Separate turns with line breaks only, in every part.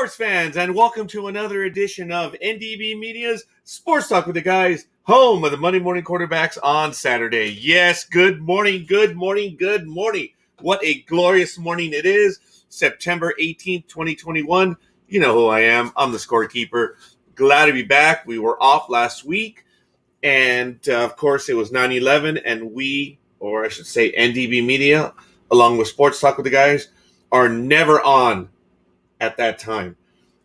sports fans, and welcome to another edition of NDB Media's Sports Talk with the Guys, home of the Monday morning quarterbacks on Saturday. Yes, good morning. What a glorious morning it is. September 18th, 2021. You know who I am. I'm the scorekeeper. Glad to be back. We were off last week, and of course it was 9/11, and we, or I should say NDB Media, along with Sports Talk with the Guys, are never on at that time.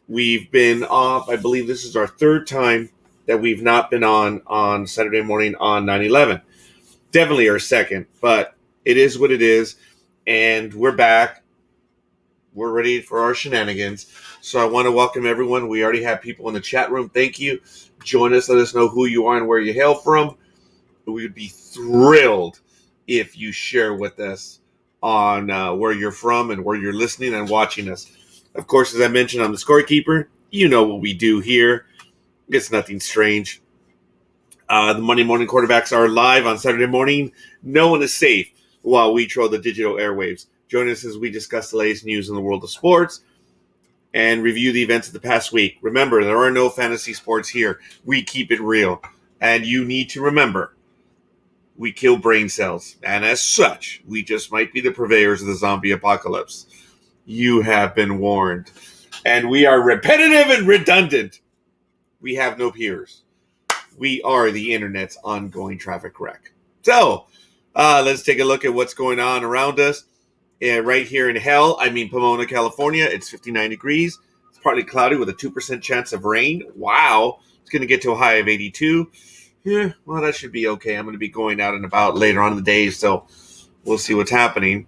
We've been off. I believe this is our third time that we've not been on Saturday morning on 9/11. Definitely our second, but it is what it is, and we're back. We're ready for our shenanigans. So I want to welcome everyone. We already have people in the chat room. Thank you. Join us. Let us know who you are and where you hail from. We would be thrilled if you share with us on where you're from and where you're listening and watching us. Of course, as I mentioned, I'm the scorekeeper. You know what we do here. It's nothing strange. The Monday morning quarterbacks are live on Saturday morning. No one is safe while we troll the digital airwaves. Join us as we discuss the latest news in the world of sports and review the events of the past week. Remember, there are no fantasy sports here. We keep it real. And you need to remember, we kill brain cells. And as such, we just might be the purveyors of the zombie apocalypse. You have been warned. And we are repetitive and redundant. We have no peers. We are the internet's ongoing traffic wreck. So, let's take a look at what's going on around us. Right here in Pomona, California, it's 59 degrees. It's partly cloudy with a 2% chance of rain. Wow. It's going to get to a high of 82. Yeah, well, that should be okay. I'm going to be going out and about later on in the day, so we'll see what's happening.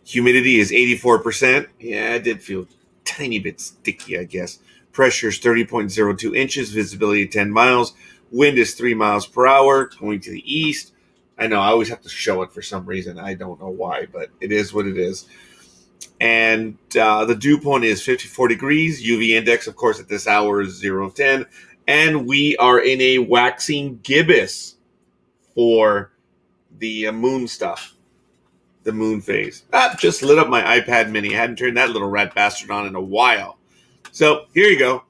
Humidity is 84%. Yeah, it did feel a tiny bit sticky, I guess. Pressure is 30.02 inches. Visibility 10 miles. Wind is 3 miles per hour going to the east. I know I always have to show it for some reason. I don't know why, but it is what it is. And the dew point is 54 degrees. UV index, of course, at this hour is 0-10. And we are in a waxing gibbous for the moon stuff. The moon phase. Just lit up my iPad mini. I hadn't turned that little rat bastard on in a while. So here you go.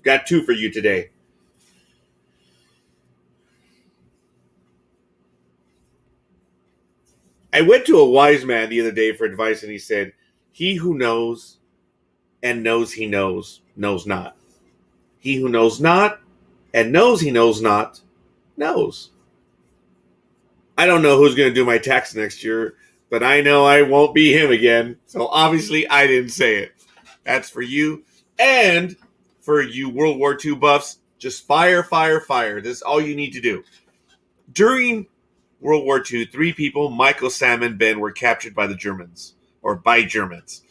Got two for you today. I went to a wise man the other day for advice, and he said, "He who knows and knows he knows not. He who knows not and knows he knows not knows." I don't know who's going to do my tax next year, but I know I won't be him again. So obviously I didn't say it. That's for you. And for you World War II buffs, just fire. This is all you need to do. During World War II, 3 people, Michael, Sam, and Ben, were captured by the Germans, or by Germans.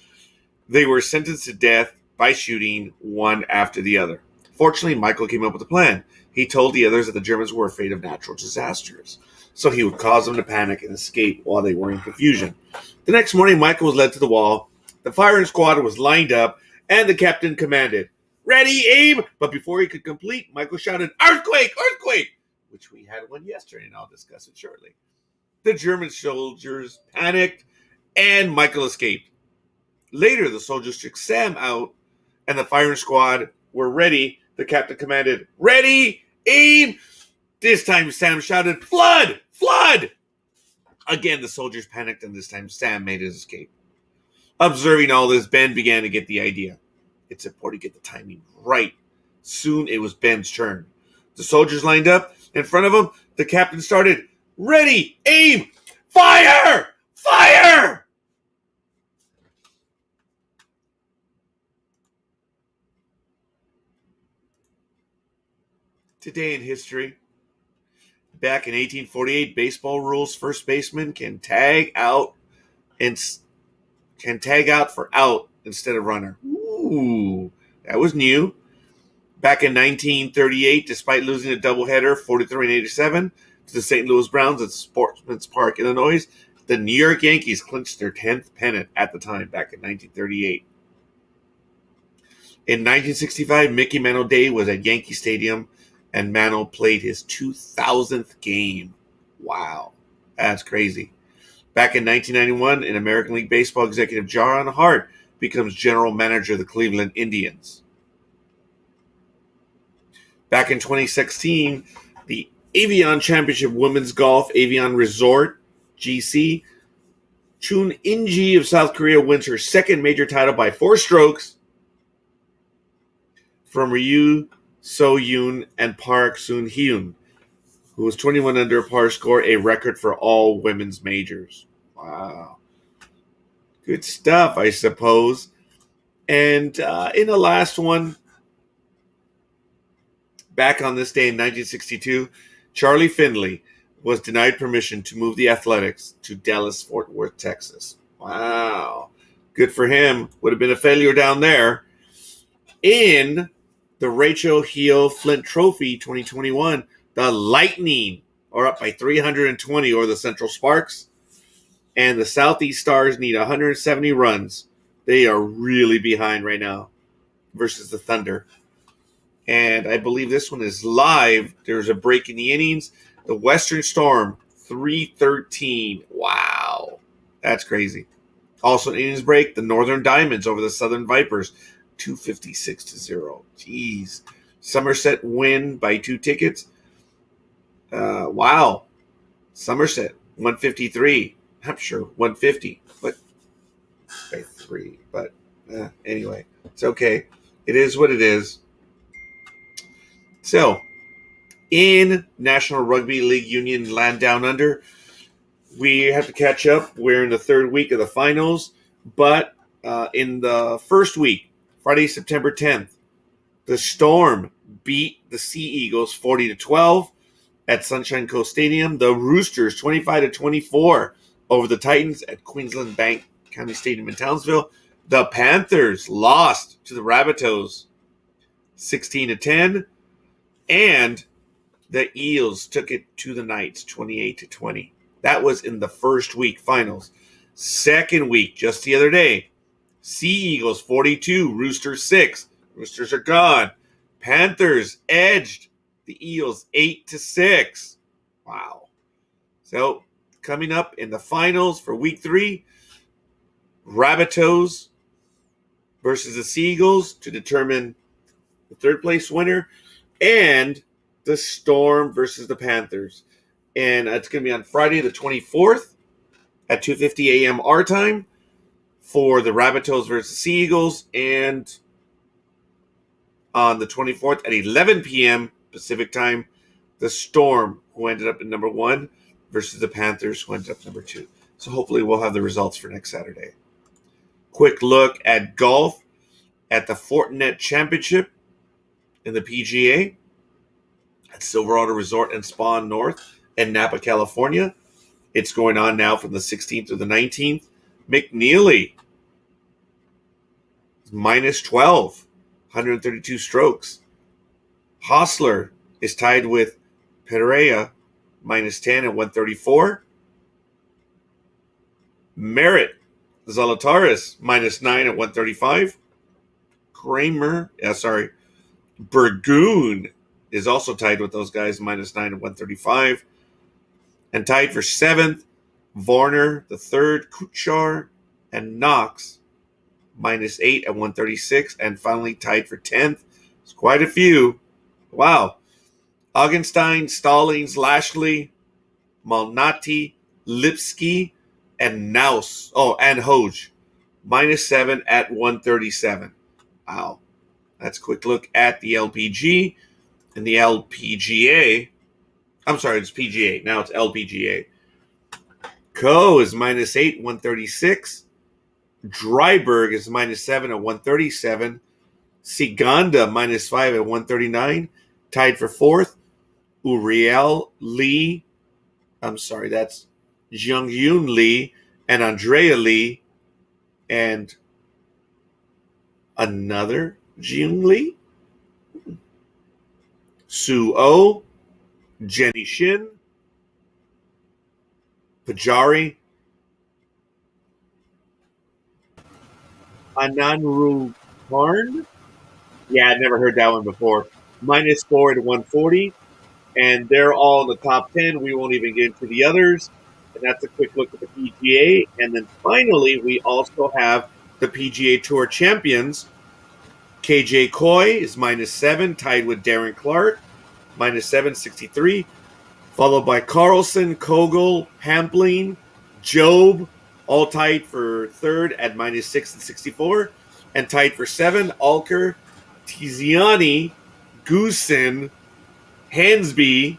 They were sentenced to death by shooting one after the other. Fortunately, Michael came up with a plan. He told the others that the Germans were afraid of natural disasters, so he would cause them to panic and escape while they were in confusion. The next morning, Michael was led to the wall. The firing squad was lined up, and the captain commanded, "Ready, aim!" But before he could complete, Michael shouted, "Earthquake! Earthquake!" which we had one yesterday, and I'll discuss it shortly. The German soldiers panicked, and Michael escaped. Later, the soldiers took Sam out, and the firing squad were ready. The captain commanded, "Ready, aim!" This time, Sam shouted, "Flood! Flood!" Again, the soldiers panicked, and this time Sam made his escape. Observing all this, Ben began to get the idea. It's important to get the timing right. Soon, it was Ben's turn. The soldiers lined up. In front of him, the captain started, "Ready, aim, fire! Fire!" Today in history, back in 1848, baseball rules first baseman can tag out for out instead of runner. Ooh, that was new. Back in 1938, despite losing a doubleheader, 43 and 87, to the St. Louis Browns at Sportsman's Park, Illinois, the New York Yankees clinched their 10th pennant at the time, back in 1938. In 1965, Mickey Mantle Day was at Yankee Stadium, and Mantle played his 2,000th game. Wow, that's crazy. Back in 1991, in American League Baseball executive John Hart becomes general manager of the Cleveland Indians. Back in 2016, the Avion Championship Women's Golf Avion Resort GC, Chun In-ji of South Korea wins her second major title by 4 strokes from Ryu So-yoon and Park Soon-hyun, who was 21 under par score, a record for all women's majors. Wow. Good stuff, I suppose. And in the last one, back on this day in 1962, Charlie Finley was denied permission to move the Athletics to Dallas-Fort Worth, Texas. Wow. Good for him. Would have been a failure down there. In the Rachel Heel Flint Trophy 2021, the Lightning are up by 320 over the Central Sparks, and the Southeast Stars need 170 runs. They are really behind right now versus the Thunder. And I believe this one is live. There's a break in the innings. The Western Storm, 313. Wow. That's crazy. Also an innings break, the Northern Diamonds over the Southern Vipers, 256-0. Jeez. Somerset win by 2 tickets. Wow. Somerset, 153. Hampshire, 150. But by 3. But anyway, it's okay. It is what it is. So, in National Rugby League Union Land Down Under, we have to catch up. We're in the 3rd week of the finals. But in the first week, Friday, September 10th, the Storm beat the Sea Eagles 40-12 at Sunshine Coast Stadium. The Roosters 25-24 over the Titans at Queensland Bank County Stadium in Townsville. The Panthers lost to the Rabbitohs 16-10, and the Eels took it to the Knights 28-20. That was in the first week finals. Second week, just the other day, Sea Eagles 42, Roosters 6. Roosters are gone. Panthers edged the Eels 8-6. Wow. So coming up in the finals for week 3, Rabbitohs versus the Sea Eagles to determine the 3rd place winner, and the Storm versus the Panthers. And it's going to be on Friday the 24th at 2:50 a.m. our time for the Rabbitohs versus Sea Eagles, and on the 24th at 11 p.m. Pacific time, the Storm, who ended up in number 1, versus the Panthers, who ended up number 2. So hopefully we'll have the results for next Saturday. Quick look at golf at the Fortinet Championship in the PGA at Silverado Resort and Spa North in Napa, California. It's going on now from the 16th to the 19th. McNeely, minus 12, 132 strokes. Hostler is tied with Pereira, minus 10 at 134. Merritt, Zalatoris, minus 9 at 135. Burgoon is also tied with those guys, minus 9 at 135. And tied for 7th, Varner, the 3rd, Kuchar, and Knox, minus 8 at 136. And finally tied for 10th. It's quite a few. Wow. Augenstein, Stallings, Lashley, Malnati, Lipsky, and Naus. Oh, and Hoge, minus 7 at 137. Wow. That's a quick look at the LPG and the LPGA. I'm sorry, it's PGA. Now it's LPGA. Coe is minus 8, 136. Dryberg is minus 7 at 137. Siganda minus 5 at 139. Tied for 4th. Uriel Lee. I'm sorry, that's Jung-Yoon Lee and Andrea Lee and another Jung Lee. Sue O, Jenny Shin, Pajari, Ananru Karn. Yeah, I'd never heard that one before. Minus 4 at 140. And they're all in the top 10. We won't even get into the others. And that's a quick look at the PGA. And then finally, we also have the PGA Tour champions. KJ Coy is -7, tied with Darren Clark, -763, followed by Carlson, Kogel, Pampling, Job, all tied for third at -6 and 64, and tied for 7, Alker, Tiziani, Goosen, Hansby,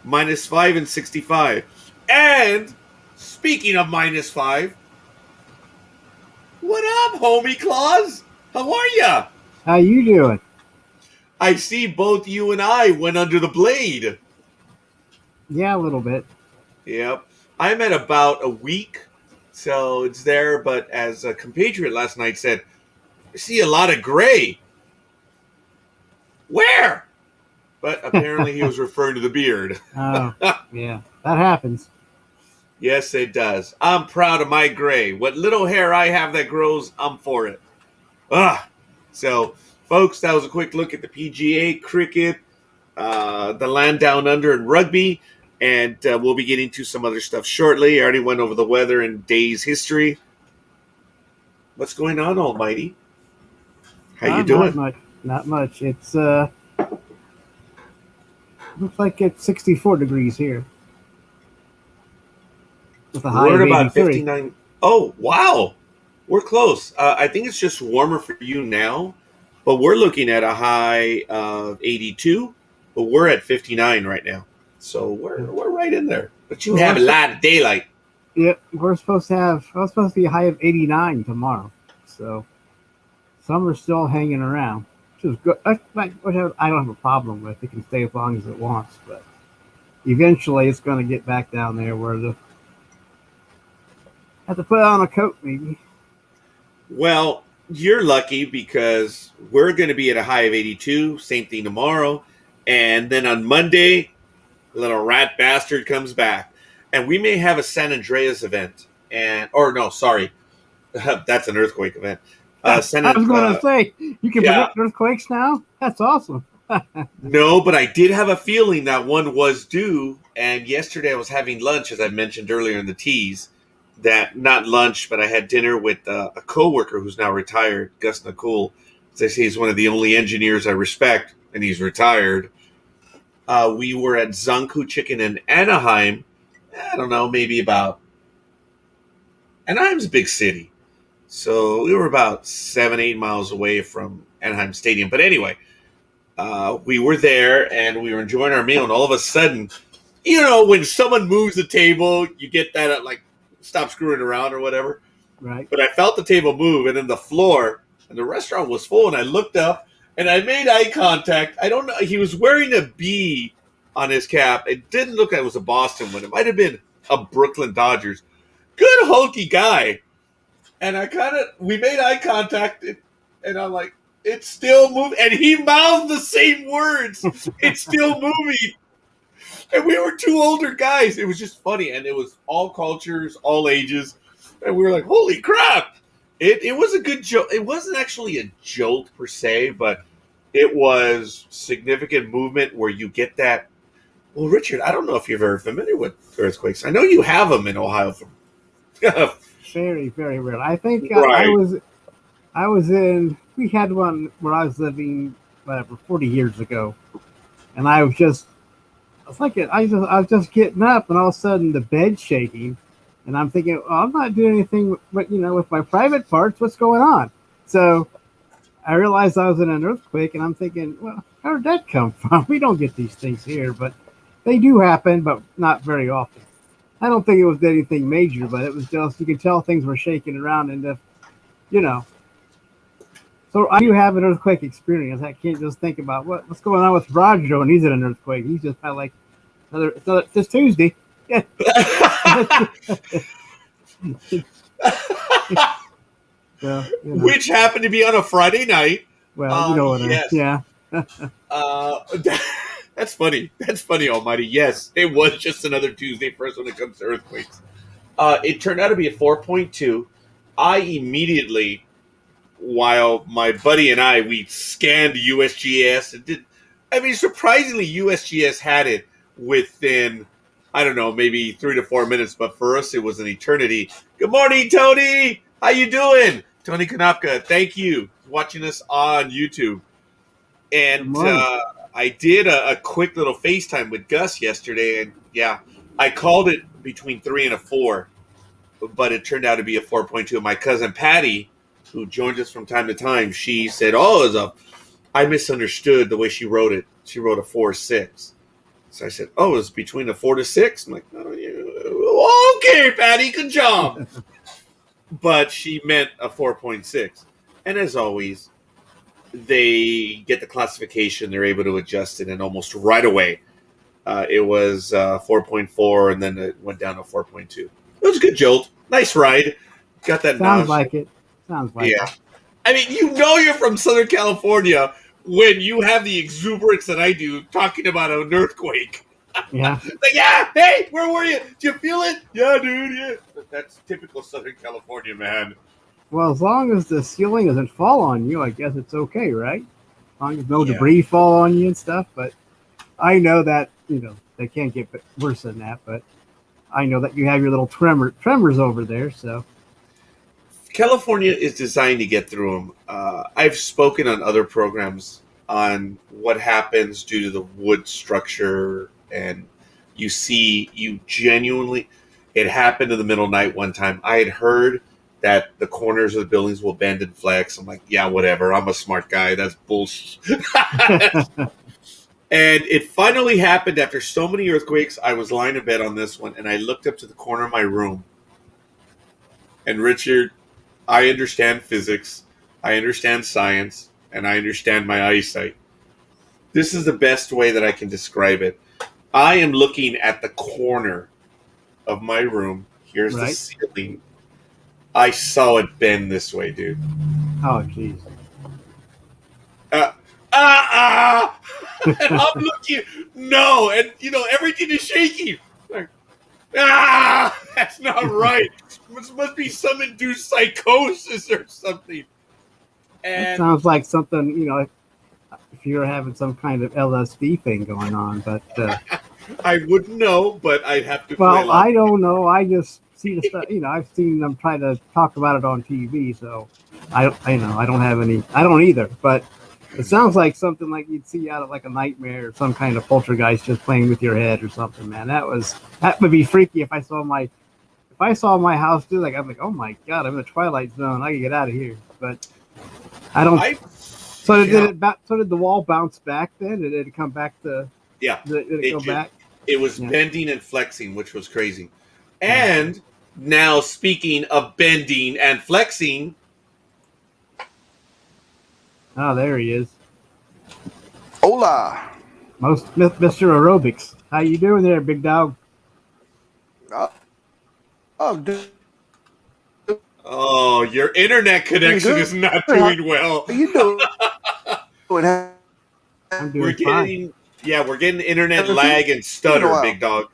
-5 and 65. And speaking of -5, what up, homie Claus? How are ya?
How you doing?
I see both you and I went under the blade.
Yeah, a little bit.
Yep. I'm at about a week, so it's there. But as a compatriot last night said, I see a lot of gray. Where? But apparently he was referring to the beard.
Oh, yeah, that happens.
Yes, it does. I'm proud of my gray. What little hair I have that grows, I'm for it. So, folks, that was a quick look at the PGA, cricket, the land down under, and rugby. And we'll be getting to some other stuff shortly. I already went over the weather and day's history. What's going on, Almighty? How you doing?
Not much. It's looks like it's 64 degrees here. With a high of
about
83.
59. Oh, wow. We're close. I think it's just warmer for you now, but we're looking at a high of 82, but we're at 59 right now. So we're right in there. But you have a lot of daylight.
Yeah, we're supposed to be a high of 89 tomorrow. So some are still hanging around, which is good. I don't have a problem with. It can stay as long as it wants, but eventually it's going to get back down there where the have to put on a coat maybe.
Well, you're lucky because we're going to be at a high of 82. Same thing tomorrow. And then on Monday, little rat bastard comes back. And we may have a San Andreas event. That's an earthquake event.
I was going to say, you can predict earthquakes now? That's awesome.
No, but I did have a feeling that one was due. And yesterday I was having lunch, as I mentioned earlier in the tease. Not lunch, but I had dinner with a coworker who's now retired, Gus Nakul. As I say, he's one of the only engineers I respect, and he's retired. We were at Zanku Chicken in Anaheim. I don't know, maybe about... Anaheim's a big city. So we were about 7-8 miles away from Anaheim Stadium. But anyway, we were there, and we were enjoying our meal, and all of a sudden, when someone moves the table, you get that, stop screwing around or whatever.
Right.
But I felt the table move, and then the floor, and the restaurant was full, and I looked up, and I made eye contact. I don't know. He was wearing a B on his cap. It didn't look like it was a Boston one. It might have been a Brooklyn Dodgers. Good hulky guy. And we made eye contact, and I'm like, it's still moving. And he mouthed the same words. It's still moving. And we were two older guys. It was just funny. And it was all cultures, all ages. And we were like, holy crap. It was a good joke. It wasn't actually a joke per se, but it was significant movement where you get that. Well, Richard, I don't know if you're very familiar with earthquakes. I know you have them in Ohio.
Very, very rare. I think
right.
we had one where I was living 40 years ago. And I was just getting up, and all of a sudden the bed's shaking, and I'm thinking, well, I'm not doing anything with my private parts. What's going on? So I realized I was in an earthquake, and I'm thinking, well, how did that come from? We don't get these things here, but they do happen, but not very often. I don't think it was anything major, but it was just, you could tell things were shaking around, and So I do have an earthquake experience. I can't just think about what's going on with Roger when he's in an earthquake. He's just kind of like, it's Tuesday. Yeah. So,
Which happened to be on a Friday night.
Well,
yes.
Yeah.
That's funny. That's funny, Almighty. Yes, it was just another Tuesday for us when it comes to earthquakes. It turned out to be a 4.2. I immediately, while my buddy and we scanned USGS and surprisingly, USGS had it within, I don't know, maybe 3 to 4 minutes, but for us it was an eternity. Good morning, Tony. How you doing? Tony Kanapka, thank you for watching us on YouTube. And I did a quick little FaceTime with Gus yesterday, and yeah, I called it between 3 and a 4, but it turned out to be a 4.2. My cousin Patty, who joins us from time to time, she said, I misunderstood the way she wrote it. She wrote a 4.6. So I said, oh, it's between a 4 to 6? I'm like, oh, yeah. Okay, Patty, good job. But she meant a 4.6. And as always, they get the classification, they're able to adjust it, and almost right away, it was 4.4, and then it went down to 4.2. It was a good jolt. Nice ride. Got that
Sounds like it. Sounds like it.
I mean, you're from Southern California when you have the exuberance that I do talking about an earthquake.
Yeah.
Like, yeah, hey, where were you? Did you feel it? Yeah, dude, yeah. That's typical Southern California, man.
Well, as long as the ceiling doesn't fall on you, I guess it's okay, right? As long as no debris fall on you and stuff. But I know that, they can't get worse than that. But I know that you have your little tremors over there, so.
California is designed to get through them. I've spoken on other programs on what happens due to the wood structure, and you genuinely, it happened in the middle of the night one time. I had heard that the corners of the buildings will bend and flex. I'm like, yeah, whatever. I'm a smart guy. That's bullshit. And it finally happened after so many earthquakes. I was lying in bed on this one, and I looked up to the corner of my room. And Richard, I understand physics, I understand science, and I understand my eyesight. This is the best way that I can describe it. I am looking at the corner of my room. Here's the ceiling. I saw it bend this way, dude.
Oh, jeez.
And I'm looking. No, and everything is shaking. Like, that's not right. This must be some induced psychosis or something. And
that sounds like something, if you're having some kind of LSD thing going on, but
I wouldn't know, but I'd have to.
Well, I don't know. I just see the stuff. I've seen them try to talk about it on TV, so I don't have any. I don't either, but it sounds like something like you'd see out of like a nightmare or some kind of poltergeist just playing with your head or something. Man, that would be freaky if I saw my house do like, I'm like, oh my god, I'm in the Twilight Zone. I can get out of here, but I don't. So did the wall bounce back then? Did it come back to?
Yeah,
did it go back?
It was bending and flexing, which was crazy. And now, speaking of bending and flexing.
Oh, there he is.
Hola.
Mr. Aerobics. How you doing there, big dog?
Oh, your internet connection is not doing well.
How you doing?
I'm doing fine.
We're getting internet lag and stutter, big dog.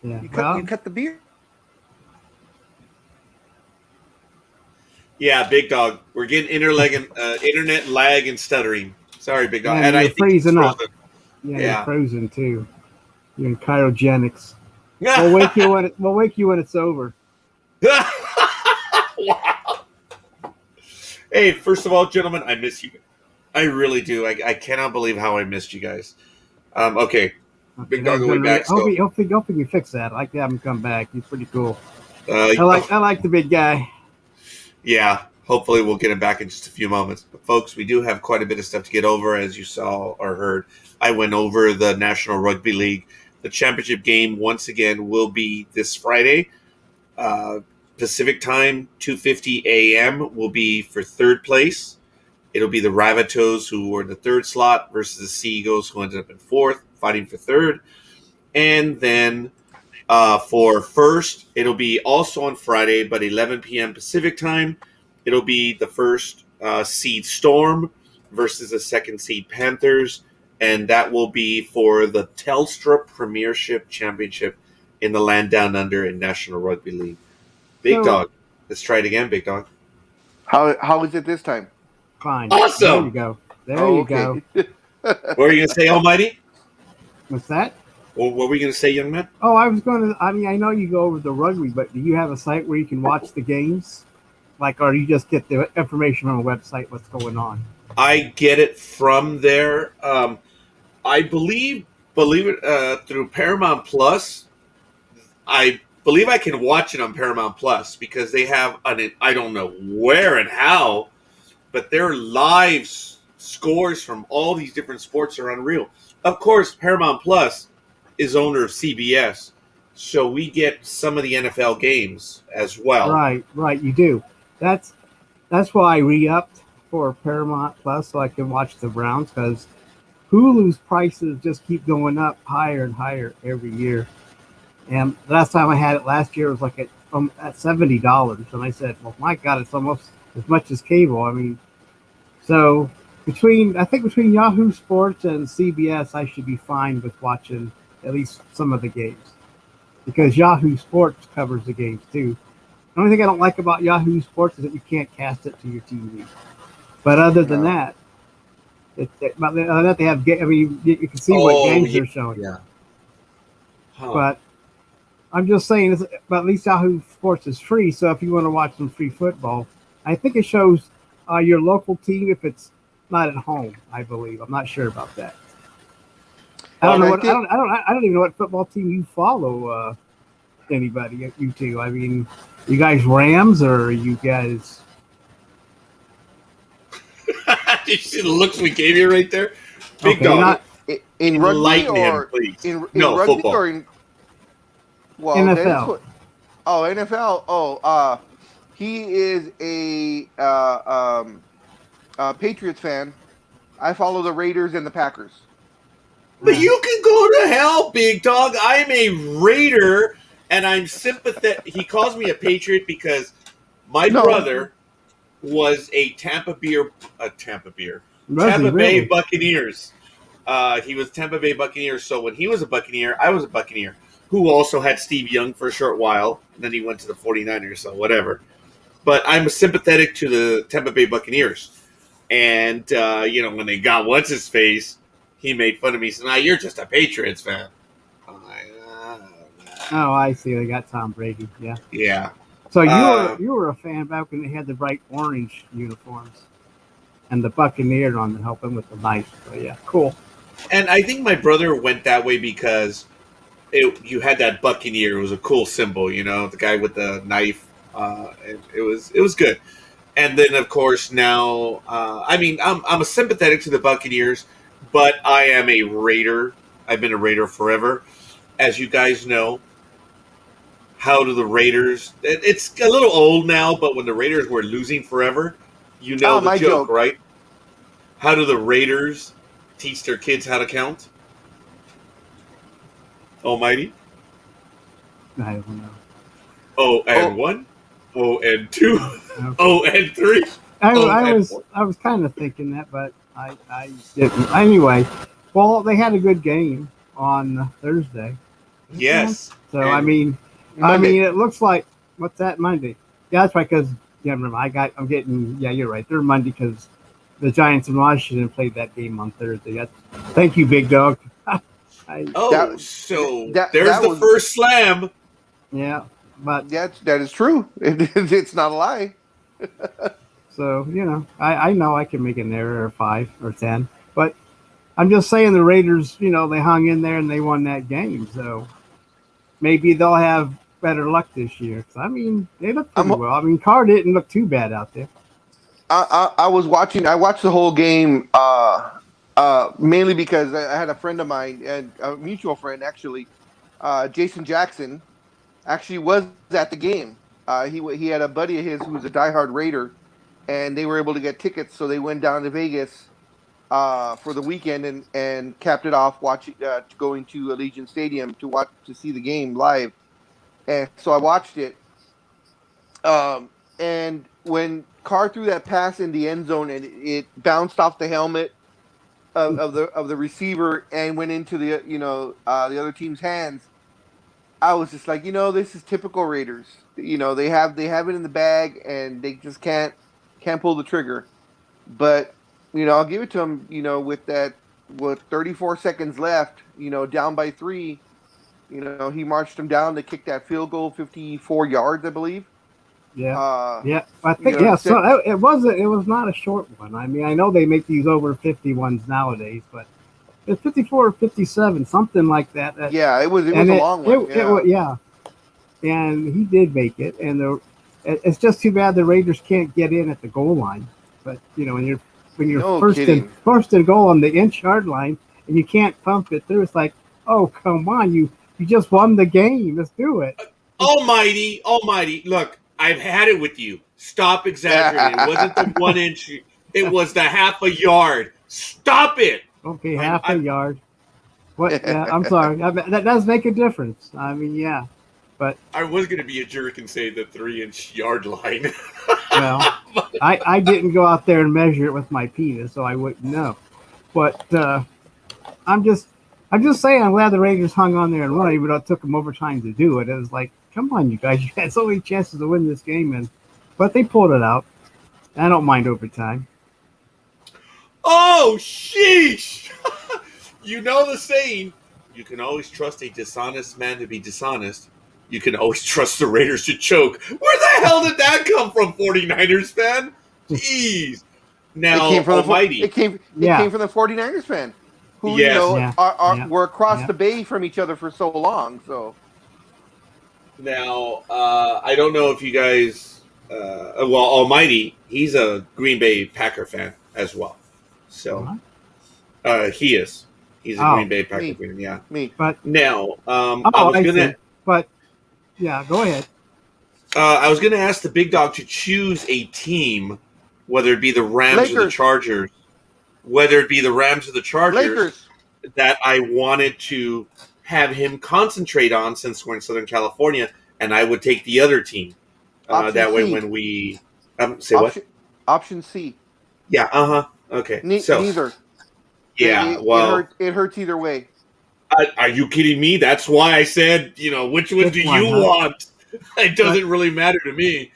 Yeah.
You cut the beard.
Yeah, big dog. We're getting internet lag and stuttering. Sorry, big dog.
Yeah,
and I
you're
think
freezing up.
Yeah,
you're frozen too. You're in cryogenics. We'll wake you when it's over.
Wow. Hey, first of all, gentlemen, I miss you. I really do. I cannot believe how I missed you guys. Okay. Big dog will be back.
Hopefully you fix that. I like to have him come back. He's pretty cool. I like the big guy.
Yeah, hopefully we'll get him back in just a few moments. But folks, we do have quite a bit of stuff to get over, as you saw or heard. I went over the National Rugby League. The championship game, once again, will be this Friday. Pacific time, 2:50 a.m. will be for third place. It'll be the Rabbitohs, who were in the third slot, versus the Sea Eagles, who ended up in fourth, fighting for third. And then for first, it'll be also on Friday, but 11 p.m. Pacific time. It'll be the first seed Storm versus the second seed Panthers, and that will be for the Telstra Premiership Championship in the Land Down Under in National Rugby League. Big dog. Let's try it again, big dog.
How is it this time?
Fine.
Awesome.
There you go. There you go.
What are you going to say, Almighty?
What's that?
Well, what were we going to say, young man?
Oh, I was going to. I mean, I know you go over the rugby, but do you have a site where you can watch the games? Like, or you just get the information on a website? What's going on?
I get it from there. I believe it through Paramount Plus. I believe I can watch it on Paramount Plus because they have I don't know where and how, but their live scores from all these different sports are unreal. Of course, Paramount Plus is owner of CBS, so we get some of the NFL games as well.
Right. You do. That's why I re-upped for Paramount Plus so I can watch the Browns because Hulu's prices just keep going up higher and higher every year. And last time I had it last year, it was like at $70. And I said, well, my God, it's almost as much as cable. I mean, so between Yahoo Sports and CBS, I should be fine with watching at least some of the games because Yahoo Sports covers the games too. The only thing I don't like about Yahoo Sports is that you can't cast it to your TV. But other than that, they have. I mean, you can see what games they're showing.
Yeah. Huh.
But I'm just saying, but at least Yahoo Sports is free. So if you want to watch some free football, I think it shows your local team if it's not at home. I believe. I'm not sure about that. I don't even know what football team you follow. Anybody? You two? I mean, you guys Rams or are you guys?
Did you see the looks we gave you right there? Big dog.
In rugby or
please.
in
No,
rugby
football.
or in
NFL.
NFL. He is a Patriots fan. I follow the Raiders and the Packers.
But you can go to hell, big dog. I'm a Raider, and I'm sympathetic. He calls me a Patriot because my brother was a Tampa Bay Buccaneers. He was Tampa Bay Buccaneers. So when he was a Buccaneer, I was a Buccaneer, who also had Steve Young for a short while, and then he went to the 49ers, so whatever. But I'm sympathetic to the Tampa Bay Buccaneers. And, when they got what's-his-face, he made fun of me. He said, nah, you're just a Patriots fan. I'm like,
Oh, I see. They got Tom Brady. Yeah.
Yeah.
So you were a fan back when they had the bright orange uniforms and the Buccaneer on to help him with the knife. So yeah, cool.
And I think my brother went that way because you had that Buccaneer. It was a cool symbol, the guy with the knife. It was good. And then, of course, now, I'm a sympathetic to the Buccaneers, but I am a Raider. I've been a Raider forever. As you guys know, how do the Raiders... It's a little old now, but when the Raiders were losing forever, the joke, right? How do the Raiders teach their kids how to count? Almighty?
I don't know.
Oh, and 1. Oh, and 2. Oh, and 3.
I was kind of thinking that, but I didn't. Anyway, well, they had a good game on Thursday.
Yes.
So Monday. It looks like what's that Monday? Yeah, that's right. Because remember, I'm getting. Yeah, you're right. They're Monday because the Giants and Washington played that game on Thursday. Thank you, big dog.
There's the first slam.
Yeah, but
that is true. It's not a lie.
So I know I can make an error or 5 or 10, but I'm just saying the Raiders. They hung in there and they won that game. So maybe they'll have better luck this year. They look pretty well. Carr didn't look too bad out there.
I watched the whole game mainly because I had a friend of mine and a mutual friend actually, Jason Jackson, actually was at the game. He had a buddy of his who was a diehard Raider, and they were able to get tickets, so they went down to Vegas for the weekend and capped it off going to Allegiant Stadium to see the game live. And so I watched it. And when Carr threw that pass in the end zone and it bounced off the helmet of the receiver and went into the other team's hands, I was just like, this is typical Raiders. They have it in the bag and they just can't pull the trigger. But I'll give it to them. With 34 seconds left, down by 3, You know, he marched them down to kick that field goal, 54 yards, I believe.
Yeah, yeah. I
You
think
know,
So it wasn't. It was not a short one. I mean, I know they make these over 50 ones nowadays, but it's 54 or 57, something like that.
yeah, it was a
And
long one.
yeah, and he did make it. And it's just too bad the Raiders can't get in at the goal line. But when you're
No
first
kidding.
and goal on the inch-yard line, and you can't pump it through, it's like, oh come on, you just won the game. Let's do it.
Almighty, almighty. Look, I've had it with you. Stop exaggerating. It wasn't the 1 inch. It was the half a yard. Stop it.
Okay, half a yard. What? I'm sorry. That does make a difference. I mean, yeah, but
I was going to be a jerk and say the 3-inch yard line.
well, I didn't go out there and measure it with my penis, so I wouldn't know. But I'm just saying, I'm glad the Raiders hung on there and won, even though it took them overtime to do it. It was like, come on, you guys, you had so many chances to win this game, but they pulled it out. I don't mind overtime.
Oh, sheesh. You know the saying, you can always trust a dishonest man to be dishonest. You can always trust the Raiders to choke. Where the hell did that come from, 49ers fan? Jeez. Now, almighty.
It came from the 49ers fan, who were across the bay from each other for so long. So
now, I don't know if you guys, almighty, he's a Green Bay Packer fan as well. So he is. He's a Green Bay Packer fan. Yeah,
me.
But now, I was gonna.
But yeah, go ahead.
I was gonna ask the big dog to choose a team, whether it be the Rams or the Chargers,
Lakers.
that I wanted to have him concentrate on since we're in Southern California, and I would take the other team. That way, when we what?
Option C.
Yeah. Okay.
Neither.
Yeah.
It hurts either way.
Are you kidding me? That's why I said, which one do you want? It doesn't really matter to me.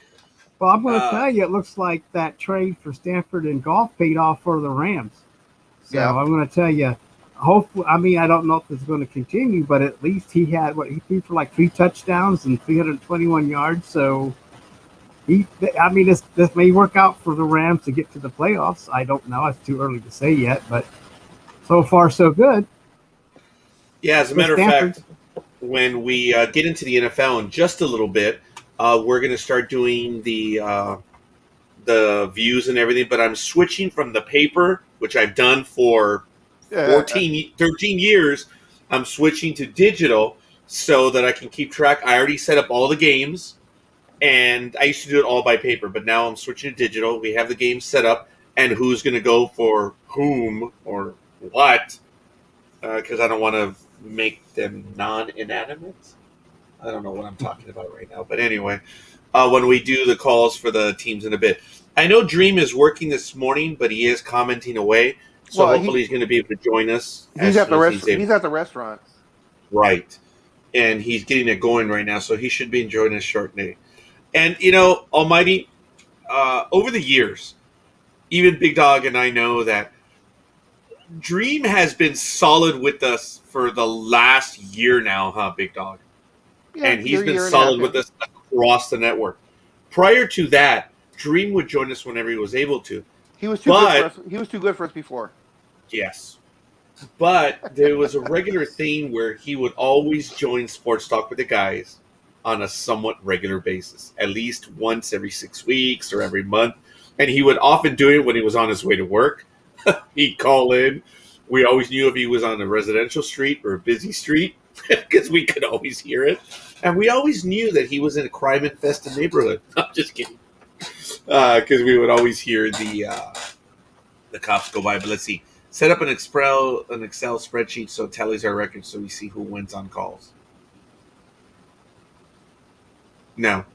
Well, I'm going to tell you, it looks like that trade for Stanford and Golf paid off for the Rams. So I'm going to tell you, hopefully, I mean, I don't know if this is going to continue, but at least he threw for like 3 touchdowns and 321 yards. So this may work out for the Rams to get to the playoffs. I don't know. It's too early to say yet, but so far so good.
Yeah, as a matter of fact, when we get into the NFL in just a little bit, we're going to start doing the views and everything. But I'm switching from the paper, which I've done for 13 years. I'm switching to digital so that I can keep track. I already set up all the games, and I used to do it all by paper. But now I'm switching to digital. We have the games set up, and who's going to go for whom or what, because I don't want to make them non-inanimate. I don't know what I'm talking about right now. But anyway, when we do the calls for the teams in a bit. I know Dream is working this morning, but he is commenting away. So hopefully he's going to be able to join us.
He's at the restaurant.
Right. And he's getting it going right now, so he should be enjoying his short day. And, almighty, over the years, even Big Dog and I know that Dream has been solid with us for the last year now, huh, Big Dog? Yeah, and he's been solid with us across the network. Prior to that, Dream would join us whenever he was able to.
He was too good for us. He was too good for us before.
Yes. But there was a regular thing where he would always join Sports Talk with the guys on a somewhat regular basis, at least once every 6 weeks or every month. And he would often do it when he was on his way to work. He'd call in. We always knew if he was on a residential street or a busy street because we could always hear it. And we always knew that he was in a crime-infested neighborhood. I'm just kidding. Because we would always hear the cops go by. But let's see. Set up an Excel spreadsheet so it tallies our records so we see who wins on calls. No.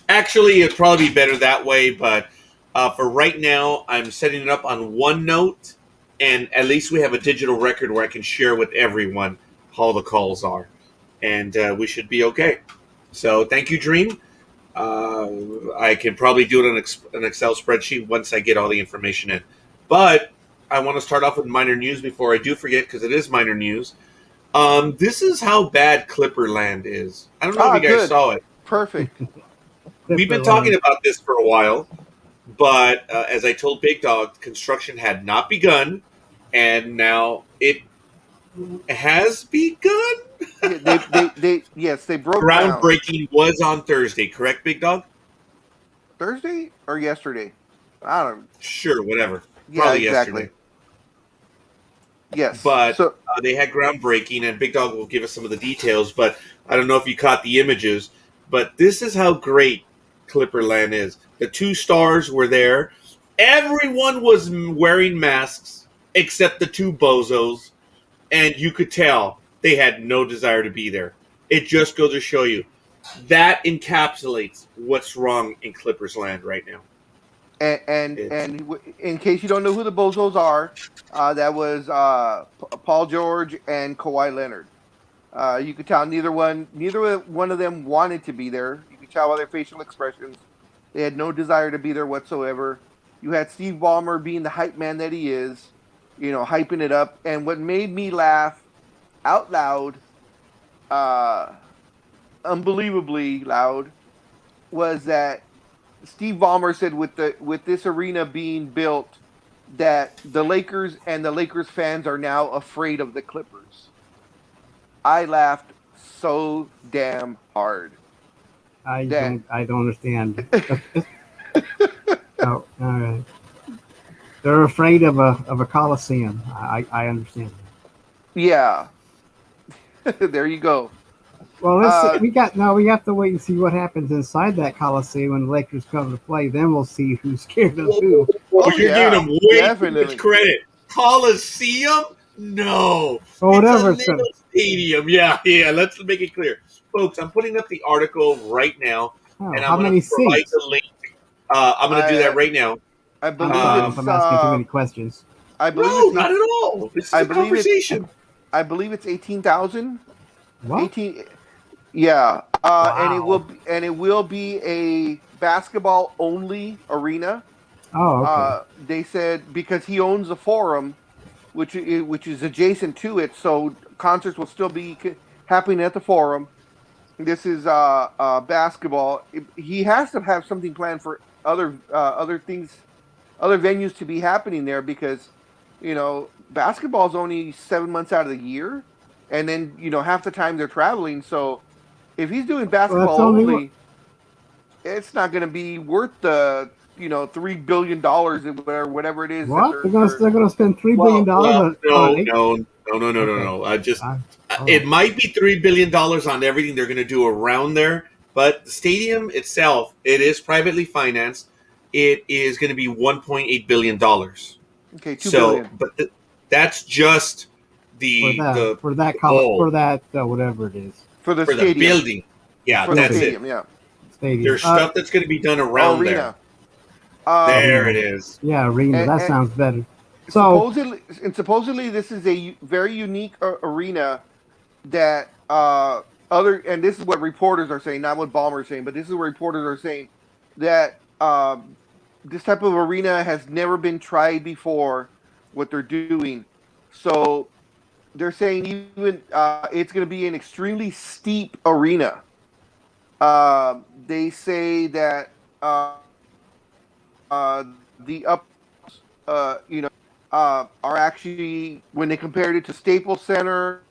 Actually, it'd probably be better that way, but for right now, I'm setting it up on OneNote, and at least we have a digital record where I can share with everyone how the calls are, and we should be okay. So thank you, Dream. I can probably do it on an Excel spreadsheet once I get all the information in. But I want to start off with minor news before I do forget, because it is minor news. This is how bad Clipperland is. I don't know if you guys
Good.
saw it.
Perfect.
We've been talking about this for a while, but as I told Big Dog, construction had not begun, and now it has begun.
They broke ground.
Groundbreaking was on Thursday, correct, Big Dog?
Thursday or yesterday? I don't.
Sure, whatever.
Yeah,
Probably
exactly.
yesterday.
Yes,
but they had groundbreaking, and Big Dog will give us some of the details. But I don't know if you caught the images. But this is how great Clipperland is. The 2 stars were there. Everyone was wearing masks except the 2 bozos, and you could tell they had no desire to be there. It just goes to show you that encapsulates what's wrong in Clippers land right now.
And in case you don't know who the bozos are, that was Paul George and Kawhi Leonard. You could tell neither one of them wanted to be there. You could tell by their facial expressions. They had no desire to be there whatsoever. You had Steve Ballmer being the hype man that he is, hyping it up. And what made me laugh out loud, unbelievably loud, was that Steve Ballmer said with this arena being built, that the Lakers and the Lakers fans are now afraid of the Clippers. I laughed so damn hard.
I don't understand. Oh, all right. They're afraid of a coliseum. I understand.
Yeah. There you go.
Well, we have to wait and see what happens inside that coliseum when the Lakers come to play. Then we'll see who's scared of who.
You're giving them way too much credit. Coliseum? No.
Whatever.
It's a little stadium. Yeah. Let's make it clear, folks. I'm putting up the article right now, and I'm going to provide the link. I'm going to do that right now.
I believe I'm asking too many questions.
No, not at all. This is a conversation.
I believe it's 18,000.
What?
18. Yeah.
Wow.
And it will be a basketball only arena.
Oh, okay.
They said because he owns the Forum, which is adjacent to it, so concerts will still be happening at the Forum. This is basketball. He has to have something planned for other things, other venues to be happening there, because basketball is only 7 months out of the year, and then half the time they're traveling. So if he's doing basketball only, it's not going to be worth the $3 billion or whatever it is.
What? They're going to spend $3 billion on
No. It might be $3 billion on everything they're going to do around there, but the stadium itself, it is privately financed. It is going to be $1.8 billion.
Okay, $2 billion.
But that's just
for that whatever it is.
For the
building. Yeah, that's it.
Yeah.
Stadium.
There's stuff that's going to be done around there. There it is.
Yeah, arena. That sounds better.
Supposedly this is a very unique arena that and this is what reporters are saying, not what Ballmer is saying, but this is what reporters are saying, that this type of arena has never been tried before, what they're doing. So they're saying even it's going to be an extremely steep arena. They say that the ups, are actually, when they compared it to Staples Center,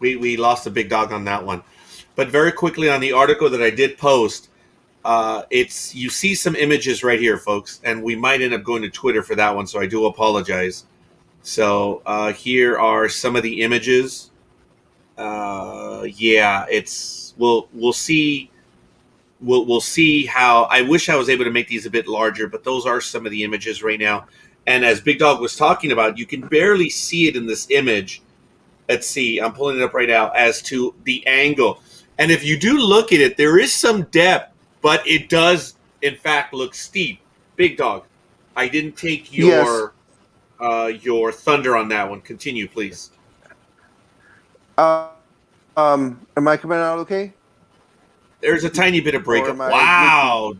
we lost a Big Dog on that one. But very quickly on the article that I did post, you see some images right here, folks, and we might end up going to Twitter for that one, so I do apologize. So here are some of the images. We'll see. We'll see how. I wish I was able to make these a bit larger, but those are some of the images right now. And as Big Dog was talking about, you can barely see it in this image. Let's see. I'm pulling it up right now as to the angle. And if you do look at it, there is some depth, but it does, in fact, look steep. Big Dog, I didn't take your thunder on that one. Continue, please.
Am I coming out okay?
There's a tiny bit of breakup. Wow.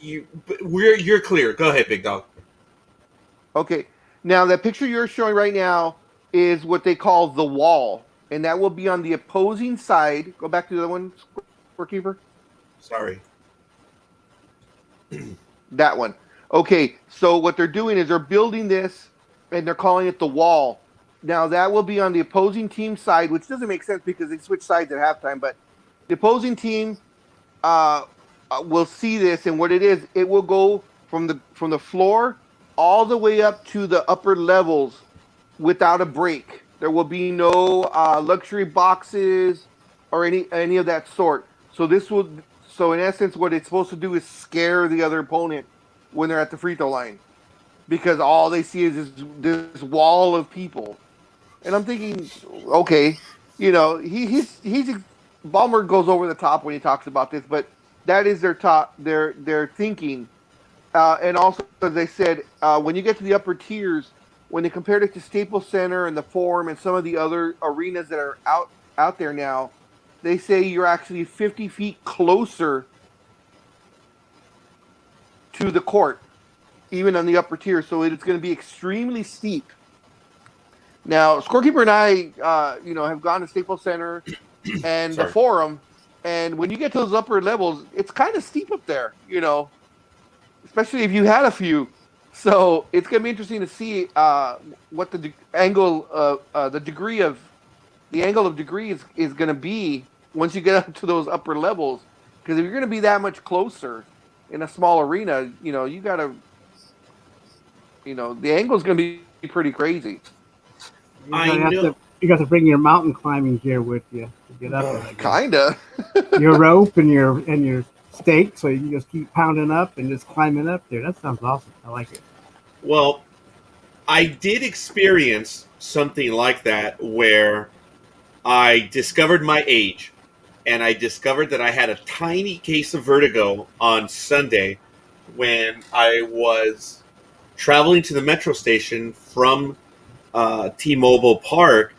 You're clear. Go ahead, big dog.
Okay. Now, that picture you're showing right now is what they call the wall, and that will be on the opposing side. Go back to the other one, scorekeeper.
Sorry.
That one. Okay. So what they're doing is they're building this, and they're calling it the wall. Now, that will be on the opposing team side, which doesn't make sense because they switch sides at halftime. But the opposing team will see this, and what it is, it will go from the floor all the way up to the upper levels without a break. There will be no luxury boxes or any of that sort. So in essence, what it's supposed to do is scare the other opponent when they're at the free throw line, because all they see is this wall of people. And I'm thinking, okay, he's Ballmer goes over the top when he talks about this, but that is their thinking. And also, as I said, when you get to the upper tiers, when they compared it to Staples Center and the Forum and some of the other arenas that are out there now, they say you're actually 50 feet closer to the court, even on the upper tier. So it's going to be extremely steep. Now, Scorekeeper and I, have gone to Staples Center and the Forum, and when you get to those upper levels, it's kind of steep up there, especially if you had a few. So it's going to be interesting to see what the angle of degree is going to be once you get up to those upper levels. Because if you're going to be that much closer in a small arena, you got to, the angle is going to be pretty crazy.
You got to bring your mountain climbing gear with you to get up there.
Kinda.
Your rope and your stake, so you can just keep pounding up and just climbing up there. That sounds awesome. I like it.
Well, I did experience something like that where I discovered my age, and I discovered that I had a tiny case of vertigo on Sunday when I was traveling to the metro station from T-Mobile Park,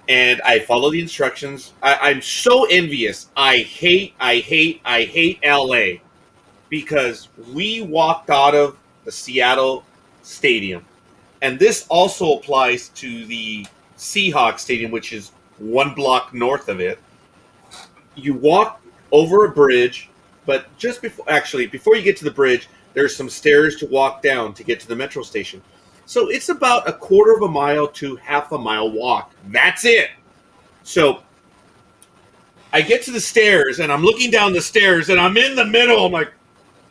and I followed the instructions. I'm so envious. I hate LA, because we walked out of the Seattle Stadium, and this also applies to the Seahawks Stadium, which is one block north of it. You walk over a bridge, but just before you get to the bridge, there's some stairs to walk down to get to the metro station. So it's about a quarter of a mile to half a mile walk. That's it. So I get to the stairs, and I'm looking down the stairs, and I'm in the middle. I'm like,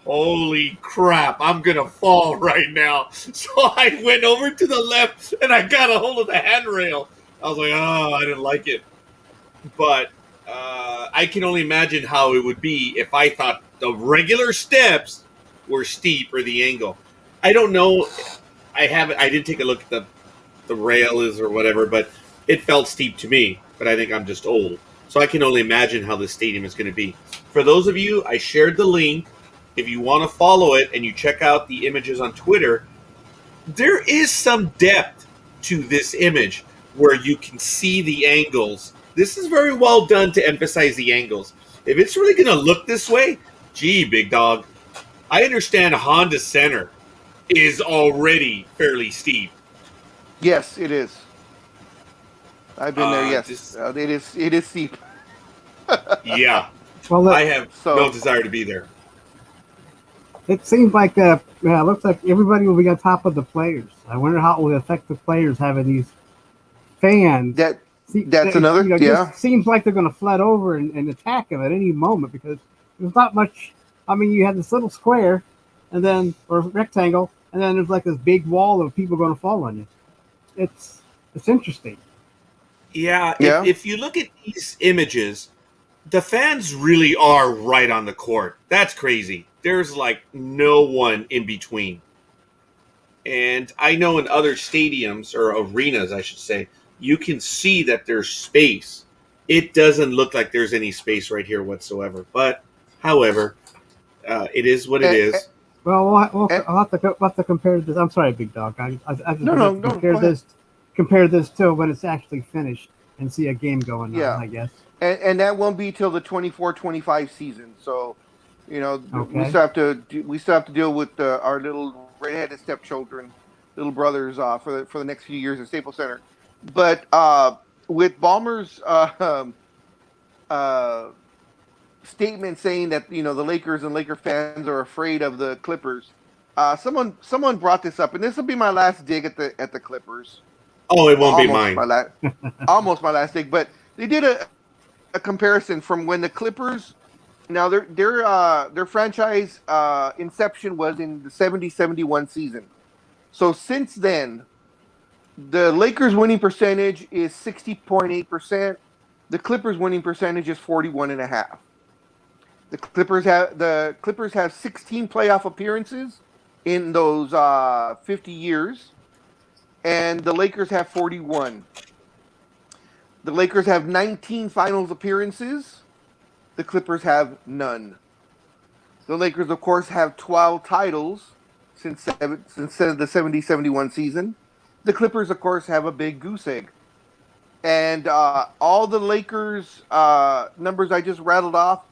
holy crap, I'm going to fall right now. So I went over to the left, and I got a hold of the handrail. I was like, oh, I didn't like it. But I can only imagine how it would be if I thought the regular steps were steep or the angle. I don't know. I didn't take a look at the rail is or whatever, but it felt steep to me. But I think I'm just old. So I can only imagine how this stadium is going to be. For those of you, I shared the link. If you want to follow it and you check out the images on Twitter, there is some depth to this image where you can see the angles. This is very well done to emphasize the angles. If it's really going to look this way, gee, big dog, I understand Honda Center is already fairly steep.
Yes, it is. I've been there. Yes, it is steep.
Yeah.
Well,
I have no desire to be there.
It seems like it looks like everybody will be on top of the players. I wonder how it will affect the players having these fans.
That's another. Yeah.
Just seems like they're going to flood over and attack them at any moment, because there's not much. I mean, you have this little square, or rectangle, and then there's like this big wall of people going to fall on you. It's interesting.
Yeah. If you look at these images, the fans really are right on the court. That's crazy. There's like no one in between. And I know in other stadiums, or arenas, I should say, you can see that there's space. It doesn't look like there's any space right here whatsoever. But, however, it is what it is.
Well, I'll have to compare this. I'm sorry, Big Dog. I just compare this to when it's actually finished and see a game going on, I guess.
And that won't be till the 24-25 season. So You know, we
Okay.
still have to deal with our little redheaded stepchildren, little brothers for the next few years at Staples Center. But with Ballmer's uh, statement saying that the Lakers and Laker fans are afraid of the Clippers, someone brought this up, and this will be my last dig at the Clippers.
Oh, it won't be
Almost my
mine.
last, dig. But they did a comparison from when the Clippers. Now their franchise inception was in the 70-71 season. So since then, the Lakers winning percentage is 60.8%. The Clippers winning percentage is 41.5%. The Clippers have 16 playoff appearances in those 50 years, and the Lakers have 41. The Lakers have 19 finals appearances. The Clippers have none. The Lakers, of course, have 12 titles since the 70-71 season. The Clippers, of course, have a big goose egg. And all the Lakers numbers I just rattled off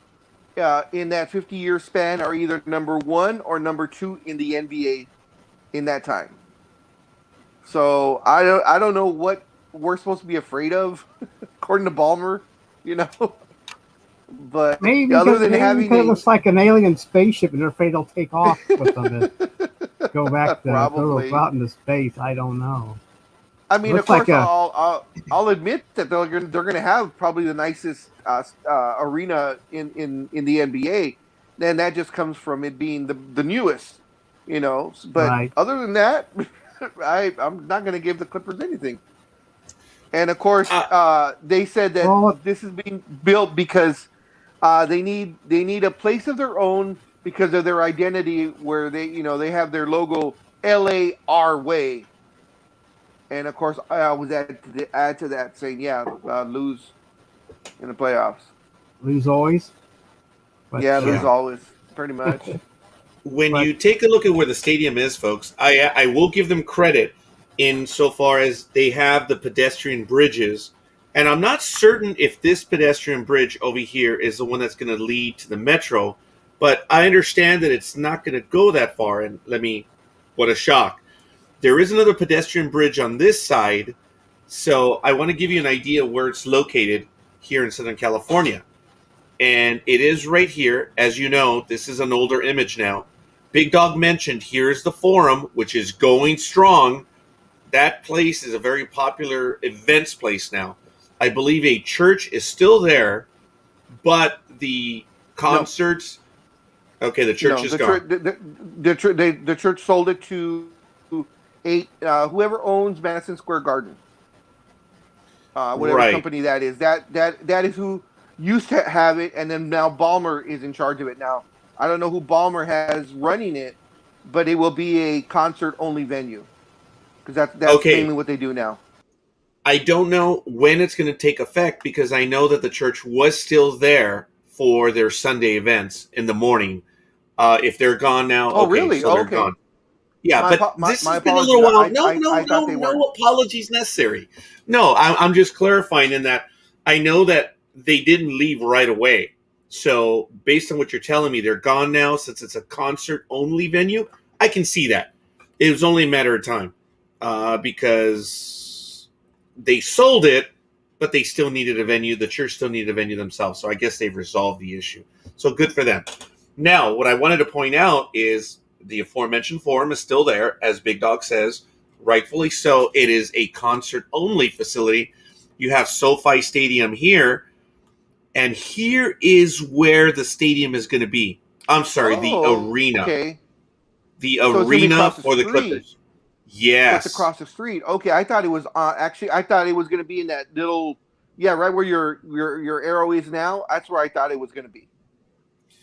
in that 50-year span are either number 1 or number 2 in the NBA in that time. So I don't know what we're supposed to be afraid of, according to Ballmer, you know. But
Maybe
other
because,
than having
it looks like an alien spaceship and they're afraid it'll take off with them and go back to
Probably.
go out into space. I don't know.
I mean,
Looks
of course,
like
I'll admit that they're going to have probably the nicest arena in the NBA. Then that just comes from it being the newest, you know. But
Right.
other than that, I'm not going to give the Clippers anything. And of course, they said that this is being built because they need a place of their own because of their identity, where they have their logo LA our way. And of course, I always add to that saying, lose in the playoffs.
lose always. But,
Lose always, pretty much.
When you take a look at where the stadium is, folks, I will give them credit insofar as they have the pedestrian bridges. And I'm not certain if this pedestrian bridge over here is the one that's going to lead to the metro, but I understand that it's not going to go that far. And what a shock. There is another pedestrian bridge on this side, so I want to give you an idea where it's located here in Southern California. And it is right here. As you know, this is an older image now. Big Dog mentioned here's the Forum, which is going strong. That place is a very popular events place now. I believe a church is still there, but the concerts... No. Okay, the church is gone.
The church sold it to whoever owns Madison Square Garden, whatever company that is. That is who used to have it, and then now Ballmer is in charge of it now. I don't know who Ballmer has running it, but it will be a concert-only venue because that's mainly what they do now.
I don't know when it's going to take effect because I know that the church was still there for their Sunday events in the morning. If they're gone now,
really?
So they're gone. Yeah, this has been a little while. No apologies necessary. No, I'm just clarifying in that I know that they didn't leave right away. So based on what you're telling me, they're gone now since it's a concert-only venue. I can see that. It was only a matter of time because they sold it, but they still needed a venue. The church still needed a venue themselves. So I guess they've resolved the issue. So good for them. Now, what I wanted to point out is the aforementioned Forum is still there, as Big Dog says, rightfully so. It is a concert-only facility. You have SoFi Stadium here, and here is where the stadium is going to be. I'm sorry, the arena.
Okay.
The arena for the Clippers. Yes.
That's across the street. Okay, I thought it was I thought it was going to be in that little, right where your arrow is now. That's where I thought it was going to be.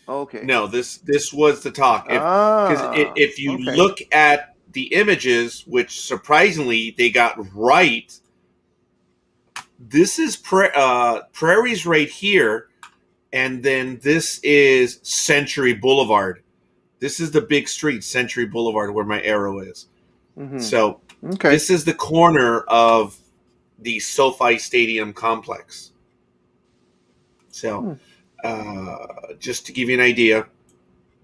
Okay.
No, this was the talk. If you look at the images, which surprisingly they got right, this is Prairie's right here, and then this is Century Boulevard. This is the big street, Century Boulevard, where my arrow is. Mm-hmm. So this is the corner of the SoFi Stadium complex. So just to give you an idea,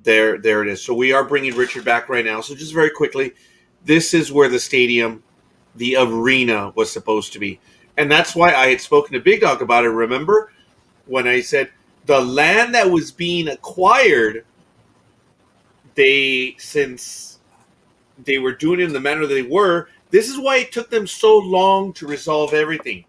There it is. So we are bringing Richard back right now. So just very quickly, this is where the stadium, the arena, was supposed to be, and that's why I had spoken to Big Dog about it. Remember when I said the land that was being acquired, since they were doing it in the manner they were, this is why it took them so long to resolve everything.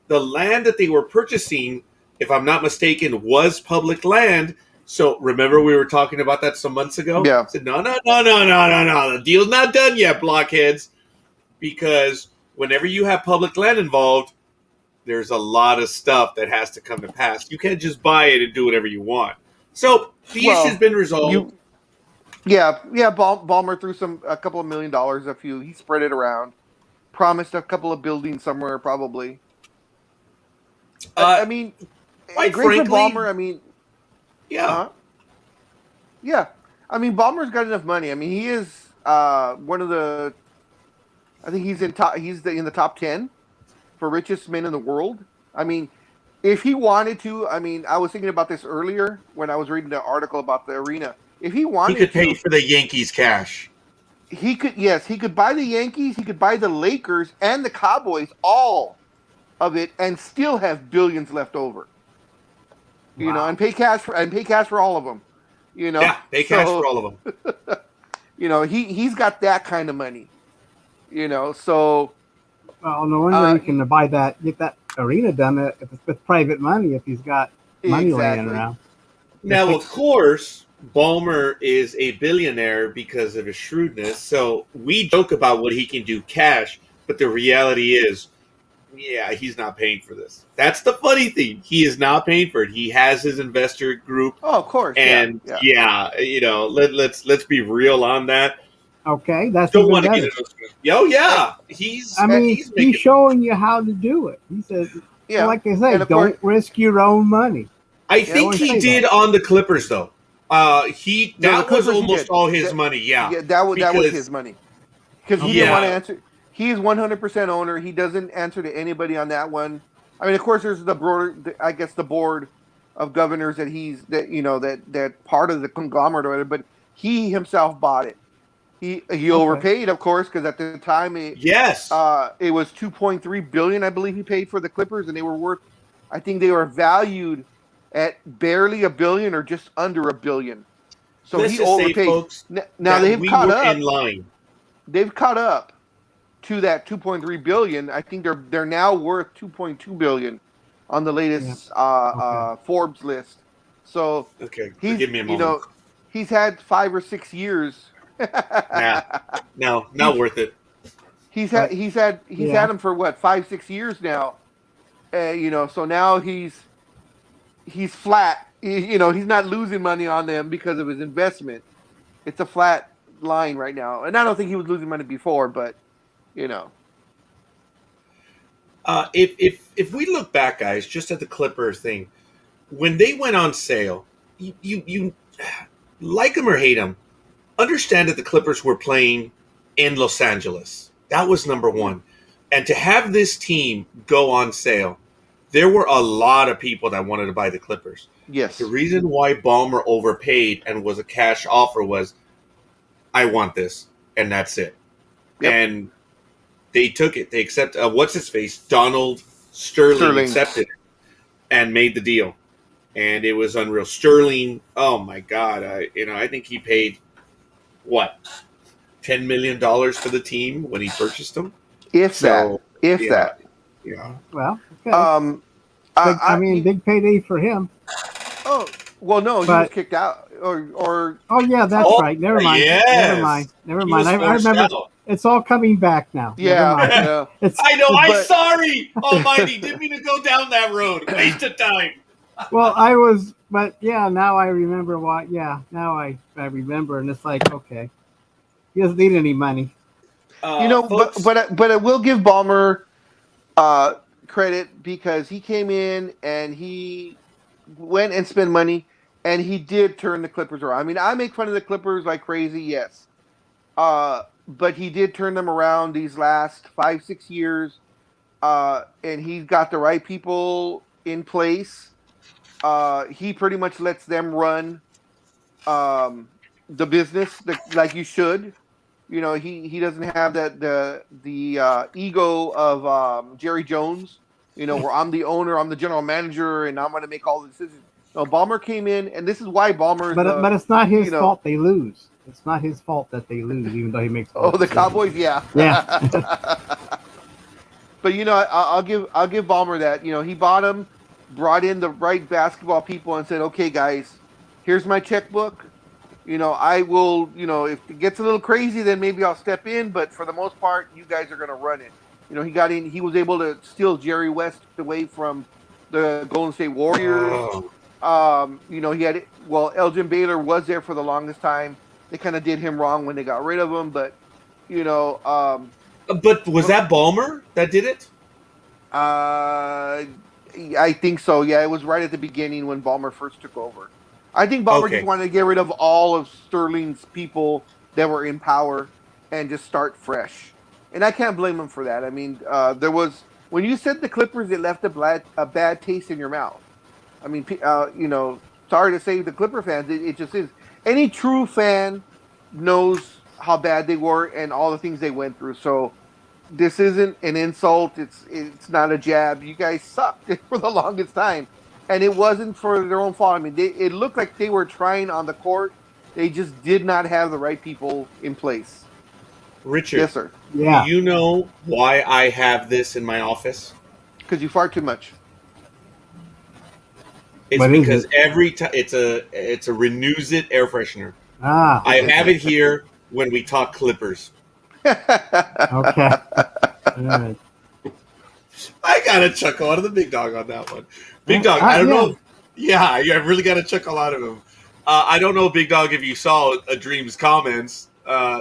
The land that they were purchasing, if I'm not mistaken, was public land. So remember we were talking about that some months ago?
Yeah.
I said, no. The deal's not done yet, blockheads. Because whenever you have public land involved, there's a lot of stuff that has to come to pass. You can't just buy it and do whatever you want. So the issue's been resolved.
Ballmer threw a couple of $1 million. He spread it around, promised a couple of buildings somewhere probably. I mean,
quite
great
frankly,
for Ballmer. I mean,
yeah.
Yeah. I mean, Ballmer's got enough money. I mean, he is one of the. I think he's in the top 10 for richest men in the world. I mean, if he wanted to, I mean, I was thinking about this earlier when I was reading the article about the arena. If he wanted,
he could pay for the Yankees cash.
He could, yes, he could buy the Yankees, he could buy the Lakers and the Cowboys, all of it, and still have billions left over. You know, and pay cash for all of them. You know,
yeah, pay cash for all of them.
You know, he's got that kind of money. You know, so.
Well, no wonder he can get that arena done with private money if he's got money laying around.
Now, of course, Ballmer is a billionaire because of his shrewdness. So we joke about what he can do cash, but the reality is, yeah, he's not paying for this. That's the funny thing. He is not paying for it. He has his investor group.
Oh, of course.
And you know, let's be real on that.
Okay, that's
don't want to get into he's
showing you how to do it. He says, like I say, don't risk your own money.
I think he did on the Clippers though. That was almost all his money. Yeah,
that was his money because he didn't want to answer. He's 100% owner. He doesn't answer to anybody on that one. I mean, of course, there's the board of governors that part of the conglomerate or whatever. But he himself bought it. He overpaid, of course, because at the time it was $2.3 billion, I believe, he paid for the Clippers, and they were worth. I think they were valued at barely $1 billion or just under $1 billion. So he overpaid. Folks, now they've caught up.
In line.
They've caught up to that $2.3 billion. I think they're now worth $2.2 billion on the latest Forbes list. So
give me a moment.
You know, he's had 5 or 6 years.
No, not worth it.
He's had him for what 5-6 years now. You know, so now he's flat. You know, he's not losing money on them because of his investment. It's a flat line right now, and I don't think he was losing money before, but you know.
If we look back, guys, just at the Clippers thing, when they went on sale, you like them or hate them, understand that the Clippers were playing in Los Angeles. That was number one. And to have this team go on sale, there were a lot of people that wanted to buy the Clippers.
Yes.
The reason why Ballmer overpaid and was a cash offer was, I want this, and that's it. Yep. And they took it. They accepted, what's-his-face? Donald Sterling accepted it and made the deal. And it was unreal. Sterling, oh my God. I think he paid, what, $10 million for the team when he purchased them?
If that.
Yeah.
Well, okay. Big payday for him.
Oh, well, no, he was kicked out. Or
oh, yeah, that's right. Never mind.
Yes.
Never mind. I remember. It's all coming back now.
Yeah.
I know. I'm sorry. Almighty. Didn't mean to go down that road. Waste of time.
Well, now I remember why. Yeah, now I remember, and it's like, okay, he doesn't need any money.
Folks, but I will give Ballmer credit because he came in and he went and spent money, and he did turn the Clippers around. I mean, I make fun of the Clippers like crazy, yes, but he did turn them around these last 5-6 years, and he's got the right people in place. He pretty much lets them run. the business like you should. You know, he doesn't have the ego of Jerry Jones. You know, where I'm the owner, I'm the general manager, and I'm going to make all the decisions. No, Ballmer came in, and this is why Ballmer is
But it's not his
you know,
fault they lose. It's not his fault that they lose, even though he makes.
Oh, the
decisions.
Cowboys, yeah.
Yeah.
But you know, I'll give Ballmer that. You know, he brought in the right basketball people, and said, "Okay, guys, here's my checkbook. You know, I will. You know, if it gets a little crazy, then maybe I'll step in. But for the most part, you guys are going to run it." You know, he got in. He was able to steal Jerry West away from the Golden State Warriors. You know, he had Elgin Baylor was there for the longest time. They kind of did him wrong when they got rid of him, but you know,
but was that Ballmer that did it?
I think so. Yeah, it was right at the beginning when Ballmer first took over. I think Ballmer just wanted to get rid of all of Sterling's people that were in power and just start fresh. And I can't blame him for that. I mean, there was when you said the Clippers, it left a bad taste in your mouth. I mean, you know, sorry to say the Clipper fans, it just is. Any true fan knows how bad they were and all the things they went through. So this isn't an insult. It's not a jab. You guys sucked for the longest time, and it wasn't for their own fault. I mean, it looked like they were trying on the court. They just did not have the right people in place.
Richard,
yes, sir.
Yeah.
Do you know why I have this in my office?
Because you fart too much.
It's
what
because every time it's a Renews It air freshener. I have it here when we talk Clippers.
Okay. Right.
I got a chuckle out of the big dog on that one. Big dog, I don't know. Yeah, I really got a chuckle out of him. I don't know, Big Dog, if you saw a Dream's comments.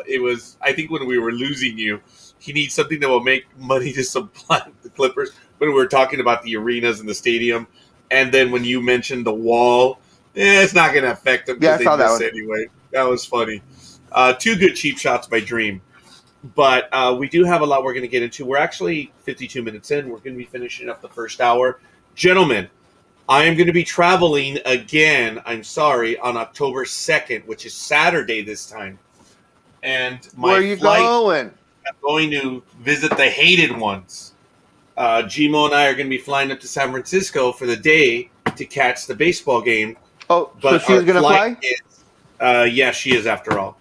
It was, I think, when we were losing you. He needs something that will make money to supplant the Clippers. When we were talking about the arenas and the stadium, and then when you mentioned the wall, it's not going to affect them because they miss anyway. That was funny. Two good cheap shots by Dream. But we do have a lot we're going to get into. We're actually 52 minutes in. We're going to be finishing up the first hour. Gentlemen, I am going to be traveling again, I'm sorry, on October 2nd, which is Saturday this time. And
where are you going?
I'm going to visit the hated ones. Gmo and I are going to be flying up to San Francisco for the day to catch the baseball game.
Oh, but so she's going to fly?
Yeah, she is after all.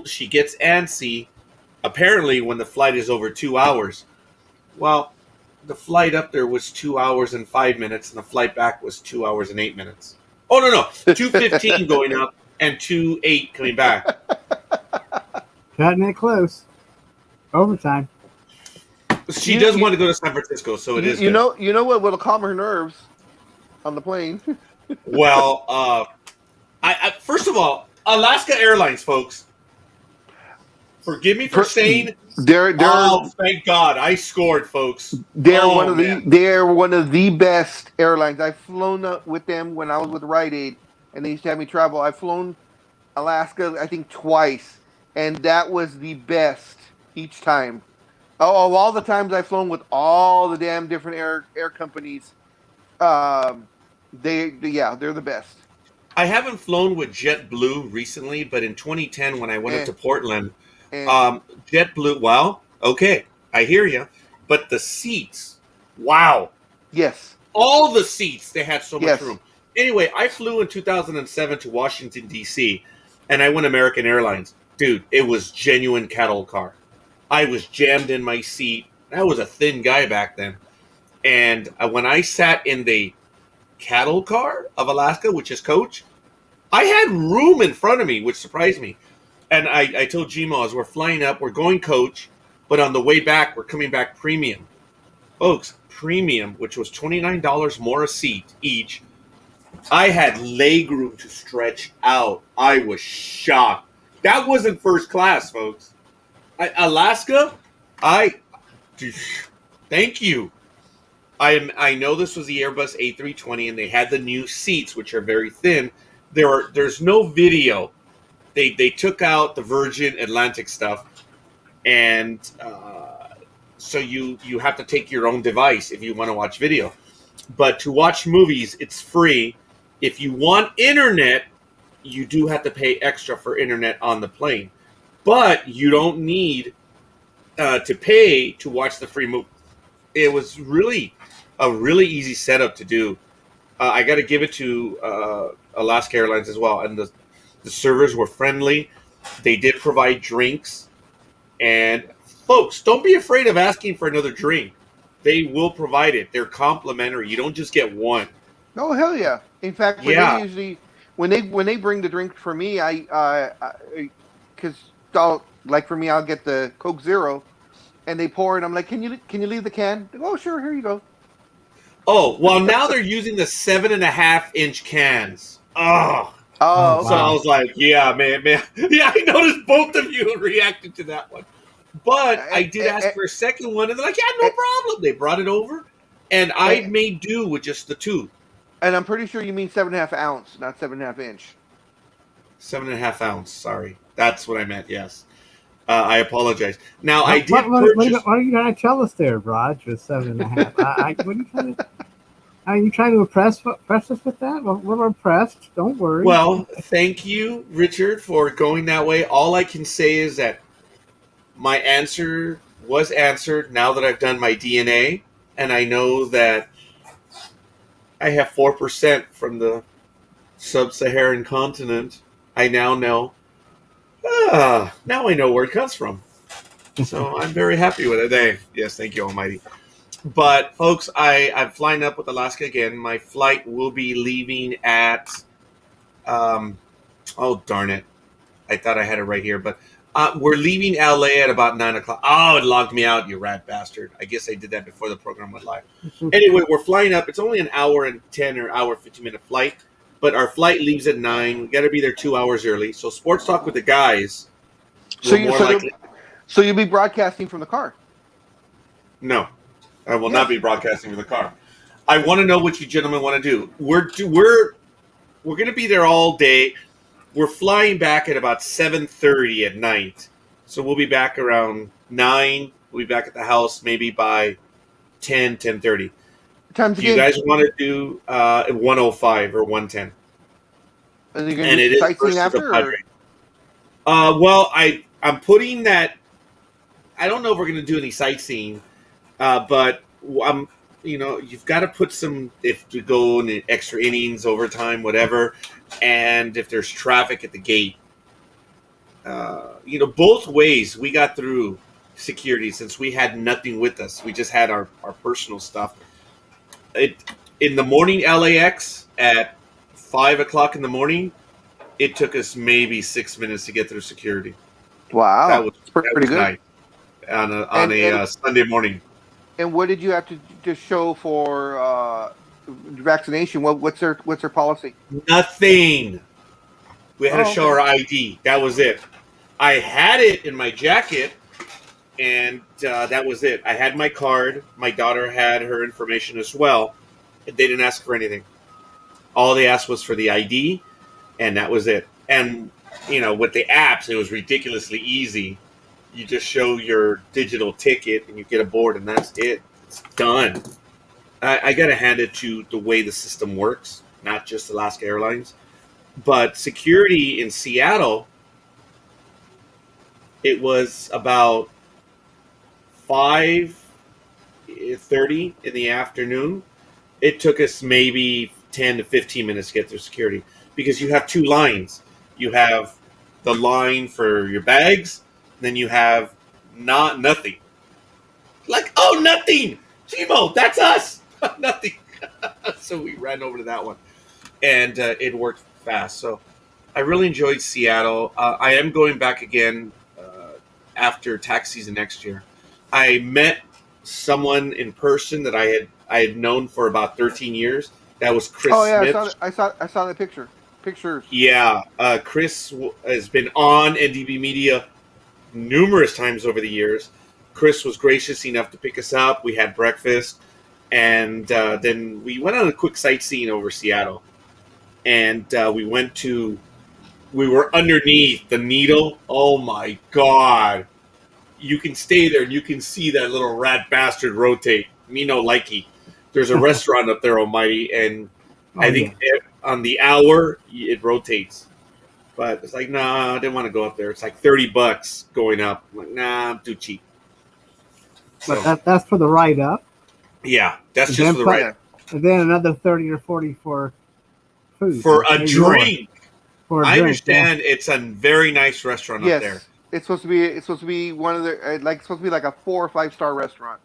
She gets antsy, apparently, when the flight is over 2 hours. Well, the flight up there was 2 hours and 5 minutes, and the flight back was 2 hours and 8 minutes. Oh, no, 2:15 going up and 2:08 coming back.
Cutting it close. Overtime.
She does want to go to San Francisco, so it is.
You know what will calm her nerves on the plane?
Well, I first of all, Alaska Airlines, folks. Forgive me for saying. Oh, thank God, I scored, folks.
They're one of the best airlines. I've flown with them when I was with Rite Aid, and they used to have me travel. I've flown Alaska, I think, twice, and that was the best each time. Of all the times I've flown with all the damn different air companies, they're the best.
I haven't flown with JetBlue recently, but in 2010 when I went up to Portland, JetBlue. Well, okay, I hear you, but the seats, wow.
Yes.
All the seats, they had so much room. Anyway, I flew in 2007 to Washington, D.C., and I went American Airlines. Dude, it was genuine cattle car. I was jammed in my seat. I was a thin guy back then. And when I sat in the cattle car of Alaska, which is coach, I had room in front of me, which surprised me. And I told Gmo, as we're flying up, we're going coach, but on the way back, we're coming back premium. Folks, premium, which was $29 more a seat each. I had leg room to stretch out. I was shocked. That wasn't first class, folks. Alaska, thank you. I know this was the Airbus A320, and they had the new seats, which are very thin. There's no video. They took out the Virgin Atlantic stuff, and so you have to take your own device if you want to watch video. But to watch movies, it's free. If you want internet, you do have to pay extra for internet on the plane, but you don't need to pay to watch the free movie. It was really a really easy setup to do. I got to give it to Alaska Airlines as well, and the servers were friendly. They did provide drinks, and folks, don't be afraid of asking for another drink. They will provide it. They're complimentary. You don't just get one.
Oh hell yeah! In fact, when they bring the drink for me, because like for me, I'll get the Coke Zero, and they pour it. I'm like, can you leave the can? They go, oh sure, here you go.
Oh well, now they're using the 7.5-inch cans. Oh.
Oh,
so I was like, yeah, man. Yeah, I noticed both of you reacted to that one. But I did ask for a second one, and they're like, yeah, no problem. They brought it over, and I made do with just the two.
And I'm pretty sure you mean 7.5 ounce, not 7.5 inch.
7.5 ounce, sorry. That's what I meant, yes. I apologize. Now,
what,
I did
what are you trying to tell us there, Raj, with 7.5? What are you trying to... Are you trying to impress us with that? Well, we're impressed. Don't worry.
Well, thank you, Richard, for going that way. All I can say is that my answer was answered now that I've done my DNA, and I know that I have 4% from the sub-Saharan continent. I now know. Now I know where it comes from. So I'm very happy with it. Yes, thank you, Almighty. But, folks, I'm flying up with Alaska again. My flight will be leaving at, oh, darn it. I thought I had it right here. But we're leaving LA at about 9 o'clock. Oh, it logged me out, you rat bastard. I guess I did that before the program went live. Anyway, we're flying up. It's only an hour and 10 or hour 15-minute flight. But our flight leaves at 9. We got to be there 2 hours early. So Sports Talk with the guys.
So you'll be broadcasting from the car?
No. I will not be broadcasting from the car. I want to know what you gentlemen want to do. We're going to be there all day. We're flying back at about 7:30 at night. So we'll be back around 9. We'll be back at the house maybe by 10:30. Do you guys want to do 1:05 or 1:10?
And you're going to do sightseeing after?
Well, I'm putting that. I don't know if we're going to do any sightseeing. But you've got to put some, if to go in extra innings, overtime, whatever, and if there's traffic at the gate, both ways we got through security since we had nothing with us. We just had our personal stuff. In the morning, LAX at 5 o'clock in the morning, it took us maybe 6 minutes to get through security.
Wow,
that was
pretty good
nice on a Sunday morning.
And what did you have to show for vaccination? What's their policy?
Nothing. We had to show our ID. That was it. I had it in my jacket, and that was it. I had my card. My daughter had her information as well. They didn't ask for anything. All they asked was for the ID, and that was it. And, with the apps, it was ridiculously easy. You just show your digital ticket and you get aboard, and that's it. It's done. I got to hand it to the way the system works, not just Alaska Airlines. But security in Seattle, it was about 5:30 in the afternoon. It took us maybe 10 to 15 minutes to get through security because you have two lines. You have the line for your bags, then you have nothing. Like, oh, nothing! Timo, that's us! Nothing. So we ran over to that one. And it worked fast. So I really enjoyed Seattle. I am going back again after tax season next year. I met someone in person that I had known for about 13 years. That was Chris Smith.
I saw the picture. Pictures.
Yeah. Chris has been on NDB Media numerous times over the years. Chris was gracious enough to pick us up. We had breakfast, and then we went on a quick sightseeing over Seattle. And we were underneath the Needle. Oh my God. You can stay there and you can see that little rat bastard rotate. Me no likey. There's a restaurant up there, Almighty, and I think on the hour it rotates. But it's like, nah, I didn't want to go up there. It's like $30 going up. I'm like, nah, I'm too cheap.
But
So
that's for the ride up.
yeah, that's
And
just
then
for the
put-
ride
And then another 30 or 40 for food.
for a
Maybe more.
drink.
For a
I
drink,
understand it's a very nice restaurant up there.
Yes, it's supposed to be one of the like it's supposed to be like a 4 or 5 star restaurant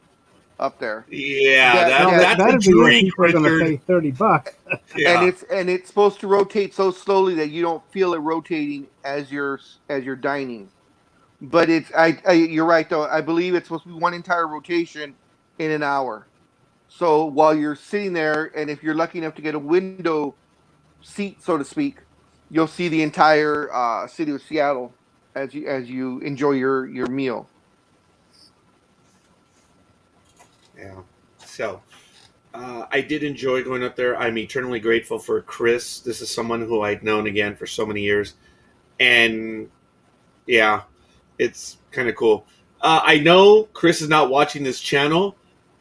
up there.
Yeah,
That-
Well,
that-
that's a
that'd be if
drink,
people are going to
Richard.
pay $30.
Yeah.
And it's supposed to rotate so slowly that you don't feel it rotating as you're dining. But it's you're right though. I believe it's supposed to be one entire rotation in an hour. So while you're sitting there, and if you're lucky enough to get a window seat, so to speak, you'll see the entire city of Seattle as you enjoy your meal.
Yeah. So I did enjoy going up there. I'm eternally grateful for Chris. This is someone who I'd known again for so many years. And yeah, it's kind of cool. I know Chris is not watching this channel,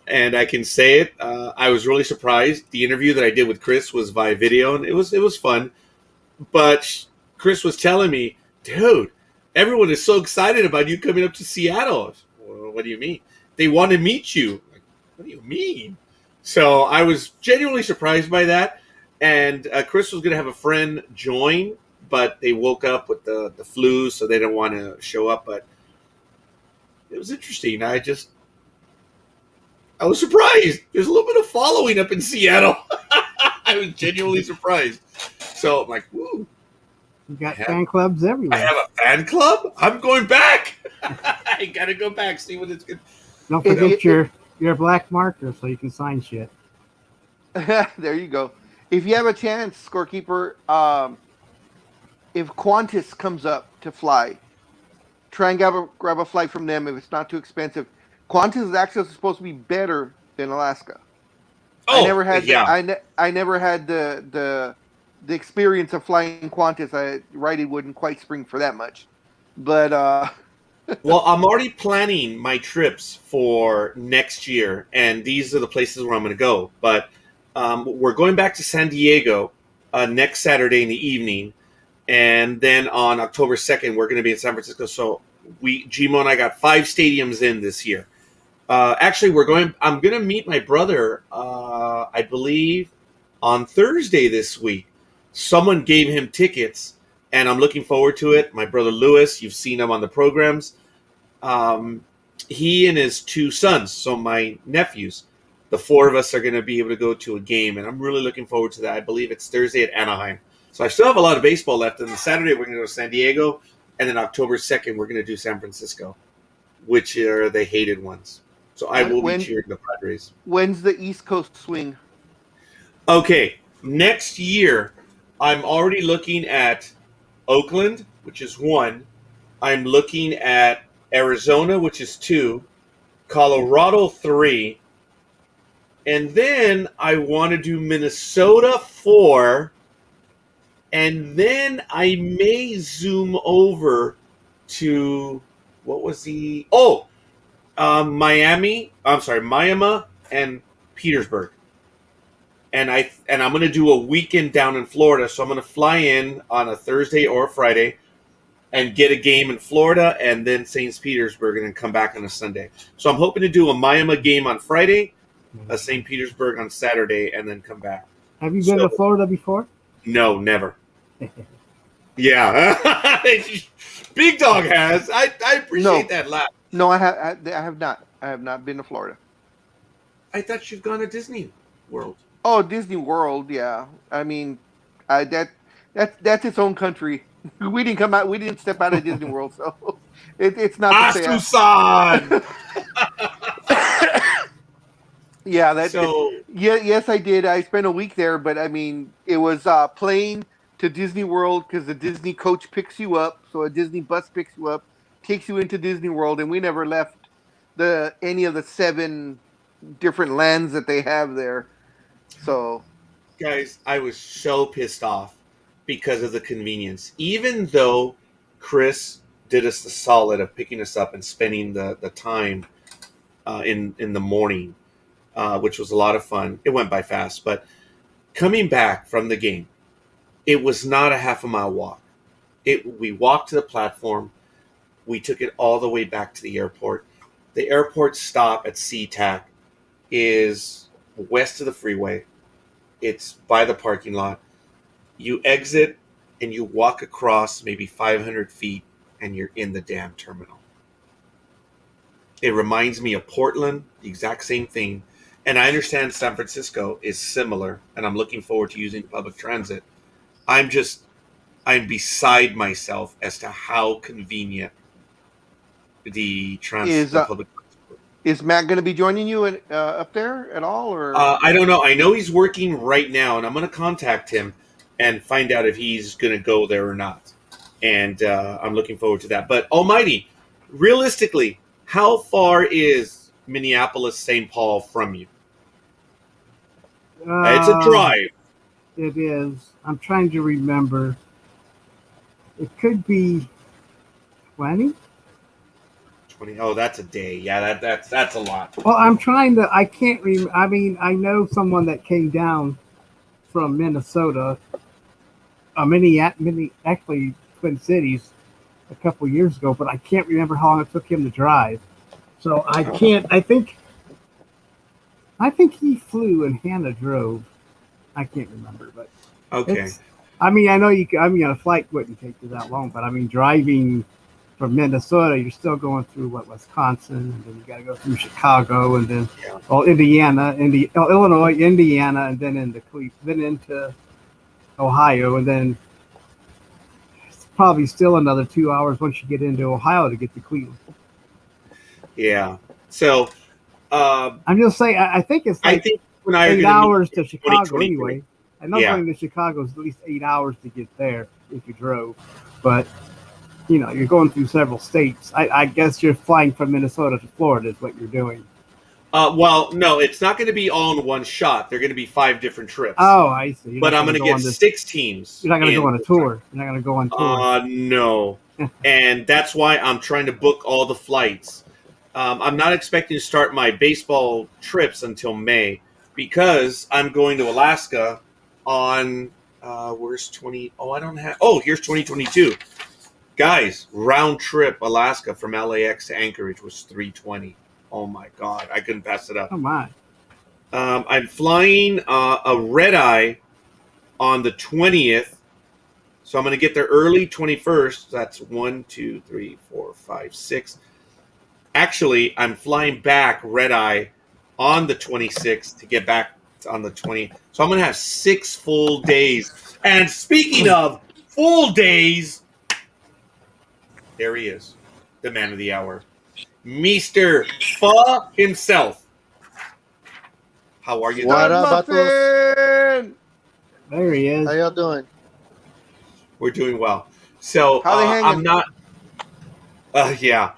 and I can say it. I was really surprised. The interview that I did with Chris was via video, and it was fun. But Chris was telling me, dude, everyone is so excited about you coming up to Seattle. Well, what do you mean? They want to meet you. Like, what do you mean? So I was genuinely surprised by that. And Chris was going to have a friend join, but they woke up with the flu, so they didn't want to show up. But it was interesting. I was surprised. There's a little bit of following up in Seattle. I was genuinely surprised. So I'm like, woo.
You got fan clubs everywhere.
I have a fan club? I'm going back. I got to go back, see what it's good.
Don't forget your black marker so you can sign shit.
There you go. If you have a chance, scorekeeper, if Qantas comes up to fly, try and grab a flight from them if it's not too expensive. Qantas is actually supposed to be better than Alaska.
Oh,
I never had
yeah.
I never had the experience of flying Qantas. It wouldn't quite spring for that much, but
Well, I'm already planning my trips for next year, and these are the places where I'm going to go. But we're going back to San Diego next Saturday in the evening, and then on October 2nd, we're going to be in San Francisco. So Gmo and I got 5 stadiums in this year. Actually, I'm going to meet my brother, I believe, on Thursday this week. Someone gave him tickets, and I'm looking forward to it. My brother Lewis, you've seen him on the programs. He and his 2 sons, so my nephews, the 4 of us are going to be able to go to a game, and I'm really looking forward to that. I believe it's Thursday at Anaheim. So I still have a lot of baseball left, and Saturday we're going to go to San Diego, and then October 2nd we're going to do San Francisco, which are the hated ones. So I will be cheering the Padres.
When's the East Coast swing?
Okay, next year I'm already looking at Oakland, which is 1. I'm looking at Arizona, which is 2. Colorado, 3. And then I want to do Minnesota, 4. And then I may zoom over to, what was the... Oh! Miami and Petersburg. And I'm going to do a weekend down in Florida. So I'm going to fly in on a Thursday or a Friday and get a game in Florida and then St. Petersburg and then come back on a Sunday. So I'm hoping to do a Miami game on Friday, a St. Petersburg on Saturday, and then come back.
Have you been to Florida before?
No, never. Yeah. Big Dog has. I appreciate that laugh.
No, I have not. I have not been to Florida.
I thought you've gone to Disney World.
Oh, Disney World, yeah. I mean, that's its own country. We didn't step out of Disney World, so it's not to
say.
Yeah,
so
yes, I did. I spent a week there, but I mean, it was plane to Disney World because the Disney coach picks you up, so a Disney bus picks you up, takes you into Disney World, and we never left any of the 7 different lands that they have there. So,
guys, I was so pissed off because of the convenience. Even though Chris did us the solid of picking us up and spending the time in the morning, which was a lot of fun. It went by fast, but coming back from the game, it was not a half a mile walk. We walked to the platform. We took it all the way back to the airport. The airport stop at SeaTac is west of the freeway. It's by the parking lot. You exit and you walk across maybe 500 feet and you're in the damn terminal. It reminds me of Portland, the exact same thing. And I understand San Francisco is similar, and I'm looking forward to using public transit. I'm beside myself as to how convenient the public transport.
Is Matt going to be joining you up there at all? Or
I don't know. I know he's working right now, and I'm going to contact him and find out if he's going to go there or not. And I'm looking forward to that. But almighty, realistically, how far is Minneapolis, St. Paul from you? It's a drive.
It is. I'm trying to remember. It could be 20.
20. Oh, that's a day. Yeah, that's a lot.
Well, I'm trying to. I can't remember. I mean, I know someone that came down from Minnesota. Actually, Twin Cities, a couple years ago, but I can't remember how long it took him to drive. So I can't. I think he flew and Hannah drove. I can't remember, but
okay.
I mean, I know you. I mean, a flight wouldn't take you that long, but I mean, driving from Minnesota, you're still going through Wisconsin, and then you got to go through Chicago, and then Indiana, Illinois, Indiana, and then into Ohio, and then it's probably still another 2 hours once you get into Ohio to get to Cleveland.
Yeah. So
I'm just saying, I think it's like 8 hours to Chicago anyway. I know going to Chicago is at least 8 hours to get there if you drove, but you're going through several states. I guess you're flying from Minnesota to Florida is what you're doing.
Well, no, it's not going to be all in one shot. They're going to be 5 different trips.
Oh, I see.
But I'm going to get 6 teams.
You're not going to go on a tour. You're not going to go on tour.
No. And that's why I'm trying to book all the flights. I'm not expecting to start my baseball trips until May because I'm going to Alaska on where's 20? Oh, I don't have. Oh, here's 2022. Guys, round trip Alaska from LAX to Anchorage was $320. Oh my God, I couldn't pass it up.
Oh my!
I'm flying a red eye on the 20th, so I'm going to get there early 21st. That's 1, 2, 3, 4, 5, 6. Actually, I'm flying back red eye on the 26th to get back on the 20th. So I'm going to have 6 full days. And speaking of full days, there he is, the man of the hour. Mr. Pho himself. How are you?
What up, Batos?
There he is.
How y'all doing?
We're doing well. So I'm not. Yeah.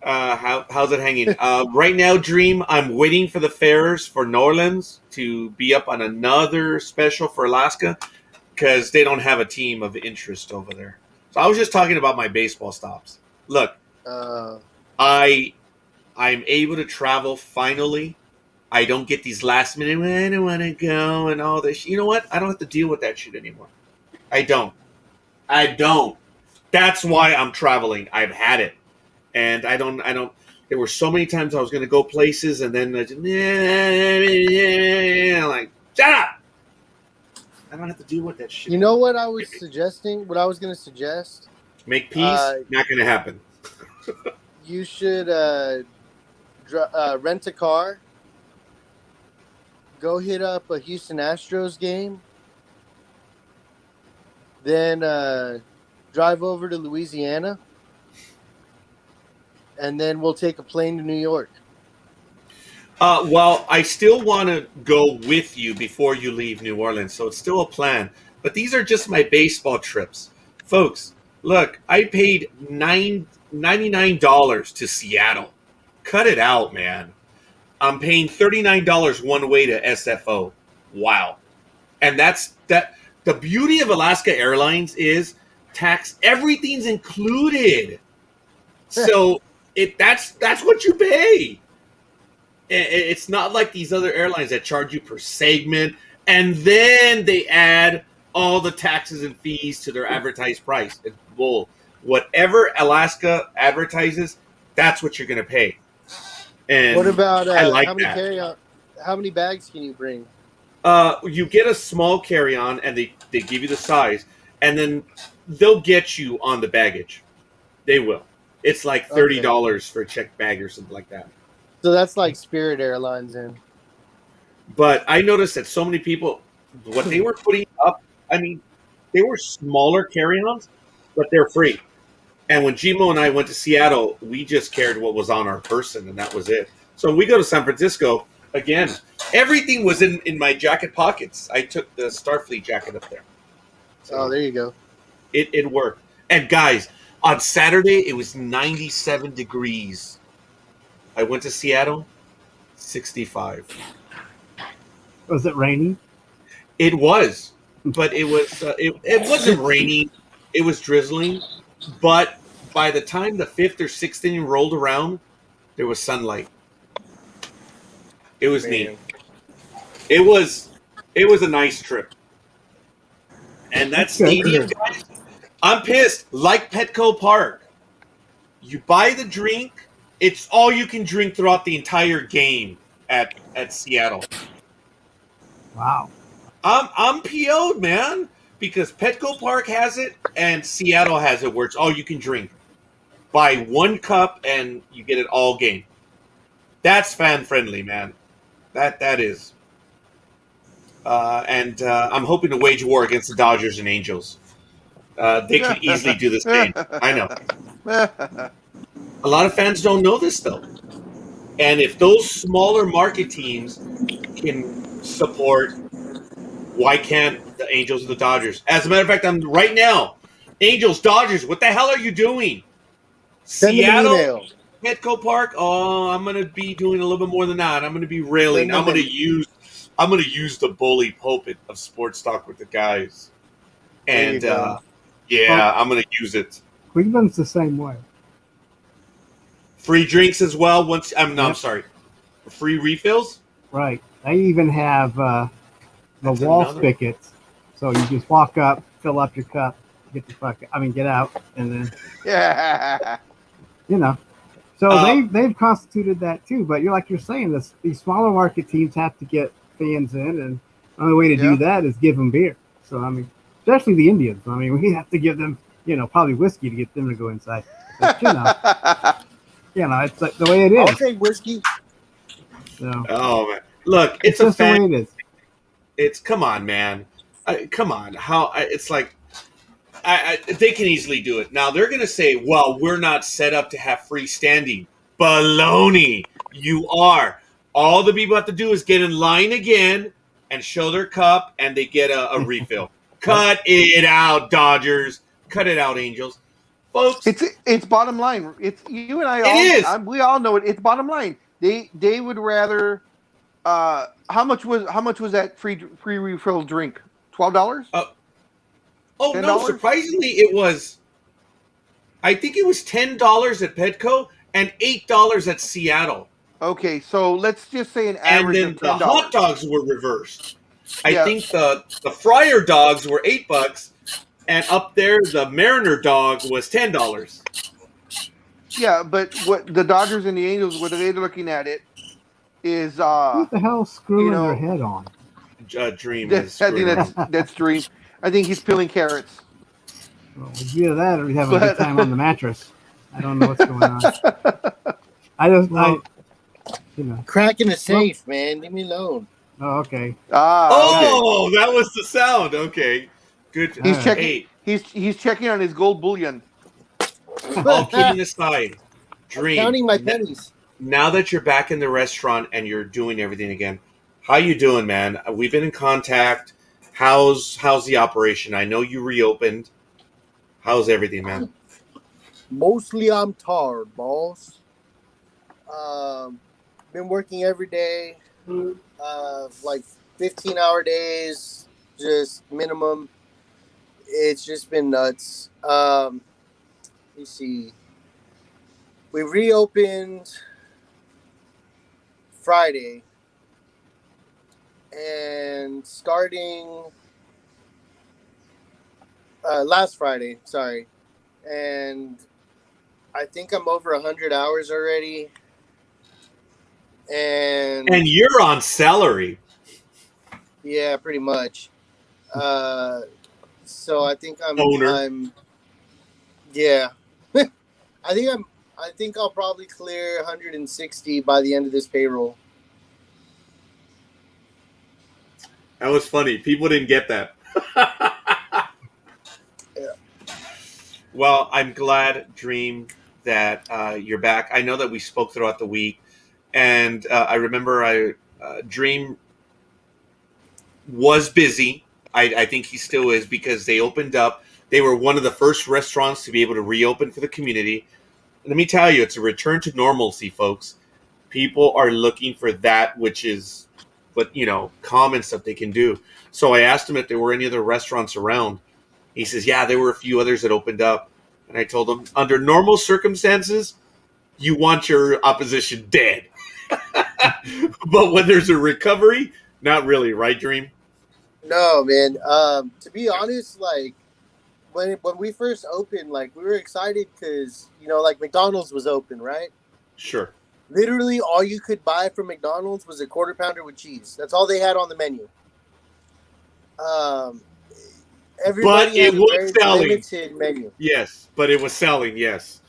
How's it hanging? Right now, Dream, I'm waiting for the fares for New Orleans to be up on another special for Alaska because they don't have a team of interest over there. So I was just talking about my baseball stops. Look, I'm able to travel finally. I don't get these last minute, I don't want to go and all this. You know what? I don't have to deal with that shit anymore. I don't. That's why I'm traveling. I've had it. And I don't, there were so many times I was going to go places and then I just, like, shut up. I don't have to deal with that shit.
You know what I was suggesting? What I was going to suggest?
Make peace? Not going to happen.
You should rent a car, go hit up a Houston Astros game, then drive over to Louisiana, and then we'll take a plane to New York.
Well, I still want to go with you before you leave New Orleans, so it's still a plan. But these are just my baseball trips. Folks, look, I paid $99 to Seattle. Cut it out, man. I'm paying $39 one way to SFO. Wow. And that's that. The beauty of Alaska Airlines is everything's included. So that's what you pay. It's not like these other airlines that charge you per segment, and then they add all the taxes and fees to their advertised price. bowl. Whatever Alaska advertises, that's what you're going to pay. And
What about
I like
how many
that.
How many bags can you bring?
You get a small carry-on, and they give you the size, and then they'll get you on the baggage. They will. It's like $30 for a checked bag or something like that.
So that's like Spirit Airlines in.
But I noticed that so many people, what they were putting up, I mean, they were smaller carry-ons, but they're free. And when Gmo and I went to Seattle, we just carried what was on our person, and that was it. So when we go to San Francisco, again, everything was in my jacket pockets. I took the Starfleet jacket up there. So
there you go.
It worked. And guys, on Saturday, it was 97 degrees. I went to Seattle, 65.
Was it raining?
It was, but it was it wasn't raining. It was drizzling, but by the time the 5th or 6th inning rolled around, there was sunlight. It was neat. It was a nice trip. And that stadium, guys, I'm pissed. Like Petco Park, you buy the drink. It's all you can drink throughout the entire game at Seattle.
Wow.
I'm PO'd, man, because Petco Park has it and Seattle has it where it's all you can drink. Buy 1 cup and you get it all game. That's fan friendly, man. That is. And I'm hoping to wage war against the Dodgers and Angels. They could easily do this game. I know. A lot of fans don't know this, though. And if those smaller market teams can support, why can't the Angels and the Dodgers? As a matter of fact, I'm right now. Angels, Dodgers, what the hell are you doing?
Send them an
Seattle,
email.
Petco Park. Oh, I'm gonna be doing a little bit more than that. I'm gonna be railing. I'm gonna use the bully pulpit of sports talk with the guys. And I'm gonna use it.
Cleveland's the same way.
Free drinks as well. I'm sorry. Free refills.
Right. They even have the wall spigots. So you just walk up, fill up your cup, get out, and then So they've constituted that too. But you're saying these smaller market teams have to get fans in, and the only way to do that is give them beer. So especially the Indians. We have to give them probably whiskey to get them to go inside. But, it's like the way it is.
I'll take whiskey.
So,
oh man, look, it's
just the way it is.
It's come on, man, come on. It's like they can easily do it. Now they're going to say, "Well, we're not set up to have free standing." Baloney, you are. All the people have to do is get in line again and show their cup, and they get a refill. Cut it out, Dodgers. Cut it out, Angels. Folks,
it's bottom line. It's you and I. We all know it. It's bottom line. They would rather. How much was that free refill drink? $12.
Oh $10? No! Surprisingly, it was. I think it was $10 at Petco and $8 at Seattle.
Okay, so let's just say an average
of $10. And then the hot dogs were reversed. I think the fryer dogs were $8. And up there, the Mariner dog was $10.
Yeah, but what the Dodgers and the Angels, what they're looking at it is
what the hell screwing their head on?
Dream.
I think that's Dream. I think he's peeling carrots.
Well, either that or he's having a good time on the mattress. I don't know what's going on.
Cracking the safe, man. Leave me alone.
Oh, okay.
Okay. That was the sound. Okay. Good.
He's checking. Hey. He's checking on his gold bullion.
All kidding aside, Dream.
Counting my pennies.
Now that you're back in the restaurant and you're doing everything again, how you doing, man? We've been in contact. How's the operation? I know you reopened. How's everything, man?
Mostly I'm tired, boss. Been working every day, like 15-hour days, just minimum. It's just been nuts. Let's see. We reopened Friday, and starting last Friday, sorry, and I think I'm over 100 hours already. And
you're on salary.
yeah, pretty much. So I think
Owner.
yeah. I think I'll probably clear 160 by the end of this payroll.
That was funny. People didn't get that.
Yeah.
Well, I'm glad, Dream, that you're back. I know that we spoke throughout the week, and I remember Dream was busy. I think he still is because they opened up. They were one of the first restaurants to be able to reopen for the community. Let me tell you, it's a return to normalcy, folks. People are looking for that which is, but common stuff they can do. So I asked him if there were any other restaurants around. He says, yeah, there were a few others that opened up. And I told him, under normal circumstances, you want your opposition dead. But when there's a recovery, not really, right, Dream?
No, man. To be honest, like when we first opened, like we were excited because like McDonald's was open, right?
Sure.
Literally, all you could buy from McDonald's was a quarter pounder with cheese. That's all they had on the menu. Everybody
But it
had a
was
very
selling.
limited menu.
Yes, but it was selling, yes.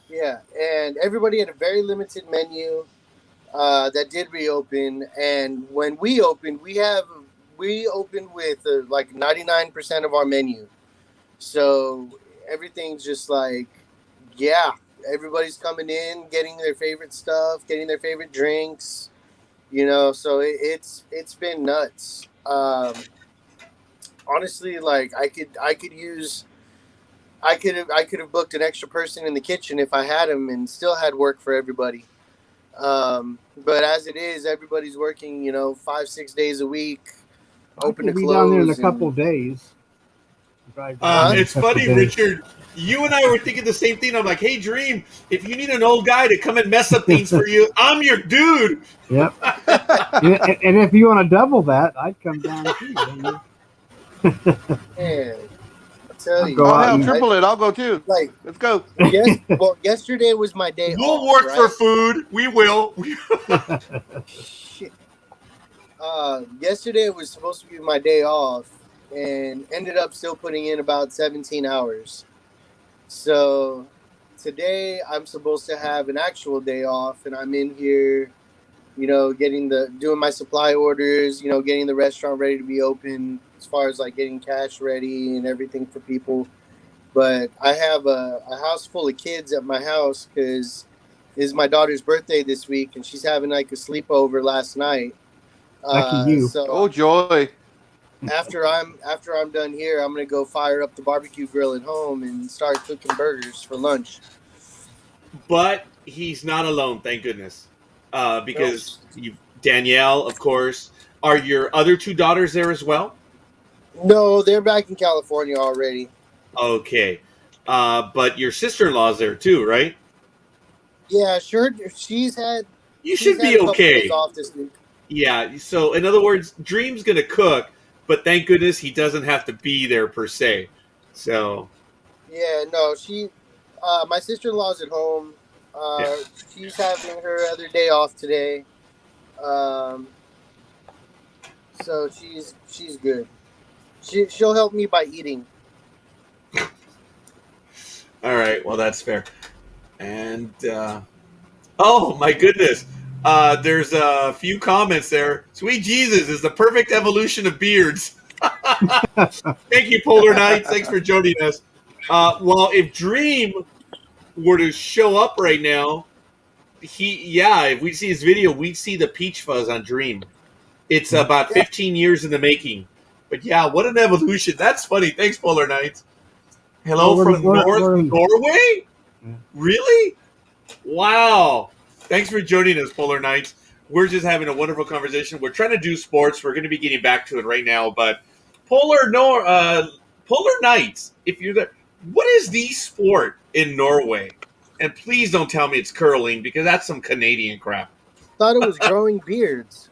Yeah, and everybody had a very limited menu that did reopen. And when we opened, we opened with like 99% of our menu. So everything's just like, yeah, everybody's coming in, getting their favorite stuff, getting their favorite drinks, so it's been nuts. Honestly, like I could have booked an extra person in the kitchen if I had him and still had work for everybody. But as it is, everybody's working, 5-6 days a week, open to
I'll be
close.
down there in a couple of days.
It's funny, Richard. You and I were thinking the same thing. I'm like, hey, Dream, if you need an old guy to come and mess up things for you, I'm your dude.
Yep. and if you want to double that, I'd come down too.
Man, I tell you.
Oh, hell, triple it. I'll go too.
Like,
let's go.
Yes. Well, yesterday was my day
We'll
off.
work
right?
for food. We will.
Shit. Yesterday was supposed to be my day off and ended up still putting in about 17 hours. So today I'm supposed to have an actual day off, and I'm in here, doing my supply orders, getting the restaurant ready to be open as far as like getting cash ready and everything for people. But I have a house full of kids at my house because it's my daughter's birthday this week, and she's having like a sleepover last night.
Lucky you.
So
Oh, joy.
after I'm done here, I'm gonna go fire up the barbecue grill at home and start cooking burgers for lunch.
But he's not alone, thank goodness, because Danielle, of course. Are your other two daughters there as well?
No, they're back in California already.
Okay, but your sister-in-law's there too, right?
Yeah, sure. She's had.
You should be
a couple
okay.
days off this week.
Yeah. So, in other words, Dream's gonna cook, but thank goodness he doesn't have to be there per se. So.
Yeah. No. My sister-in-law's at home. She's having her other day off today. So she's good. She'll help me by eating.
All right. Well, that's fair. And oh my goodness. There's a few comments there. Sweet Jesus is the perfect evolution of beards. Thank you, Polar Knights. Thanks for joining us. Well, if Dream were to show up right now, if we see his video, we'd see the peach fuzz on Dream. It's about 15 years in the making. But yeah, what an evolution. That's funny. Thanks, Polar Knights. Hello from Norway?
Yeah.
Really? Wow. Thanks for joining us, Polar Knights. We're just having a wonderful conversation. We're trying to do sports. We're going to be getting back to it right now. But Polar Knights, if you're there, what is the sport in Norway? And please don't tell me it's curling, because that's some Canadian crap.
Thought it was growing beards.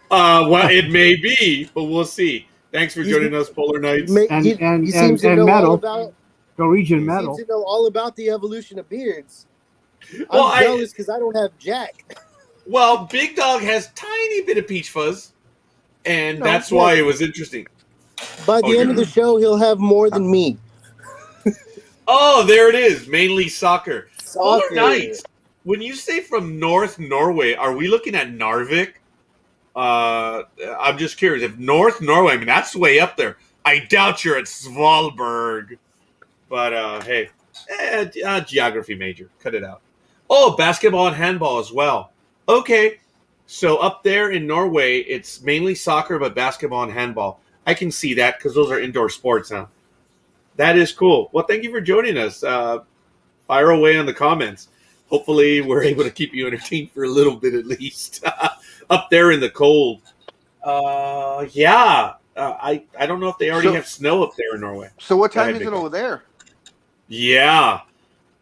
Well, it may be, but we'll see. Thanks for joining us, Polar Knights.
He seems to know
metal.
all about.
Norwegian
You
metal.
seem to know all about the evolution of beards.
Well,
I'm jealous because I don't have Jack.
Well, Big Dog has tiny bit of peach fuzz, and
No,
that's
yeah.
why it was interesting.
By the end of the show, he'll have more than me.
Oh, there it is. Mainly soccer. Polar
Soccer.
Knights. When you say from North Norway, are we looking at Narvik? I'm just curious. If North Norway, I mean, that's way up there. I doubt you're at Svalbard. But, hey, geography major. Cut it out. Oh, basketball and handball as well. Okay. So up there in Norway, it's mainly soccer, but basketball and handball. I can see that because those are indoor sports now. That is cool. Well, thank you for joining us. Fire away on the comments. Hopefully, we're able to keep you entertained for a little bit at least. Up there in the cold. Yeah. I don't know if they already have snow up there in Norway.
So what time is it over there?
Yeah.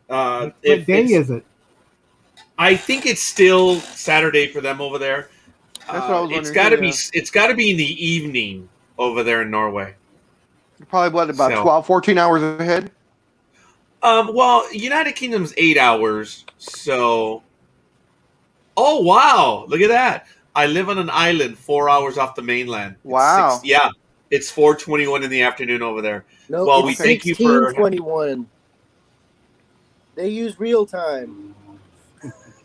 What day is it?
I think it's still Saturday for them over there.
That's what I was wondering.
It's got to be in the evening over there in Norway.
Probably what, about 12, 14 hours ahead?
Well, United Kingdom's 8 hours, so. Oh wow! Look at that. I live on an island 4 hours off the mainland.
Wow.
It's 4:21 in the afternoon over there.
No,
well,
it's
we thank you for
16:21. They use real time.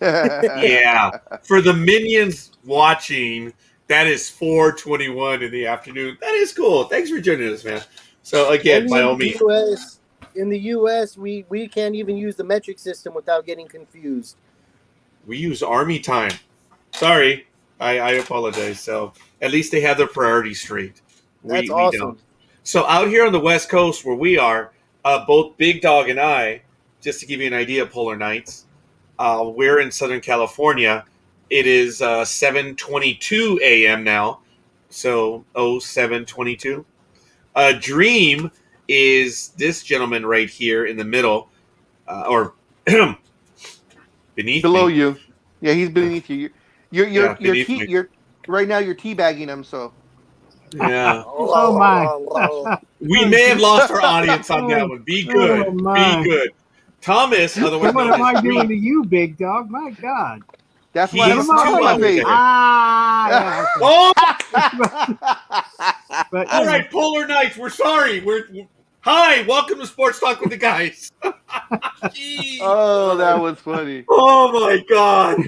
Yeah. For the minions watching, that is 4:21 in the afternoon. That is cool. Thanks for joining us, man. So again, by all means.
In the U.S., we can't even use the metric system without getting confused.
We use Army time. Sorry. I apologize. So at least they have their priorities straight.
That's
we
awesome.
don't. So out here on the West Coast where we are, both Big Dog and I, just to give you an idea, Polar Nights, we're in Southern California. It is 7:22 a.m. now. So 7:22. Dream is this gentleman right here in the middle, or beneath
below
me.
you. Yeah, he's beneath you. You're right now. You're teabagging him. So
yeah.
Oh my!
We may have lost our audience on that one. Be good. Be good. Thomas, otherwise
What
known
am I
as
doing
Dream.
to you, Big Dog? My God!
that's why I have a
He's
smile on my
2
face.
hours
Yeah,
Oh,
but,
all right, Polar Knights. We're sorry. Hi. Welcome to Sports Talk with the Guys. Jeez.
Oh, that was funny.
Oh my God.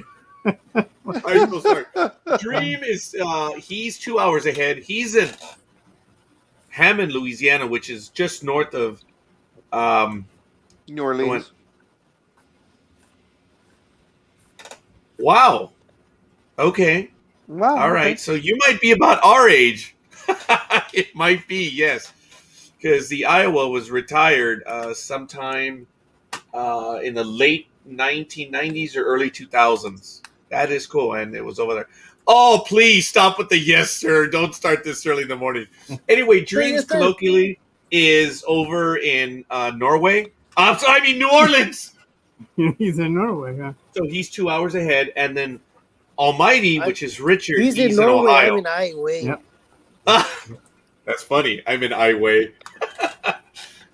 I'm so sorry. Dream is he's 2 hours ahead. He's in Hammond, Louisiana, which is just north of
New Orleans.
Wow. Okay.
Wow.
All right. So you might be about our age. It might be, yes. Because the Iowa was retired sometime in the late 1990s or early 2000s. That is cool. And it was over there. Oh, please stop with the yes, sir. Don't start this early in the morning. Anyway, Dreams colloquially is over in Norway. New Orleans.
he's in Norway, huh?
So he's 2 hours ahead. And then Almighty, which is Richard,
He's in Norway.
Ohio.
I'm in Iowa.
Yep.
That's funny. I'm in Iowa.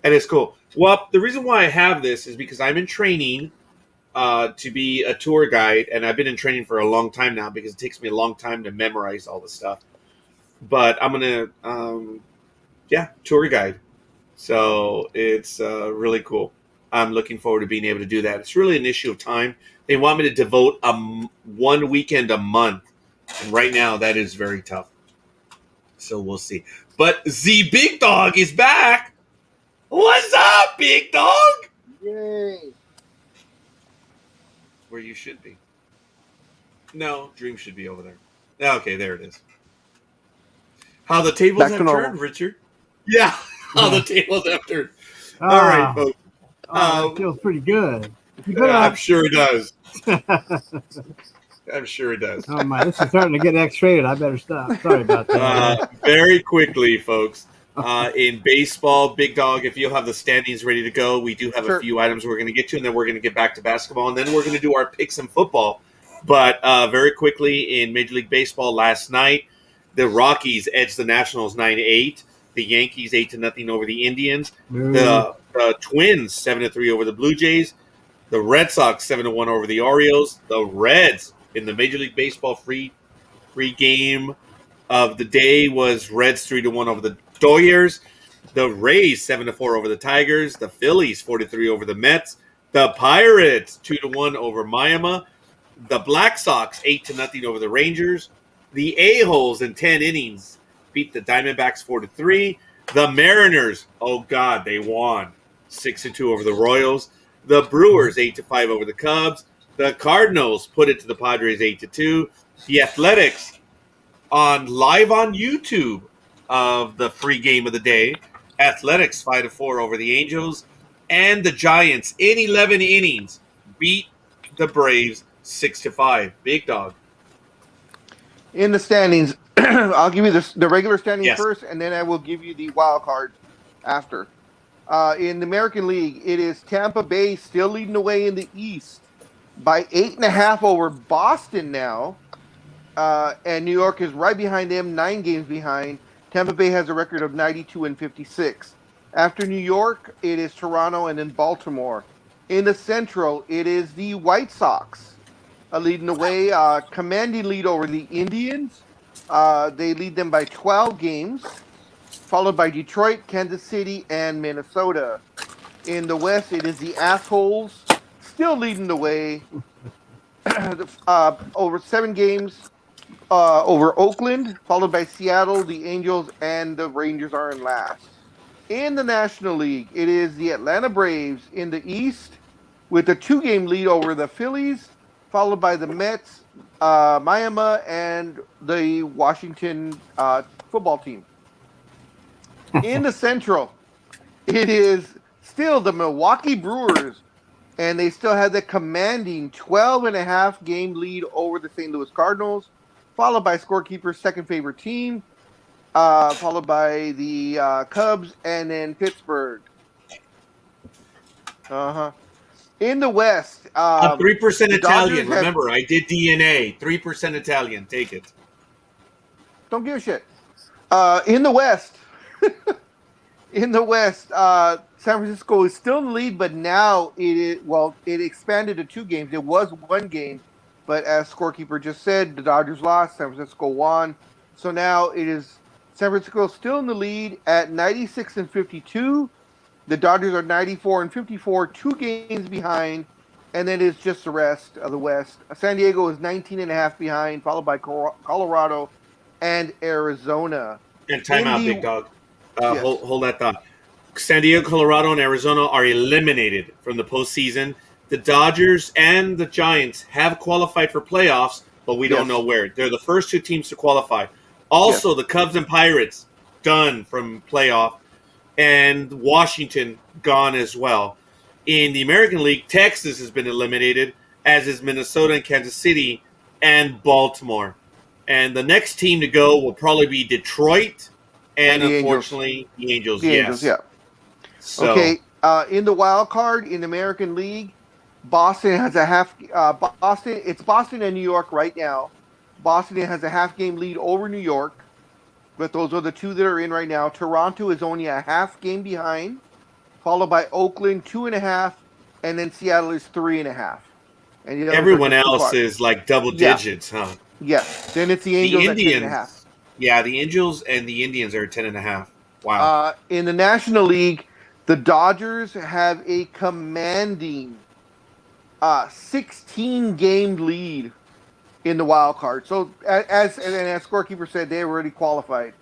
And it's cool. Well, the reason why I have this is because I'm in training to be a tour guide, and I've been in training for a long time now because it takes me a long time to memorize all the stuff. But I'm going to, tour guide. So it's really cool. I'm looking forward to being able to do that. It's really an issue of time. They want me to devote one weekend a month. And right now, that is very tough. So we'll see. But the Big Dog is back. What's up, Big Dog?
Yay.
Where you should be. No, Dream should be over there. Okay, there it is. How the tables have turned, Richard. Yeah, how the tables have turned. All right, folks.
It feels pretty good.
I'm sure it does. I'm sure it does.
Oh my, this is starting to get X-rated. I better stop. Sorry about that.
Very quickly, folks. In baseball, Big Dog, if you'll have the standings ready to go, we do have a few items we're going to get to, and then we're going to get back to basketball, and then we're going to do our picks in football. But very quickly, in Major League Baseball last night, the Rockies edged the Nationals 9-8. The Yankees 8-0 over the Indians.
Ooh.
The Twins 7-3 over the Blue Jays. The Red Sox 7-1 over the Orioles. The Reds in the Major League Baseball free game of the day was Reds 3-1 over the Dodgers. The Rays 7-4 over the Tigers. The Phillies 4-3 over the Mets. The Pirates 2-1 over Miami. The Black Sox 8-0 over the Rangers. The A-Holes in 10 innings beat the Diamondbacks 4-3. The Mariners, oh God, they won 6-2 over the Royals. The Brewers 8-5 over the Cubs. The Cardinals put it to the Padres 8-2. The Athletics live on YouTube of the free game of the day. Athletics 5-4 over the Angels. And the Giants in 11 innings beat the Braves 6-5. Big dog.
In the standings, I'll give you the regular standings
Yes.
first, and then I will give you the wild card after. In the American League, it is Tampa Bay still leading the way in the East by 8.5 over Boston now. And New York is right behind them, 9 games behind. Tampa Bay has a record of 92-56. After New York, it is Toronto and then Baltimore. In the Central, it is the White Sox leading the way, commanding lead over the Indians. They lead them by 12 games, followed by Detroit, Kansas City, and Minnesota. In the West, it is the Assholes still leading the way over 7 games over Oakland, followed by Seattle, the Angels, and the Rangers are in last. In the National League, it is the Atlanta Braves in the East with a 2-game lead over the Phillies, followed by the Mets, Miami, and the Washington football team. In the Central, it is still the Milwaukee Brewers, and they still have the commanding 12.5 game lead over the St. Louis Cardinals, followed by scorekeeper's second favorite team, followed by the Cubs, and then Pittsburgh. In the West,
3% Italian.
have,
Remember, I did DNA. 3% Italian. Take it.
Don't give a shit. In the West, San Francisco is still in the lead, but now it expanded to 2 games. It was 1 game, but as scorekeeper just said, the Dodgers lost, San Francisco won. So now it is San Francisco still in the lead at 96-52. The Dodgers are 94-54, 2 games behind, and then it's just the rest of the West. San Diego is 19.5 behind, followed by Colorado and Arizona.
And timeout, big dog.
Yes.
Hold that thought. San Diego, Colorado, and Arizona are eliminated from the postseason. The Dodgers and the Giants have qualified for playoffs, but we don't know where. They're the first 2 teams to qualify. Also, the Cubs and Pirates done from playoff, and Washington gone as well. In the American League, Texas has been eliminated, as is Minnesota and Kansas City and Baltimore. And the next team to go will probably be Detroit and unfortunately, the Angels. Yes.
Yeah.
So,
okay. In the wild card in the American League, Boston has a half. It's Boston and New York right now. Boston has a half game lead over New York, but those are the 2 that are in right now. Toronto is only a half game behind, followed by Oakland 2.5, and then Seattle is 3.5. And
everyone else is like double digits, huh?
Yes. Then it's the Angels at 10.5.
Yeah, the Angels and the Indians are 10.5. Wow.
In the National League, the Dodgers have a commanding 16-game lead in the wild card. So as scorekeeper said, they already qualified.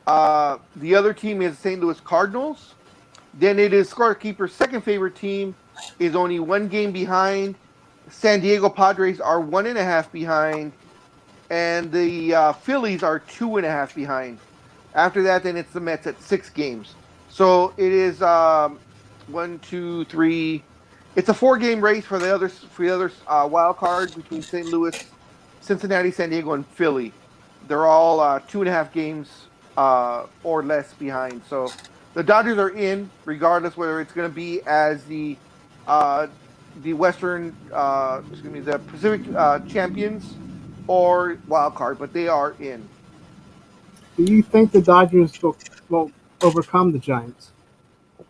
The other team is St. Louis Cardinals. Then it is scorekeeper's second favorite team is only 1 game behind. San Diego Padres are 1.5 behind, and the Phillies are 2.5 behind. After that, then it's the Mets at 6 games. So it is 1, 2, 3. It's a 4-game race for the other wild card between St. Louis, Cincinnati, San Diego, and Philly. They're all 2.5 games or less behind. So the Dodgers are in, regardless whether it's going to be as the Western, the Pacific champions or wild card, but they are in.
Do you think the Dodgers will overcome the Giants? Do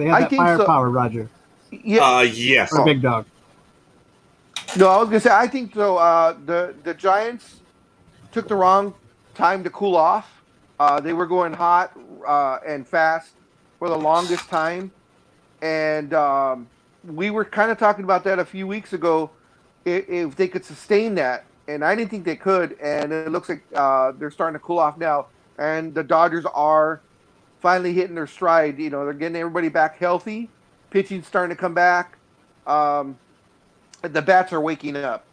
they have
I
that
think so.
firepower, Roger,
Yeah.
Yes.
or Big Dog?
No, I was gonna say I think so. The Giants took the wrong time to cool off. They were going hot and fast for the longest time, and we were kind of talking about that a few weeks ago. If they could sustain that, and I didn't think they could, and it looks like they're starting to cool off now. And the Dodgers are finally hitting their stride. You know, they're getting everybody back healthy. Pitching's starting to come back. Um, the bats are waking up.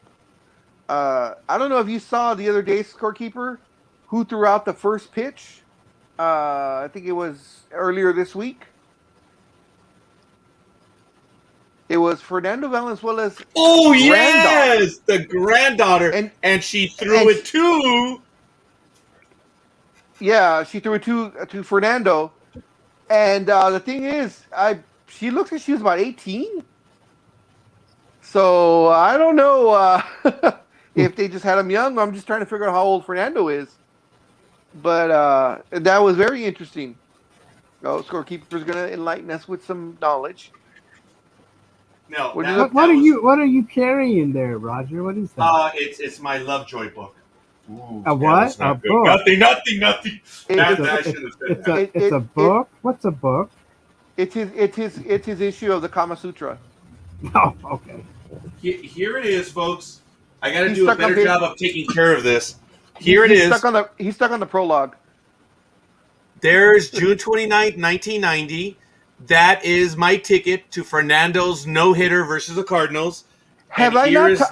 I don't know if you saw the other day, scorekeeper, who threw out the first pitch. I think it was earlier this week. It was Fernando Valenzuela's
Oh
granddaughter,
yes, the granddaughter,
and
and she threw
and
it to.
yeah, she threw it to Fernando. And the thing is, she looks like she was about 18. So I don't know if they just had him young. I'm just trying to figure out how old Fernando is. But that was very interesting. Oh, scorekeeper's going to enlighten us with some knowledge.
No,
What
that,
is it?
What
that
are
was,
you What are you carrying there, Roger? What is that?
it's my Lovejoy book. Ooh,
A
that
what?
was not
A
good.
book?
Nothing. That,
It's
I
a-
should have said that.
It's a book. What's a book?
It's his issue of the Kama Sutra.
Oh, okay.
Here it is, folks. I got to
He's
do a
stuck on
better
page-
job of taking care of this. Here it
He's
is.
He's stuck on the prologue.
There's June 29th, 1990. That is my ticket to Fernando's no-hitter versus the Cardinals.
Have
And
I
here
not
is-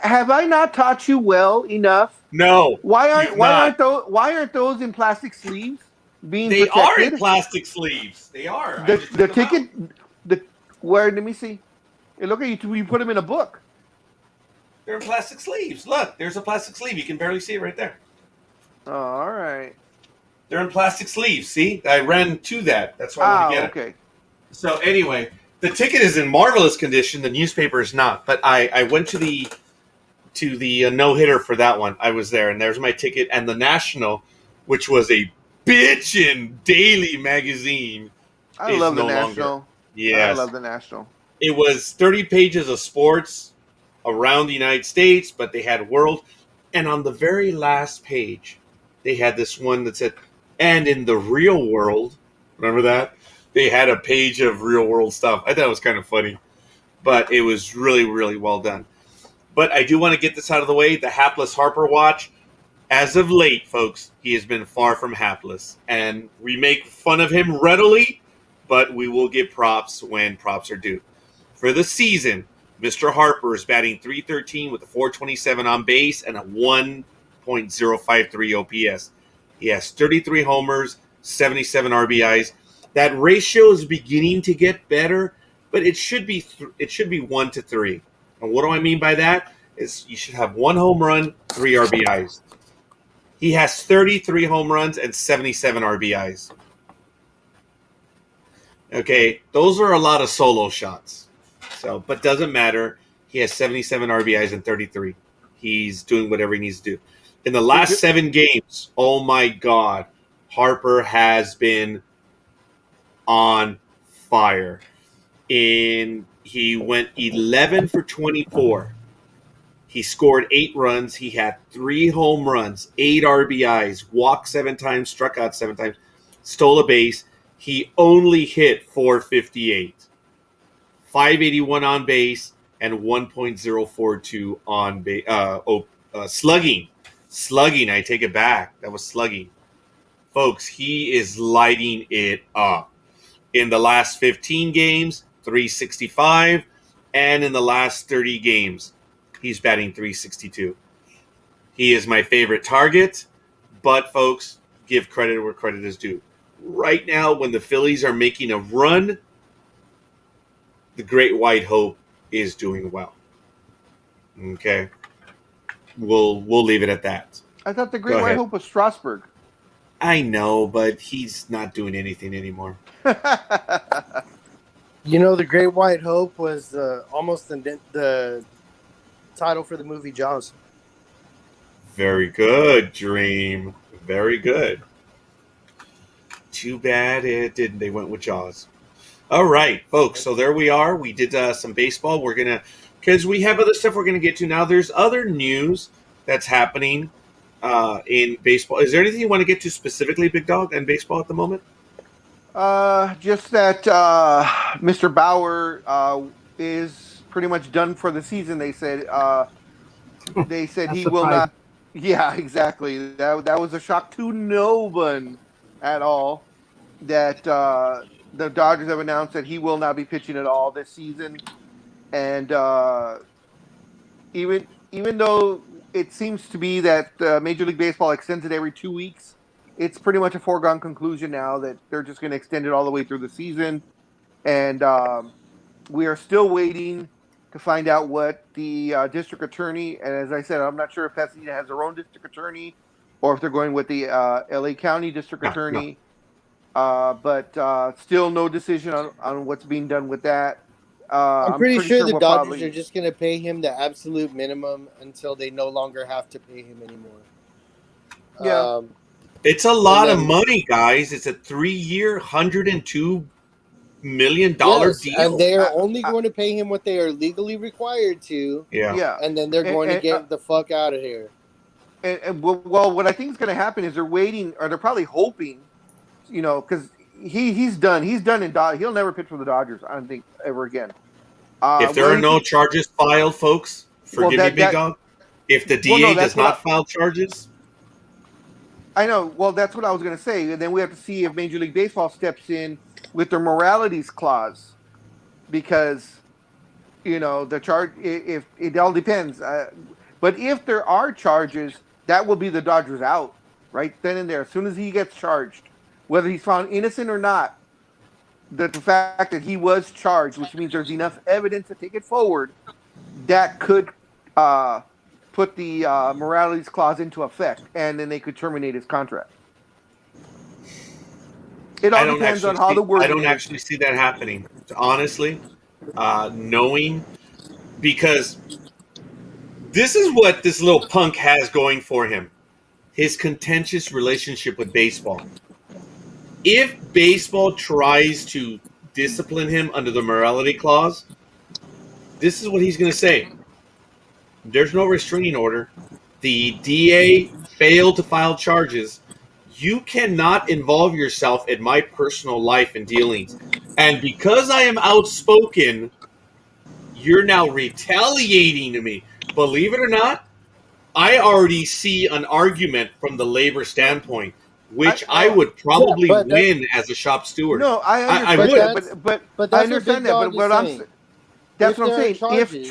have I not taught you well enough?
No.
Why
you've not.
aren't those in plastic sleeves being
They are
protected?
in plastic sleeves. They are. I
The
just
the
took them
ticket
out.
where let me see. Hey, look at you put them in a book.
They're in plastic sleeves. Look, there's a plastic sleeve. You can barely see it right there.
Oh, all right.
They're in plastic sleeves. See? I ran to that. That's why I want to get it.
Okay.
So anyway, the ticket is in marvelous condition. The newspaper is not. But I went to the no-hitter for that one. I was there, and there's my ticket. And the National, which was a bitchin' daily magazine,
I
is
love the
no longer.
National.
Yes.
I love the National.
It was 30 pages of sports around the United States, but they had world. And on the very last page, they had this one that said, and in the real world, remember that? They had a page of real world stuff. I thought it was kind of funny, but it was really, really well done. But I do want to get this out of the way. The hapless Harper watch, as of late, folks, he has been far from hapless. And we make fun of him readily, but we will give props when props are due. For the season, Mr. Harper is batting .313 with a .427 on base and a 1.053 OPS. He has 33 homers, 77 RBIs. That ratio is beginning to get better, but it should be 1 to 3. And what do I mean by that? Is you should have 1 home run, 3 RBIs. He has 33 home runs and 77 RBIs. Okay, those are a lot of solo shots. So, but doesn't matter. He has 77 RBIs and 33. He's doing whatever he needs to do. In the last 7 games, oh my God, Harper has been on fire. He went 11 for 24. He scored 8 runs. He had 3 home runs, 8 RBIs, walked 7 times, struck out 7 times, stole a base. He only hit .458, 581 on base, and 1.042 on base. Slugging. Slugging, I take it back. That was slugging. Folks, he is lighting it up. In the last 15 games, .365, and in the last 30 games, he's batting .362. He is my favorite target, but folks, give credit where credit is due. Right now, when the Phillies are making a run, the Great White Hope is doing well. Okay, we'll leave it at that.
I thought the
Go
Great White
ahead.
Hope was Strasburg.
I know, but he's not doing anything anymore.
You know, the Great White Hope was almost the title for the movie Jaws.
Very good, Dream. Very good. Too bad it didn't. They went with Jaws. All right, folks. So there we are. We did some baseball. We're going to, because we have other stuff we're going to get to now. There's other news that's happening in baseball. Is there anything you want to get to specifically, Big Dog, in baseball at the moment?
Just that Mr. Bauer is pretty much done for the season. They said he will not. Yeah, exactly. That was a shock to no one at all. That the Dodgers have announced that he will not be pitching at all this season, and even though it seems to be that Major League Baseball extends it every 2 weeks, it's pretty much a foregone conclusion now that they're just going to extend it all the way through the season, and we are still waiting to find out what the district attorney, and as I said, I'm not sure if Pasadena has their own district attorney or if they're going with the LA County district attorney. But still no decision on what's being done with that.
I'm pretty sure the Dodgers are just going to pay him the absolute minimum until they no longer have to pay him anymore.
Yeah.
It's a lot of money, guys. It's a 3-year, $102 million deal.
And they are only going to pay him what they are legally required to.
Yeah.
And then they're going to get the fuck out of here.
And well, what I think is going to happen is they're waiting, or they're probably hoping, because he's done. He's done in Dodgers. He'll never pitch for the Dodgers, I don't think, ever again.
If there are no charges filed, folks, forgive me, Big Dog. If the DA does not file charges.
I know. Well, that's what I was going to say. And then we have to see if Major League Baseball steps in with their moralities clause, because, the charge. If it all depends. But if there are charges, that will be the Dodgers out right then and there. As soon as he gets charged, whether he's found innocent or not, the fact that he was charged, which means there's enough evidence to take it forward, that could put the moralities clause into effect, and then they could terminate his contract. It all depends on how the word.
I don't actually see that happening, honestly, knowing, because this is what this little punk has going for him: his contentious relationship with baseball. If baseball tries to discipline him under the morality clause, this is what he's going to say. There's no restraining order. The DA failed to file charges. You cannot involve yourself in my personal life and dealings. And because I am outspoken, you're now retaliating to me. Believe it or not, I already see an argument from the labor standpoint, which I would probably win as a shop steward.
No, I would, but I understand that. But that's what I'm saying.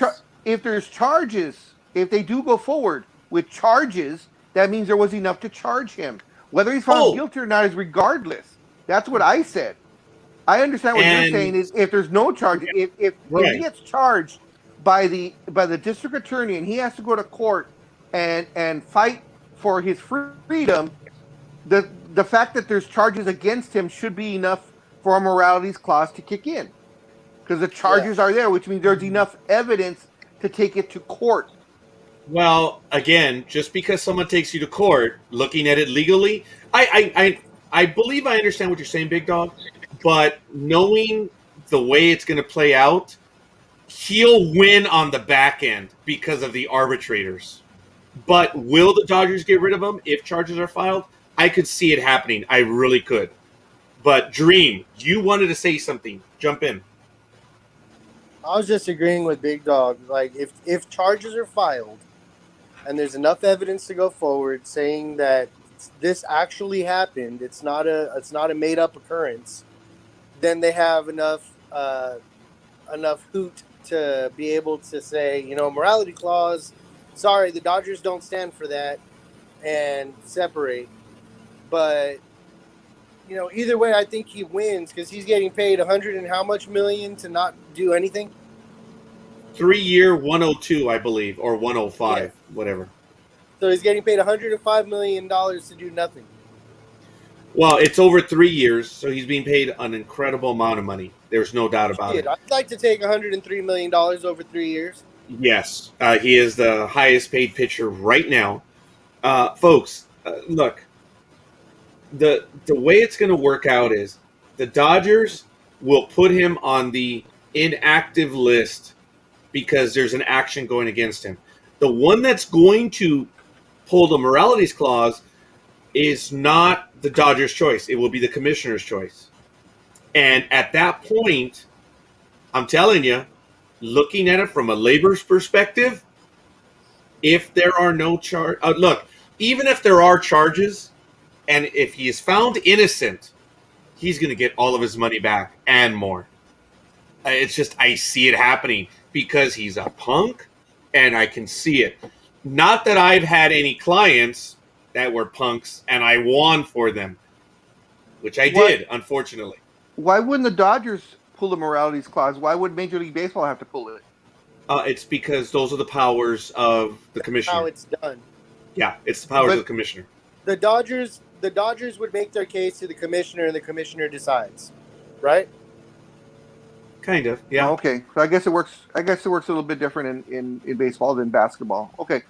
If there's charges, if they do go forward with charges, that means there was enough to charge him. Whether he's found guilty or not is regardless. That's what I said. I understand what you're saying is if there's no charge, if he gets charged by the district attorney and he has to go to court and fight for his freedom, the fact that there's charges against him should be enough for a moralities clause to kick in, because the charges are there, which means there's enough evidence to take it to court.
Well, again, just because someone takes you to court, looking at it legally, I believe I understand what you're saying, Big Dog, but knowing the way it's going to play out, he'll win on the back end because of the arbitrators. But will the Dodgers get rid of him if charges are filed? I could see it happening. I really could. But Dream, you wanted to say something. Jump in.
I was just agreeing with Big Dog. Like, if charges are filed and there's enough evidence to go forward saying that this actually happened, it's not a made up occurrence, then they have enough hoot to be able to say, morality clause, sorry, the Dodgers don't stand for that, and separate. But either way, I think he wins because he's getting paid $100 and how much million to not do anything.
3-year, 102, I believe, or 105, whatever.
So he's getting paid $105 million to do nothing.
Well, it's over 3 years, so he's being paid an incredible amount of money. There's no doubt about it.
I'd like to take $103 million over 3 years.
Yes, he is the highest paid pitcher right now. Folks, look, the way it's going to work out is the Dodgers will put him on the inactive list because there's an action going against him. The one that's going to pull the moralities clause is not the Dodgers' choice. It will be the commissioner's choice. And at that point, I'm telling you, looking at it from a labor's perspective, if there are no look, even if there are charges, and if he is found innocent, he's going to get all of his money back and more. It's just, I see it happening because he's a punk, and I can see it. Not that I've had any clients that were punks, and I won for them, which I did, unfortunately.
Why wouldn't the Dodgers pull the moralities clause? Why would Major League Baseball have to pull it?
It's because those are the powers of the commissioner.
How it's done.
Yeah, it's the powers of the commissioner.
The Dodgers would make their case to the commissioner, and the commissioner decides, right?
Kind of, yeah.
Oh, okay, so I guess it works. I guess it works a little bit different in baseball than basketball. Okay.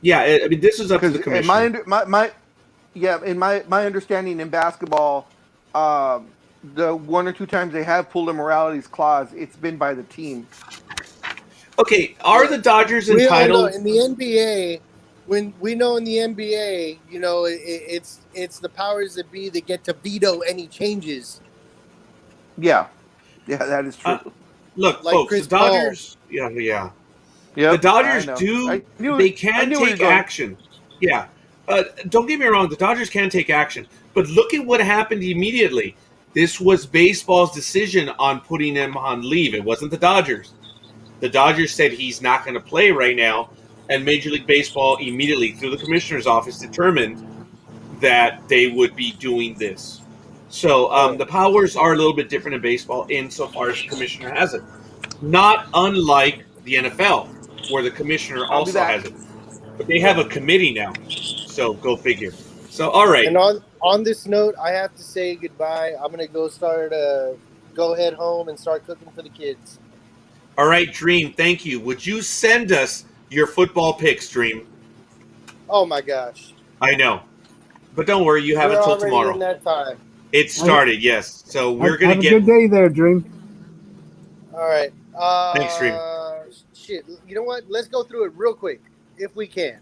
Yeah, I mean, this is up to the commissioner.
In my understanding in basketball, the one or two times they have pulled a moralities clause, it's been by the team.
Okay, are the Dodgers entitled?
In the NBA, when we know in the NBA, you know, it's the powers that be that get to veto any changes.
Yeah, that is true.
Look,
Like
folks,
Chris
the Dodgers.
Paul.
Yeah.
Yep,
the Dodgers they can take action. Yeah. Don't get me wrong, the Dodgers can take action. But look at what happened immediately. This was baseball's decision on putting him on leave. It wasn't the Dodgers. The Dodgers said he's not going to play right now, and Major League Baseball immediately, through the commissioner's office, determined that they would be doing this. So the powers are a little bit different in baseball insofar as the commissioner has it. Not unlike the NFL, where the commissioner also has it. But they have a committee now, so go figure. So, all right.
And on this note, I have to say goodbye. I'm going to go head home and start cooking for the kids.
All right, Dream, thank you. Would you send us your football picks, Dream?
Oh, my gosh.
I know. But don't worry, you have until tomorrow.
In that time.
It started, yes. So we're going to get...
Have a good day there, Dream.
All right.
Thanks, Dream.
Shit. You know what? Let's go through it real quick, if we can.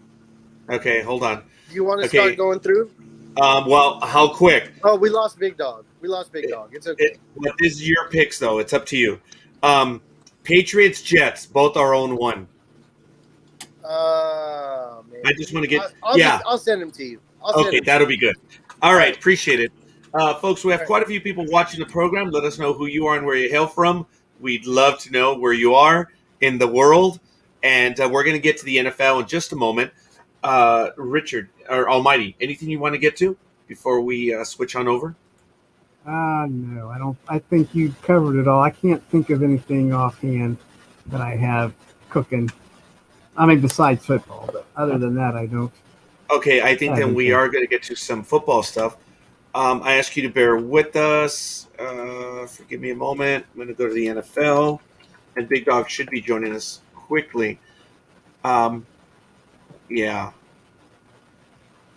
Okay, hold on.
Do you want to start going through?
Well, how quick?
Oh, we lost Big Dog. It's okay.
What is your picks, though? It's up to you. Patriots, Jets, both our own one.
Man.
I just want to get...
I'll send them to you.
Okay, that'll be good. All right, appreciate it. Folks, we have quite a few people watching the program. Let us know who you are and where you hail from. We'd love to know where you are in the world. And we're going to get to the NFL in just a moment. Richard, or Almighty, anything you want to get to before we switch on over?
No, I don't. I think you covered it all. I can't think of anything offhand that I have cooking. I mean, besides football, but other than that, I don't.
Okay, I think then we are going to get to some football stuff. I ask you to bear with us. Forgive me a moment. I'm going to go to the NFL, and Big Dog should be joining us quickly. Yeah.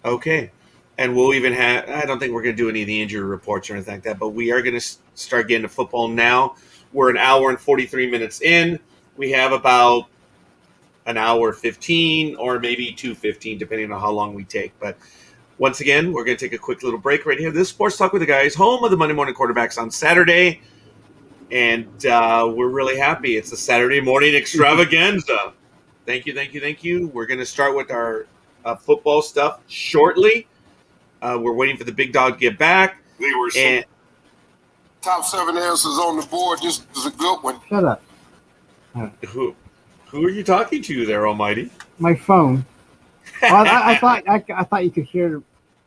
Okay. And we'll even have, I don't think we're going to do any of the injury reports or anything like that, but we are going to start getting to football now. We're an hour and 43 minutes in. We have about an hour 15 or maybe 2:15, depending on how long we take. But once again, we're going to take a quick little break right here. This is Sports Talk with the Guys, home of the Monday Morning Quarterbacks on Saturday. And we're really happy. It's a Saturday morning extravaganza. Thank you. We're going to start with our football stuff shortly. We're waiting for the Big Dog to get back.
They were top 7 answers on the board. This is a good one.
Shut up.
Who are you talking to there, Almighty?
My phone. Well, I thought you could hear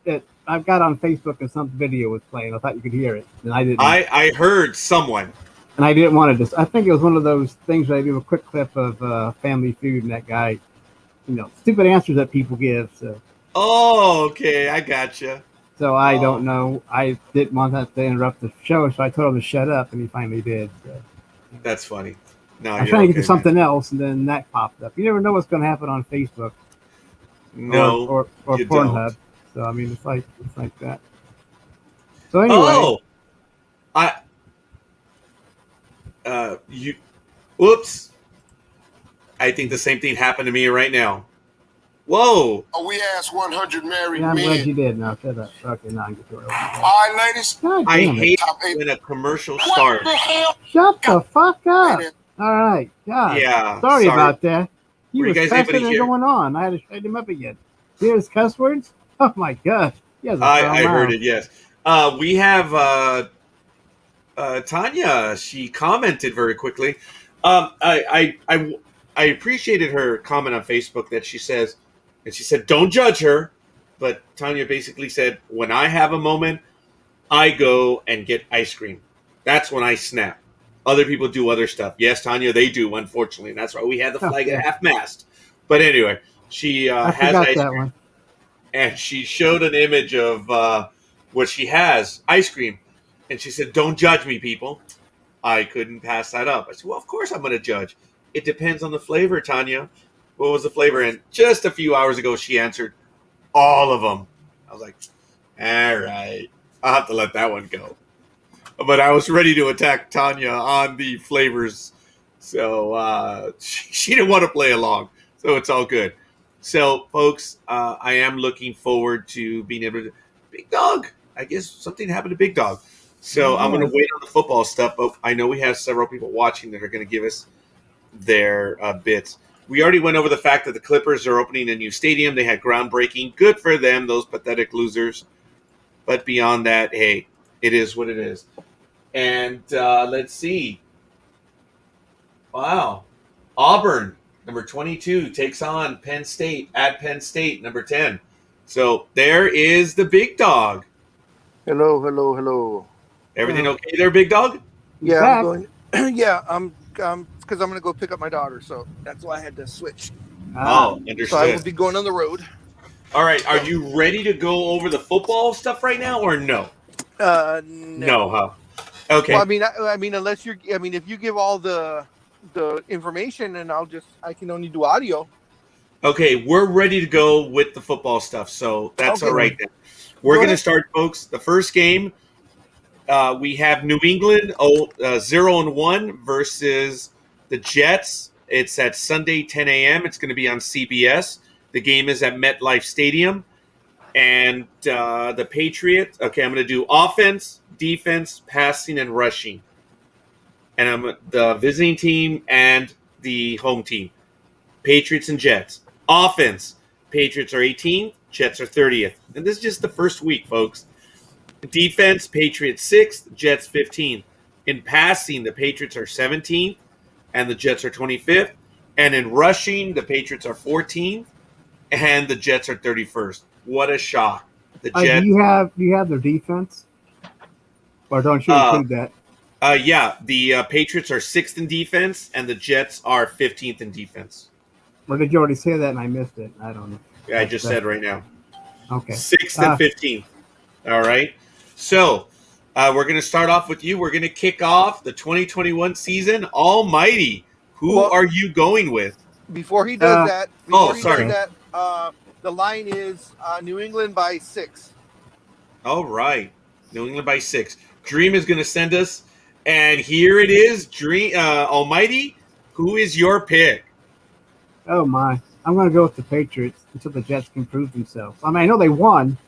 it. I've got on Facebook and some video was playing. I thought you could hear it, and I didn't.
I heard someone.
And I didn't want to. I think it was one of those things where I do a quick clip of Family Feud, and that guy, stupid answers that people give. So.
Oh, okay, I gotcha.
So I don't know. I didn't want that to interrupt the show, so I told him to shut up, and he finally did. So.
That's funny. No,
I'm trying to get to something else, and then that popped up. You never know what's going to happen on Facebook.
No,
or Pornhub. So I mean, it's like that. So anyway,
You. Whoops. I think the same thing happened to me right now. Whoa.
We asked 100 married
yeah, I'm glad
men.
you did. Now shut up. Okay, now I can get to it.
All right, ladies.
God
I
damn it.
hate
Top eight.
when a commercial
What
starts.
the hell?
Shut the fuck up.
Hey,
All right. God.
Yeah.
Sorry about that. He
Were you
was
guys able to
cussing and
hear?
going on. I had to shut him up again. Hear his cuss words? Oh my gosh. He has a
I
foul
heard
mouth.
it. Yes. We have Tanya. She commented very quickly. I appreciated her comment on Facebook that she says, and she said, "Don't judge her," but Tanya basically said, "When I have a moment, I go and get ice cream. That's when I snap. Other people do other stuff. Yes, Tanya, they do, unfortunately, and that's why we had the flag
Okay.
at half-mast. But anyway, she
I
has
forgot
ice
that
cream,
one.
and she showed an image of what she has, ice cream, and she said, "Don't judge me, people." I couldn't pass that up. I said, "Well, of course I'm going to judge. It depends on the flavor, Tanya." What was the flavor? And just a few hours ago, she answered, "All of them." I was like, all right, I'll have to let that one go. But I was ready to attack Tanya on the flavors. So she didn't want to play along. So it's all good. So, folks, I am looking forward to being able to. Big Dog. I guess something happened to Big Dog. So I'm going to wait on the football stuff. But I know we have several people watching that are going to give us their bits. We already went over the fact that the Clippers are opening a new stadium. They had groundbreaking. Good for them, those pathetic losers. But beyond that, hey, it is what it is. And let's see. Wow. Auburn, number 22, takes on Penn State at Penn State, number 10. So there is the Big Dog.
Hello.
Everything okay there, Big Dog?
Yeah,
back.
I'm going. Yeah, I'm because I'm going to go pick up my daughter, so that's why I had to switch.
Oh,
So I
understood.
will be going on the road.
All right. Are you ready to go over the football stuff right now or no?
No.
No, huh? Okay.
Well, I mean, unless you're, I mean, if you give all the information, and I can only do audio.
Okay, we're ready to go with the football stuff, so that's
Okay.
all right then. We're
Go
going to
ahead.
start, folks. The first game, we have New England 0-1 versus the Jets. It's at Sunday, 10 a.m. It's going to be on CBS. The game is at MetLife Stadium. And the Patriots, okay, I'm going to do offense, defense, passing, and rushing. And I'm the visiting team and the home team. Patriots and Jets. Offense, Patriots are 18th, Jets are 30th. And this is just the first week, folks. Defense, Patriots 6th, Jets 15th. In passing, the Patriots are 17th and the Jets are 25th. And in rushing, the Patriots are 14th and the Jets are 31st. What a shock. The Jets.
Do you have their defense? Or don't you include that?
Yeah, the Patriots are 6th in defense and the Jets are 15th in defense.
Or did you already say that and I missed it? I don't know.
Yeah, I just said right now.
Okay.
6th and 15th. All right. So we're going to start off with you. We're going to kick off the 2021 season. Almighty, who are you going with?
Before he does that, the line is New England by 6.
All right. New England by 6. Dream is going to send us. And here it is. Dream, Almighty, who is your pick?
Oh, my. I'm going to go with the Patriots until the Jets can prove themselves. I mean, I know they won,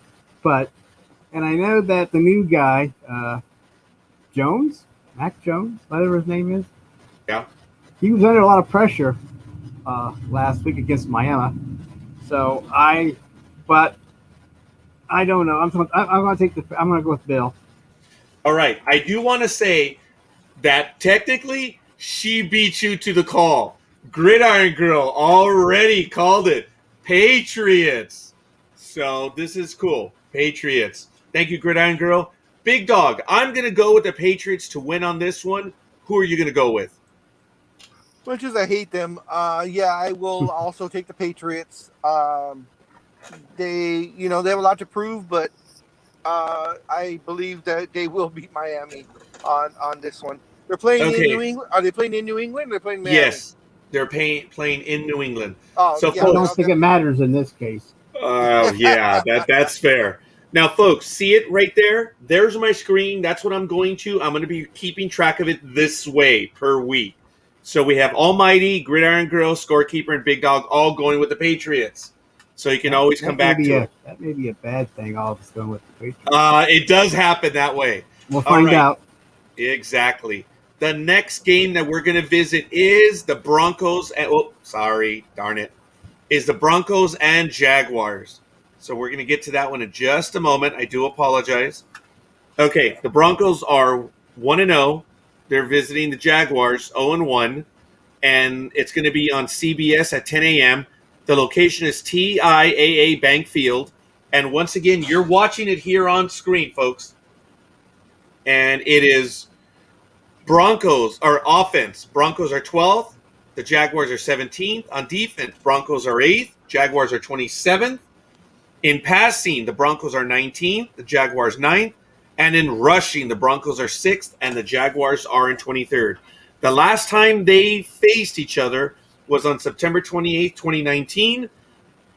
and I know that the new guy, Mac Jones, whatever his name is.
Yeah.
He was under a lot of pressure last week against Miami. But I don't know. I'm going to go with Bill.
All right. I do want to say that technically she beat you to the call. Gridiron Girl already called it. Patriots. So this is cool. Patriots. Thank you, Gridiron Girl. Big Dog, I'm going to go with the Patriots to win on this one. Who are you going to go with?
Much as I hate them, I will also take the Patriots. They have a lot to prove, but I believe that they will beat Miami on this one. They're playing in New England. Are they playing in New England? Or they're playing in Miami?
Yes, they're playing in New England.
Oh,
so
I don't think it matters in this case.
Oh, yeah, that's fair. Now, folks, see it right there? There's my screen. That's what I'm going to. I'm going to be keeping track of it this way per week. So we have Almighty, Gridiron Girl, Scorekeeper, and Big Dog all going with the Patriots. So you can always come back to it.
That may be a bad thing, all of us going with the Patriots.
It does happen that way.
We'll find out.
Exactly. The next game that we're going to visit is the Broncos. Is the Broncos and Jaguars. So we're going to get to that one in just a moment. I do apologize. Okay, the Broncos are 1-0. They're visiting the Jaguars 0-1. And it's going to be on CBS at 10 a.m. The location is TIAA Bank Field. And once again, you're watching it here on screen, folks. And it is Broncos are offense. Broncos are 12th. The Jaguars are 17th. On defense, Broncos are 8th. Jaguars are 27th. In passing, the Broncos are 19th. The Jaguars 9th. And in rushing, the Broncos are 6th. And the Jaguars are in 23rd. The last time they faced each other was on September 28th, 2019.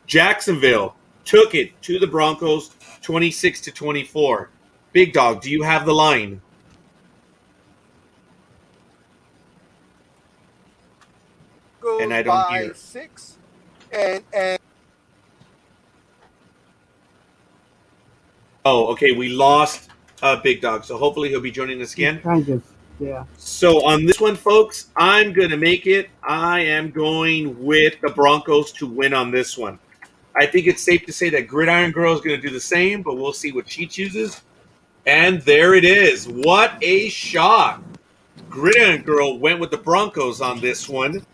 Jacksonville took it to the Broncos 26-24. Big Dog, do you have the line?
Goes
And I don't
by
hear.
6, and
Oh, okay. We lost Big Dog, so hopefully he'll be joining us again.
Kind of, yeah.
So on this one, folks, I'm going to make it. I am going with the Broncos to win on this one. I think it's safe to say that Gridiron Girl is going to do the same, but we'll see what she chooses. And there it is. What a shock. Gridiron Girl went with the Broncos on this one.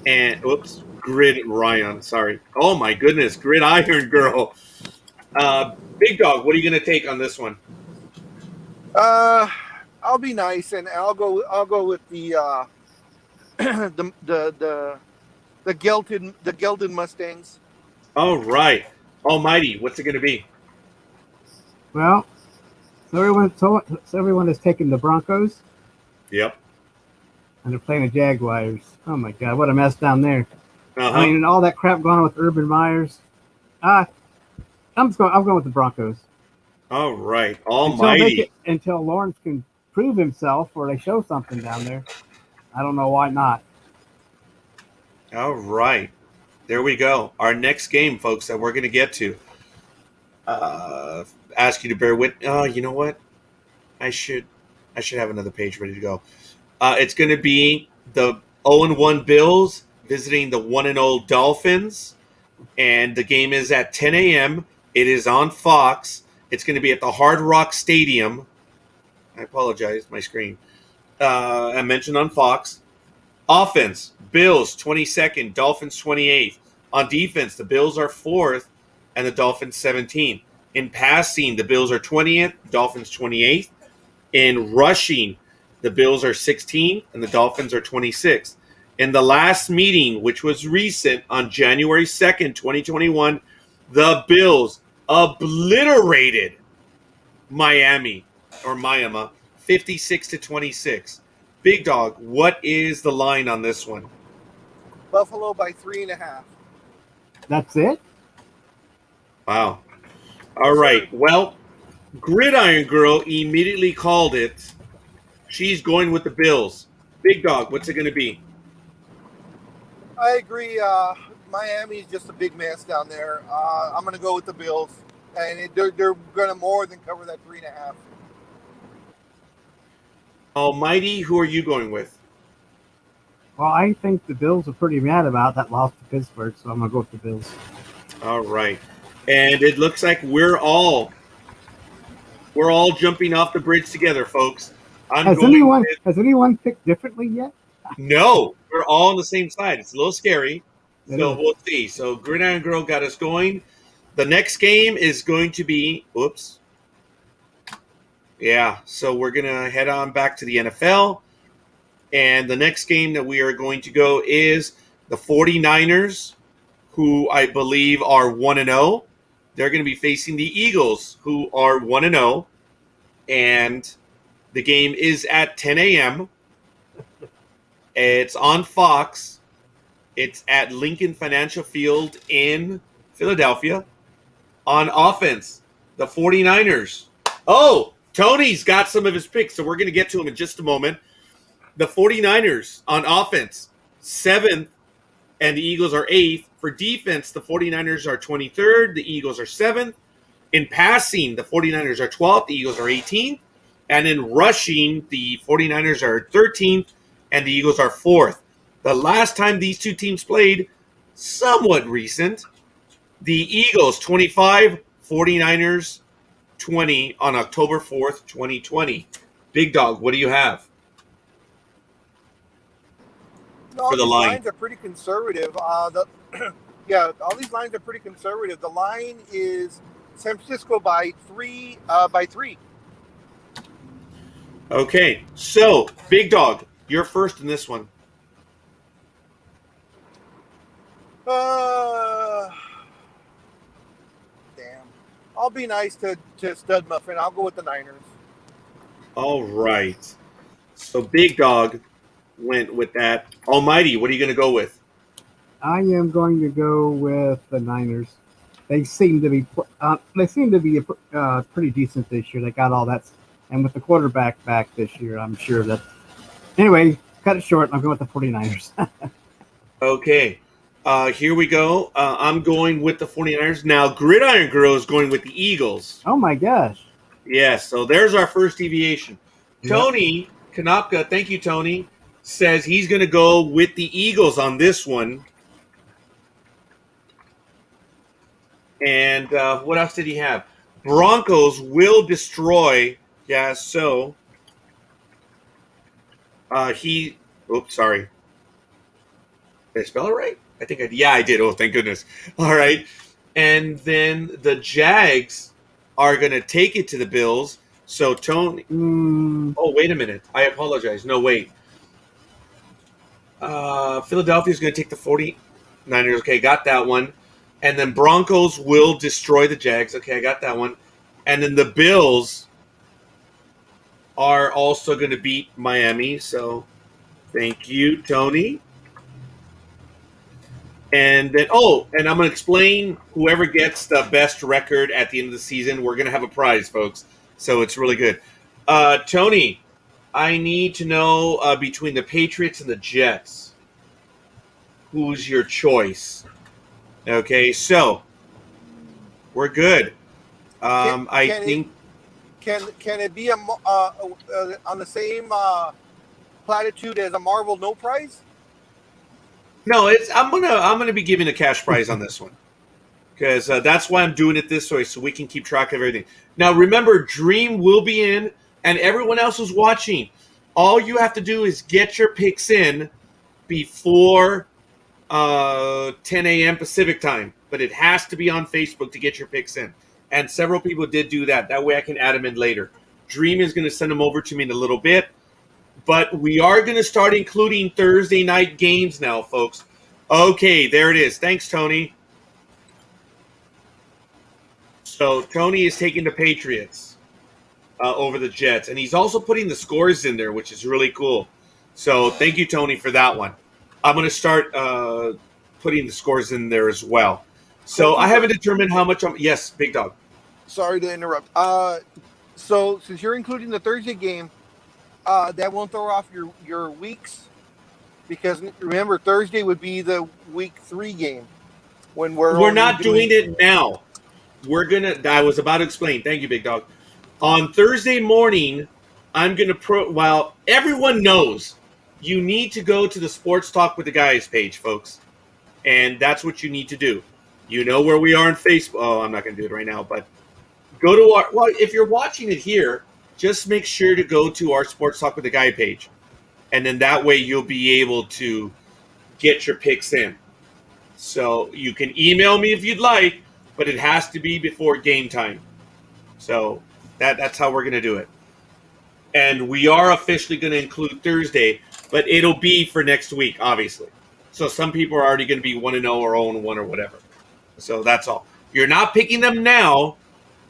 And, Gridiron, sorry. Oh, my goodness, Gridiron Girl. Big Dog, what are you going to take on this one?
I'll be nice, and I'll go with the the gelded Mustangs.
All right. Almighty, what's it going to be?
Well, so everyone has taken the Broncos,
Yep.
and they're playing the Jaguars. Oh my God, what a mess down there!
Uh-huh.
I mean, and all that crap going on with Urban Myers. I'm going with the Broncos.
All right. Almighty.
Until Lawrence can prove himself or they show something down there. I don't know why not.
All right. There we go. Our next game, folks, that we're going to get to. Ask you to bear with. Oh, you know what? I should have another page ready to go. It's going to be the 0-1 Bills visiting the 1-0 Dolphins. And the game is at 10 a.m. It is on Fox. It's going to be at the Hard Rock Stadium. I apologize, my screen. I mentioned on Fox. Offense, Bills 22nd, Dolphins 28th. On defense, the Bills are 4th and the Dolphins 17th. In passing, the Bills are 20th, Dolphins 28th. In rushing, the Bills are 16th and the Dolphins are 26th. In the last meeting, which was recent on January 2nd, 2021, the Bills obliterated Miami 56-26. Big Dog, what is the line on this one?
Buffalo by 3.5.
That's it?
Wow. All right. Well, Gridiron Girl immediately called it. She's going with the Bills. Big Dog, what's it going to be?
I agree. Miami's just a big mess down there. I'm going to go with the Bills, and they're going to more than cover that 3.5.
Almighty, who are you going with?
Well, I think the Bills are pretty mad about that loss to Pittsburgh, so I'm going to go with the Bills.
All right. And it looks like we're all jumping off the bridge together, folks.
Has anyone picked differently yet?
No, we're all on the same side. It's a little scary. So we'll see. So Gridiron Girl got us going. The next game is going to be Yeah, so we're going to head on back to the NFL. And the next game that we are going to go is the 49ers, who I believe are 1-0. They're going to be facing the Eagles, who are 1-0. And the game is at 10 a.m. It's on Fox. It's at Lincoln Financial Field in Philadelphia. On offense, the 49ers. Oh, Tony's got some of his picks, so we're going to get to him in just a moment. The 49ers on offense, 7th, and the Eagles are 8th. For defense, the 49ers are 23rd, the Eagles are 7th. In passing, the 49ers are 12th, the Eagles are 18th. And in rushing, the 49ers are 13th, and the Eagles are 4th. The last time these two teams played, somewhat recent, the Eagles 25, 49ers 20 on October 4th, 2020. Big Dog, what do you have
All
for the
these
line?
lines are pretty conservative. All these lines are pretty conservative. The line is San Francisco by three.
Okay, so Big Dog, you're first in this one.
Damn. I'll be nice to Stud Muffin. I'll go with the Niners.
All right. So Big Dog went with that. Almighty, what are you going to go with?
I am going to go with the Niners. They seem to be pretty decent this year. They got all that, and with the quarterback back this year, I'm sure that. Anyway, cut it short. I'm going with the 49ers.
Okay. Here we go. I'm going with the 49ers. Now, Gridiron Girl is going with the Eagles.
Oh, my gosh.
Yes, so there's our first deviation.
Yep.
Tony Kanopka, thank you, Tony, says he's going to go with the Eagles on this one. And what else did he have? Broncos will destroy. Yeah, so oops, sorry. Did I spell it right? I think I did. Oh, thank goodness. All right. And then the Jags are going to take it to the Bills. So Tony. Oh, wait a minute. I apologize. No, wait. Philadelphia is going to take the 49ers. Okay, got that one. And then Broncos will destroy the Jags. Okay, I got that one. And then the Bills are also going to beat Miami. So thank you, Tony. And then, and I'm going to explain whoever gets the best record at the end of the season. We're going to have a prize, folks. So it's really good. Tony, I need to know between the Patriots and the Jets, who's your choice? Okay, so we're good. Can
it be on the same platitude as a Marvel No Prize?
No, I'm gonna be giving a cash prize on this one because that's why I'm doing it this way so we can keep track of everything. Now, remember, Dream will be in, and everyone else who's watching, all you have to do is get your picks in before 10 a.m. Pacific time, but it has to be on Facebook to get your picks in. And several people did do that. That way I can add them in later. Dream is going to send them over to me in a little bit. But we are going to start including Thursday night games now, folks. Okay, there it is. Thanks, Tony. So Tony is taking the Patriots over the Jets. And he's also putting the scores in there, which is really cool. So thank you, Tony, for that one. I'm going to start putting the scores in there as well. So I haven't determined how much Yes, Big Dog.
Sorry to interrupt. So since you're including the Thursday game, that won't throw off your weeks, because remember, Thursday would be the week 3 game when we're
not doing it now. I was about to explain. Thank you, Big Dog. On Thursday morning, I'm going to everyone knows you need to go to the Sports Talk with the Guys page, folks. And that's what you need to do. You know where we are on Facebook. Oh, I'm not going to do it right now, but go to if you're watching it here, just make sure to go to our Sports Talk with the Guy page. And then that way you'll be able to get your picks in. So you can email me if you'd like, but it has to be before game time. So that's how we're going to do it. And we are officially going to include Thursday, but it'll be for next week, obviously. So some people are already going to be 1-0 or 0-1 or whatever. So that's all. You're not picking them now,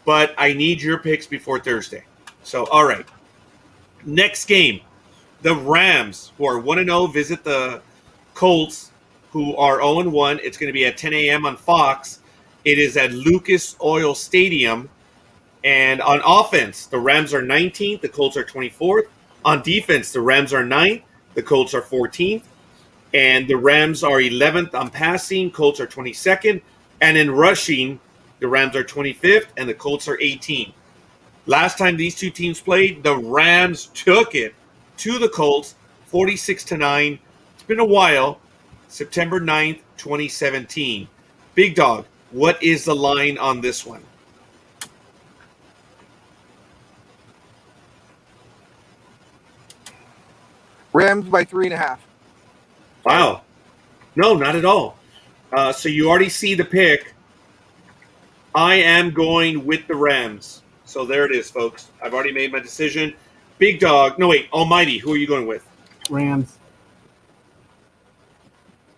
but I need your picks before Thursday. So, all right. Next game, the Rams, who are 1-0, visit the Colts, who are 0-1. It's going to be at 10 a.m. on Fox It is at Lucas Oil Stadium. And on offense, the Rams are 19th, the Colts are 24th. On defense, the Rams are 9th, the Colts are 14th. And the Rams are 11th on passing, Colts are 22nd. And in rushing, the Rams are 25th, and the Colts are 18th. Last time these two teams played, the Rams took it to the Colts, 46-9. It's been a while. September 9th, 2017. Big Dog, what is the line on this one?
Rams by 3.5.
Wow. No, not at all. So you already see the pick. I am going with the Rams. So there it is, folks. I've already made my decision. Big Dog. No, wait. Almighty. Who are you going with?
Rams.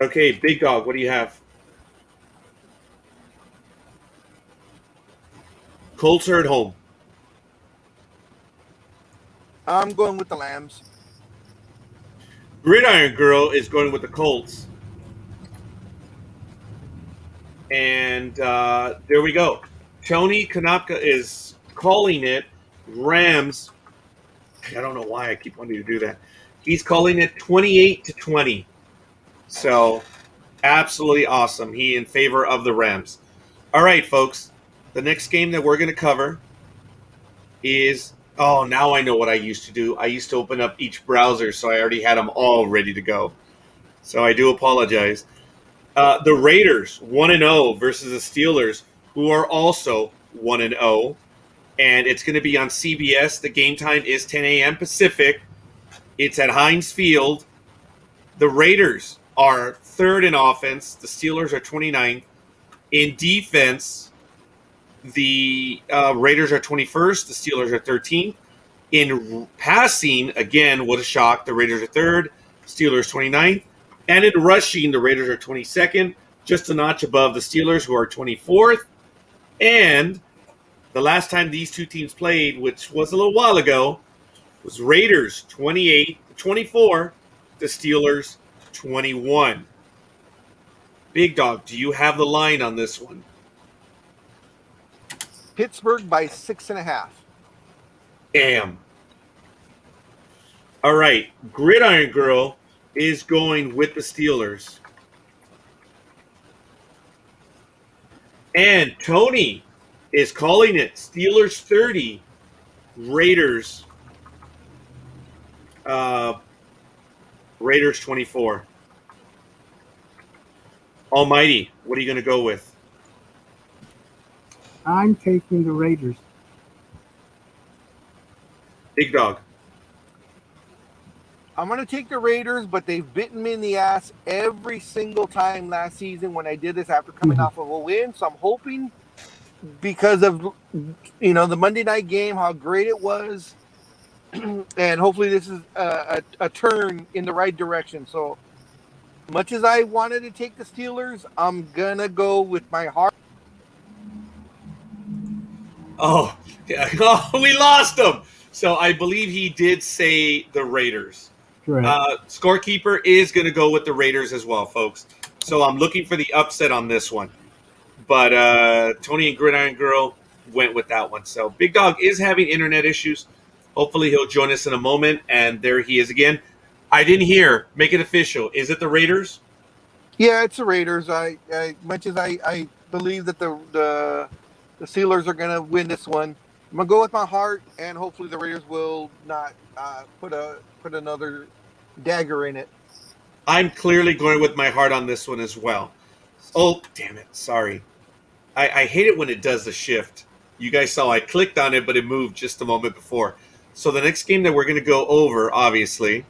Okay, Big Dog. What do you have? Colts are at home.
I'm going with the Lambs.
Gridiron Girl is going with the Colts. And there we go. Tony Kanapka is calling it Rams. I don't know why I keep wanting to do that. He's calling it 28-20. So absolutely awesome. He in favor of the Rams. All right, folks. The next game that we're going to cover is, oh, now I know what I used to do. I used to open up each browser, so I already had them all ready to go. So I do apologize. The Raiders, 1-0 versus the Steelers, who are also 1-0. And it's going to be on CBS. The game time is 10 a.m. Pacific. It's at Heinz Field. The Raiders are third in offense. The Steelers are 29th. In defense, the Raiders are 21st. The Steelers are 13th. In passing, again, what a shock. The Raiders are third. Steelers 29th. And in rushing, the Raiders are 22nd, just a notch above the Steelers, who are 24th. And the last time these two teams played, which was a little while ago, was Raiders 24, the Steelers 21. Big Dog, do you have the line on this one?
Pittsburgh by 6.5.
Damn. All right, Gridiron Girl is going with the Steelers. And Tony is calling it Steelers 30, Raiders 24. Almighty, what are you going to go with?
I'm taking the Raiders.
Big Dog.
I'm going to take the Raiders, but they've bitten me in the ass every single time last season when I did this after coming off of a win. So I'm hoping, because of the Monday night game, how great it was, and hopefully this is a turn in the right direction. So much as I wanted to take the Steelers, I'm going to go with my heart.
Oh, yeah. Oh, we lost him. So I believe he did say the Raiders.
Correct.
Scorekeeper is going to go with the Raiders as well, folks. So I'm looking for the upset on this one. But Tony and Gridiron Girl went with that one. So Big Dog is having internet issues. Hopefully he'll join us in a moment. And there he is again. I didn't hear. Make it official. Is it the Raiders?
Yeah, it's the Raiders. I much as I believe that the Steelers are going to win this one, I'm going to go with my heart, and hopefully the Raiders will not put another dagger in it.
I'm clearly going with my heart on this one as well. Oh, damn it. Sorry. I hate it when it does the shift. You guys saw I clicked on it, but it moved just a moment before. So the next game that we're going to go over, obviously,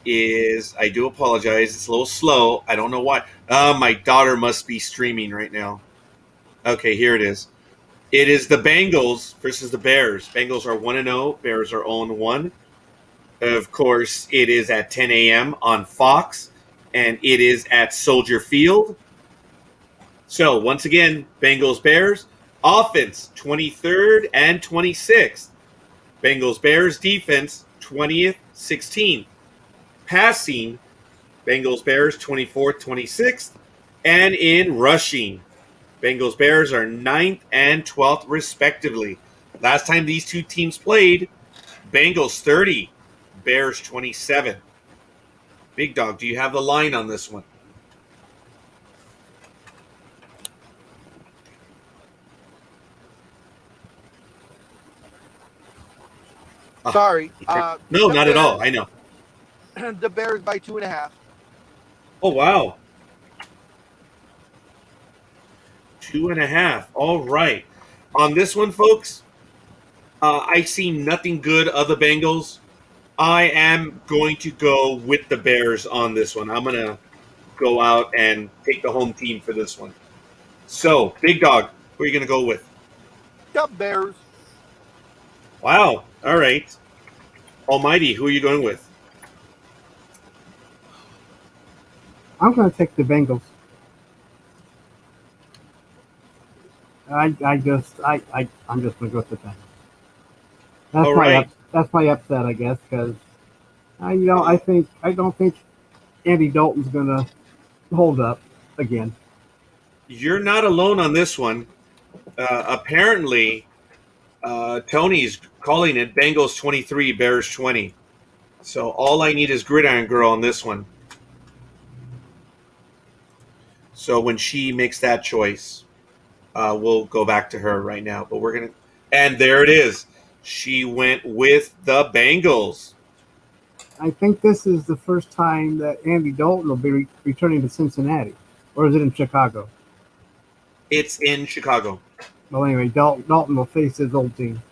is, I do apologize, it's a little slow. I don't know why. My daughter must be streaming right now. Okay, here it is. It is the Bengals versus the Bears. Bengals are 1-0. Bears are 0-1. Of course, it is at 10 a.m. on Fox, and it is at Soldier Field. So, once again, Bengals-Bears. Offense, 23rd and 26th. Bengals-Bears. Defense, 20th, 16th. Passing, Bengals-Bears, 24th, 26th. And in rushing, Bengals Bears are 9th and 12th, respectively. Last time these two teams played, Bengals 30, Bears 27. Big Dog, do you have the line on this one?
Sorry.
No,
the
not at all.
Bears-
I know.
The Bears by 2.5.
Oh, wow. 2.5. All right. On this one, folks, I see nothing good of the Bengals. I am going to go with the Bears on this one. I'm going to go out and take the home team for this one. So, Big Dog, who are you going to go with?
The Bears.
Wow. All right. Almighty, who are you going with?
I'm going to take the Bengals. I'm just going to go with the Bengals. That's
All
my
right.
that's my upset, I guess, because I don't think Andy Dalton's going to hold up again.
You're not alone on this one. Apparently, Tony's calling it Bengals 23, Bears 20. So all I need is Gridiron Girl on this one. So when she makes that choice, we'll go back to her right now. But we're going to... And there it is. She went with the Bengals.
I think this is the first time that Andy Dalton will be returning to Cincinnati. Or is it in Chicago?
It's in Chicago.
Well, anyway, Dalton will face his old team.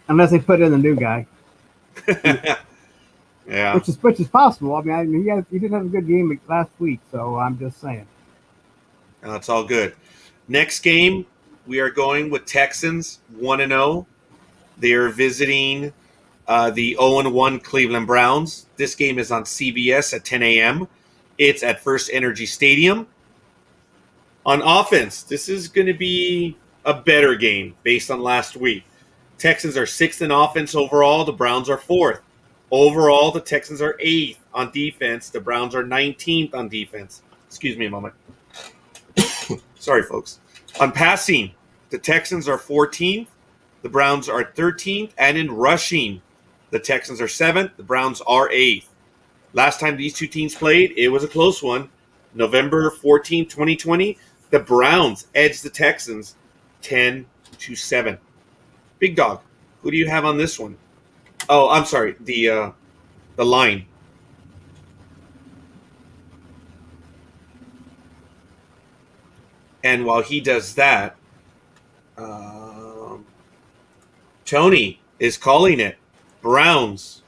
Unless they put in a new guy.
Yeah.
Which is possible. I mean, he didn't have a good game last week, so I'm just saying.
It's all good. Next game, we are going with Texans 1-0. They are visiting the 0-1 Cleveland Browns. This game is on CBS at 10 a.m. It's at First Energy Stadium. On offense, this is going to be a better game based on last week. Texans are 6th in offense overall. The Browns are 4th. Overall, the Texans are 8th on defense. The Browns are 19th on defense. Excuse me a moment. Sorry, folks. On passing, the Texans are 14th. The Browns are 13th. And in rushing, the Texans are 7th. The Browns are 8th. Last time these two teams played, it was a close one. November 14th, 2020, the Browns edged the Texans 10-7. Big Dog, who do you have on this one? Oh, I'm sorry, the line. And while he does that, Tony is calling it Browns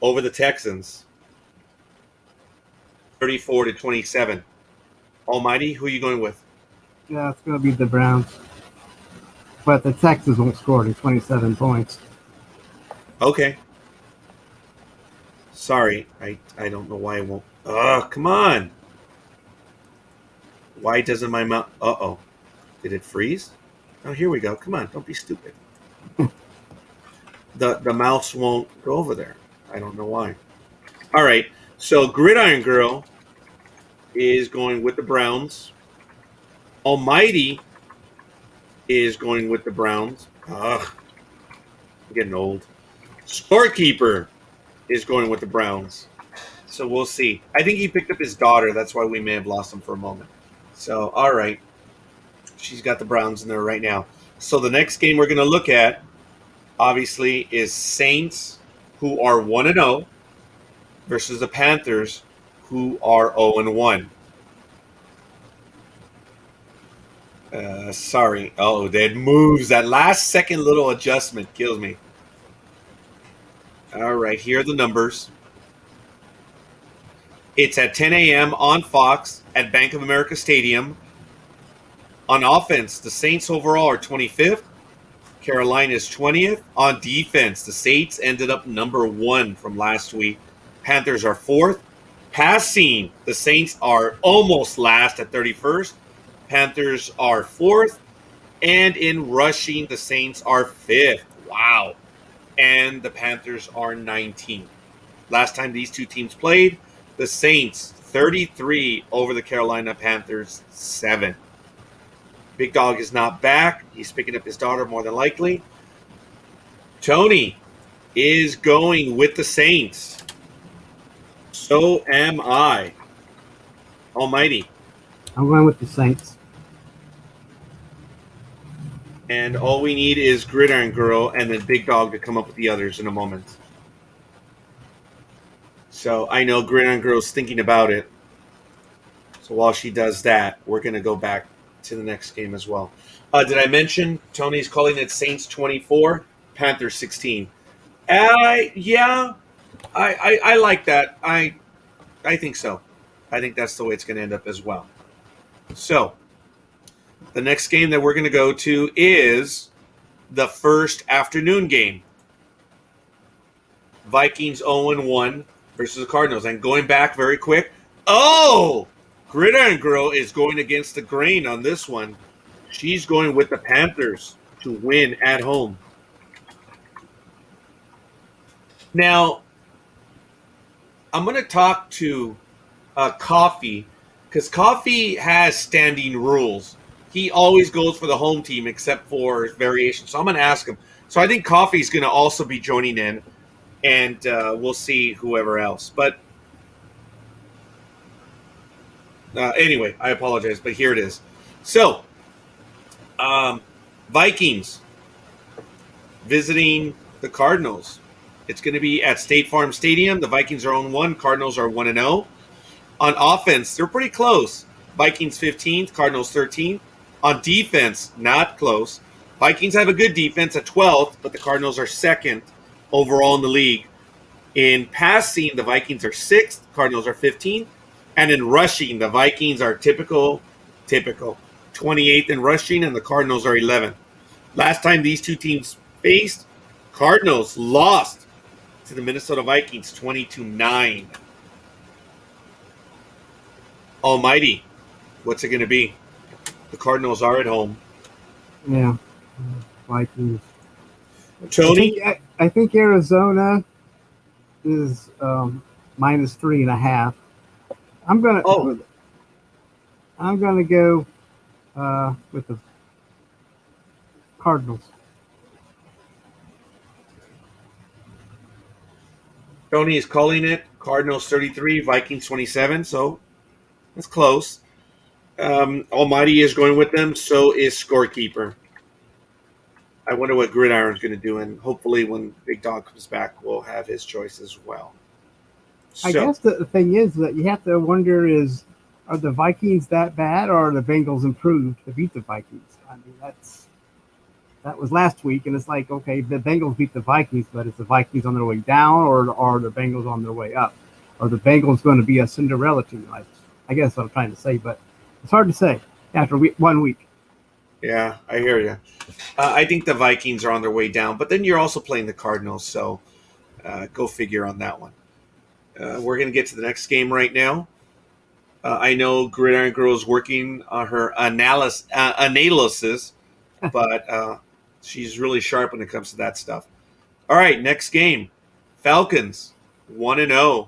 over the Texans, 34-27. Almighty, who are you going with?
Yeah, it's going to be the Browns. But the Texans won't score any 27 points.
Okay. Sorry, I don't know why it won't. Come on. Why doesn't my mouse... Uh-oh. Did it freeze? Oh, here we go. Come on, don't be stupid. The mouse won't go over there. I don't know why. All right, so Gridiron Girl is going with the Browns. Almighty is going with the Browns. I'm getting old. Scorekeeper is going with the Browns. So we'll see. I think he picked up his daughter. That's why we may have lost him for a moment. So, all right. She's got the Browns in there right now. So the next game we're going to look at, obviously, is Saints, who are 1-0, versus the Panthers, who are 0-1. Sorry. Oh, that moves. That last second little adjustment kills me. All right, here are the numbers. It's at 10 a.m. on Fox at Bank of America Stadium. On offense, the Saints overall are 25th. Carolina is 20th. On defense, the Saints ended up number 1 from last week. Panthers are 4th. Passing, the Saints are almost last at 31st. Panthers are 4th. And in rushing, the Saints are 5th. Wow. And the Panthers are 19th. Last time these two teams played, the Saints 33 over the Carolina Panthers 7. Big Dog is not back. He's picking up his daughter more than likely. Tony is going with the Saints. So am I. Almighty.
I'm going with the Saints.
And all we need is Gridiron Girl and then Big Dog to come up with the others in a moment. So I know Gridiron Girl's thinking about it. So while she does that, we're going to go back to the next game as well. Did I mention Tony's calling it Saints 24, Panthers 16? Yeah, I like that. I think so. I think that's the way it's going to end up as well. So the next game that we're going to go to is the first afternoon game. Vikings 0-1 versus the Cardinals. And going back very quick. Oh! Gridiron Girl is going against the grain on this one. She's going with the Panthers to win at home. Now, I'm going to talk to Coffee because Coffee has standing rules. He always goes for the home team except for variations. So I'm going to ask him. So I think Coffee's going to also be joining in, and we'll see whoever else. But anyway, I apologize, but here it is. So, Vikings visiting the Cardinals. It's going to be at State Farm Stadium. The Vikings are 0-1. Cardinals are 1-0. On offense, they're pretty close. Vikings 15th, Cardinals 13th. On defense, not close. Vikings have a good defense at 12th, but the Cardinals are second overall in the league. In passing, the Vikings are 6th, Cardinals are 15th. And in rushing, the Vikings are typical, 28th in rushing, and the Cardinals are 11th. Last time these two teams faced, Cardinals lost to the Minnesota Vikings 20-9. Almighty, what's it going to be? The Cardinals are at home.
Yeah, Vikings.
Tony?
I think Arizona is -3.5. I'm gonna go with the Cardinals.
Tony is calling it Cardinals 33, Vikings 27, so it's close. Almighty is going with them, so is Scorekeeper. I wonder what Gridiron's going to do, and hopefully when Big Dog comes back, we'll have his choice as well.
I guess the thing is that you have to wonder are the Vikings that bad, or are the Bengals improved to beat the Vikings? I mean, that was last week, and it's like, okay, the Bengals beat the Vikings, but is the Vikings on their way down, or are the Bengals on their way up? Are the Bengals going to be a Cinderella team? I guess what I'm trying to say, but it's hard to say after 1 week.
Yeah, I hear you. I think the Vikings are on their way down, but then you're also playing the Cardinals, so go figure on that one. We're going to get to the next game right now. I know Gridiron Girl is working on her analysis, but she's really sharp when it comes to that stuff. All right, next game. Falcons, 1-0,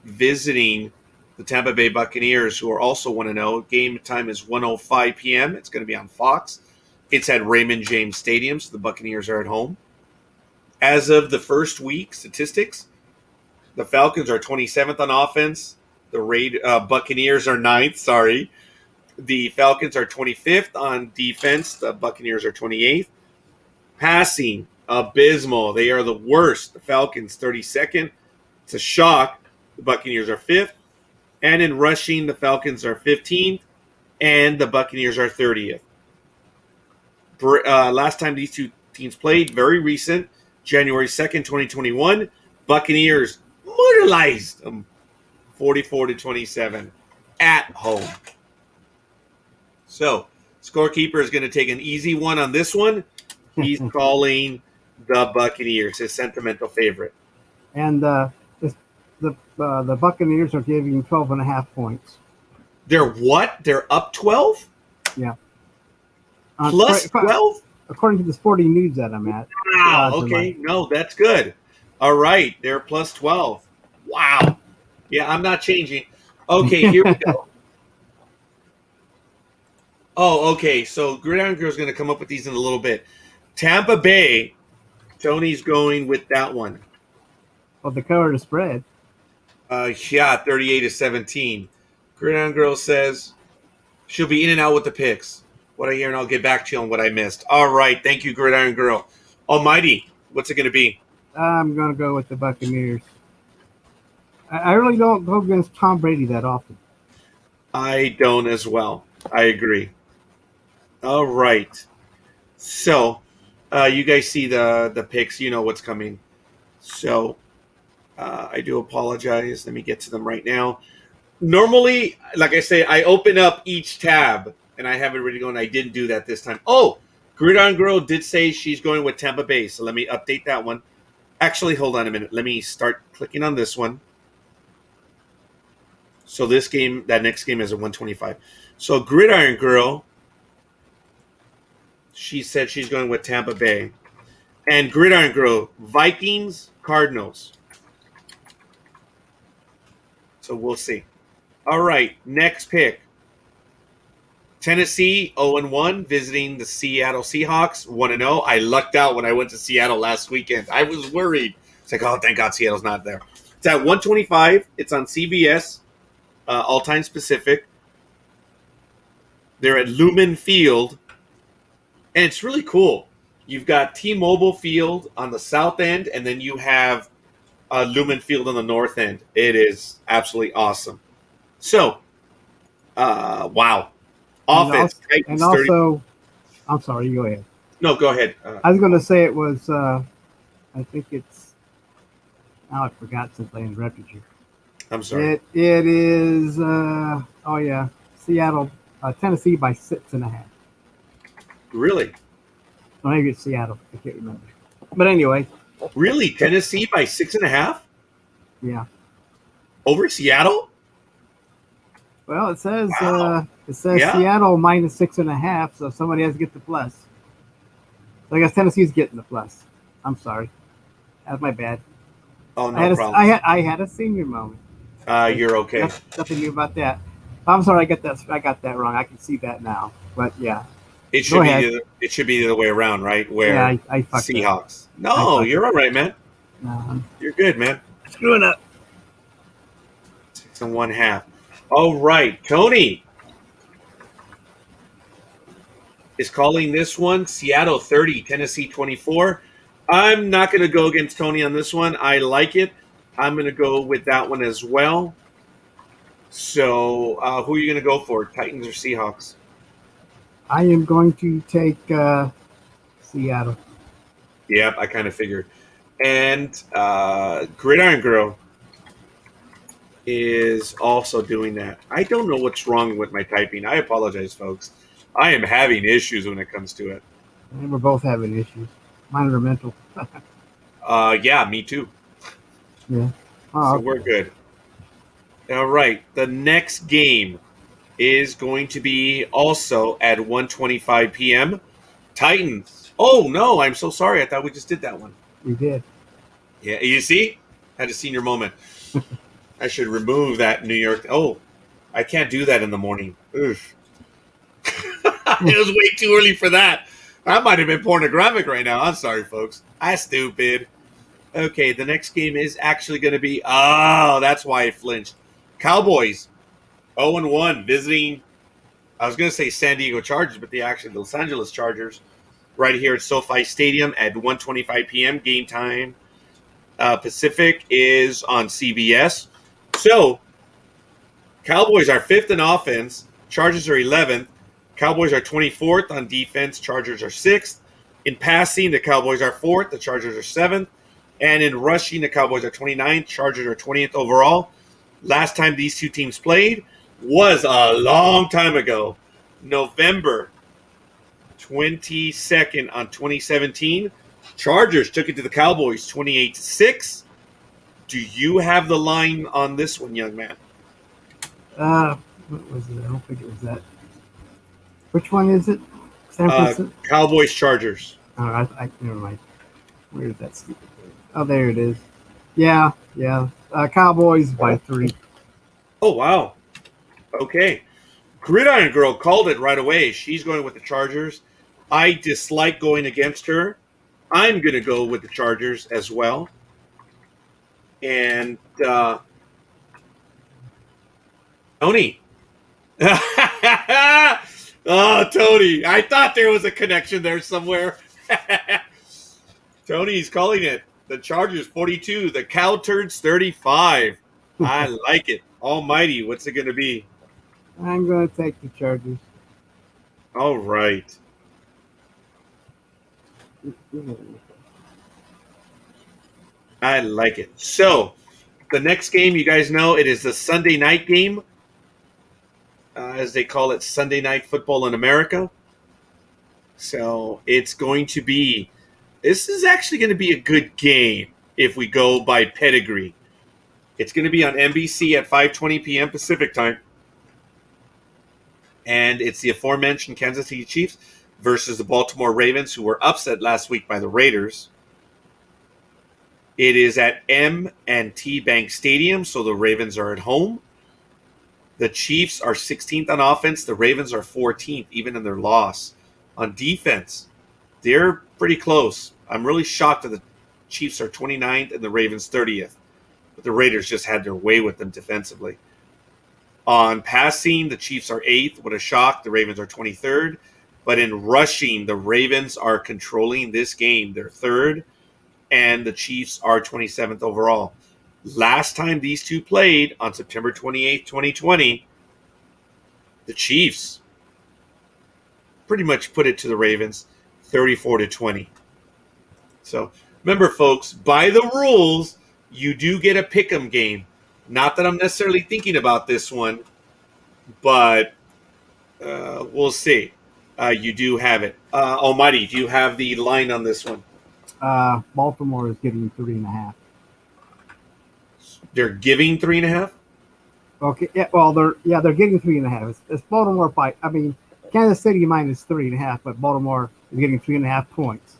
visiting the Tampa Bay Buccaneers, who are also 1-0. Game time is 1:05 p.m. It's going to be on Fox. It's at Raymond James Stadium, so the Buccaneers are at home. As of the first week statistics, the Falcons are 27th on offense. The Buccaneers are 9th, sorry. The Falcons are 25th on defense. The Buccaneers are 28th. Passing, abysmal. They are the worst. The Falcons, 32nd. It's a shock. The Buccaneers are 5th. And in rushing, the Falcons are 15th. And the Buccaneers are 30th. Last time these two teams played, very recent, January 2nd, 2021, Buccaneers brutalized them 44-27 at home. So, Scorekeeper is going to take an easy one on this one. He's calling the Buccaneers his sentimental favorite.
And the Buccaneers are giving 12.5 points.
They're what? They're up 12?
Yeah.
Plus 12?
According to the Sporting News that I'm at.
Wow, okay. No, that's good. All right, they're plus 12. Wow. Yeah, I'm not changing. Okay, here we go. Oh, okay. So Gridiron Girl's going to come up with these in a little bit. Tampa Bay, Tony's going with that one.
Well, the cover to spread.
Yeah, 38-17. Gridiron Girl says she'll be in and out with the picks. What I hear, and I'll get back to you on what I missed. All right. Thank you, Gridiron Girl. Almighty, what's it going to be?
I'm going to go with the Buccaneers. I really don't go against Tom Brady that often.
I don't as well. I agree. All right. So, you guys see the picks. You know what's coming. So, I do apologize. Let me get to them right now. Normally, like I say, I open up each tab, and I have it ready to go, and I didn't do that this time. Oh, Gridiron Girl did say she's going with Tampa Bay, so let me update that one. Actually, hold on a minute. Let me start clicking on this one. So this game, that next game is a 125. So Gridiron Girl, she said she's going with Tampa Bay. And Gridiron Girl, Vikings, Cardinals. So we'll see. All right, next pick. Tennessee 0-1, visiting the Seattle Seahawks 1-0. I lucked out when I went to Seattle last weekend. I was worried. It's like, oh, thank God Seattle's not there. It's at 125. It's on CBS, all-time Pacific. They're at Lumen Field, and it's really cool. You've got T-Mobile Field on the south end, and then you have Lumen Field on the north end. It is absolutely awesome. So, wow. Offense.
And also, I'm sorry, you go ahead.
No, go ahead.
I was going to say it was, I think it's, I forgot since I interrupted you.
I'm sorry.
It is, Seattle, Tennessee by 6.5.
Really?
Or maybe it's Seattle. I can't remember. But anyway.
Really? Tennessee by 6.5?
Yeah.
Over Seattle?
Well, it says
Wow.
Seattle minus 6.5, so somebody has to get the plus. So I guess Tennessee's getting the plus. I'm sorry. That's my bad.
Oh, no problem.
I had a senior moment.
You're okay.
Nothing new about that. I'm sorry, I got that wrong. I can see that now. But yeah.
It should be the other way around, right? Where
I fucked
Seahawks. No, you're all right, man.
No,
you're good, man.
Screwing up.
6.5. All right, Tony is calling this one Seattle 30, Tennessee 24. I'm not going to go against Tony on this one. I like it. I'm going to go with that one as well. So, who are you going to go for, Titans or Seahawks?
I am going to take Seattle.
Yep, I kind of figured. And Gridiron Girl is also doing that. I don't know what's wrong with my typing. I apologize, folks. I am having issues when it comes to it.
And we're both having issues. Mine are mental.
Yeah, me too.
Yeah.
So we're good. All right. The next game is going to be also at 1:25 p.m. Titans. Oh, no. I'm so sorry. I thought we just did that one.
We did.
Yeah. You see? Had a senior moment. I should remove that New York. Oh, I can't do that in the morning. Oof. It was way too early for that. That might have been pornographic right now. I'm sorry, folks. I'm stupid. Okay, the next game is actually going to be... Oh, that's why I flinched. Cowboys, 0-1, visiting... I was going to say San Diego Chargers, but they actually the Los Angeles Chargers. Right here at SoFi Stadium at 1:25 p.m. Game time. Pacific is on CBS. So, Cowboys are 5th in offense. Chargers are 11th. Cowboys are 24th on defense. Chargers are 6th. In passing, the Cowboys are 4th. The Chargers are 7th. And in rushing, the Cowboys are 29th. Chargers are 20th overall. Last time these two teams played was a long time ago. November 22nd on 2017. Chargers took it to the Cowboys 28-6. Do you have the line on this one, young man?
What was it? I don't think it was that. Which one is it? San Francisco?
Cowboys Chargers.
Oh, I never mind. Where is that stupid thing? Oh, there it is. Yeah. Cowboys by 3.
Oh, wow. Okay. Gridiron Girl called it right away. She's going with the Chargers. I dislike going against her. I'm going to go with the Chargers as well. And Tony. Oh, Tony. I thought there was a connection there somewhere. Tony's calling it. The Chargers 42. The Cow Turds 35. I like it. Almighty. What's it going to be?
I'm going to take the Chargers.
All right. I like it. So, the next game, you guys know, it is the Sunday night game, as they call it, Sunday Night Football in America. So, it's going to be, this is actually going to be a good game if we go by pedigree. It's going to be on NBC at 5:20 p.m. Pacific time. And it's the aforementioned Kansas City Chiefs versus the Baltimore Ravens, who were upset last week by the Raiders. It is at M&T Bank Stadium, so the Ravens are at home. The Chiefs are 16th on offense. The Ravens are 14th, even in their loss. On defense, they're pretty close. I'm really shocked that the Chiefs are 29th and the Ravens 30th. But the Raiders just had their way with them defensively. On passing, the Chiefs are 8th. What a shock. The Ravens are 23rd. But in rushing, the Ravens are controlling this game. They're 3rd. And the Chiefs are 27th overall. Last time these two played on September 28th, 2020, the Chiefs pretty much put it to the Ravens 34-20. So remember, folks, by the rules, you do get a pick'em game. Not that I'm necessarily thinking about this one, but we'll see. You do have it. Almighty, do you have the line on this one?
Baltimore is getting 3.5.
They're giving 3.5?
Okay, yeah, well, they're getting 3.5. It's Baltimore by, I mean, Kansas City minus 3.5, but Baltimore is getting 3.5 points.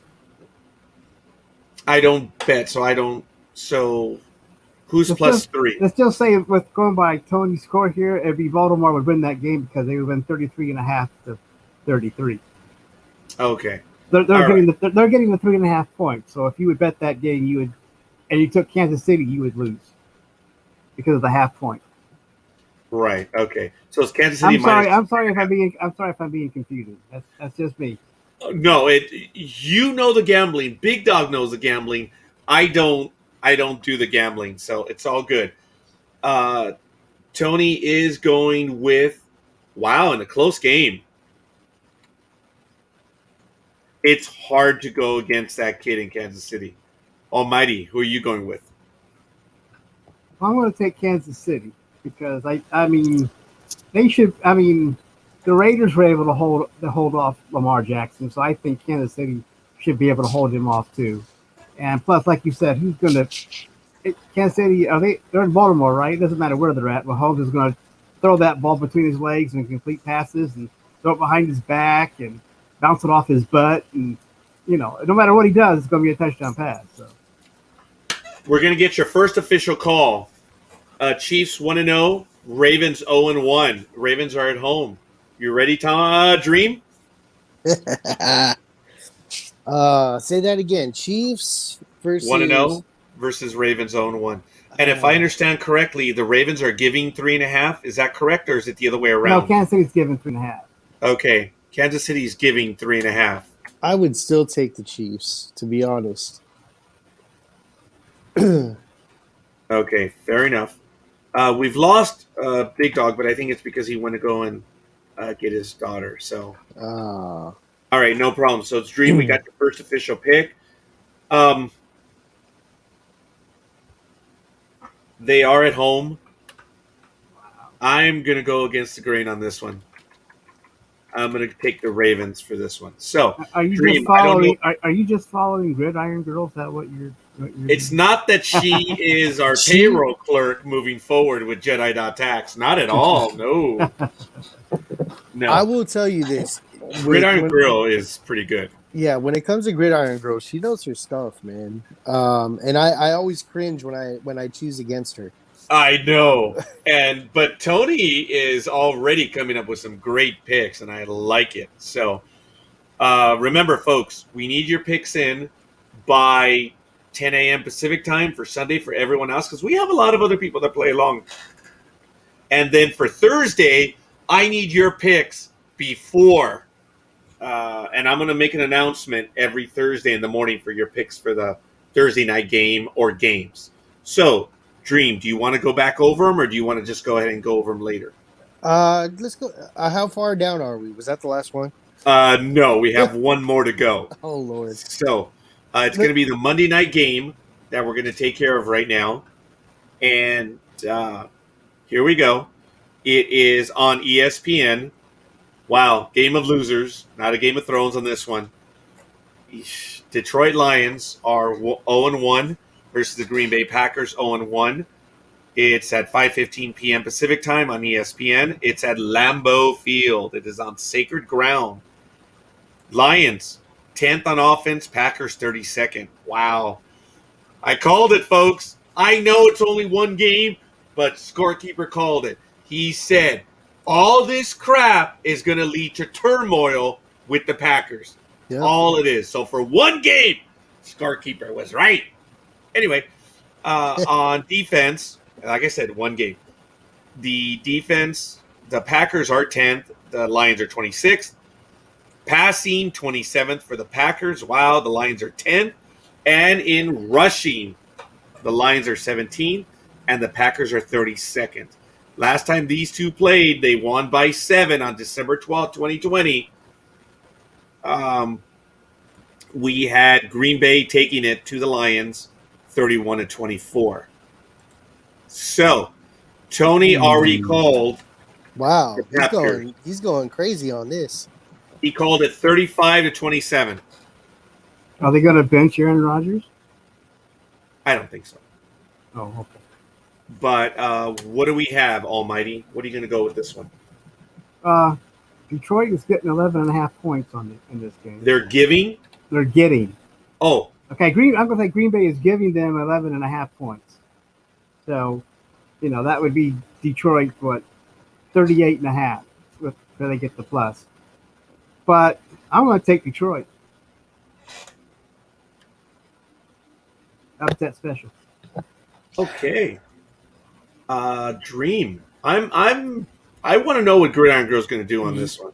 I don't bet, so I don't. So who's plus 3?
Let's just say, with going by Tony's score here, it'd be Baltimore would win that game because they would win 33.5 to 33.
Okay.
They're getting the 3.5 points. So if you would bet that game, you would, and you took Kansas City, you would lose because of the half point.
Right. Okay. So it's Kansas City.
I'm sorry if I'm being confusing. That's just me.
No, you know the gambling. Big Dog knows the gambling. I don't do the gambling, so it's all good. Tony is going with, wow, in a close game. It's hard to go against that kid in Kansas City. Almighty, who are you going with?
I'm going to take Kansas City because I mean they should. I mean the Raiders were able to hold off Lamar Jackson, so I think Kansas City should be able to hold him off too. And plus, like you said, who's going to Kansas City? They're in Baltimore, right? It doesn't matter where they're at. Mahomes is going to throw that ball between his legs and complete passes and throw it behind his back and bounce it off his butt, and no matter what he does, it's going to be a touchdown pass. So
we're going to get your first official call. Chiefs 1-0, Ravens 0-1. Ravens are at home. You ready, Tom? Dream?
Say that again. Chiefs versus
1-0 versus Ravens 0-1. And if I understand correctly, the Ravens are giving 3.5. Is that correct, or is it the other way around?
No, Kansas City's giving 3.5.
Okay. Kansas City's giving 3.5.
I would still take the Chiefs, to be honest.
Okay, fair enough. We've lost Big Dog, but I think it's because he went to go and get his daughter. So, all right, no problem. So it's Dream. We got the first official pick. They are at home. I'm gonna go against the grain on this one. I'm going to take the Ravens for this one. So,
are you
Dream,
just following Gridiron Girl? Is that what you're
it's not that she is our payroll clerk moving forward with Jedi.tax. Not at all. No.
I will tell you this.
Gridiron Girl is pretty good.
Yeah, when it comes to Gridiron Girl, she knows her stuff, man. And I always cringe when I choose against her.
I know. But Tony is already coming up with some great picks, and I like it. So remember, folks, we need your picks in by 10 a.m. Pacific time for Sunday for everyone else, because we have a lot of other people that play along. And then for Thursday, I need your picks before. And I'm going to make an announcement every Thursday in the morning for your picks for the Thursday night game or games. So, Dream, do you want to go back over them, or do you want to just go ahead and go over them later?
Let's go. How far down are we? Was that the last one?
No, we have one more to go.
Oh, Lord.
So, it's going to be the Monday night game that we're going to take care of right now. And here we go. It is on ESPN. Wow, Game of Losers, not a Game of Thrones on this one. Detroit Lions are 0-1 versus the Green Bay Packers 0-1. It's at 5:15 p.m. Pacific time on ESPN. It's at Lambeau Field. It is on sacred ground. Lions, 10th on offense, Packers 32nd. Wow. I called it, folks. I know it's only one game, but scorekeeper called it. He said, all this crap is going to lead to turmoil with the Packers. Yep. All it is. So for one game, scorekeeper was right. Anyway, on defense, like I said, one game. The defense, the Packers are 10th. The Lions are 26th. Passing, 27th for the Packers. Wow, the Lions are 10th. And in rushing, the Lions are 17th, and the Packers are 32nd. Last time these two played, they won by 7 on December 12th, 2020. We had Green Bay taking it to the Lions, 31-24. So, Tony already called.
Wow, he's going crazy on this.
He called it 35-27.
Are they going to bench Aaron Rodgers?
I don't think so.
Oh, okay.
But what do we have, Almighty? What are you going to go with this one?
Detroit is getting 11.5 points in this game.
They're giving?
They're getting.
Oh.
Okay, I'm going to say Green Bay is giving them 11.5 points. So, that would be Detroit, 38.5 where they get the plus. But I'm going to take Detroit. Upset special.
Okay. Dream. I want to know what Gridiron Girl's going to do on this one.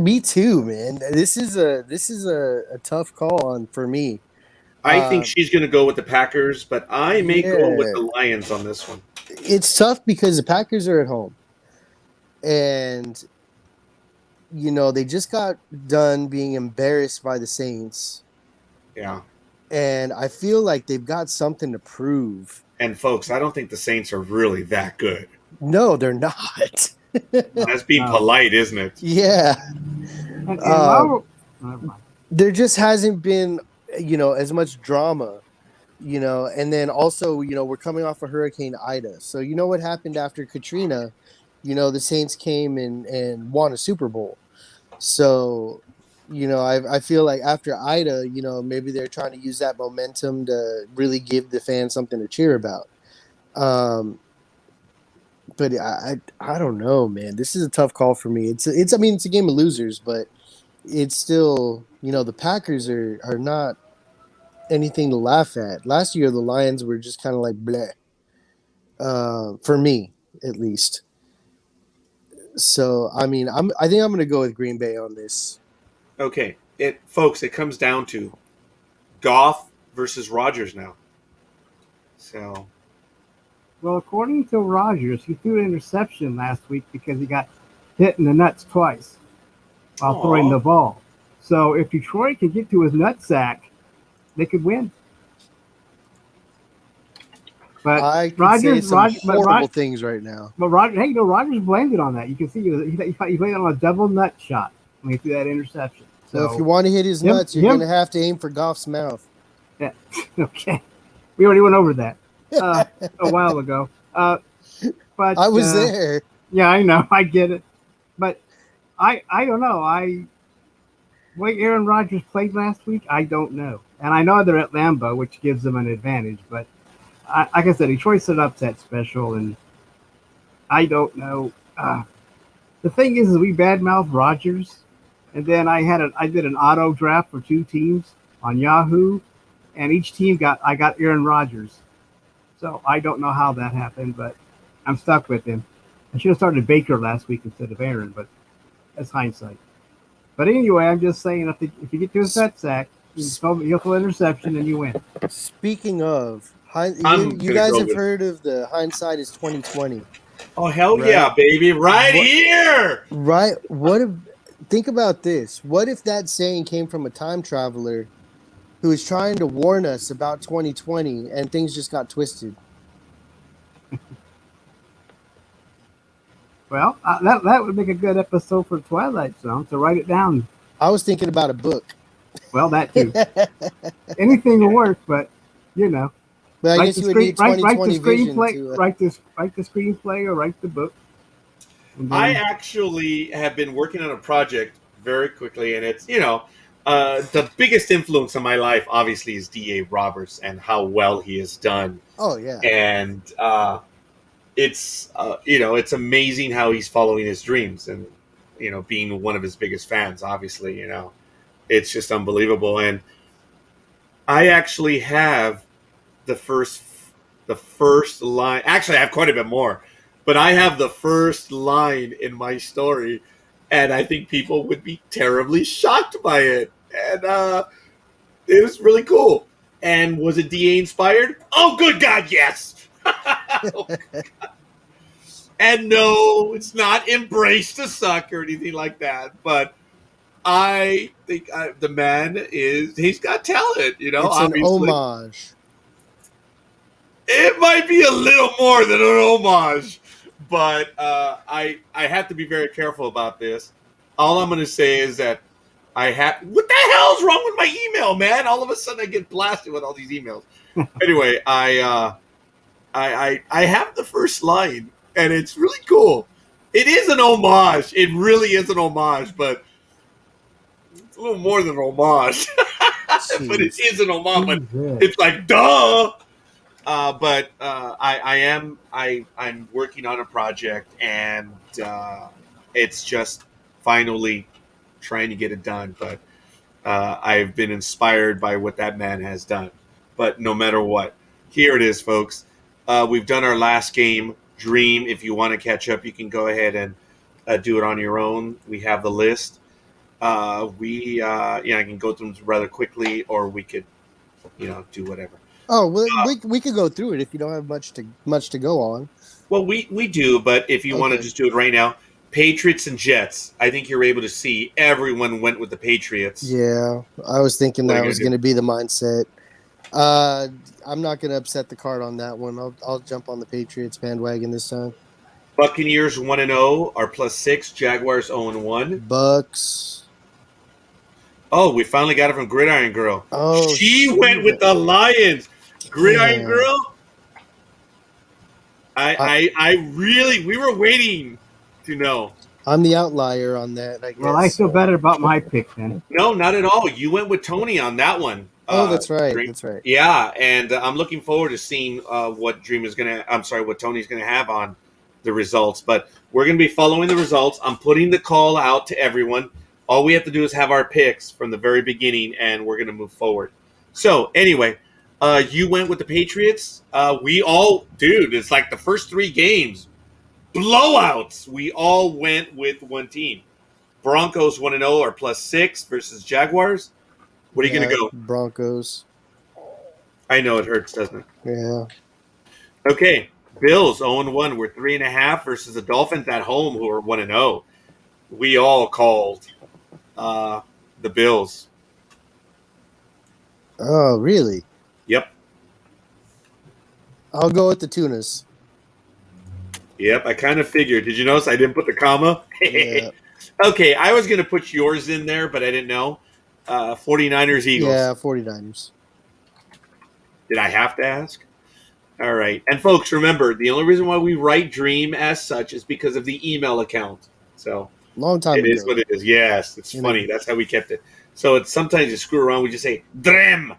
Me too, man. This is a tough call for me.
I think she's going to go with the Packers, but I may go with the Lions on this one.
It's tough because the Packers are at home, and they just got done being embarrassed by the Saints.
Yeah.
And I feel like they've got something to prove.
And folks, I don't think the Saints are really that good.
No, they're not.
That's being polite, isn't it?
Yeah. There just hasn't been, as much drama, and then also, we're coming off of Hurricane Ida. So you know what happened after Katrina? The Saints came and won a Super Bowl. So, I feel like after Ida, maybe they're trying to use that momentum to really give the fans something to cheer about. But I don't know, man. This is a tough call for me. It's a game of losers, but it's still, the Packers are not anything to laugh at. Last year, the Lions were just kind of like bleh, for me, at least. So, I think I'm going to go with Green Bay on this.
Okay. Folks, it comes down to Goff versus Rodgers now. So.
Well, according to Rodgers, he threw an interception last week because he got hit in the nuts twice while throwing the ball. So if Detroit could get to his nutsack, they could win. But Rodgers,
horrible things right now.
But Rodgers blamed it on that. You can see he played on a double nut shot when he threw that interception.
So if you want to hit his nuts, you're going to have to aim for Goff's mouth.
Yeah. Okay. We already went over that a while ago. But
I was there.
Yeah, I know. I get it. But I don't know. The way Aaron Rodgers played last week, I don't know. And I know they're at Lambeau, which gives them an advantage. But like I said, Detroit's an upset special, and I don't know. The thing is we badmouth Rodgers, and then I did an auto draft for 2 teams on Yahoo, and each team I got Aaron Rodgers. So I don't know how that happened, but I'm stuck with him. I should have started Baker last week instead of Aaron, but that's hindsight. But anyway, I'm just saying if you get to a set sack, you'll throw an interception and you win.
Speaking of,
I'm
you
gonna
guys
go
have
with-
heard of the hindsight is 2020,
Oh hell
Right.
yeah, baby! Right
What-
here.
right? Think about this. What if that saying came from a time traveler who was trying to warn us about 2020 and things just got twisted?
Well, that would make a good episode for Twilight Zone. So write it down.
I was thinking about a book.
Well, that too. Anything will work, but you know,
But I
write
guess
the
you would need
write
2020
the
vision
screenplay.
to.
Write the screenplay or write the book. And
I
then-
actually have been working on a project very quickly, and it's the biggest influence on my life obviously is D.A. Roberts and how well he has done.
Oh yeah.
And it's it's amazing how he's following his dreams, and being one of his biggest fans, obviously, it's just unbelievable. And I actually have the first line. Actually, I have quite a bit more, but I have the first line in my story, and I think people would be terribly shocked by it. And it was really cool. And was it DA inspired? Oh, good God, yes. And no, it's not embrace the suck or anything like that. But I think the man he's got talent,
It's
obviously.
an homage.
It might be a little more than an homage, but I have to be very careful about this. All I'm going to say is that what the hell's wrong with my email, man? All of a sudden I get blasted with all these emails. Anyway, I have the first line, and it's really cool. It is an homage. It really is an homage, but it's a little more than an homage. But it is an homage. But
Jesus.
it's like, duh. But I'm working on a project, and it's just finally trying to get it done. But I've been inspired by what that man has done. But no matter what, here it is, folks. We've done our last game, Dream. If you want to catch up, you can go ahead and do it on your own. We have the list. I can go through them rather quickly, or we could, do whatever.
Oh well, we could go through it if you don't have much to go on.
Well, we do, but if you want to
Okay.
just do it right now, Patriots and Jets. I think you're able to see everyone went with the Patriots.
Yeah, I was thinking
What are
that
you
was
gonna
going to be the mindset. I'm not going to upset the card on that one. I'll jump on the Patriots bandwagon this time.
Buccaneers 1-0 are +6. Jaguars 0-1.
Bucks.
Oh, we finally got it from Gridiron Girl.
Oh,
she went with the Lions. Gridiron
Yeah.
Girl. We were waiting to know.
I'm the outlier on that, I guess.
Well, I feel better about my pick then.
No, not at all. You went with Tony on that one.
Oh, that's right.
Dream.
That's right.
Yeah, and I'm looking forward to seeing what Tony's gonna have on the results. But we're gonna be following the results. I'm putting the call out to everyone. All we have to do is have our picks from the very beginning, and we're gonna move forward. So anyway, you went with the Patriots. It's like the first 3 games, blowouts. We all went with one team. Broncos 1-0 are +6 versus Jaguars. What are you gonna go?
Broncos.
I know it hurts, doesn't it?
Yeah.
Okay, Bills 0-1. We're 3.5 versus the Dolphins at home, who are 1-0. We all called the Bills.
Oh, really?
Yep.
I'll go with the Tunas.
Yep, I kind of figured. Did you notice I didn't put the comma?
Yeah.
Okay, I was going to put yours in there, but I didn't know. 49ers, Eagles.
Yeah, 49ers.
Did I have to ask? All right. And folks, remember, the only reason why we write Dream as such is because of the email account. So
Long time
it
ago.
is what it is. Yes, it's
You
funny.
know.
That's how we kept it. So it's sometimes you screw around, we just say Dream.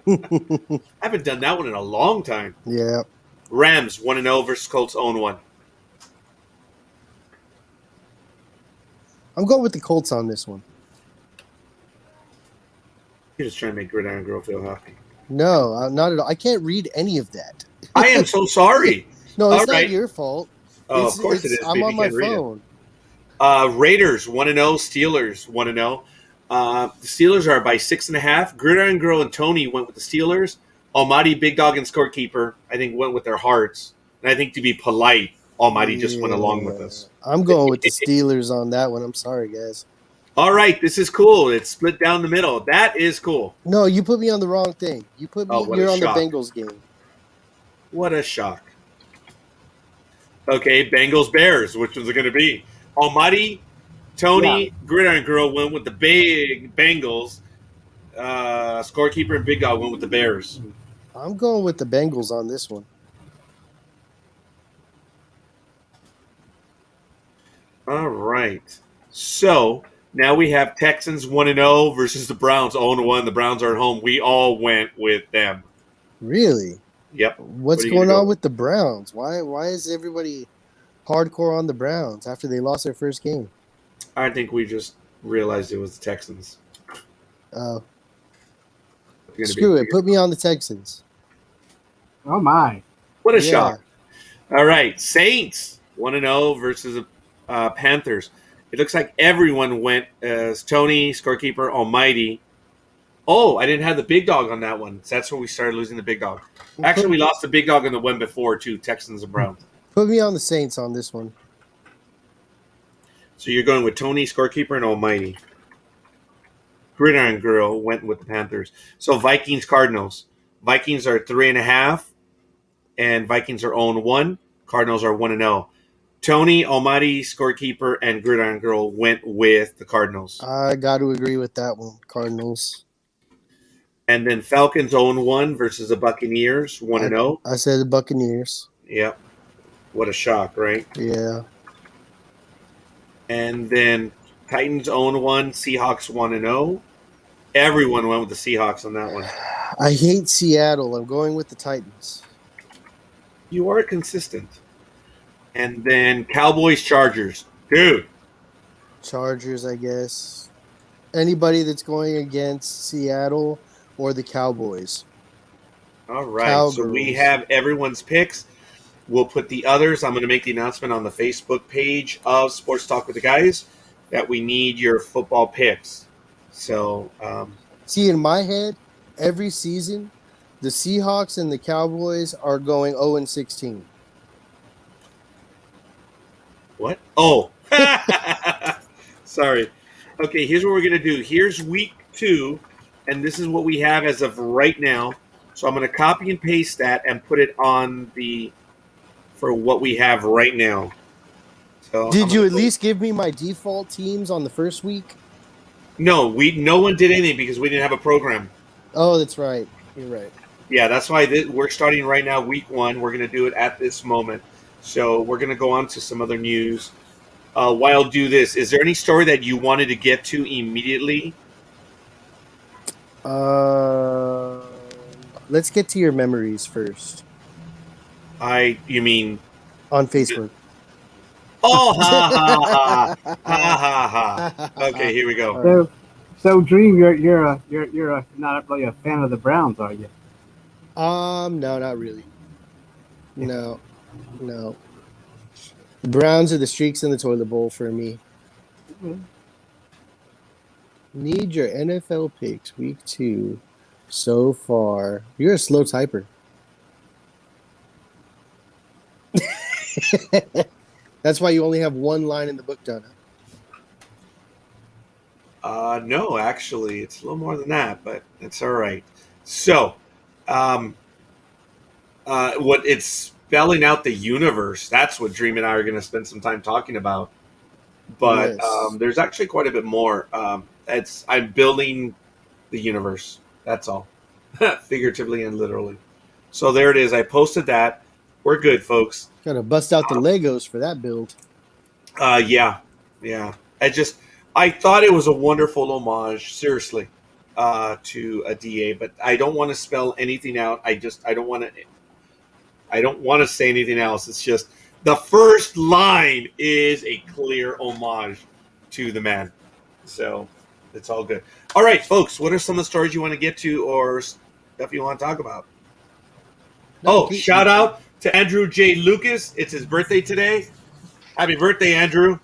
I haven't done that one in a long time.
Yeah.
Rams 1-0 versus Colts 0-1.
I'm going with the Colts on this one.
You're just trying to make Gridiron Girl feel happy.
No, not at all. I can't read any of that.
I am so sorry.
No, it's
All
not
right.
your fault.
Oh, of course it is.
I'm
baby.
on my
Can't read it.
phone.
Raiders 1-0, Steelers 1-0. The Steelers are by 6.5. Gridiron Girl and Tony went with the Steelers. Almighty, Big Dog, and Scorekeeper, I think, went with their hearts. And I think to be polite, Almighty just went along with us.
I'm going with the Steelers on that one. I'm sorry, guys.
All right, this is cool. It's split down the middle. That is cool.
No, you put me on the wrong thing. You put me.
Oh, what
You're
a
on
shock.
the Bengals game.
What a shock. Okay, Bengals Bears, which was it going to be? Almighty, Tony, Gridiron Girl went with the big Bengals. Scorekeeper and Big Dog went with the Bears.
I'm going with the Bengals on this one.
All right. So now we have Texans 1-0 versus the Browns 0-1. The Browns are at home. We all went with them.
Really?
Yep.
What's going on with the Browns? Why is everybody hardcore on the Browns after they lost their first game?
I think we just realized it was the Texans.
Oh. Screw it. Put me on the Texans.
Oh, my.
What a shock. All right. Saints 1-0 versus Panthers. It looks like everyone went as Tony, Scorekeeper, Almighty. Oh, I didn't have the Big Dog on that one. So that's when we started losing the Big Dog. Actually, we lost the Big Dog on the one before, too, Texans and Browns.
Put me on the Saints on this one.
So you're going with Tony, Scorekeeper, and Almighty. Gridiron Girl went with the Panthers. So Vikings, Cardinals. Vikings are 3.5, and Vikings are 0-1. Cardinals are 1-0. Tony, Almighty, Scorekeeper, and Gridiron Girl went with the Cardinals.
I got to agree with that one. Cardinals.
And then Falcons 0-1 versus the Buccaneers 1-0.
I said the Buccaneers.
Yep. What a shock, right?
Yeah.
And then Titans 0-1, Seahawks 1-0. Everyone went with the Seahawks on that one.
I hate Seattle. I'm going with the Titans.
You are consistent. And then Cowboys, Chargers. Dude.
Chargers, I guess. Anybody that's going against Seattle or the Cowboys.
All right.
Cowgirls.
So we have everyone's picks. We'll put the others. I'm going to make the announcement on the Facebook page of Sports Talk with the Guys that we need your football picks. So,
see, in my head, every season, the Seahawks and the Cowboys are going 0-16.
What? Oh. Sorry. Okay, here's what we're going to do. Here's week 2, and this is what we have as of right now. So I'm going to copy and paste that and put it on for what we have right now. So
Did you at least give me my default teams on the first week?
No, no one did anything because we didn't have a program.
Oh, that's right. You're right.
Yeah, that's why we're starting right now, week 1. We're going to do it at this moment. So we're going to go on to some other news. While I do this, is there any story that you wanted to get to immediately?
Let's get to your memories first.
You mean
on Facebook?
Oh, ha ha ha ha. Okay, here we go.
So Dream, you're not really a fan of the Browns, are you?
No, not really. No. The Browns are the streaks in the toilet bowl for me. Mm-hmm. Need your NFL picks week 2 so far. You're a slow typer. That's why you only have one line in the book done.
No, actually, it's a little more than that, but it's all right. So, what it's spelling out the universe. That's what Dream and I are going to spend some time talking about. But
Yes.
There's actually quite a bit more. I'm building the universe. That's all, figuratively and literally. So there it is. I posted that. We're good, folks.
Gotta bust out the Legos for that build.
Yeah. I thought it was a wonderful homage. Seriously, to a DA, but I don't want to spell anything out. I don't want to say anything else. It's just the first line is a clear homage to the man. So it's all good. All right, folks, what are some of the stories you want to get to or stuff you want to talk about? Shout out to Andrew J. Lucas. It's his birthday today. Happy birthday, Andrew.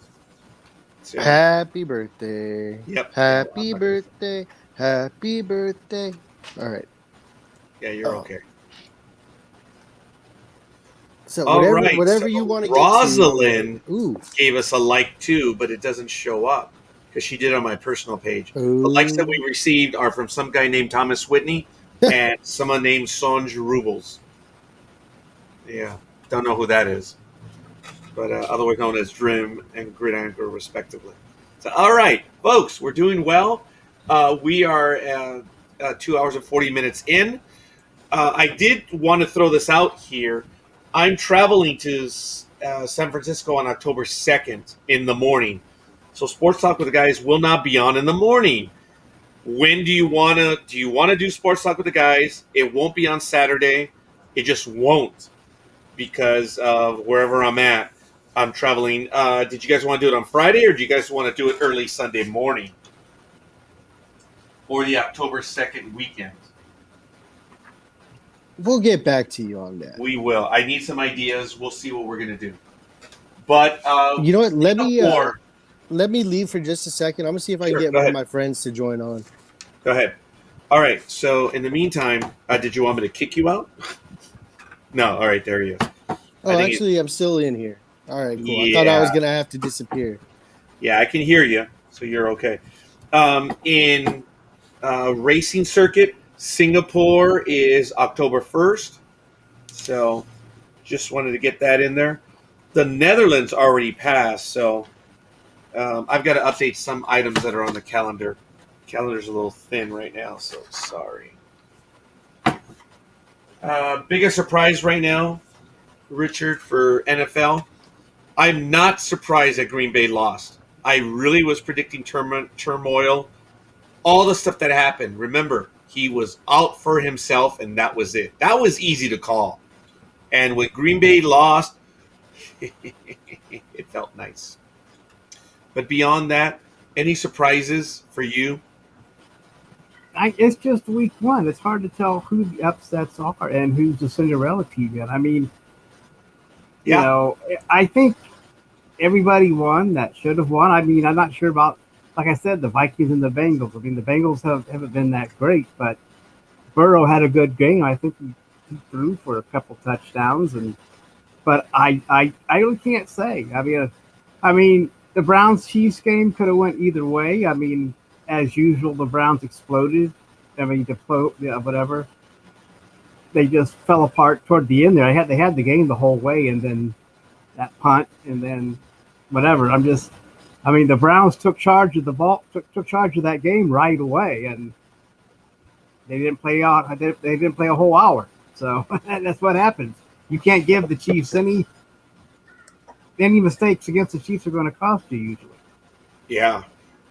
So,
Happy birthday.
Yep.
Happy birthday. Happy birthday. All right.
Yeah, you're okay.
So
All
whatever,
right.
whatever you want to
Rosalind
get to.
gave us a like too, but it doesn't show up because she did it on my personal page.
Ooh.
The likes that we received are from some guy named Thomas Whitney and someone named Sonj Rubles. Yeah, don't know who that is, but otherwise known as Drim and Grid Anchor, respectively. So, all right, folks, we're doing well. We are 2 hours and 40 minutes in. I did want to throw this out here. I'm traveling to San Francisco on October 2nd in the morning. So Sports Talk with the Guys will not be on in the morning. When do you want to do Sports Talk with the Guys? It won't be on Saturday. It just won't because of wherever I'm at. I'm traveling. Did you guys want to do it on Friday or do you guys want to do it early Sunday morning? Or the October 2nd weekend?
We'll get back to you on that.
We will. I need some ideas. We'll see what we're going to do. But
you know what? Let me leave for just a second. I'm going to see if I can get one of my friends to join on.
Go ahead. All right. So in the meantime, did you want me to kick you out? No. All right. There he is.
Oh, actually, I'm still in here. All right, cool. I thought I was going to have to disappear.
Yeah, I can hear you. So you're okay. In racing circuit, Singapore is October 1st. So just wanted to get that in there. The Netherlands already passed. So I've got to update some items that are on the calendar. Calendar's a little thin right now, so sorry. Biggest surprise right now, Richard, for NFL. I'm not surprised that Green Bay lost. I really was predicting turmoil, all the stuff that happened. Remember, he was out for himself, and that was it. That was easy to call. And when Green Bay lost, it felt nice. But beyond that, any surprises for you?
It's just week one. It's hard to tell who the upsets are and who's the Cinderella team yet. I mean, you know, I think everybody won that should have won. I mean, I'm not sure about, like I said, the Vikings and the Bengals. I mean, the Bengals haven't been that great, but Burrow had a good game. I think he threw for a couple touchdowns, but I really can't say. I mean, the Browns-Chiefs game could have went either way. I mean, as usual, the Browns exploded. I mean, whatever. They just fell apart toward the end there. They had the game the whole way, and then that punt, and then whatever. I mean, the Browns took charge of the ball, took charge of that game right away, and they didn't play out. They didn't play a whole hour. So that's what happens. You can't give the Chiefs any mistakes against the Chiefs are going to cost you usually.
Yeah.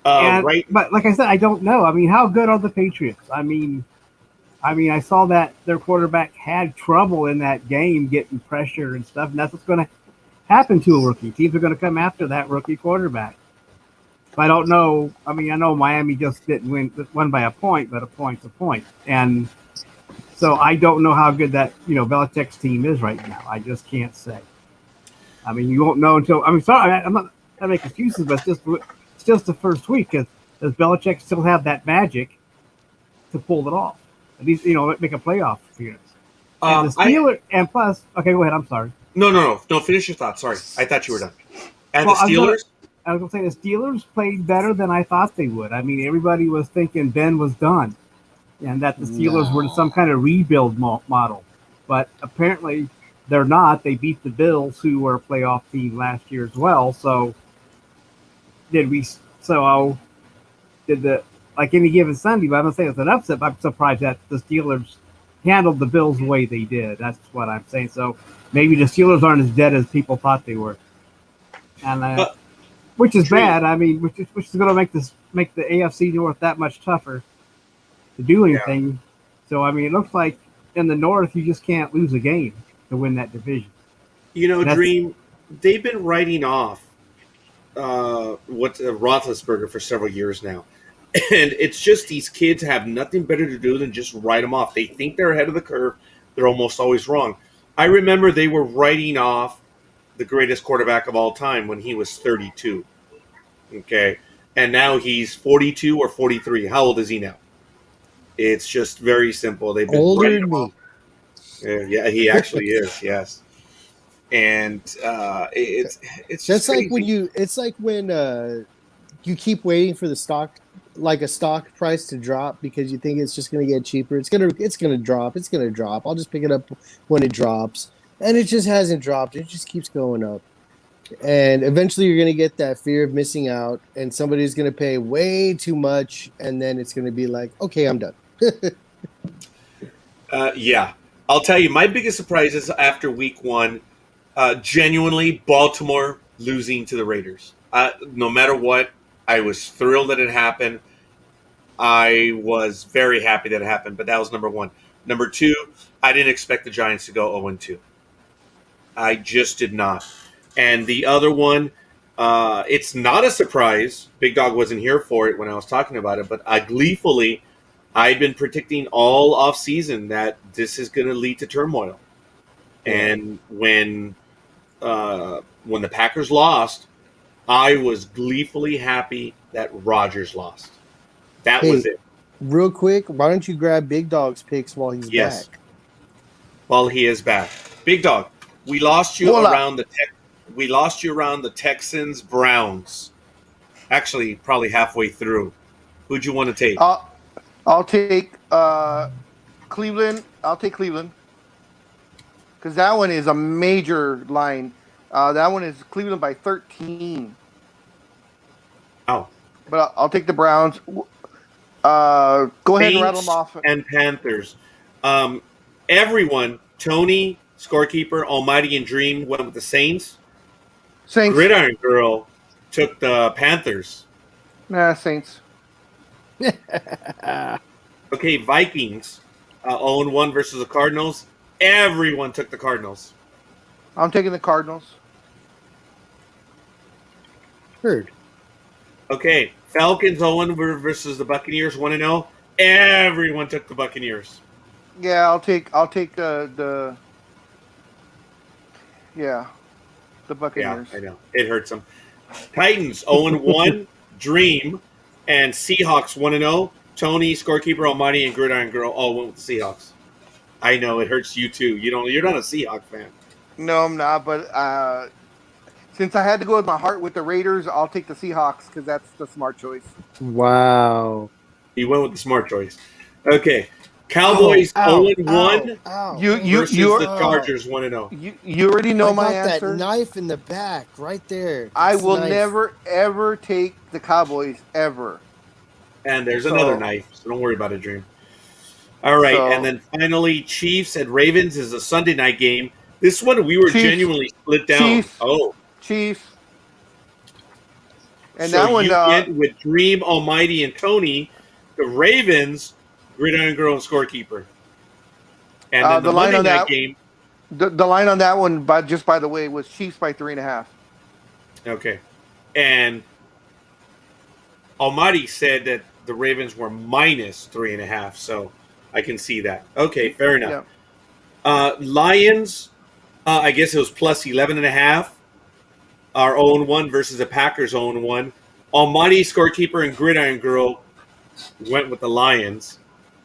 Right. But like I said, I don't know. I mean, how good are the Patriots? I mean, I saw that their quarterback had trouble in that game getting pressure and stuff, and that's what's going to happen to a rookie. Teams are going to come after that rookie quarterback. But I don't know. I mean, I know Miami just didn't won by a point, but a point's a point. And so I don't know how good that, Belichick's team is right now. I just can't say. I mean, you won't know until – I'm sorry, I'm not going to make excuses, but it's just the first week. Does Belichick still have that magic to pull it off? At least, make a playoff appearance. And the Steelers – and plus – okay, go ahead. I'm sorry.
No. Finish your thought. Sorry. I thought you were done. And the Steelers?
I was going to say the Steelers played better than I thought they would. I mean, everybody was thinking Ben was done and that the Steelers were some kind of rebuild model. But apparently they're not. They beat the Bills, who were a playoff team last year as well. So like any given Sunday, but I'm going to say it's an upset. I'm surprised that the Steelers handled the Bills the way they did. That's what I'm saying. So maybe the Steelers aren't as dead as people thought they were. And which is bad. I mean, which is going to make the AFC North that much tougher. to do
Yeah.
anything. So I mean, it looks like in the North you just can't lose a game to win that division.
You know,
That's
Dream, they've been writing off Roethlisberger for several years now. And it's just these kids have nothing better to do than just write them off. They think they're ahead of the curve. They're almost always wrong. I remember they were writing off the greatest quarterback of all time when he was 32. Okay. And now he's 42 or 43. How old is he now? It's just very simple. They've been
Older
writing
than
him
me.
off. Yeah, he actually is. Yes. And it's
That's
just
like when
crazy.
it's like when you keep waiting for the stock, like a stock price to drop because you think it's just going to get cheaper. It's gonna drop. It's gonna drop. I'll just pick it up when it drops, and it just hasn't dropped. It just keeps going up, and eventually you're going to get that fear of missing out, and somebody's going to pay way too much, and then it's going to be like, okay, I'm done.
Yeah, I'll tell you. My biggest surprise is after week one, genuinely Baltimore losing to the Raiders. No matter what, I was thrilled that it happened. I was very happy that it happened, but that was number one. Number two, I didn't expect the Giants to go 0-2. I just did not. And the other one, it's not a surprise. Big Dog wasn't here for it when I was talking about it, but I gleefully, I'd been predicting all off season that this is going to lead to turmoil. And when the Packers lost, I was gleefully happy that Rodgers lost. That
Hey,
was it.
real quick, why don't you grab Big Dog's picks while he's
Yes.
back?
Well, he is back. Big Dog, we lost you
Voila.
around the Texans Browns. Actually, probably halfway through. Who'd you want to take?
I'll take Cleveland. I'll take Cleveland because that one is a major line. That one is Cleveland by 13.
Oh,
But I'll take the Browns. Go ahead and rattle them
Saints
off.
and Panthers. Everyone, Tony, scorekeeper, Almighty, and Dream went with the Saints.
Saints.
Gridiron Girl took the Panthers.
Nah, Saints.
Okay, Vikings, 0-1 versus the Cardinals. Everyone took the Cardinals.
I'm taking the Cardinals.
Heard.
Okay, Falcons 0-1 versus the Buccaneers, 1-0. Everyone took the Buccaneers.
Yeah, I'll take the Buccaneers.
Yeah, I know. It hurts them. Titans 0-1, Dream, and Seahawks 1-0. Tony, scorekeeper, Almighty, and Gridiron Girl all went with the Seahawks. I know it hurts you too. You're not a Seahawk fan.
No, I'm not. But since I had to go with my heart with the Raiders, I'll take the Seahawks because that's the smart choice.
Wow.
You went with the smart choice. Okay, Cowboys 0-1
Ow.
versus
you
the Chargers 1-0.
You already know
I
my
got
answer.
that knife in the back right there.
I
That's
will
nice.
never ever take the Cowboys ever.
And there's
So-
another knife, so don't worry about it, Dream. All right,
So-
and then finally, Chiefs and Ravens is a Sunday night game. This one we were
Chiefs.
genuinely split down.
Chiefs.
Oh,
Chiefs. And
so
that one,
you went with Dream, Almighty, and Tony. The Ravens, Gridiron Girl, and Scorekeeper. And then the
the line
Monday
on
night
that-
game.
the line on that one, but just by the way, was Chiefs by 3.5.
Okay, and Almighty said that the Ravens were minus 3.5, so I can see that. Okay, fair enough. Lions, I guess it was plus 11.5. Are 0-1 versus the Packers 0-1. Almighty, Scorekeeper, and Gridiron Girl went with the Lions.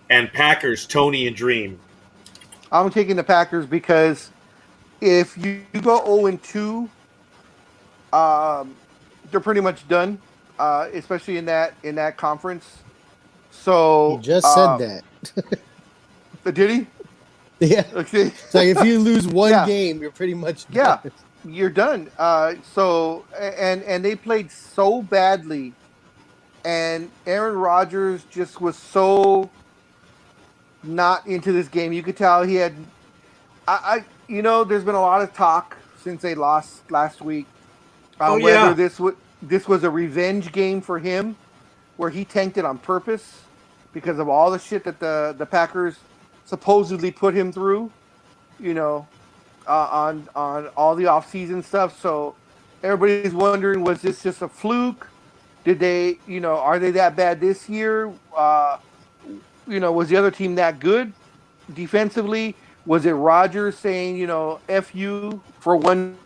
And Packers, Tony, and Dream.
I'm taking the Packers because if you go 0-2, they're pretty much done, especially in that conference. So
He just said that.
Did he?
Yeah.
Okay.
It's like if you lose one
Yeah.
game, you're pretty much
Yeah.
done.
You're done. So and they played so badly, and Aaron Rodgers just was so not into this game. You could tell he had. There's been a lot of talk since they lost last week on whether this was a revenge game for him, where he tanked it on purpose, because of all the shit that the Packers supposedly put him through, you know, on all the offseason stuff. So everybody's wondering, was this just a fluke? Did they, are they that bad this year? Was the other team that good defensively? Was it Rodgers saying, F you for one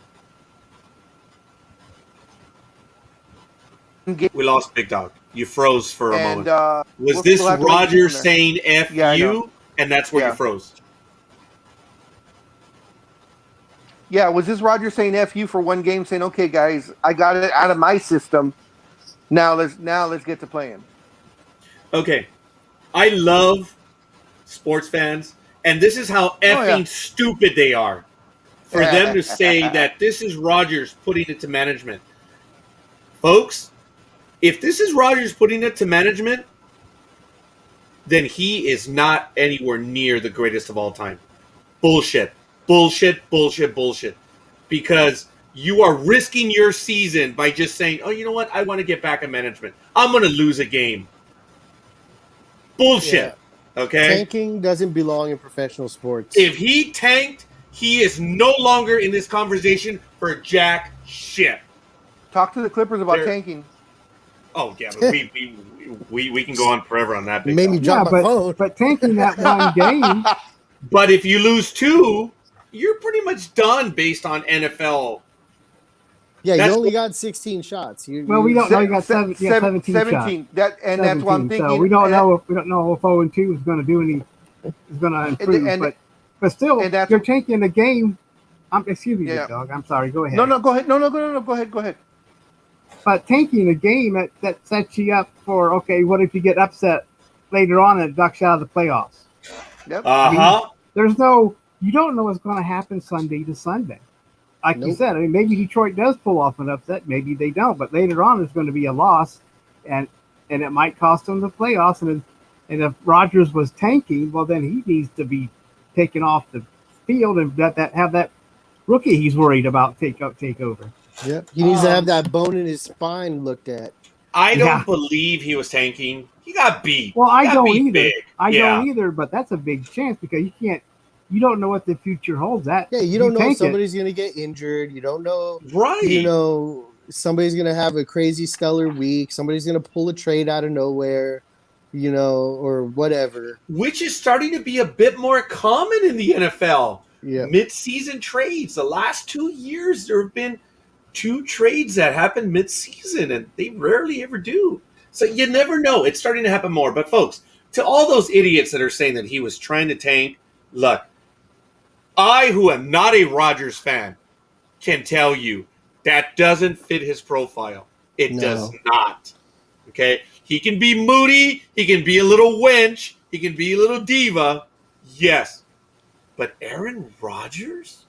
game?
We lost Big Dog. You froze for a moment. Was
we'll
this
have to make it
Rodgers
from there.
saying F
Yeah, I know.
you? And that's where
Yeah.
you froze.
Yeah, was this Rodgers saying F you for one game, saying, okay, guys, I got it out of my system. Now let's get to playing.
Okay. I love sports fans, and this is how effing stupid they are. For them to say that this is Rodgers putting it to management. Folks, if this is Rodgers putting it to management, then he is not anywhere near the greatest of all time. Bullshit. Bullshit, bullshit, bullshit. Because you are risking your season by just saying, oh, you know what? I want to get back in management. I'm going to lose a game. Bullshit. Okay?
Tanking doesn't belong in professional sports.
If he tanked, he is no longer in this conversation for jack shit.
Talk to the Clippers about
They're-
tanking.
Oh, yeah, but we can go on forever on that. Big
Made me
dog.
drop my phone.
but tanking that one game,
But if you lose 2, you're pretty much done based on NFL.
Yeah,
That's
you only got 16 shots.
well, we don't know. You got 17 shots.
17. That's what I'm
17,
thinking.
So we don't know if 0-2 is going to do any, is going to improve. But still,
and that's-
you're tanking a game. Excuse me,
Yeah.
Big Dog. I'm sorry. Go ahead.
No, go ahead. No, go ahead.
But tanking a game that sets you up for, okay, what if you get upset later on and it ducks you out of the playoffs?
Yep.
You don't know what's going to happen Sunday to Sunday. Like you
Nope.
said, I mean, maybe Detroit does pull off an upset, maybe they don't, but later on there's going to be a loss, and it might cost them the playoffs. And if Rodgers was tanking, well, then he needs to be taken off the field and have that rookie he's worried about take over.
Yep. He needs to have that bone in his spine looked at.
I don't
Yeah.
believe he was tanking. He got beat.
Well, I
He got
don't
beat
either.
big.
I
Yeah.
don't either, but that's a big chance because you don't know what the future holds.
Yeah, you don't know if
tank it.
somebody's going to get injured. You don't know,
Right.
somebody's going to have a crazy stellar week. Somebody's going to pull a trade out of nowhere, or whatever.
Which is starting to be a bit more common in the NFL.
Yeah.
Mid-season trades. The last 2 years, there have been 2 trades that happen mid-season, and they rarely ever do. So you never know. It's starting to happen more. But folks, to all those idiots that are saying that he was trying to tank, look, I, who am not a Rodgers fan, can tell you that doesn't fit his profile. It
No.
does not. Okay? He can be moody. He can be a little wench. He can be a little diva. Yes. But Aaron Rodgers?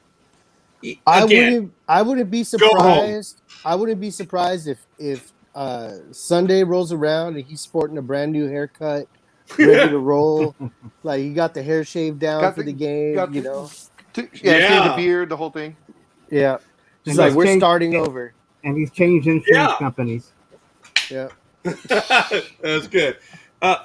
I
Again,
wouldn't be surprised. I wouldn't be surprised if Sunday rolls around and he's sporting a brand new haircut, ready to roll. Like he got the hair shaved down for the game,
shave
Yeah.
the beard, the whole thing.
Yeah. He's
And
like,
he's
we're
changed-
starting over.
And he's changed insurance
Yeah.
companies.
Yeah.
That's good.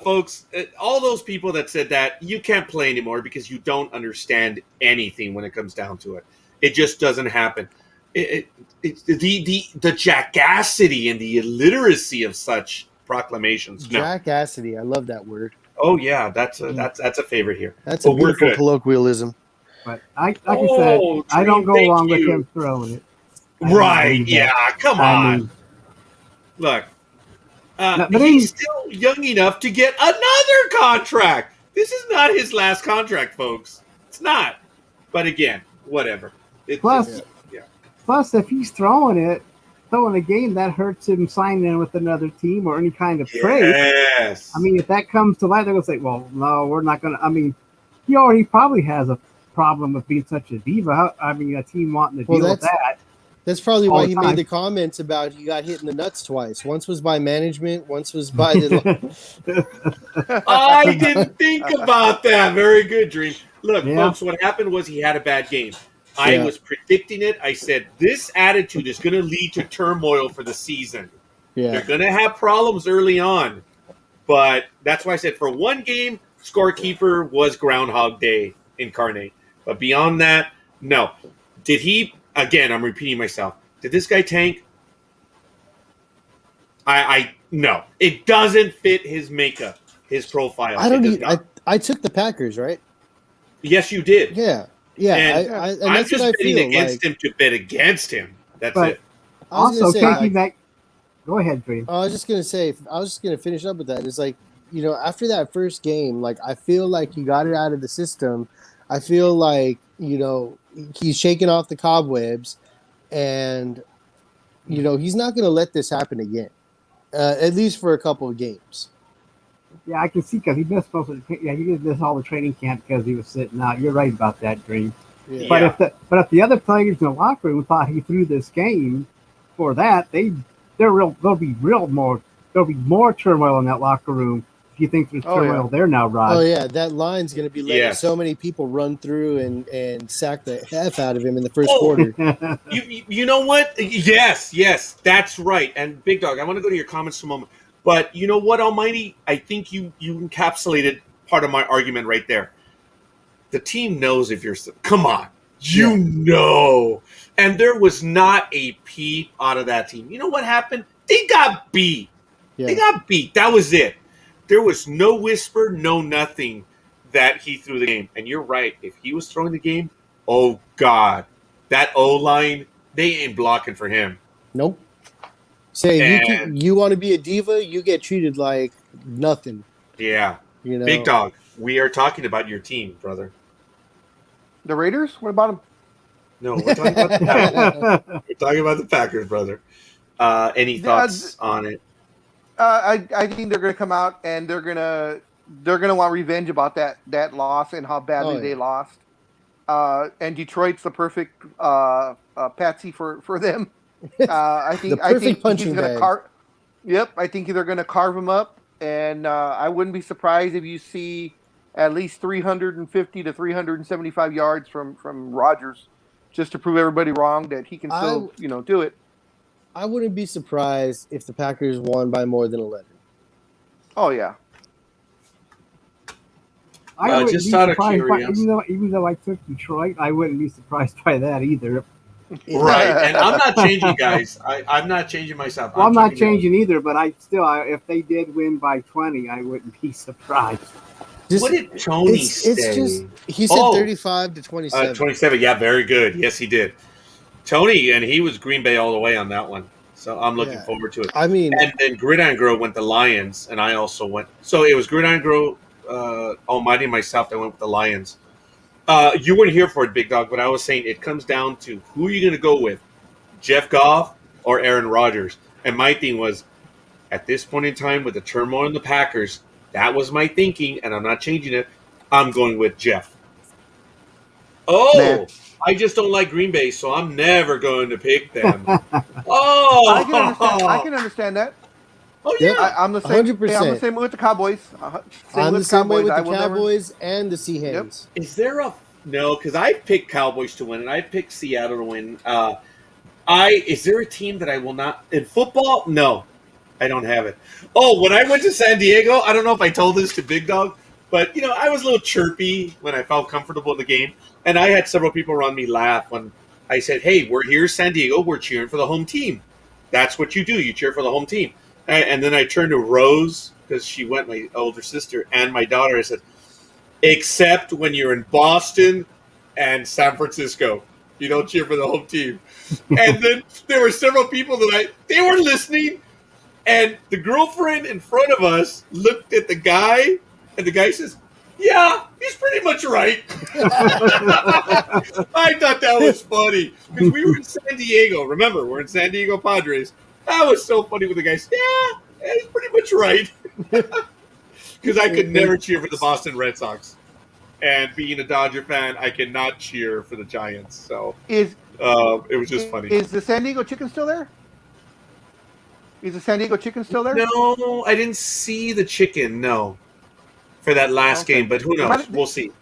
Folks, all those people that said that, you can't play anymore because you don't understand anything when it comes down to it. It just doesn't happen. It's the jackassity and the illiteracy of such proclamations. No.
Jackassity. I love that word.
Oh yeah, that's a favorite here.
That's a
But we're
beautiful
good.
colloquialism.
But I said, I don't go
thank
along with
you.
him throwing it.
Right? Yeah. Come on. Look,
but
he's still young enough to get another contract. This is not his last contract, folks. It's not. But again, whatever.
Plus, if he's throwing a game, that hurts him signing with another team or any kind of trade.
Yes.
I mean, if that comes to light, they're going to say, well, no, we're not going to. I mean, he already probably has a problem with being such a diva. I mean, a team wanting to deal with that.
That's probably
all
why
the
he
time.
made the comments about he got hit in the nuts twice. Once was by management, once was by the.
I didn't think about that. Very good, Dream. Look,
Yeah.
folks, what happened was he had a bad game. I was predicting it. I said, this attitude is going to lead to turmoil for the season.
Yeah.
They're going to have problems early on. But that's why I said for one game, scorekeeper was Groundhog Day incarnate. But beyond that, no. Did he? Again, I'm repeating myself. Did this guy tank? I no. It doesn't fit his makeup, his profile.
I don't need. I took the Packers, right?
Yes, you did.
Yeah.
And
and
I'm
that's
just
what I
betting
feel
against
like.
him to bet against him. That's
But
it.
I was
Also,
gonna say,
taking that. Go ahead, Dream.
I was just gonna say, I was just gonna finish up with that. It's like, after that first game, like I feel like he got it out of the system. I feel like he's shaking off the cobwebs, and he's not gonna let this happen again, at least for a couple of games.
Yeah, I can see because he missed most of the. Yeah, he did miss all the training camp because he was sitting out. You're right about that, Dream.
Yeah.
But if the other players in the locker room thought he threw this game for that, there'll be more turmoil in that locker room. If you think there's turmoil there now, Rod.
Oh yeah, that line's going to be letting so many people run through and sack the F out of him in the first quarter.
You know what? Yes, that's right. And Big Dog, I want to go to your comments for a moment. But you know what, Almighty? I think you encapsulated part of my argument right there. The team knows if you're – come on. You know. And there was not a peep out of that team. You know what happened? They got beat. Yeah. They got beat. That was it. There was no whisper, no nothing that he threw the game. And you're right. If he was throwing the game, oh, God. That O-line, they ain't blocking for him.
Nope. Say, you want to be a diva, you get treated like nothing.
Yeah. Big Dog, we are talking about your team, brother.
The Raiders? What about them?
No, we're talking about the Packers. We're talking about the Packers, brother. Any thoughts on it?
I think they're going to come out and they're going to want revenge about that loss and how badly they lost. And Detroit's the perfect patsy for them. I think
punching bag.
I think they're going to carve him up, and I wouldn't be surprised if you see at least 350 to 375 yards from Rodgers, just to prove everybody wrong that he can still do it.
I wouldn't be surprised if the Packers won by more than 11.
Oh yeah.
I
just out of curiosity,
even though I took Detroit, I wouldn't be surprised by that either.
Right, and I'm not changing, guys. I'm not changing myself.
Well, I'm not changing either, but if they did win by 20, I wouldn't be surprised.
What did Tony say?
He said 35 to 27.
27, yeah, very good. Yes, he did. Tony, and he was Green Bay all the way on that one. So I'm looking forward to it.
I mean,
and then Gridiron Girl went the Lions, and I also went. So it was Gridiron Girl, Almighty, and myself that went with the Lions. You weren't here for it, Big Dog, but I was saying it comes down to who you're going to go with, Jeff Goff or Aaron Rodgers. And my thing was, at this point in time with the turmoil in the Packers, that was my thinking, and I'm not changing it. I'm going with Jeff. Man. I just don't like Green Bay, so I'm never going to pick them.
I can understand that.
Oh yeah,
I'm the same.
100%.
I'm the same with the Cowboys.
I'm the same way with the Cowboys and the Seahawks.
Yep. Is there no? Because I picked Cowboys to win, and I picked Seattle to win. Is there a team that I will not in football? No, I don't have it. Oh, when I went to San Diego, I don't know if I told this to Big Dog, but I was a little chirpy when I felt comfortable in the game, and I had several people around me laugh when I said, "Hey, we're here, San Diego. We're cheering for the home team. That's what you do. You cheer for the home team." And then I turned to Rose, because she went, my older sister, and my daughter. I said, except when you're in Boston and San Francisco. You don't cheer for the home team. And then there were several people they were listening, and the girlfriend in front of us looked at the guy, and the guy says, yeah, he's pretty much right. I thought that was funny, because we were in San Diego. Remember, we're in San Diego Padres. That was so funny with the guy said, yeah, he's pretty much right. Because I could never cheer for the Boston Red Sox. And being a Dodger fan, I cannot cheer for the Giants. So it was just funny.
Is the San Diego Chicken still there? Is the San Diego Chicken still there?
No, I didn't see the chicken, no, for that last game. But who knows? We'll see.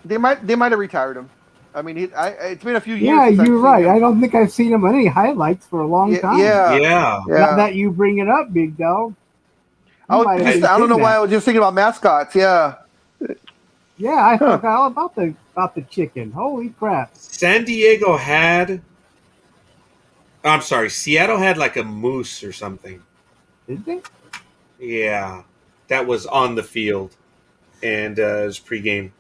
They might have retired him. I mean, it's been a few years.
Yeah, you're right. I don't think I've seen him on any highlights for a long time.
Yeah.
Now that you bring it up, Big Dog.
I
might have
was.
been
I don't know why I
kidnapped.
was just thinking about mascots. Yeah.
Yeah, I
Huh.
forgot all about the chicken. Holy crap!
San Diego had. I'm sorry, Seattle had like a moose or something.
Did they?
Yeah, that was on the field, and it was pregame.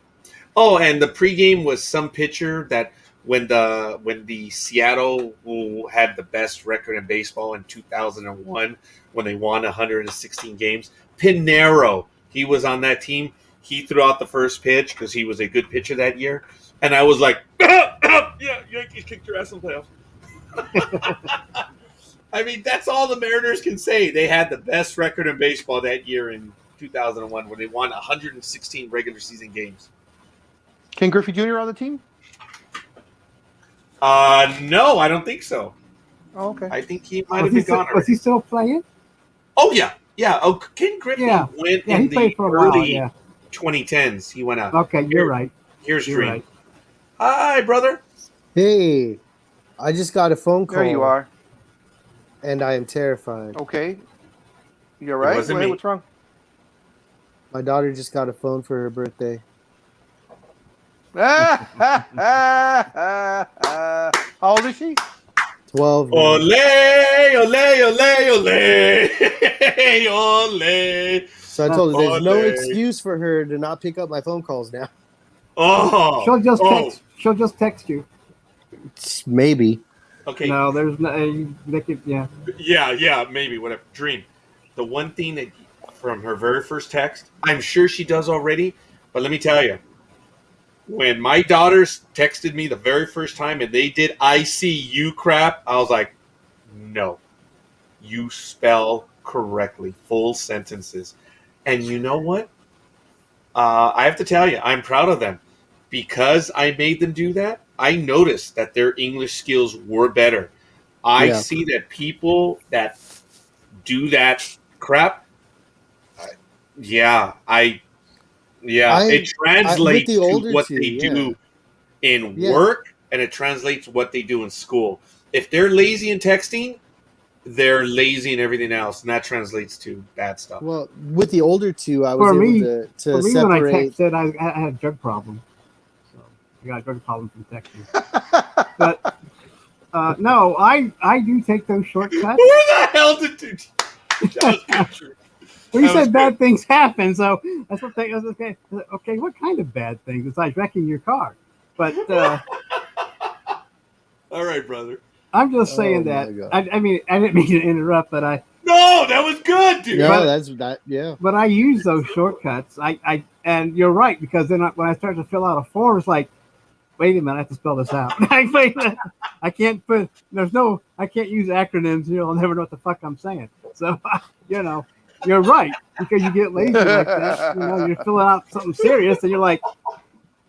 Oh, and the pregame was some pitcher that when the Seattle, who had the best record in baseball in 2001, when they won 116 games, Pinero, he was on that team. He threw out the first pitch because he was a good pitcher that year, and I was like, yeah, Yankees kicked your ass in the playoffs. I mean, that's all the Mariners can say. They had the best record in baseball that year in 2001 when they won 116 regular season games.
Ken Griffey Jr. on the team?
No, I don't think so.
Oh, okay.
I think he might
Was
have
he,
been gone
was
already.
he still playing?
Oh, yeah. Yeah. Oh, Ken Griffey
Yeah.
went
Yeah,
in
he played
the
for a while.
early
Yeah.
2010s. He went out.
Okay, you're right.
Here's
You're
Dream.
right.
Hi, brother.
Hey, I just got a phone call.
There you are.
And I am terrified.
Okay. You're right.
wasn't
Wait,
me.
what's wrong?
My daughter just got a phone for her birthday.
How old is she?
12.
Ole, ole, ole, ole. Ole.
So I told her there's no
Ole.
excuse for her to not pick up my phone calls now.
Oh.
She'll just
oh.
text. She'll just text you.
Maybe.
Okay.
No, there's no. They could, yeah.
Yeah, maybe, whatever. Dream. The one thing that from her very first text, I'm sure she does already, but let me tell you, when my daughters texted me the very first time and they did ICU crap, I was like, no, you spell correctly, full sentences. And you know what? I have to tell you, I'm proud of them. Because I made them do that, I noticed that their English skills were better. I see that people that do that crap, it translates
the older
to what
two,
they do in
Yeah.
work, and it translates what they do in school. If they're lazy in texting, they're lazy in everything else, and that translates to bad stuff.
Well, with the older two, I was
For me,
able to
For me, when I
separate.
texted, I had a drug problem. So I got a drug problem from texting. But no, I do take those shortcuts.
Where the hell did you? That was true.
Well, you
That was
said bad things happen, so that's what they was okay. Okay, what kind of bad things besides wrecking your car? But
All right, brother.
I'm just saying
Oh,
that.
my God.
I mean, I didn't mean to interrupt, but
No, that was good, dude.
No,
But-
that's that. Yeah.
But I use those shortcuts. And you're right, because then when I start to fill out a form, it's like, wait a minute, I have to spell this out. I can't I can't use acronyms here. I'll never know what the fuck I'm saying. So, you're right, because you get lazy like that. You're filling out something serious, and you're like,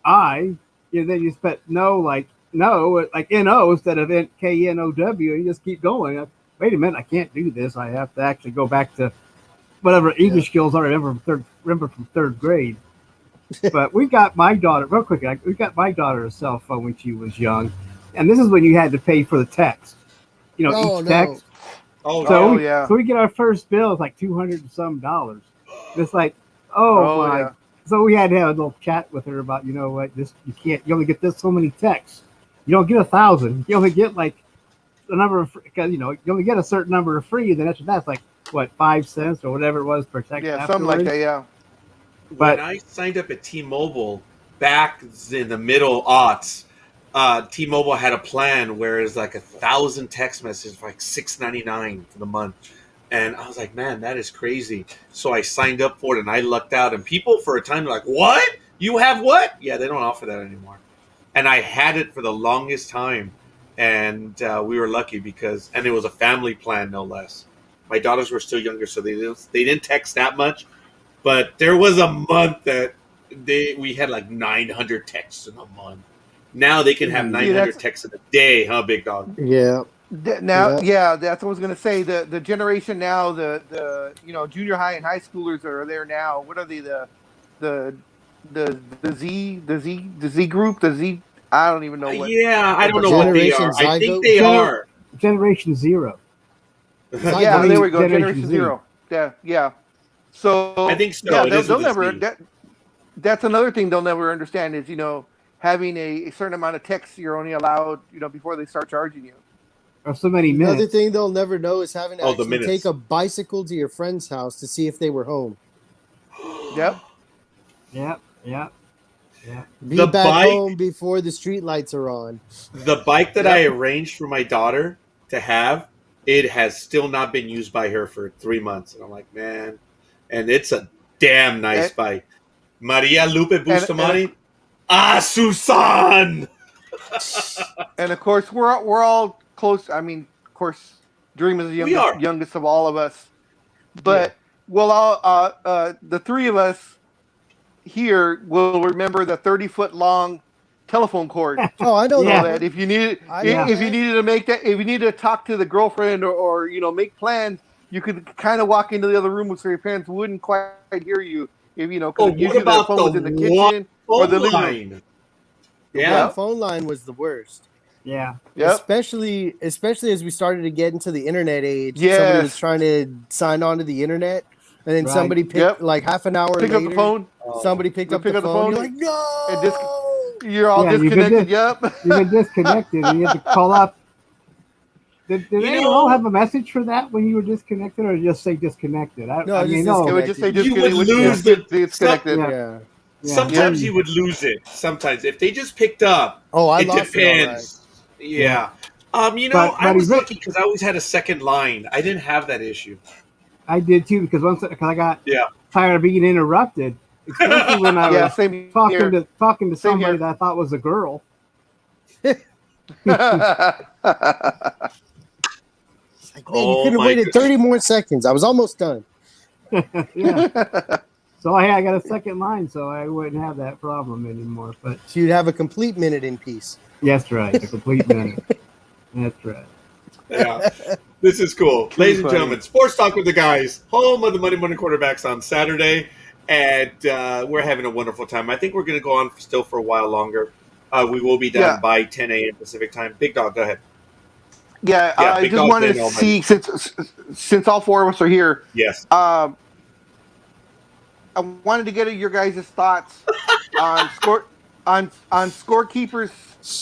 then you spell no, like N-O instead of K-N-O-W. You just keep going. Wait a minute, I can't do this. I have to actually go back to whatever English skills I remember from third grade. But we got my daughter real quick. We got my daughter a cell phone when she was young, and this is when you had to pay for the text.
Oh,
each
no.
text.
Oh,
So
yeah.
so we get our first bill. It's like $200 and some. It's like,
Oh,
my.
yeah.
So we had to have a little chat with her about, what, this you only get this so many texts. You don't get 1,000. You only get like the number of, because you only get a certain number of free. Then after that's like what, 5 cents or whatever it was per text.
Yeah, something like that. Yeah.
But-
when I signed up at T-Mobile back in the middle aughts, T-Mobile had a plan where it's like 1,000 text messages for like $6.99 for the month. And I was like, man, that is crazy. So I signed up for it and I lucked out. And people for a time were like, what? You have what? Yeah, they don't offer that anymore. And I had it for the longest time. And we were lucky because it was a family plan, no less. My daughters were still younger, so they didn't text that much. But there was a month that we had like 900 texts in a month. Now they can have 900 texts in a day, huh, big dog?
Yeah.
That's what I was gonna say. The generation now, the junior high and high schoolers are there now. What are they? The Z group, the Z. I don't even know what.
Yeah, I don't know what they are.
Generation
I think
Zygo?
they are.
Generation Zero.
Yeah, there we go.
Generation
Generation
Z.
Zero. Yeah. So
I think so.
yeah,
It is
they'll
with a
never.
Z.
That's another thing they'll never understand is having a certain amount of texts you're only allowed before they start charging you.
Or so many
Another
minutes.
thing they'll never know is having to
Oh, the
actually
minutes.
take a bicycle to your friend's house to see if they were home.
Yep.
Yep.
Be
The
back
bike-
home before the street lights are on.
The bike that I arranged for my daughter to have, it has still not been used by her for 3 months. And I'm like, man, and it's a damn nice bike. Maria Lupe Bustamante. Susan!
And of course, we're all close. I mean, of course, Dream is the youngest of all of us. But we'll all, the three of us here will remember the 30-foot long telephone cord.
Oh, I know
Yeah.
That if you needed,
Yeah.
if you needed to make that, if you needed to talk to the girlfriend or make plans, you could kind of walk into the other room so your parents wouldn't quite hear you. If because
what
usually the
about
phone was in the
the
kitchen or the
Phone
living room.
line.
The
Yeah.
phone line was the worst.
Yeah.
Yep.
Especially as we started to get into the internet age.
Yes.
Somebody was trying to sign on to the internet, and then
Right.
somebody picked
Yep.
like half an hour
Pick
later.
up the phone.
Somebody picked up the phone. You're like, no.
And you're all
Yeah, you could
disconnected. Yep.
You've been disconnected, and you had to call up. Did they all have a message for that when you were disconnected, or just say disconnected?
No,
I
just
mean, no.
It would just say
You would
disconnected.
lose the-
disconnected.
Yeah. Yeah.
Sometimes you would lose it. Sometimes. If they just picked up,
Oh, I
it
lost
depends. Yeah.
But
I was
he-
lucky because I always had a second line. I didn't have that issue.
I did too, because I got
Yeah.
tired of being interrupted, especially when I
Yeah,
was
same
talking
here.
to
Same
somebody
here.
that I thought was a girl.
Like, man, you
Oh
could have
my
waited
goodness.
30 more seconds. I was almost done.
Yeah. So I got a second line, so I wouldn't have that problem anymore. But
So you'd have a complete minute in peace.
that's right, a complete minute. That's right.
Yeah. This is cool.
Too
Ladies and
funny.
gentlemen, Sports Talk with the Guys, home of the Monday Morning Quarterbacks on Saturday. And we're having a wonderful time. I think we're going to go on still for a while longer. We will be done
Yeah.
by 10 a.m. Pacific time. Big Dog, go ahead.
Yeah,
Yeah,
I
Big
just
Dog's
wanted
in
to
already.
see since all four of us are here.
Yes.
I wanted to get your guys' thoughts on Scorekeeper's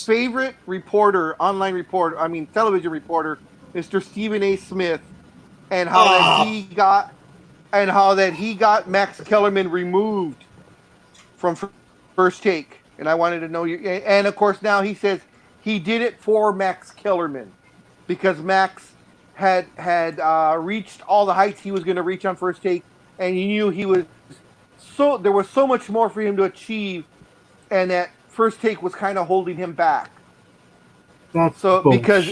favorite reporter, television reporter, Mr. Stephen A. Smith, and how that he got Max Kellerman removed from First Take. And I wanted to know and of course now he says he did it for Max Kellerman because Max had reached all the heights he was going to reach on First Take, and he knew there was so much more for him to achieve, and that First Take was kind of holding him back.
That's
So
bullshit.
because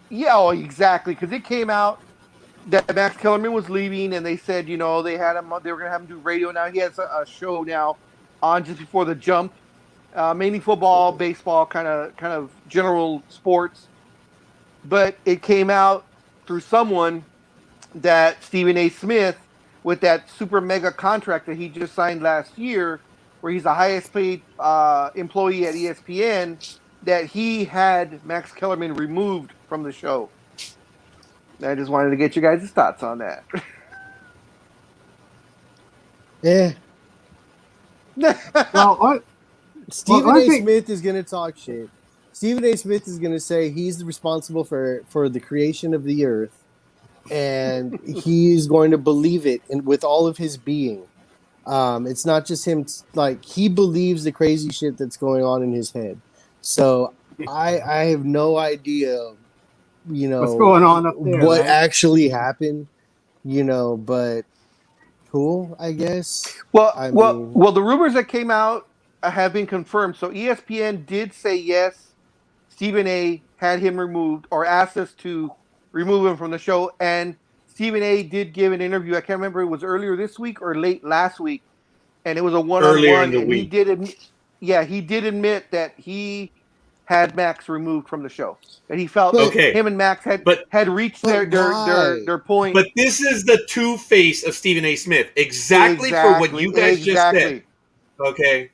exactly, because it came out that Max Kellerman was leaving, and they said they were going to have him do radio. Now he has a show now on just before the jump, mainly football, baseball, kind of general sports. But it came out through someone that Stephen A. Smith, with that super mega contract that he just signed last year, where he's the highest paid employee at ESPN, that he had Max Kellerman removed from the show. I just wanted to get you guys' thoughts on that.
Yeah.
Well,
Stephen
I
A.
think-
Smith is going to talk shit. Stephen A. Smith is going to say he's responsible for the creation of the earth, and he's going to believe it with all of his being. It's not just him. Like, he believes the crazy shit that's going on in his head. So I have no idea,
what's going on up there?
what
right?
actually happened, but cool, I guess.
Well,
I mean-
the rumors that came out have been confirmed. So ESPN did say yes, Stephen A. had him removed or asked us to remove him from the show. And Stephen A. did give an interview. I can't remember if it was earlier this week or late last week. And it was a one-on-one.
Earlier in the
and
week.
he did admit that he had Max removed from the show. That he felt
Okay.
him and Max had reached
But why?
their point.
But this is the two-face of Stephen A. Smith. Exactly for what you guys just said. Okay.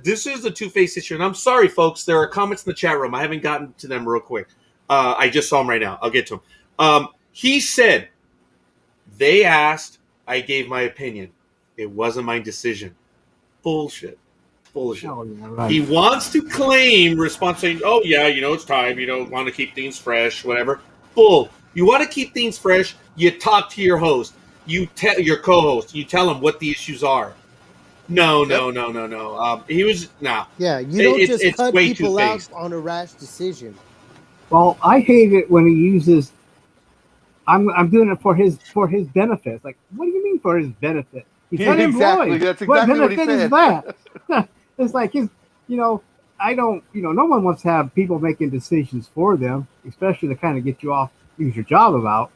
This is the two-face issue. And I'm sorry, folks. There are comments in the chat room. I haven't gotten to them real quick. I just saw them right now. I'll get to them. He said they asked I gave my opinion. It wasn't my decision. Bullshit. Bullshit.
Oh, yeah, right.
He wants to claim responsibility. Oh, yeah, it's time. Want to keep things fresh, whatever. Bull. You want to keep things fresh, you talk to your host. You tell your co-host. You tell him what the issues are. No. He was
Yeah, you don't just
it's
cut
way
people out
two-faced.
on a rash decision.
Well, I hate it when he uses. I'm doing it for his benefit. Like, what do you mean for his benefit? He's
Yeah, exactly.
unemployed.
That's exactly what he
benefit is that? It's like I don't. No one wants to have people making decisions for them, especially to kind of get you off, use your job about.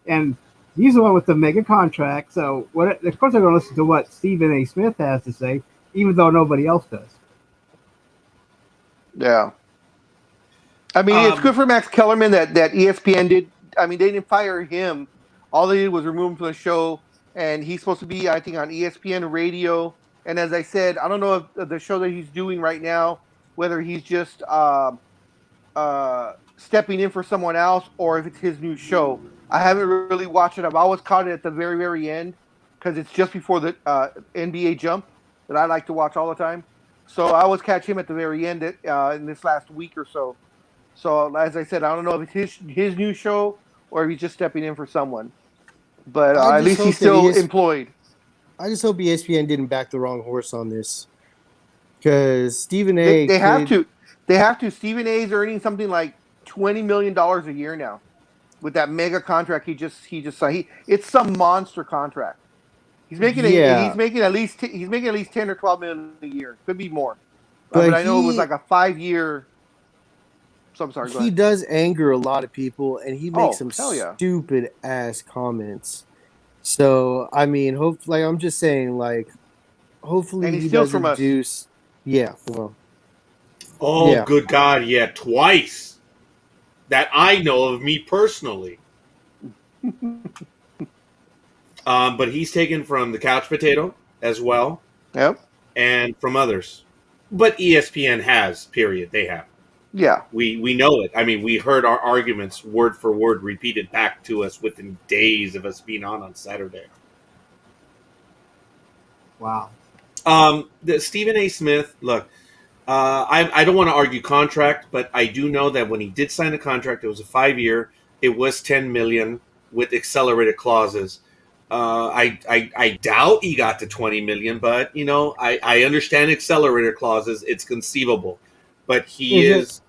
And he's the one with the mega contract. So of course, I'm going to listen to what Stephen A. Smith has to say, even though nobody else does.
Yeah. I mean, it's good for Max Kellerman that ESPN did. I mean, they didn't fire him. All they did was remove him from the show, and he's supposed to be, I think, on ESPN radio. And as I said, I don't know if the show that he's doing right now, whether he's just stepping in for someone else or if it's his new show. I haven't really watched it. I've always caught it at the very, very end because it's just before the NBA jump that I like to watch all the time. So I always catch him at the very end in this last week or so. So as I said, I don't know if it's his new show or if he's just stepping in for someone. But at least he's still employed.
I just hope ESPN didn't back the wrong horse on this. Because Stephen A.
They have to. They have to. Stephen A. is earning something like $20 million a year now with that mega contract he just signed. It's some monster contract. He's making he's making at least 10 or 12 million a year. Could be more. But I know it was like a 5-year. So I'm sorry. Go
he
ahead.
does anger a lot of people, and he makes some
yeah.
stupid ass comments. So I mean, hopefully, I'm just saying, like, hopefully
And he
he
steals
doesn't
from us.
do. Yeah, well.
Oh,
Yeah.
good God, yeah, twice. That I know of, me personally. But he's taken from the couch potato as well.
Yep.
And from others. But ESPN has, period. They have.
Yeah.
We know it. I mean, we heard our arguments word for word repeated back to us within days of us being on Saturday.
Wow.
The Stephen A. Smith, look, I don't want to argue contract, but I do know that when he did sign the contract, it was a 5-year. It was $10 million with accelerated clauses. I doubt he got to $20 million, but I understand accelerator clauses. It's conceivable, but he is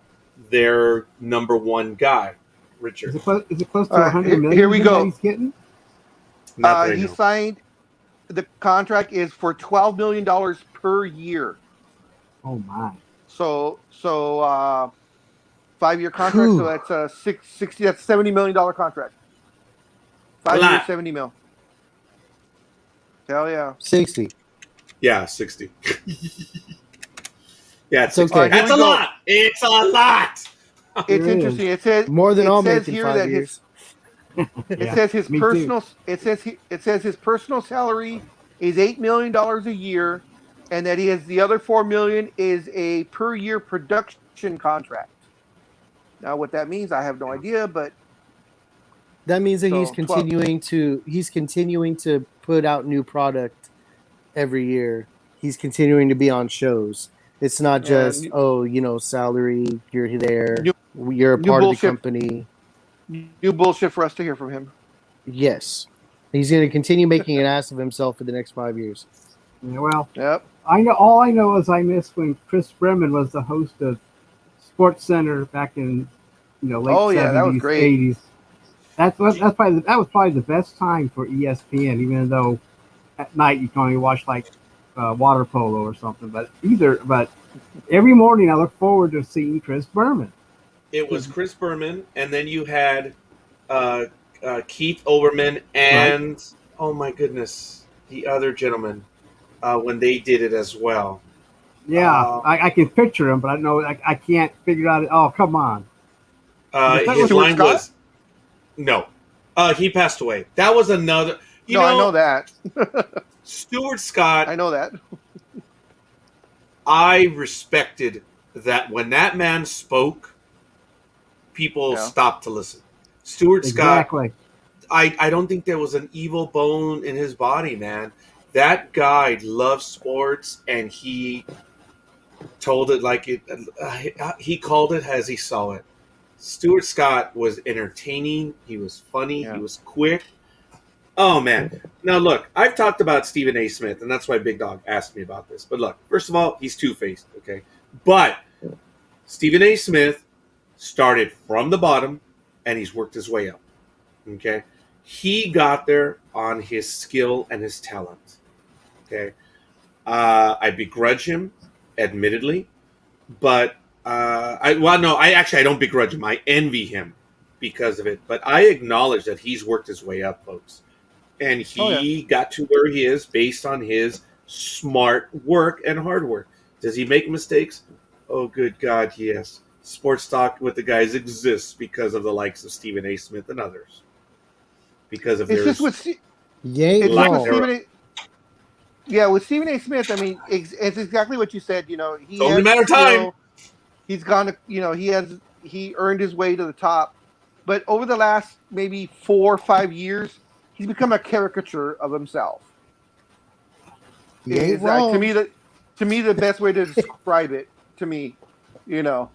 their number one guy, Richard.
Is it close to $100 million?
Here we go.
That he's getting?
He signed. The contract is for $12 million per year.
Oh my!
So 5-year contract.
Whew.
So that's a 60. That's $70 million contract. 5 years, $70 million. Hell yeah.
60.
Yeah, 60. Yeah, it's
okay.
That's a lot. It's a lot.
It's interesting. It says
more than I'll make
says
in
here
5
that
years.
It says his
me
personal.
too.
It says his personal salary is $8 million a year, and that he has the other $4 million is a per year production contract. Now, what that means, I have no idea, but
That means that
So,
he's continuing to put out new product every year. He's continuing to be on shows. It's not just salary. You're there. You're a
new
part of the
bullshit.
company.
new bullshit for us to hear from him.
Yes, he's going to continue making an ass of himself for the next 5 years.
Yeah, well,
Yep.
all I know is I miss when Chris Bremen was the host of Sports Center back in late 70s,
that was great.
80s. That was probably the best time for ESPN, even though at night you can only watch like water polo or something. But every morning I look forward to seeing Chris Berman.
It was Chris Berman, and then you had Keith Olbermann and oh my goodness, the other gentleman when they did it as well.
Yeah, I can picture him, but I know I can't figure out. Oh, come on!
His line was no. He passed away. That was another.
I know that.
Stuart Scott.
I know that.
I respected that when that man spoke, people stopped to listen. Stuart Scott.
Exactly.
I don't think there was an evil bone in his body, man. That guy loves sports, and he told it like it. He called it as he saw it. Stuart Scott was entertaining. He was funny.
Yeah.
He was quick. Oh man! Now look, I've talked about Stephen A. Smith, and that's why Big Dog asked me about this. But look, first of all, he's two-faced, okay? But Stephen A. Smith started from the bottom, and he's worked his way up. Okay, he got there on his skill and his talent. Okay, I begrudge him, admittedly, but I don't begrudge him. I envy him because of it. But I acknowledge that he's worked his way up, folks, and he got to where he is based on his smart work and hard work. Does he make mistakes? Oh, good God, yes. Sports Talk with the Guys exists because of the likes of Stephen A. Smith and others. Because of
It's
their
just with
Yay,
it's like with
no.
Stephen A. Yeah, with Stephen A. Smith, I mean, it's exactly what you said. You know, he
It's only a
has
matter of
skill.
time.
He's gone to, you know, he earned his way to the top. But over the last maybe 4 or 5 years, he's become a caricature of himself.
You ain't
It's,
wrong.
to me, the best way to describe it, to me, you know,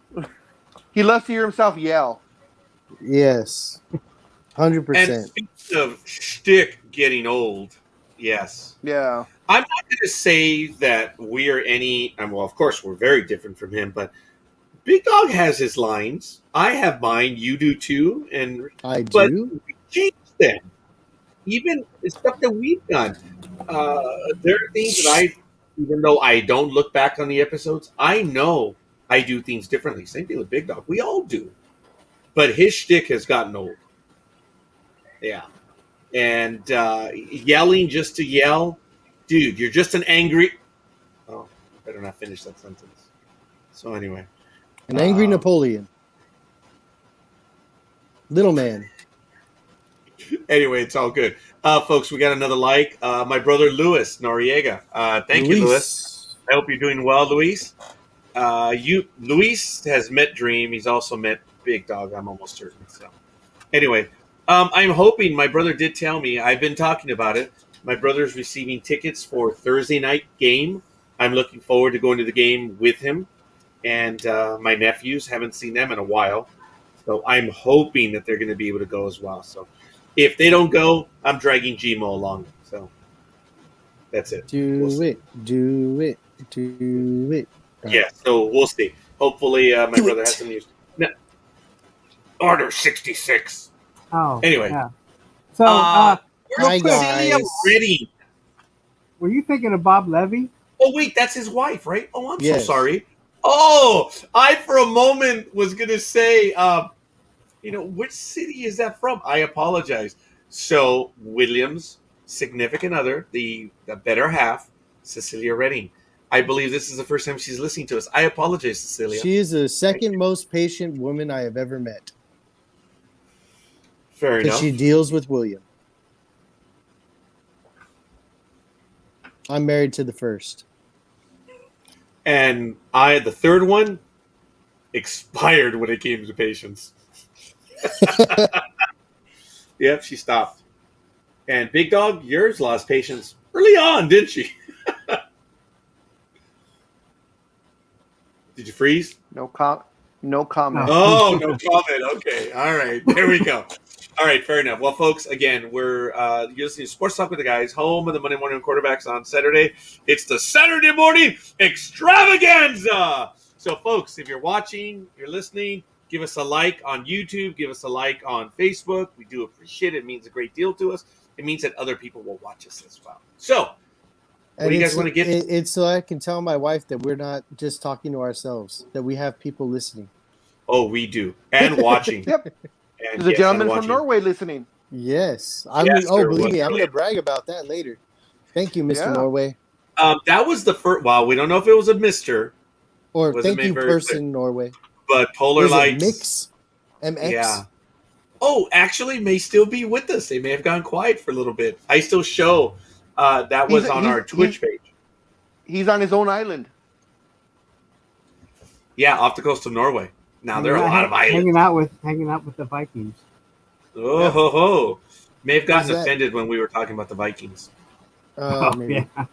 he loves to hear himself yell.
Yes, 100%.
And speaking of shtick getting old, yes.
Yeah.
I'm not going to say that we are any, well, of course, we're very different from him, but Big Dog has his lines. I have mine. You do too. But
do.
we change them. Even the stuff that we've done. There are things that even though I don't look back on the episodes, I know I do things differently. Same thing with Big Dog. We all do. But his shtick has gotten old. Yeah. And yelling just to yell, dude, you're just an angry. Oh, I better not finish that sentence. So anyway.
An angry Napoleon. Little man.
Anyway, it's all good. Folks, we got another like. My brother Luis Noriega. Thank you, Luis. I hope you're doing well, Luis. Luis has met Dream. He's also met Big Dog, I'm almost certain. So anyway, I'm hoping, my brother did tell me, I've been talking about it. My brother's receiving tickets for Thursday night game. I'm looking forward to going to the game with him. And my nephews, haven't seen them in a while. So I'm hoping that they're going to be able to go as well. So if they don't go, I'm dragging Gmo along. So that's it.
Do it.
Yeah, so we'll see. Hopefully my brother has some news. No. Order 66.
Oh,
Anyway.
yeah. So,
Hi,
Cecilia
guys.
Redding.
were you thinking of Bob Levy?
Oh, wait, that's his wife, right? Oh, I'm
Yes.
so sorry. Oh, I for a moment was going to say, which city is that from? I apologize. So, William's significant other, the better half, Cecilia Redding. I believe this is the first time she's listening to us. I apologize, Cecilia.
She is the second most patient woman I have ever met.
Fair
Because
enough.
she deals with William. I'm married to the first.
And the third one, expired when it came to patience. Yep, she stopped. And Big Dog, yours lost patience early on, didn't she? Did you freeze?
No comment.
Oh, no comment. Okay. All right. There we go. All right. Fair enough. Well, folks, again, you're listening to Sports Talk with the Guys, home of the Monday morning quarterbacks on Saturday. It's the Saturday morning extravaganza. So, folks, if you're watching, you're listening, give us a like on YouTube, give us a like on Facebook. We do appreciate it. It means a great deal to us. It means that other people will watch us as well. So, what do you guys want to get?
It's so I can tell my wife that we're not just talking to ourselves, that we have people listening.
Oh, we do. And watching.
Yep.
And,
There's a gentleman from
watching.
Norway listening.
Yes.
Yes, there
believe
was.
me, I'm going to brag about that later. Thank you, Mr.
Yeah.
Norway.
That was the first. Well, we don't know if it was a Mister,
Or
Wasn't
thank
made
you,
very
person Norway.
but Polar
Is it
Lights.
Mix? MX?
Yeah. Oh, actually, may still be with us. They may have gone quiet for a little bit. I still show that was on our Twitch page.
He's on his own island.
Yeah, off the coast of Norway. Now there are a lot of islands.
Hanging out with the Vikings.
Oh ho ho! May have gotten
Who's that?
offended when we were talking about the Vikings.
Maybe.
yeah.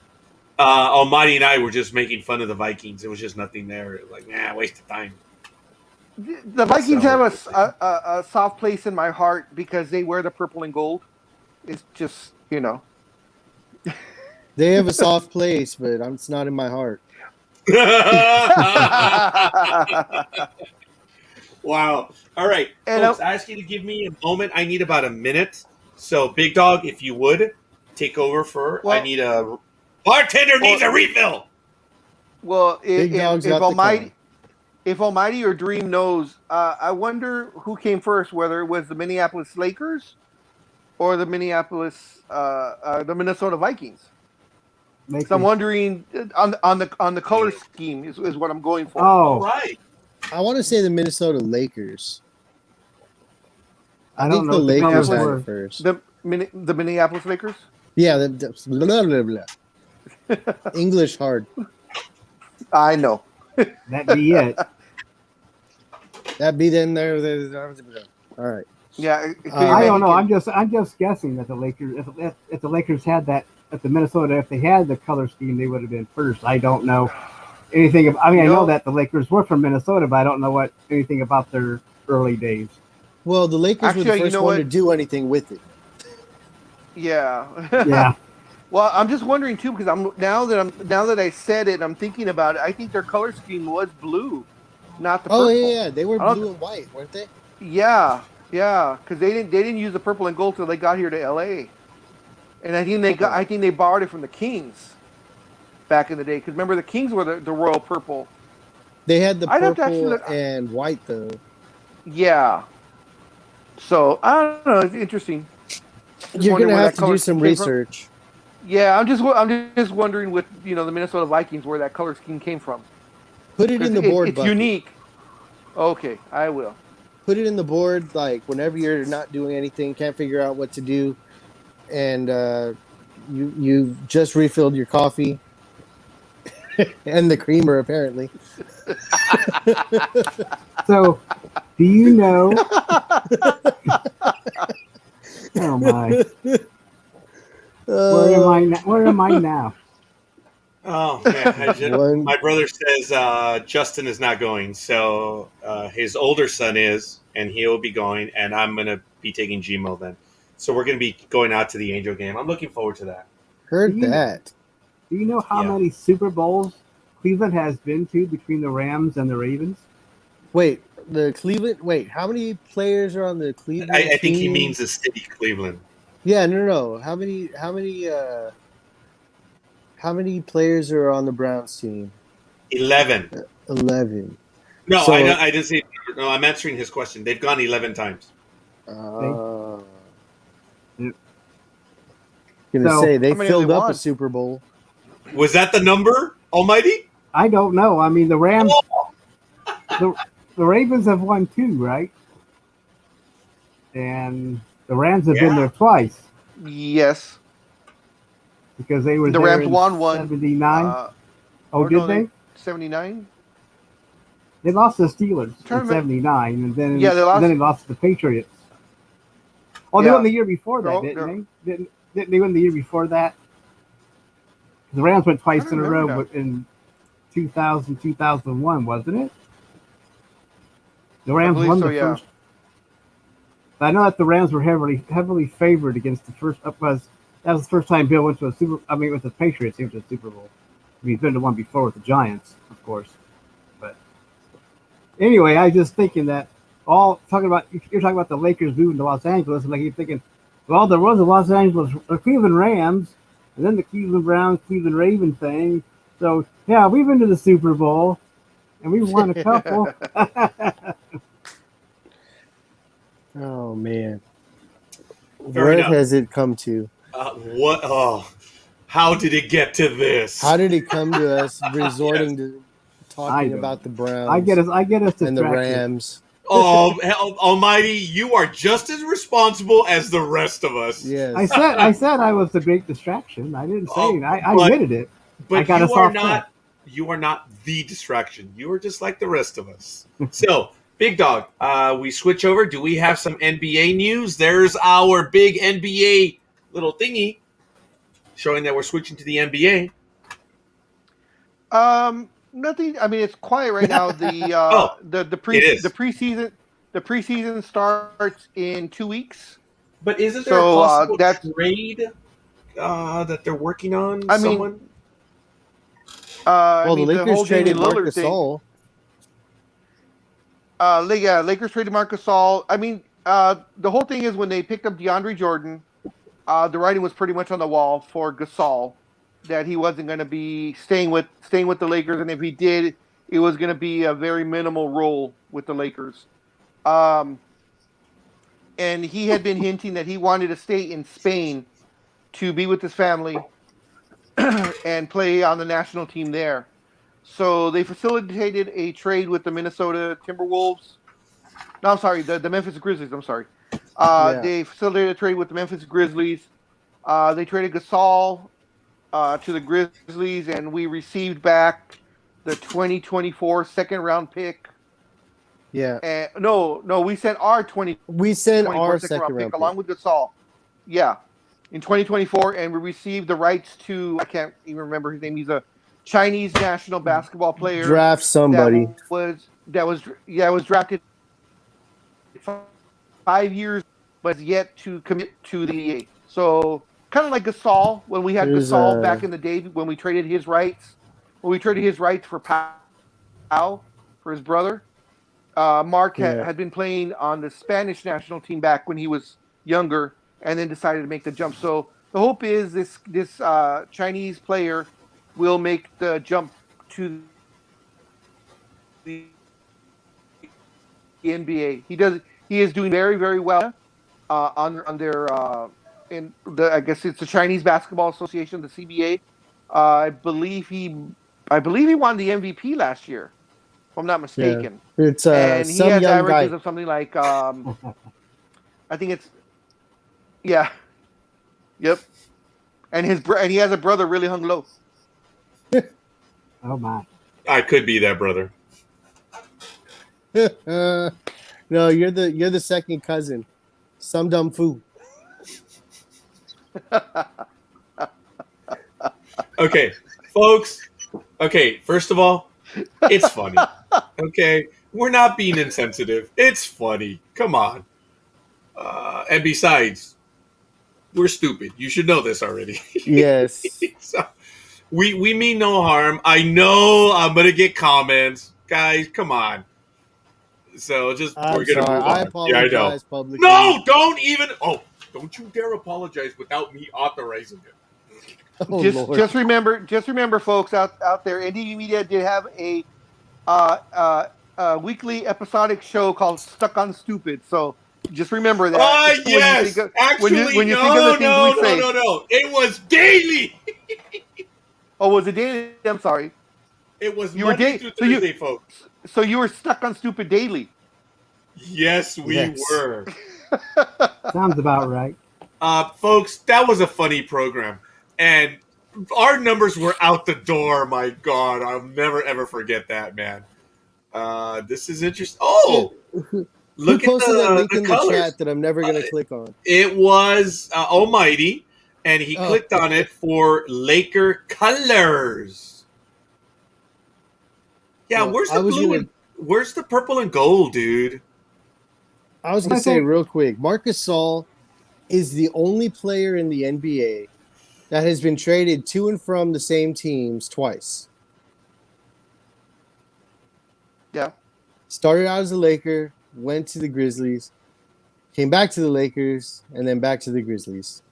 Almighty and I were just making fun of the Vikings. It was just nothing there. Like, waste of time.
The Vikings have a soft place in my heart because they wear the purple and gold. It's just,
They have a soft place, but it's not in my heart.
Wow. All right.
And
folks, I ask you to give me a moment. I need about a minute. So, Big Dog, if you would, take over for... I need a... Bartender needs a refill!
Well,
Big Dog's got the
Almighty...
car.
If Almighty or Dream knows, I wonder who came first, whether it was the Minneapolis Lakers or the Minnesota Vikings. So I'm wondering on the color scheme is what I'm going for.
Oh,
Right.
I want to say the Minnesota Lakers.
I
I
don't
think
know
the
what the
Lakers
colors
had
were.
it first.
The Minneapolis Lakers.
Yeah, blah, blah, blah. English hard.
I know.
That'd be it.
That be then there. All right.
Yeah,
I don't know. I'm just guessing that the Lakers, if the Lakers had that, if the Minnesota, if they had the color scheme, they would have been first. I don't know anything. I know that the Lakers were from Minnesota, but I don't know anything about their early days.
Well, the Lakers were the first one to do anything with it.
Yeah.
Yeah.
Well, I'm just wondering too because now that I said it, I'm thinking about it. I think their color scheme was blue, not the purple.
Oh yeah, they were blue and white, weren't they?
Yeah, because they didn't use the purple and gold till they got here to LA, and I think they borrowed it from the Kings back in the day. Because remember the Kings were the royal purple.
They had the
I'd have to
purple
actually look-
and white though.
Yeah. So I don't know. It's interesting. Just
You're
wondering
gonna
where
have
that
to do
color
some
scheme came from.
research.
Yeah, I'm just wondering with the Minnesota Vikings where that color scheme came from.
Put it in the board.
It's
bucket.
unique. Okay, I will.
Put it in the board, like whenever you're not doing anything, can't figure out what to do, and you just refilled your coffee and the creamer apparently.
So, do you know? Oh my! Where am I now?
Oh, man. My brother says Justin is not going. So his older son is, and he'll be going, and I'm going to be taking Gmo then. So we're going to be going out to the Angel game. I'm looking forward to that.
Heard that.
Do you know how many Super Bowls Cleveland has been to between the Rams and the Ravens?
Wait, how many players are on the Cleveland
I think he
team?
means the city Cleveland.
Yeah, no. How many players are on the Browns team?
11.
11.
No,
So-
I didn't say. No, I'm answering his question. They've gone 11 times.
Gonna
So-
say they
How many
filled
have they
up a
won?
Super Bowl.
Was that the number, Almighty?
I don't know. I mean, the Rams, the Ravens have won 2, right? And the Rams have been there twice
Yes.
because they were
The
there
Rams
in
won one.
79.
Or
Did
no,
they?
79?
They lost to the Steelers
Trying
in
to remember-
79, and then
Yeah, they lost-
then they lost to the Patriots. Oh, they
Yeah.
won the year before that,
No,
didn't they? Didn't they win the year before that? The Rams went twice
I
in a
don't
row
remember
in 2000, 2001, wasn't it? The Rams
believe
won
so,
the
yeah.
first. But I know that the Rams were heavily favored against the first. That was the first time Bill went to with the Patriots. He went to a Super Bowl. I mean, he's been to one before with the Giants, of course. But anyway, I was just thinking that you're talking about the Lakers moving to Los Angeles, and I keep thinking, well, there was a Los Angeles Cleveland Rams, and then the Cleveland Browns, Cleveland Raven thing. So yeah, we've been to the Super Bowl, and we've won a couple.
Oh man,
Fair
where
enough.
has it come to?
What? Oh, how did it get to this?
How did it come to us resorting to
I
talking
don't
about the Browns
I get us
and the
distracted.
Rams?
Oh, Almighty, you are just as responsible as the rest of us.
Yes.
I said I was the great distraction. I didn't say
Oh,
it. I
but-
admitted it. I
But
got us
you are
off
not.
track.
You are not the distraction. You are just like the rest of us. So Big Dog, we switch over. Do we have some NBA news? There's our big NBA little thingy showing that we're switching to the NBA.
Nothing. I mean, it's quiet right now.
Oh, it is.
The preseason starts in 2 weeks.
But isn't there a possible trade that they're working on?
Well, the Lakers traded Marc Gasol.
Lakers traded Marc Gasol. I mean, the whole thing is when they picked up DeAndre Jordan, the writing was pretty much on the wall for Gasol that he wasn't going to be staying with the Lakers, and if he did, it was going to be a very minimal role with the Lakers. And he had been hinting that he wanted to stay in Spain to be with his family and play on the national team there. So they facilitated a trade with the Minnesota Timberwolves. No, I'm sorry, the Memphis Grizzlies. I'm sorry. They facilitated a trade with the Memphis Grizzlies. They traded Gasol to the Grizzlies, and we received back the 2024 second-round pick.
Yeah.
No, we sent our 2024
We sent our
second-round pick along with Gasol. Yeah, in 2024, and we received the rights to, I can't even remember his name. He's a Chinese national basketball player.
Draft somebody.
That was drafted 5 years, but yet to commit to the NBA. So kind of like Gasol, when we had Gasol back in the day when we traded his rights. When we traded his rights for Pau, for his brother. Mark had been playing on the Spanish national team back when he was younger, and then decided to make the jump. So the hope is this Chinese player will make the jump to the NBA. He is doing very, very well on their I guess it's the Chinese Basketball Association, the CBA. I believe he won the MVP last year, if I'm not mistaken.
Yeah. It's
and he
some
has
young
averages
guy.
of something like I think it's yep. And he has a brother really hung low.
Oh my!
I could be that brother.
No, you're the second cousin. Some dumb fool.
Okay, folks. Okay, first of all, it's funny. Okay, we're not being insensitive. It's funny. Come on. And besides, we're stupid. You should know this already.
Yes.
So, we mean no harm. I know I'm gonna get comments, guys. Come on. So we're gonna move on.
I apologize publicly.
No, don't even. Oh, don't you dare apologize without me authorizing it.
Oh,
just remember, folks out there. NDB Media did have a weekly episodic show called "Stuck on Stupid." So just remember that.
Yes. Actually, no. It was daily.
Oh, was it daily? I'm sorry.
It was Monday through Thursday, folks.
So you were stuck on Stupid daily.
Yes, we were.
Sounds about right.
Folks, that was a funny program. And our numbers were out the door. My God, I'll never, ever forget that, man. This is interesting. Oh, look at
that link
the
in
colors.
The chat that I'm never going to click on.
It was Almighty, and he clicked on it for Laker colors. Yeah,
Well,
where's the blue? Where's the purple and gold, dude?
I was going to say real quick, Marc Gasol is the only player in the NBA that has been traded to and from the same teams twice.
Yeah.
Started out as a Laker, went to the Grizzlies, came back to the Lakers, and then back to the Grizzlies.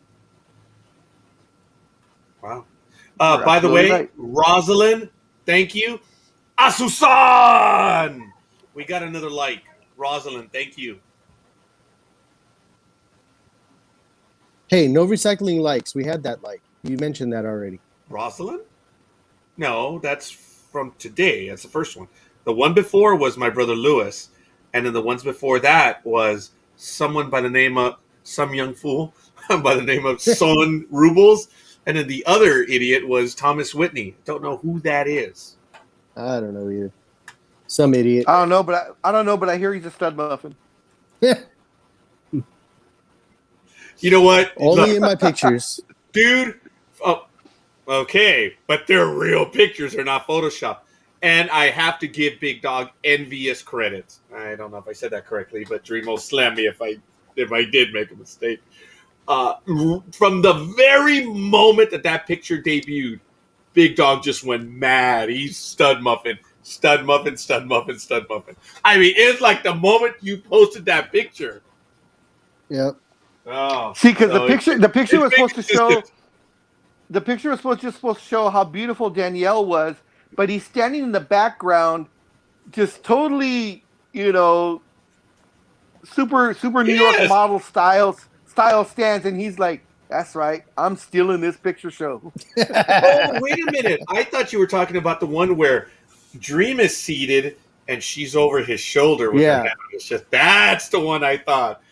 Wow. By the way,
right.
Rosalind, thank you. Asusan! We got another like. Rosalind, thank you.
Hey, no recycling likes. We had that like. You mentioned that already.
Rosalind? No, that's from today. That's the first one. The one before was my brother Lewis. And then the ones before that was someone by the name of some young fool by the name of Son Rubles. And then the other idiot was Thomas Whitney. Don't know who that is.
I don't know either. Some idiot.
I don't know, but I hear he's a stud muffin.
Yeah.
You know what?
Only
Look,
in my pictures.
dude. Oh, okay, but they're real pictures. They're not Photoshop. And I have to give Big Dog envious credit. I don't know if I said that correctly, but Dream will slam me if I did make a mistake. From the very moment that picture debuted, Big Dog just went mad. He's stud muffin, stud muffin, stud muffin, stud muffin. I mean, it's like the moment you posted that picture.
Yep.
Oh,
See, because
so
the picture was
it's
supposed to show. The picture was supposed to show how beautiful Danielle was, but he's standing in the background, just totally, super New York
Yes.
model style stands, and he's like, "That's right, I'm stealing this picture show."
Oh, wait a minute! I thought you were talking about the one where Dream is seated and she's over his shoulder with her hand on his chest. That's the one I thought.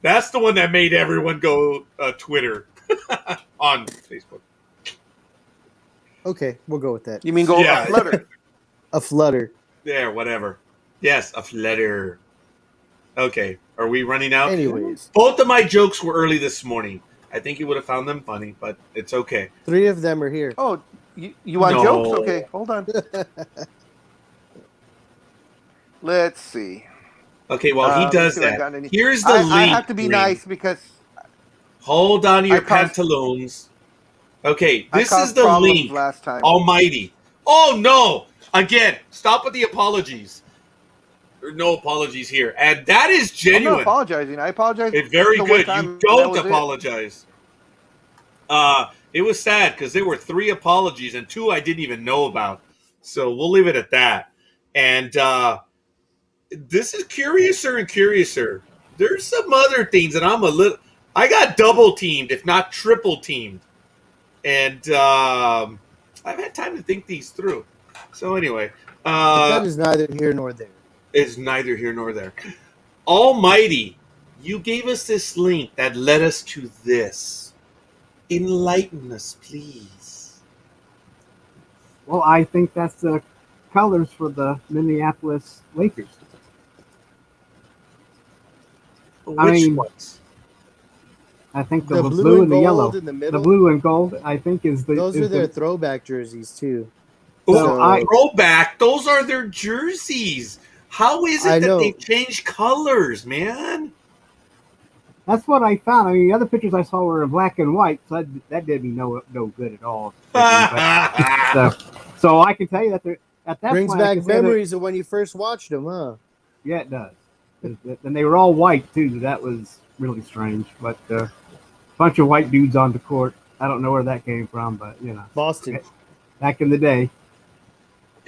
That's the one that made everyone go Twitter on Facebook.
Okay, we'll go with that.
You mean go
Yeah.
a flutter?
A flutter.
There, whatever. Yes, a flutter. Okay, are we running out?
Anyways,
Both of my jokes were early this morning. I think you would have found them funny, but it's okay.
3 of them are here.
Oh, you want
No.
jokes? Okay, hold on. Let's see.
Okay, while he does
let's see if I got
that,
any-
here's the link.
I have to be
Dream.
nice because
Hold on to your
I caused-
pantaloons. Okay,
I
this
caused
is the
problems
link.
last time.
Almighty. Oh, no. Again, stop with the apologies. There are no apologies here. And that is
I'm not
genuine.
apologizing. I apologize.
It's very
the one
good.
time,
You
that
don't
was it.
apologize. It was sad because there were 3 apologies and 2 I didn't even know about. So we'll leave it at that. And this is curiouser and curiouser. There's some other things that I got double teamed, if not triple teamed. And I've had time to think these through. So anyway,
But that is neither here nor there.
it's neither here nor there. Almighty, you gave us this link that led us to this. Enlighten us, please.
Well, I think that's the colors for the Minneapolis Lakers.
Which
mean,
ones?
I think
The
the
blue
blue
and
and the yellow.
gold in the middle.
The blue and gold, I think, is the.
Those
is
are their
the,
throwback jerseys too.
Oh,
I-
throwback. Those are their jerseys. How is
I
it that
know.
they change colors, man?
That's what I found. I mean, the other pictures I saw were in black and white, so that did me no good at all. So I can tell you that they're at that
Brings
point, I
back
can say that-
memories of when you first watched them, huh?
Yeah, it does. And they were all white too. That was really strange. But a bunch of white dudes on the court. I don't know where that came from, but
Boston.
back in the day.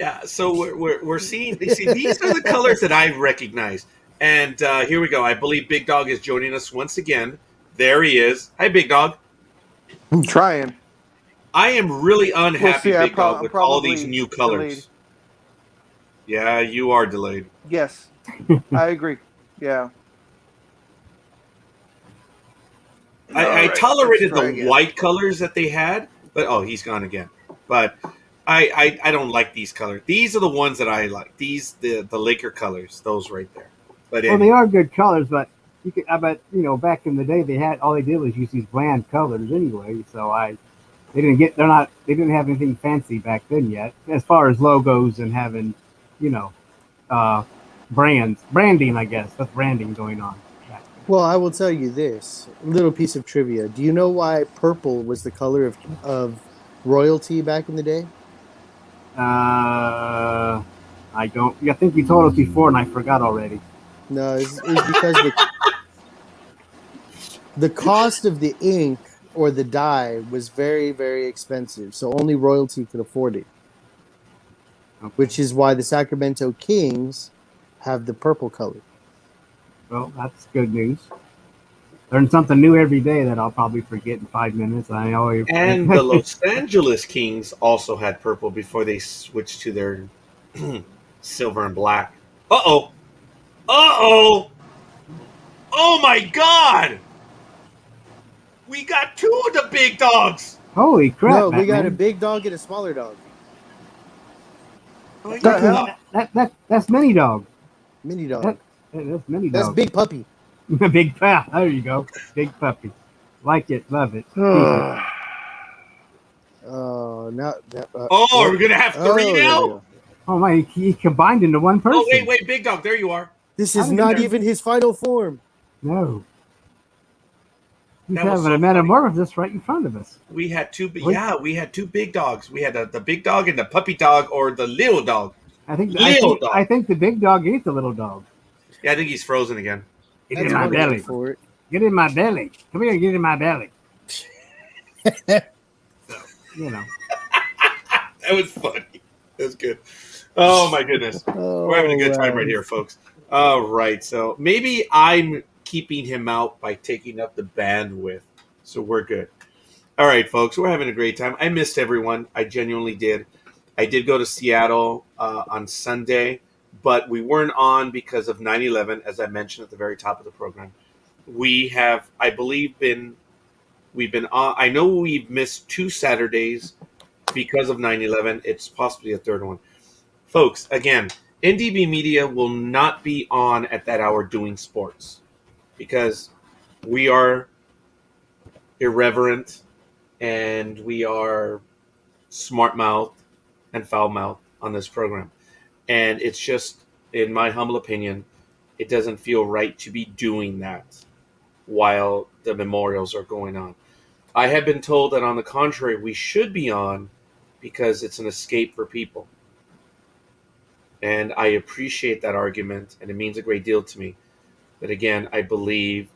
Yeah, so we're seeing. See, these are the colors that I recognize. And here we go. I believe Big Dog is joining us once again. There he is. Hi, Big Dog.
I'm trying.
I am really unhappy,
We'll see.
Big Dog,
I'm
with all these
probably
new colors.
delayed.
Yeah, you are delayed.
Yes, I agree. Yeah.
I
Alright,
tolerated
let's try
the
again.
white colors that they had, but he's gone again. But I don't like these colors. These are the ones that I like. These the Laker colors, those right there. But
Well, they are good colors, but you could. I bet back in the day they did was use these bland colors anyway. So they didn't have anything fancy back then yet, as far as logos and having, branding. I guess that's branding going on.
Well, I will tell you this little piece of trivia. Do you know why purple was the color of royalty back in the day?
I don't. I think you told us before, and I forgot already.
No, it's because the cost of the ink or the dye was very, very expensive, so only royalty could afford it.
Okay.
Which is why the Sacramento Kings have the purple color.
Well, that's good news. Learn something new every day that I'll probably forget in 5 minutes. I always
And the Los Angeles Kings also had purple before they switched to their silver and black. Uh-oh. Uh-oh. Oh, my God. We got 2 of the big dogs.
Holy crap!
No, we got a
Batman.
big dog and a smaller dog.
Well,
The hell?
That's mini dog.
Mini dog.
That's mini
That's
dog.
big puppy.
Big pup. There you go. Big puppy. Like it, love it. Keep it.
Oh, now.
Oh, are we gonna have 3
there we
now?
go.
Oh my! He combined into one person.
Oh, wait, Big Dog, there you are.
This
How
is
did
not
you-
even his final form.
No. He's
That was
having a
so funny.
metamorphosis right in front of us.
We had two.
Wait.
Yeah, we had 2 big dogs. We had the big dog and the puppy dog, or the little dog.
I think
Little dog.
I think the big dog ate the little dog.
Yeah, I think he's frozen again.
Get
That's
in my
one word
belly.
for it.
Get in my belly. Come here, get in my belly. You know.
That was funny. That was good. Oh my goodness, we're having a good time right
wow.
here, folks. All right, so maybe I'm keeping him out by taking up the bandwidth, so we're good. All right, folks, we're having a great time. I missed everyone. I genuinely did. I did go to Seattle on Sunday, but we weren't on because of 9/11, as I mentioned at the very top of the program. We have, I believe, we've been on. I know we've missed 2 Saturdays because of 9/11. It's possibly a third one. Folks, again, NDB Media will not be on at that hour doing sports because we are irreverent and we are smart mouth and foul mouth on this program. And it's just, in my humble opinion, it doesn't feel right to be doing that while the memorials are going on. I have been told that, on the contrary, we should be on because it's an escape for people. And I appreciate that argument, and it means a great deal to me. But again, I believe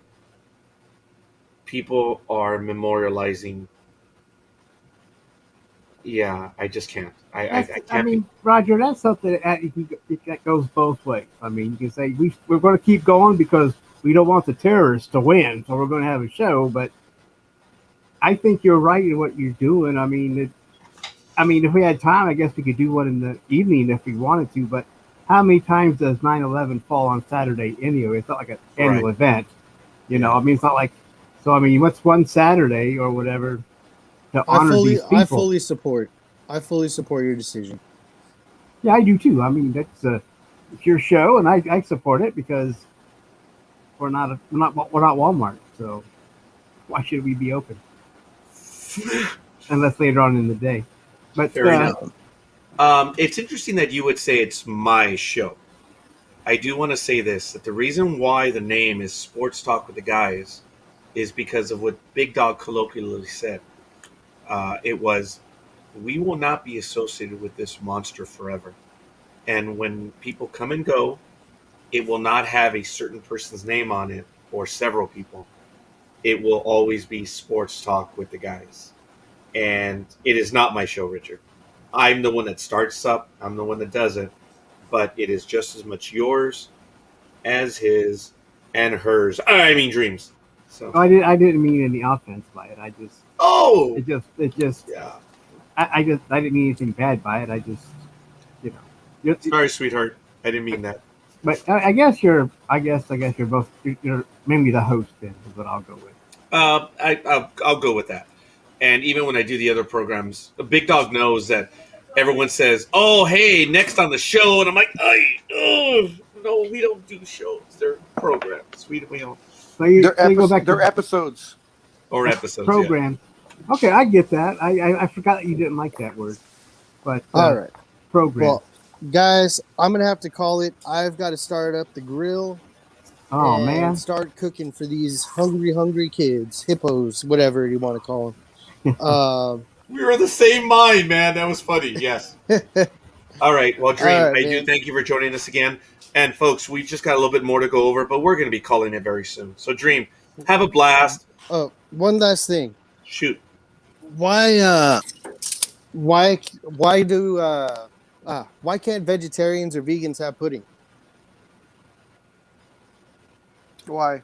people are memorializing. Yeah, I just can't. I can't.
I mean, Roger, that's something that goes both ways. I mean, you can say we're going to keep going because we don't want the terrorists to win, so we're going to have a show. But I think you're right in what you're doing. I mean, if we had time, I guess we could do one in the evening if we wanted to. But how many times does 9/11 fall on Saturday anyway? It's not like an annual event, you know. I mean, it's not like. So I mean, what's one Saturday or whatever to honor these people?
I fully support your decision.
Yeah, I do too. I mean, it's your show, and I support it because we're not Walmart, so why should we be open? Unless later on in the day. But
Fair enough. It's interesting that you would say it's my show. I do want to say this, that the reason why the name is Sports Talk with the Guys is because of what Big Dog colloquially said. It was, we will not be associated with this monster forever. And when people come and go, it will not have a certain person's name on it or several people. It will always be Sports Talk with the Guys. And it is not my show, Richard. I'm the one that starts up. I'm the one that does it. But it is just as much yours as his and hers. I mean, Dreams. So
I didn't mean any offense by it. It just.
Yeah.
I didn't mean anything bad by it. I just, you know.
Sorry, sweetheart. I didn't mean that.
But I guess you're both. You're mainly the host then, is what I'll go with.
I'll go with that. And even when I do the other programs, Big Dog knows that everyone says, "Oh, hey, next on the show," and I'm like, "No, we don't do shows. They're programs. We don't."
So you go back
They're
to
episodes.
Or episodes.
program. Yeah. Okay, I get that. I forgot that you didn't like that word. But
All right.
program.
Well, guys, I'm gonna have to call it. I've got to start up the grill.
Oh
and
man.
start cooking for these hungry kids, hippos, whatever you want to call them.
We were in the same mind, man. That was funny. Yes. All right. Well, Dream,
All right,
I do
man.
thank you for joining us again. And folks, we just got a little bit more to go over, but we're going to be calling it very soon. So, Dream, have a blast.
Oh, one last thing.
Shoot.
Why can't vegetarians or vegans have pudding?
Why?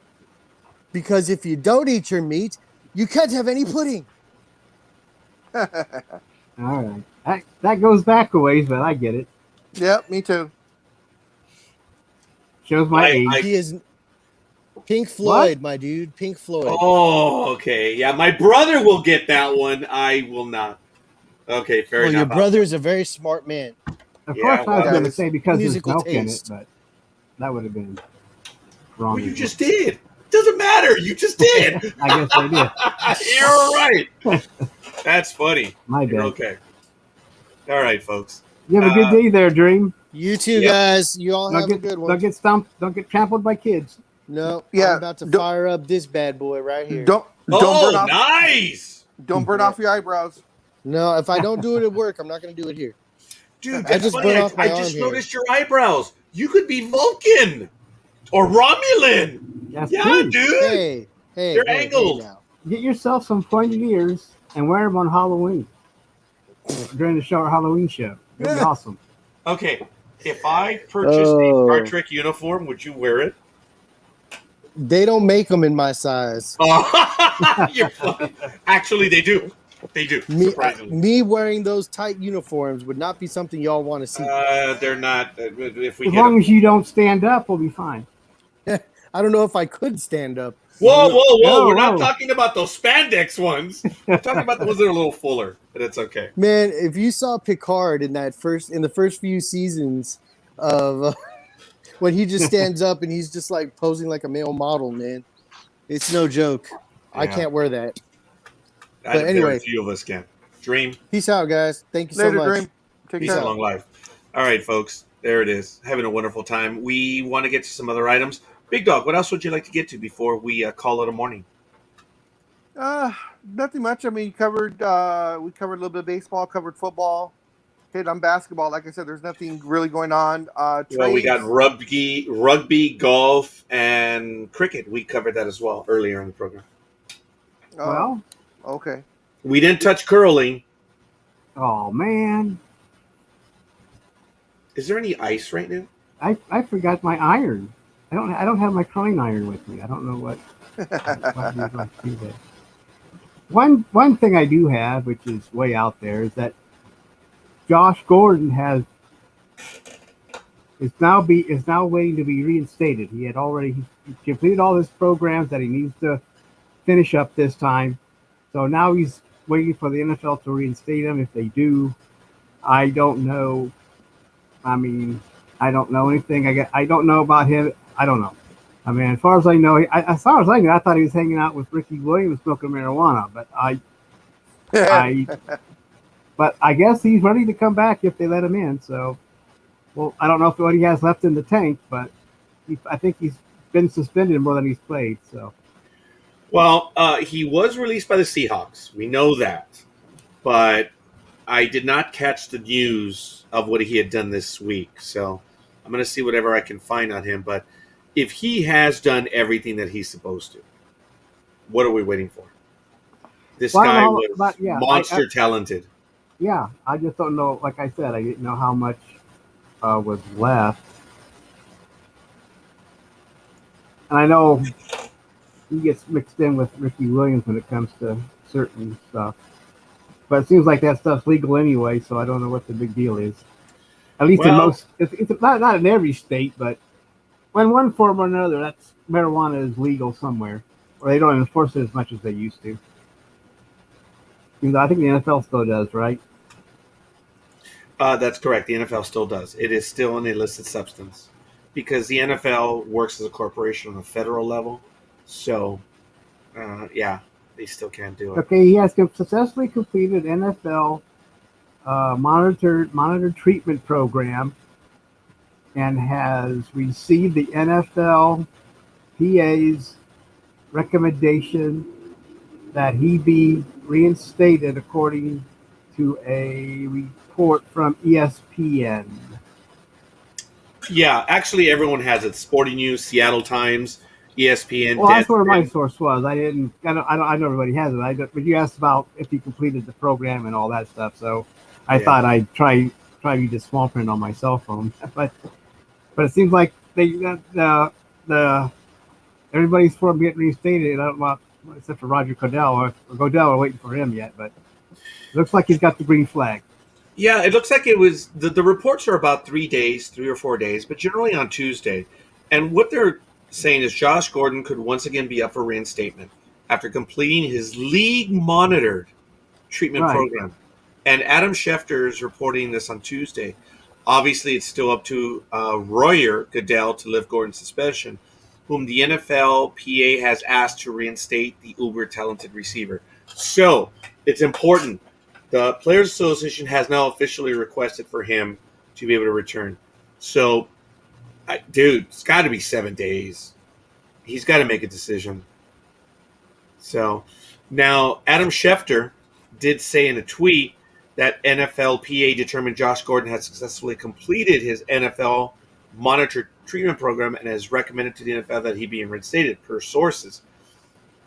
Because if you don't eat your meat, you can't have any pudding.
All right. That goes back a ways, but I get it.
Yep, me too.
Shows my age.
He is Pink Floyd, my dude. Pink Floyd.
Oh, okay. Yeah, my brother will get that one. I will not. Okay, fair
Well,
enough.
your brother is a very smart man.
Of
Yeah,
course, I was
well,
going to say because there's
musical
milk in it,
taste.
but that would have been wrong.
well, you just did. Doesn't matter. You just did.
I guess I did.
You're right. That's funny.
My
You're
bad.
okay. All right, folks.
You have a good day there, Dream.
You too,
Yep.
guys. You all
Don't
have a
get
good
don't
one.
get stumped. Don't get trampled by kids.
No,
Yeah,
I'm about to
don't-
fire up this bad boy right here.
Don't
Oh,
burn off.
nice.
Don't burn off your eyebrows.
No, if I don't do it at work, I'm not going to do it here.
Dude,
I
that's
just
funny.
burnt off my
I
arm
just
here.
noticed your eyebrows. You could be Vulcan or Romulan.
That's
Yeah,
true.
dude.
Hey,
They're
hey,
angled.
now.
Get yourself some pointed ears and wear them on Halloween during the Halloween show. It'd be awesome.
Okay, if I purchased a Star Trek uniform, would you wear it?
They don't make them in my size.
You're funny. Actually, they do. They do. Surprisingly,
Me wearing those tight uniforms would not be something y'all want to see.
they're not. If we
As
get
long
them.
as you don't stand up, we'll be fine.
I don't know if I could stand up.
Whoa!
Whoa,
We're not
whoa.
talking about those spandex ones. We're talking about the ones that are a little fuller, but it's okay.
Man, if you saw Picard in the first few seasons of when he just stands up and he's just like posing like a male model, man, it's no joke. I
Yeah.
can't wear that.
But
But anyway.
a few of us can. Dream.
Peace out, guys. Thank you so
Later,
much.
Dream. Take
Peace
care.
and long life. All right, folks. There it is. Having a wonderful time. We want to get to some other items. Big Dog, what else would you like to get to before we call it a morning?
Nothing much. I mean, we covered a little bit of baseball, covered football, hit on basketball. Like I said, there's nothing really going on.
Well, we got
trades-
rugby, golf, and cricket. We covered that as well earlier in the program.
Oh,
Well,
okay.
We didn't touch curling.
oh man,
Is there any ice right now?
I forgot my iron. I don't have my curling iron with me. I don't know what you're going to do there. One thing I do have, which is way out there, is that Josh Gordon is now waiting to be reinstated. He completed all his programs that he needs to finish up this time. So now he's waiting for the NFL to reinstate him. If they do, I don't know. I mean, I don't know anything. I don't know about him. I don't know. I mean, as far as I know, I thought he was hanging out with Ricky Williams smoking marijuana. But but I guess he's ready to come back if they let him in. So, well, I don't know what he has left in the tank, but I think he's been suspended more than he's played. So,
Well, he was released by the Seahawks. We know that. But I did not catch the news of what he had done this week. So I'm going to see whatever I can find on him. But if he has done everything that he's supposed to, what are we waiting for? This guy was monster talented.
Yeah, I just don't know. Like I said, I didn't know how much was left. And I know he gets mixed in with Ricky Williams when it comes to certain stuff. But it seems like that stuff's legal anyway, so I don't know what the big deal is. At least in most, it's not in every state, but in one form or another, that's marijuana is legal somewhere, or they don't enforce it as much as they used to. You know, I think the NFL still does, right?
That's correct. The NFL still does. It is still an illicit substance because the NFL works as a corporation on a federal level. So, yeah, they still can't do it.
Okay, he has successfully completed NFL monitored treatment program and has received the NFLPA's recommendation that he be reinstated according to a report from ESPN.
Yeah, actually, everyone has it. Sporting News, Seattle Times, ESPN.
Well, that's where my source was. I know everybody has it. But you asked about if he completed the program and all that stuff. So I thought I'd try to read the small print on my cell phone. But it seems like the everybody's for him getting reinstated. I don't know, except for Roger Goodell. Or Goodell, we're waiting for him yet. But it looks like he's got the green flag.
Yeah, it looks like it was the reports are about 3 or 4 days, but generally on Tuesday. And what they're saying is Josh Gordon could once again be up for reinstatement after completing his league-monitored treatment program. And Adam Schefter is reporting this on Tuesday. Obviously, it's still up to Royer Goodell to lift Gordon's suspension, whom the NFLPA has asked to reinstate the uber-talented receiver. So, it's important. The Players Association has now officially requested for him to be able to return. So, dude, it's got to be 7 days. He's got to make a decision. So, now, Adam Schefter did say in a tweet that NFLPA determined Josh Gordon had successfully completed his NFL monitored treatment program and has recommended to the NFL that he be reinstated, per sources.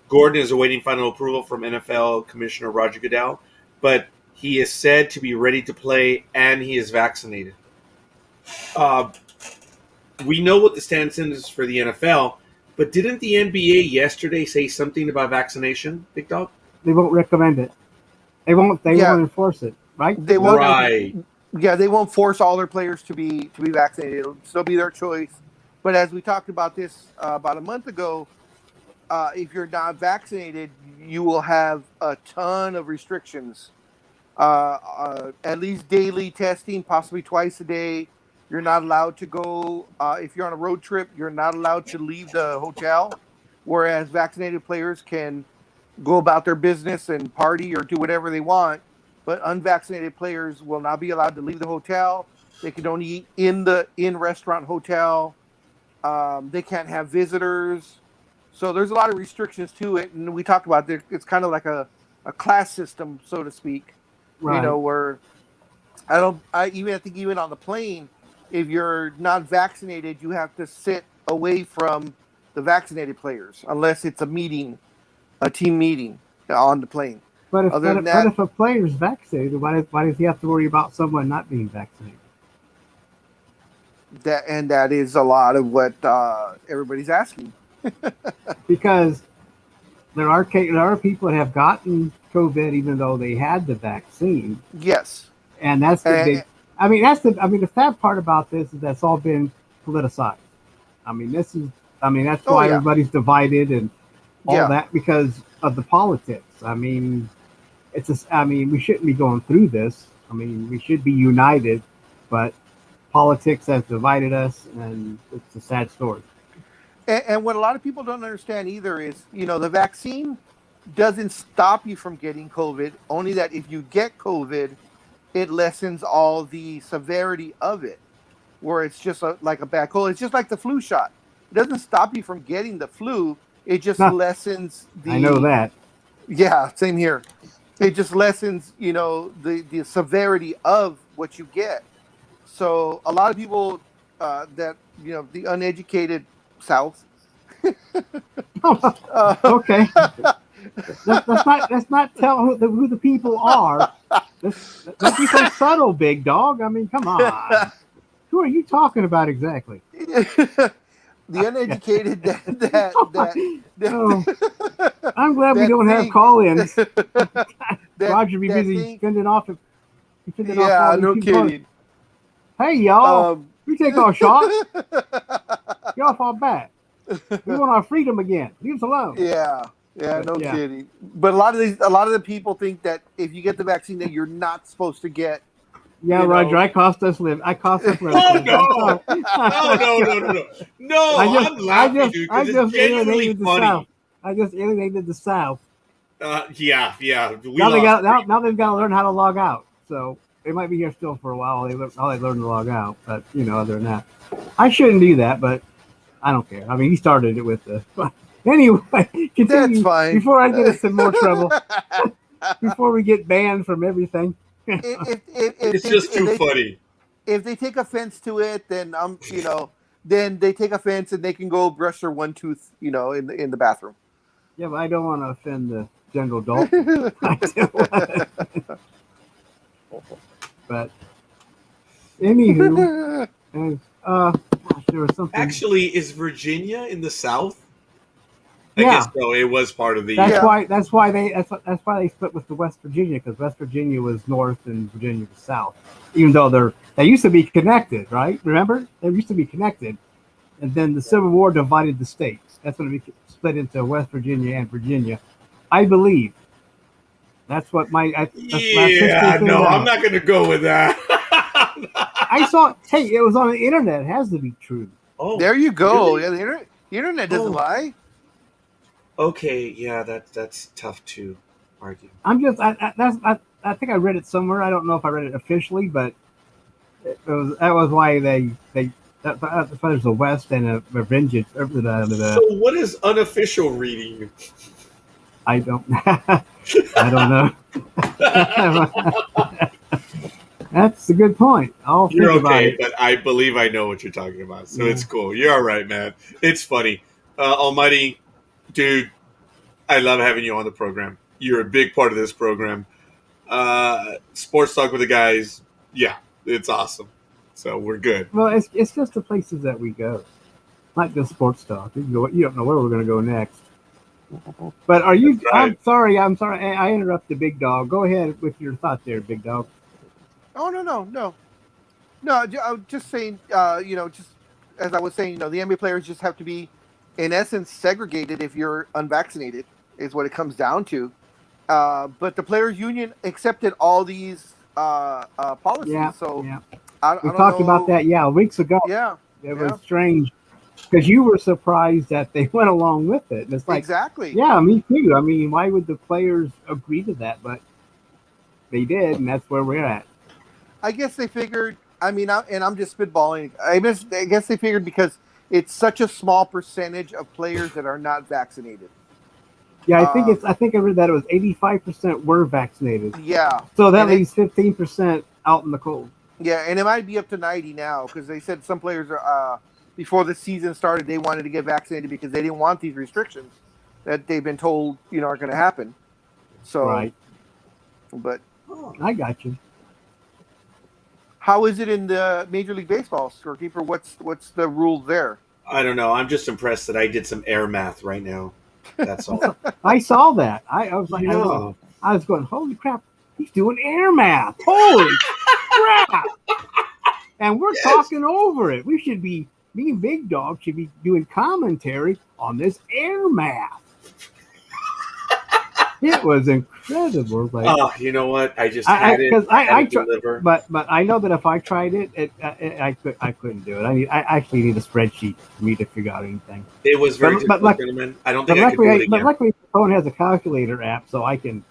Gordon is awaiting final approval from NFL Commissioner Roger Goodell, but he is said to be ready to play and he is vaccinated. We know what the stance is for the NFL, but didn't the NBA yesterday say something about vaccination, Big Dog?
They won't recommend it. They won't enforce it, right?
They won't.
Right.
Yeah, they won't force all their players to be vaccinated. It'll still be their choice. But as we talked about this about a month ago, if you're not vaccinated, you will have a ton of restrictions. At least daily testing, possibly twice a day. You're not allowed to go. If you're on a road trip, you're not allowed to leave the hotel. Whereas vaccinated players can go about their business and party or do whatever they want, but unvaccinated players will not be allowed to leave the hotel. They can only eat in the in-restaurant hotel. They can't have visitors. So there's a lot of restrictions to it, and we talked about it. It's kind of like a class system, so to speak.
Right.
You know, where I think even on the plane, if you're not vaccinated, you have to sit away from the vaccinated players unless it's a team meeting on the plane.
But if a player is vaccinated, why does he have to worry about someone not being vaccinated?
That is a lot of what everybody's asking.
Because there are people that have gotten COVID even though they had the vaccine.
Yes,
and that's the big. The sad part about this is that's all been politicized. That's why everybody's divided and all that because of the politics. We shouldn't be going through this. We should be united, but politics has divided us, and it's a sad story.
And what a lot of people don't understand either is, the vaccine doesn't stop you from getting COVID, only that if you get COVID, it lessens all the severity of it, where it's just like a bad cold. It's just like the flu shot. It doesn't stop you from getting the flu. It just lessens the...
I know that.
Yeah, same here. It just lessens, the severity of what you get. So a lot of people that, the uneducated South.
Okay. Let's not tell who the people are. Let's be so subtle, big dog. Come on. Who are you talking about exactly?
The uneducated
I'm glad we don't have call-ins. Roger be busy fending off.
Yeah, no kidding.
Hey, y'all. We take our shot. Y'all fall back. We want our freedom again. Leave us alone.
Yeah, no kidding. But a lot of the people think that if you get the vaccine that you're not supposed to get.
Yeah, Roger, I cost us living.
Oh no! No! I'm laughing, dude, because it's genuinely funny.
I just alienated the South.
Yeah.
Now they've got to learn how to log out. So they might be here still for a while. They learn to log out. But other than that, I shouldn't do that. But I don't care. He started it with the. Anyway, continue.
That's fine.
Before I get us in more trouble. Before we get banned from everything.
It's just too funny.
If they take offense to it, then then they take offense and they can go brush their one tooth, in the bathroom.
Yeah, but I don't want to offend the General Dalton. But anywho, there was something.
Actually, is Virginia in the South?
Yeah.
I guess so. It was part of the.
That's why they split with the West Virginia, because West Virginia was north and Virginia was south. Even though they used to be connected, right? Remember, they used to be connected, and then the Civil War divided the states. That's when it split into West Virginia and Virginia, I believe. That's what my.
I'm not going to go with that.
I saw. Hey, it was on the internet. It has to be true.
Oh,
There you go.
really?
Yeah, the internet doesn't
Oh.
lie.
Okay, yeah, that's tough to argue.
I think I read it somewhere. I don't know if I read it officially, but that was why that's why there's a West and a vengeance.
So, what is unofficial reading?
I don't. I don't know. That's a good point. I'll
You're
think about
okay,
it.
but I believe I know what you're talking about, so
Yeah.
it's cool. You're all right, man. It's funny. Almighty, dude, I love having you on the program. You're a big part of this program. Sports Talk with the guys, yeah, it's awesome. So we're good.
Well, it's just the places that we go, not just sports talk. You don't know where we're going to go next. But are you?
That's right.
I'm sorry. I interrupted, Big Dog. Go ahead with your thought there, Big Dog.
Oh no. I was just saying. Just as I was saying, the NBA players just have to be, in essence, segregated if you're unvaccinated. Is what it comes down to. But the players' union accepted all these policies.
Yeah.
So
yeah.
I
We
don't
talked
know.
about that. Yeah, weeks ago.
Yeah.
It was strange because you were surprised that they went along with it. And it's like,
Exactly.
yeah, me too. I mean, why would the players agree to that? But they did, and that's where we're at.
I guess they figured. I'm just spitballing. I guess they figured because it's such a small percentage of players that are not vaccinated.
Yeah, I think I read that it was 85% were vaccinated.
Yeah.
So that leaves 15% out in the cold.
Yeah, and it might be up to 90 now because they said some players are before the season started they wanted to get vaccinated because they didn't want these restrictions that they've been told are going to happen. So,
right.
But
I got you.
How is it in the Major League Baseball, Scorekeeper? What's the rules there?
I don't know. I'm just impressed that I did some air math right now. That's all.
I saw that. I was like,
Yeah.
I was going, holy crap, he's doing air math. Holy crap. And we're talking over it. We should be, me and Big Dog should be doing commentary on this air math. It was incredible. Like,
you know what? I just had it.
Because I tried,
deliver.
but I know that if I tried it, I couldn't do it. I actually need a spreadsheet for me to figure out anything.
It was very difficult, gentlemen. I don't think I could do it again.
But luckily, the phone has a calculator app, so I can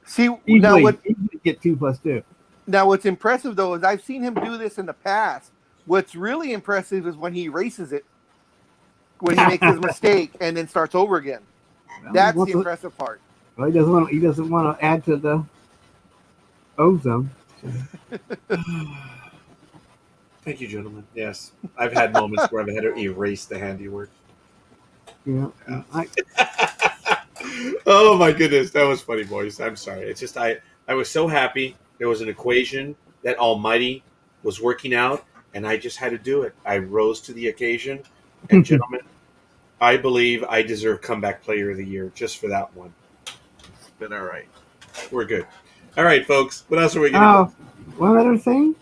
easily
get 2 + 2.
Now, what's impressive though is I've seen him do this in the past. What's really impressive is when he erases it, when he makes his mistake and then starts over again.
Well,
That's the impressive part.
Well, he doesn't want to add to the ozone.
Thank you, gentlemen. Yes, I've had moments where I've had to erase the handiwork.
Yeah.
Oh my goodness, that was funny, boys. I'm sorry. It's just I was so happy. There was an equation that Almighty was working out, and I just had to do it. I rose to the occasion, and gentlemen, I believe I deserve Comeback Player of the Year just for that one. But all right, we're good. All right, folks. What else are we going to do?
One other thing.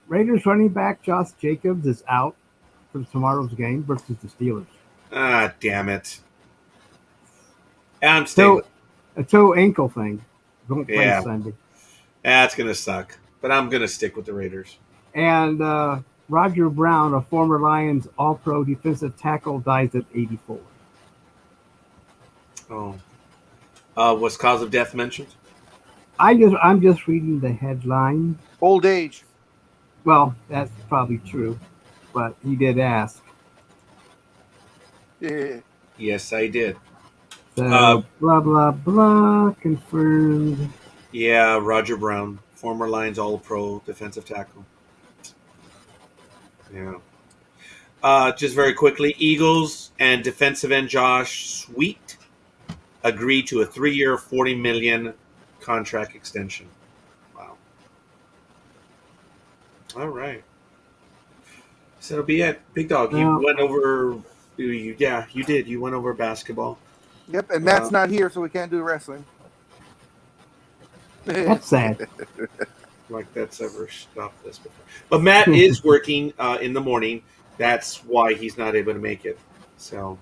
Raiders running back Josh Jacobs is out for tomorrow's game versus the Steelers.
Ah, damn it. I'm staying.
A toe ankle thing. Don't play Sunday.
That's going to suck. But I'm going to stick with the Raiders.
And Roger Brown, a former Lions All-Pro defensive tackle, dies at 84.
Oh. Was cause of death mentioned?
I'm just reading the headline.
Old age.
Well, that's probably true, but he did ask.
Yeah.
Yes, I did.
So, blah, blah, blah, confirmed.
Yeah, Roger Brown, former Lions All-Pro defensive tackle. Yeah. Just very quickly, Eagles and defensive end Josh Sweet agreed to a 3-year, $40 million contract extension. Wow. All right. So that'll be it. Big Dog, you went over... Yeah, you did. You went over basketball.
Yep, and Matt's not here, so we can't do wrestling.
That's sad.
Like that's ever stopped this before. But Matt is working in the morning. That's why he's not able to make it. So,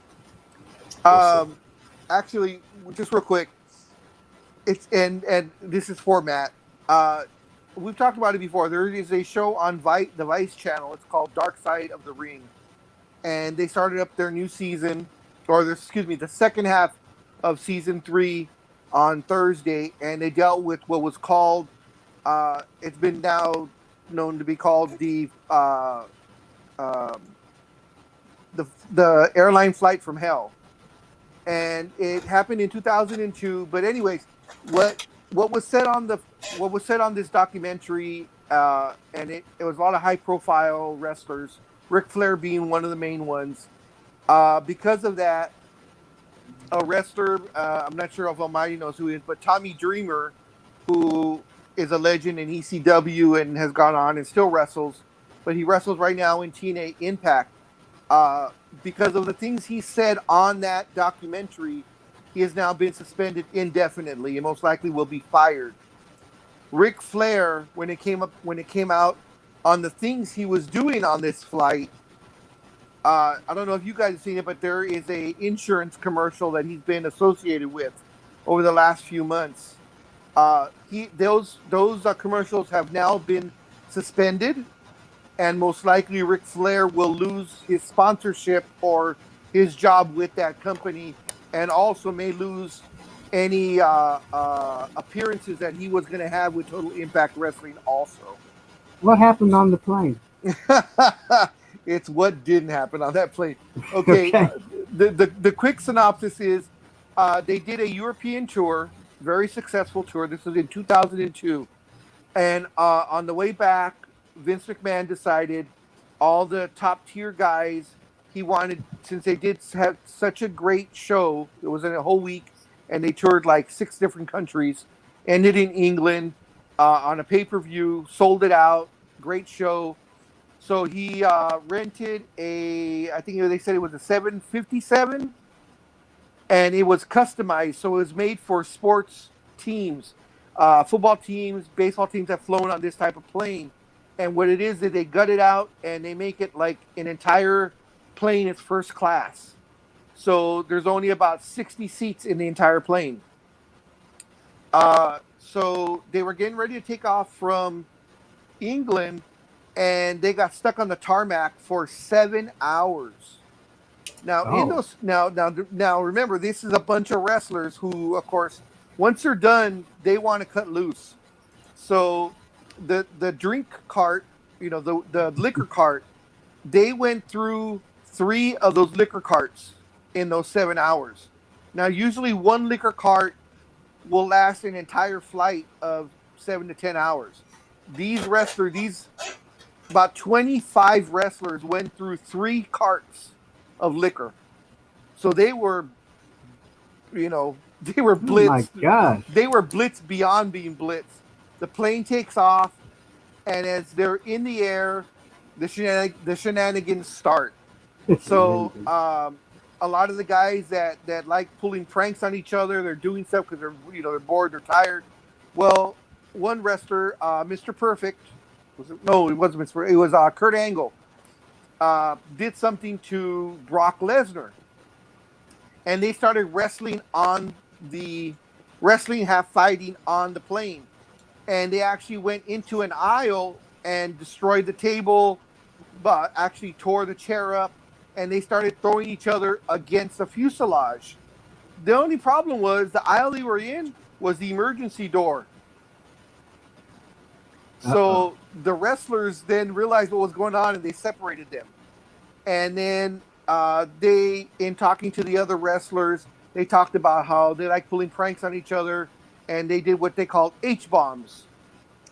actually, just real quick, it's and this is for Matt. we've talked about it before. There is a show on the Vice channel. It's called Dark Side of the Ring, and they started up their new season, the second half of season 3 on Thursday, and they dealt with what was called. It's been now known to be called the airline flight from hell, and it happened in 2002. But anyways, what was said on this documentary, and it was a lot of high profile wrestlers, Ric Flair being one of the main ones. Because of that, a wrestler, I'm not sure if Almighty knows who he is, but Tommy Dreamer, who is a legend in ECW and has gone on and still wrestles, but he wrestles right now in TNA Impact. Because of the things he said on that documentary, he has now been suspended indefinitely and most likely will be fired. Ric Flair, when it came out on the things he was doing on this flight, I don't know if you guys have seen it, but there is a insurance commercial that he's been associated with over the last few months. Those commercials have now been suspended, and most likely Ric Flair will lose his sponsorship or his job with that company, and also may lose any appearances that he was going to have with Total Impact Wrestling also.
What happened on the plane?
It's what didn't happen on that plane. Okay. The quick synopsis is they did a European tour, very successful tour. This was in 2002. And on the way back, Vince McMahon decided all the top tier guys he wanted, since they did have such a great show, it was in a whole week, and they toured like 6 different countries, ended in England on a pay-per-view, sold it out, great show. So he rented I think they said it was a 757, and it was customized. So it was made for sports teams, football teams, baseball teams have flown on this type of plane. And what it is they gut it out and they make it like an entire plane is first class. So there's only about 60 seats in the entire plane. So they were getting ready to take off from England, and they got stuck on the tarmac for 7 hours. Now, now remember, this is a bunch of wrestlers who, of course, once they're done, they want to cut loose. So the drink cart, the liquor cart, they went through 3 of those liquor carts in those 7 hours. Now, usually one liquor cart will last an entire flight of 7 to 10 hours. About 25 wrestlers went through 3 carts of liquor. So they were blitzed.
Oh my gosh.
They were blitzed beyond being blitzed. The plane takes off, and as they're in the air, the shenanigans start. So a lot of the guys that like pulling pranks on each other, they're doing stuff because they're bored, they're tired. Well, one wrestler, Mr. Perfect, it wasn't Mr. Perfect, it was Kurt Angle, did something to Brock Lesnar, and they started wrestling half fighting on the plane, and they actually went into an aisle and destroyed the table, but actually tore the chair up, and they started throwing each other against the fuselage. The only problem was the aisle they were in was the emergency door. So the wrestlers then realized what was going on, and they separated them. And then in talking to the other wrestlers, they talked about how they like pulling pranks on each other, and they did what they called H-bombs.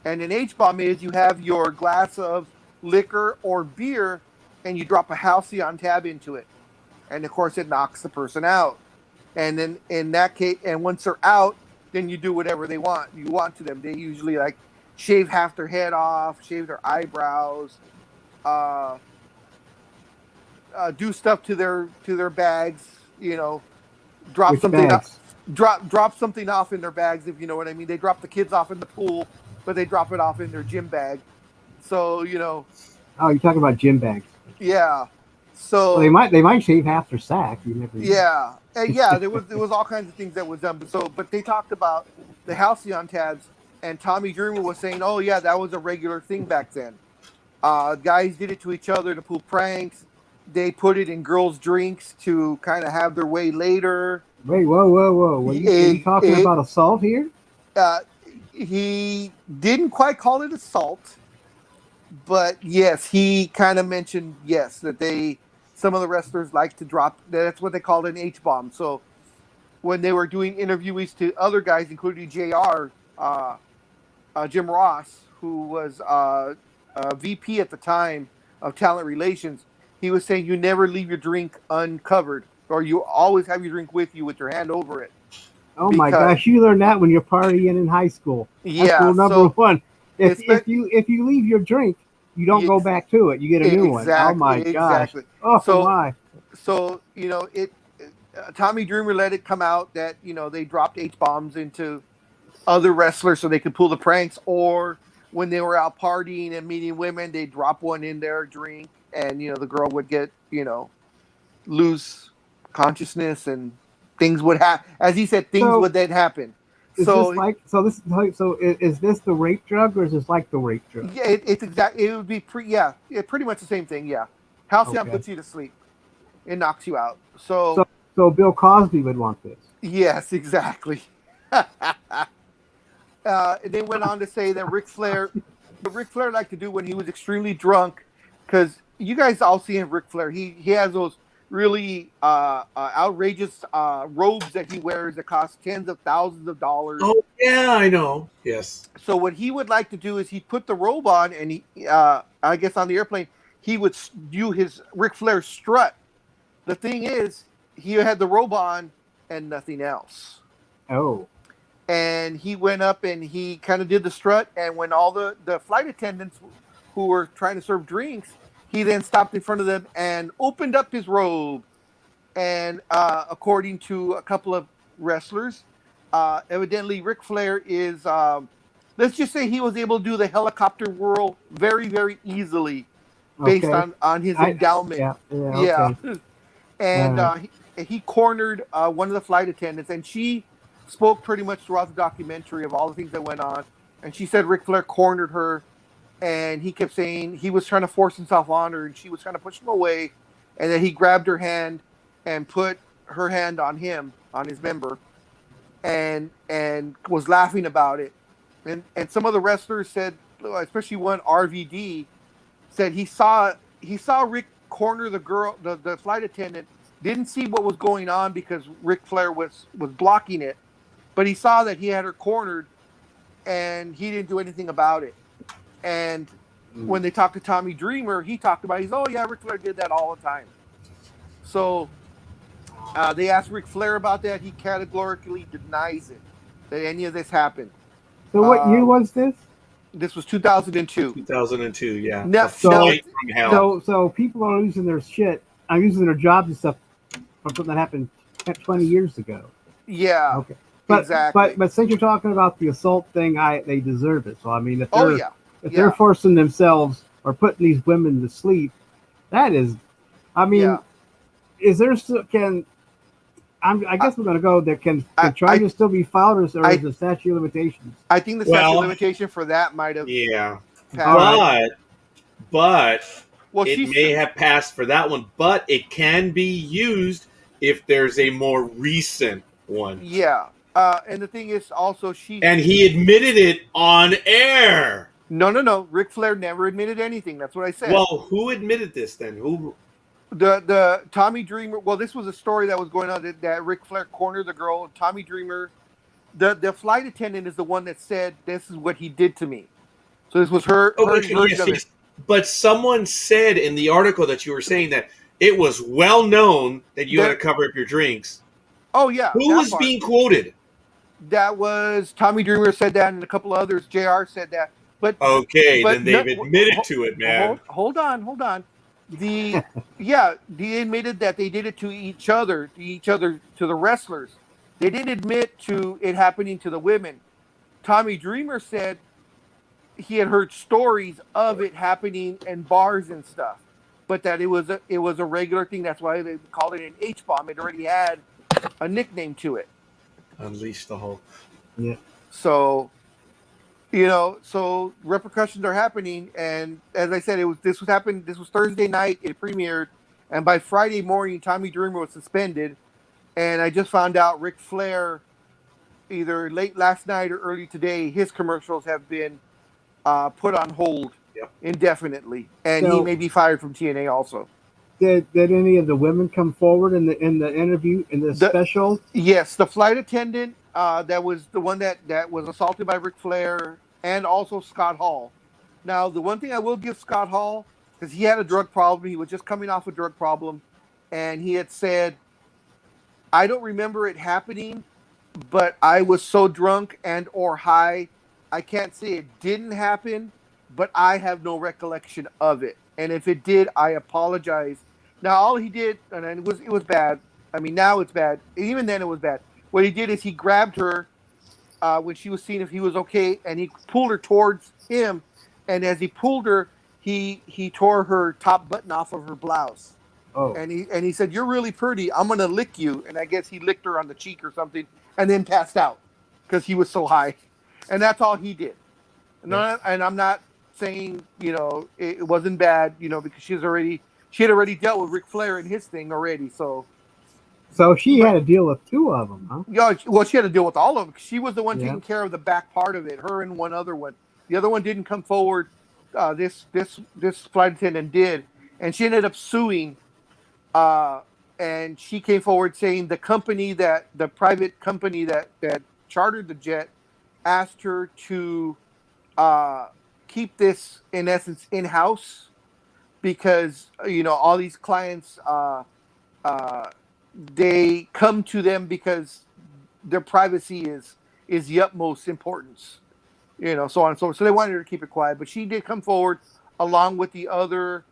And an H-bomb is you have your glass of liquor or beer, and you drop a halcyon tab into it. And of course, it knocks the person out. And then in that case, and once they're out, then you do whatever you want to them. They usually like shave half their head off, shave their eyebrows, do stuff to their bags, drop
Which
something
bags?
drop something off in their bags, if you know what I mean. They drop the kids off in the pool, but they drop it off in their gym bag. So,
Oh, you're talking about gym bags.
yeah. So
Well, they might shave half their sack. You never know.
yeah. And yeah, there was all kinds of things that was done. But they talked about the halcyon tabs. And Tommy Dreamer was saying, "Oh yeah, that was a regular thing back then. Guys did it to each other to pull pranks. They put it in girls' drinks to kind of have their way later."
Wait, whoa! Are you talking about assault here?
He didn't quite call it assault, but yes, he kind of mentioned that some of the wrestlers like to drop. That's what they called an H bomb. So when they were doing interviews to other guys, including Jr. Jim Ross, who was VP at the time of talent relations, he was saying you never leave your drink uncovered, or you always have your drink with you with your hand over it.
Oh my gosh, you learned that when you're partying in high school. That's rule number one. If you leave your drink, you don't go back to it. You get a new one. Oh my gosh. Oh my.
So Tommy Dreamer let it come out that they dropped H bombs into other wrestlers so they could pull the pranks, or when they were out partying and meeting women, they drop one in their drink, and the girl would get lose consciousness, and things would happen. As he said, things would then happen.
Is this the rape drug, or is this like the rape drug?
Yeah, it's exactly. It would be pretty much the same thing. Yeah, Halcyon puts you to sleep. It knocks you out. So
Bill Cosby would want this.
Yes, exactly. They went on to say that Ric Flair liked to do when he was extremely drunk, because you guys all see him, Ric Flair. He has those really outrageous robes that he wears that cost tens of thousands of dollars.
Oh yeah, I know. Yes.
So what he would like to do is he'd put the robe on, and he, I guess on the airplane, he would do his Ric Flair strut. The thing is, he had the robe on and nothing else.
Oh.
And he went up and he kind of did the strut. And when all the flight attendants who were trying to serve drinks, he then stopped in front of them and opened up his robe. And according to a couple of wrestlers, evidently Ric Flair is, let's just say he was able to do the helicopter whirl very, very easily based on his endowment.
Yeah.
And he cornered one of the flight attendants, and she spoke pretty much throughout the documentary of all the things that went on. And she said Ric Flair cornered her, and he kept saying he was trying to force himself on her, and she was trying to push him away. And then he grabbed her hand and put her hand on him, on his member, and was laughing about it. And some of the wrestlers said, especially one RVD, said he saw Rick corner the girl, the flight attendant, didn't see what was going on because Ric Flair was blocking it, but he saw that he had her cornered, and he didn't do anything about it. And when they talked to Tommy Dreamer, he talked about, oh yeah, Ric Flair did that all the time. So they asked Ric Flair about that. He categorically denies it, that any of this happened.
So what year was this?
This was 2002.
2002, yeah.
No,
so people are losing their shit. I'm using their jobs and stuff from something that happened 20 years ago.
Yeah.
Okay. But,
exactly.
But since you're talking about the assault thing, they deserve it. So I mean, if they're
they're
forcing themselves or putting these women to sleep, that is, I mean, is there still I guess we're going to go there. Can charges still be filed, or is the statute of limitations?
I think the statute of limitation for that might have.
Yeah.
Passed.
But it may have passed for that one, but it can be used if there's a more recent one.
Yeah. And the thing is also
and he admitted it on air.
No. Ric Flair never admitted anything. That's what I said.
Well, who admitted this then? Who?
The Tommy Dreamer. Well, this was a story that was going on that Ric Flair cornered the girl. Tommy Dreamer, the flight attendant, is the one that said this is what he did to me. So this was her version of it.
But someone said in the article that you were saying that it was well known that you had to cover up your drinks.
Oh yeah.
Who was being quoted?
That was Tommy Dreamer said that, and a couple of others. JR said that. But
then they've admitted to it, man.
Hold on. They admitted that they did it to each other, to the wrestlers. They didn't admit to it happening to the women. Tommy Dreamer said he had heard stories of it happening in bars and stuff, but that it was a regular thing. That's why they called it an H-bomb. It already had a nickname to it.
Unleash the Hulk.
Yeah.
So, So repercussions are happening, and as I said, this was Thursday night. It premiered, and by Friday morning, Tommy Dreamer was suspended, and I just found out Ric Flair, either late last night or early today, his commercials have been put on hold indefinitely, and he
So-
may be fired from TNA also.
Did any of the women come forward in the interview in the special?
Yes, the flight attendant that was the one that was assaulted by Ric Flair, and also Scott Hall. Now, the one thing I will give Scott Hall, because he had a drug problem, he was just coming off a drug problem, and he had said, "I don't remember it happening, but I was so drunk and or high, I can't say it didn't happen, but I have no recollection of it. And if it did, I apologize." Now, all he did, and it was bad. I mean, now it's bad. Even then, it was bad. What he did is he grabbed her when she was seeing if he was okay, and he pulled her towards him. And as he pulled her, he tore her top button off of her blouse.
Oh,
And he said, "You're really pretty. I'm gonna lick you." And I guess he licked her on the cheek or something, and then passed out because he was so high. And that's all he did. And I'm not saying it wasn't bad, because she had already dealt with Ric Flair and his thing already. So
she had to deal with two of them, huh?
yeah, well, she had to deal with all of them. She was the one
Yeah.
taking care of the back part of it. Her and one other one. The other one didn't come forward. This flight attendant did, and she ended up suing. And she came forward saying the private company that chartered the jet asked her to keep this in essence in-house because all these clients they come to them because their privacy is the utmost importance, so on and so forth. So they wanted her to keep it quiet, but she did come forward along with the other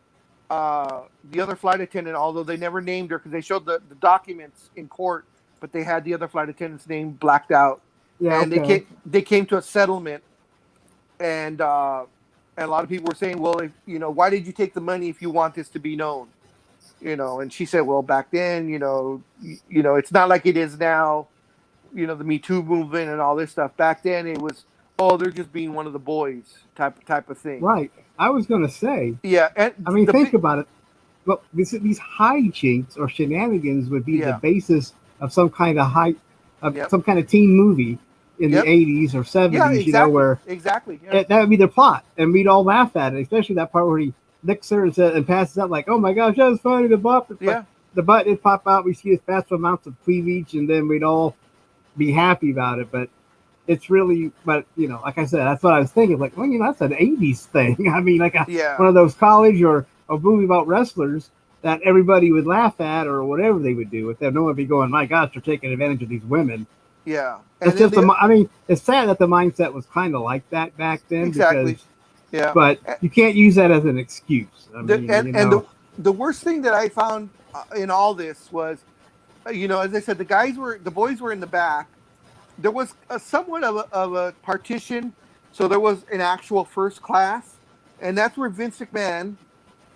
flight attendant, although they never named her because they showed the documents in court, but they had the other flight attendant's name blacked out.
Yeah,
and they came to a settlement, and a lot of people were saying, well, if, why did you take the money if you want this to be known? And she said, well, back then, it's not like it is now, the Me Too movement and all this stuff. Back then it was, oh, they're just being one of the boys type of thing.
Right. I was going to say.
Yeah. And
I mean, think about it. Well, these hijinks or shenanigans would be the basis of some kind of some kind of teen movie in the 80s or 70s,
exactly.
where
exactly
that would be the plot, and we'd all laugh at it, especially that part where he licks her and passes out like, "Oh my gosh, that was funny." The butt would pop out. We see his massive amounts of cleavage, and then we'd all be happy about it. But it's really, like I said, that's what I was thinking. Like, well, that's an '80s thing. I mean, like one of those college or a movie about wrestlers that everybody would laugh at or whatever they would do. If no one would be going, "My gosh, they're taking advantage of these women."
Yeah,
it's just I mean, it's sad that the mindset was kind of like that back then.
Exactly.
Because, but you can't use that as an excuse. I mean,
the worst thing that I found in all this was, as I said, the boys were in the back. There was somewhat of a partition, so there was an actual first class, and that's where Vince McMahon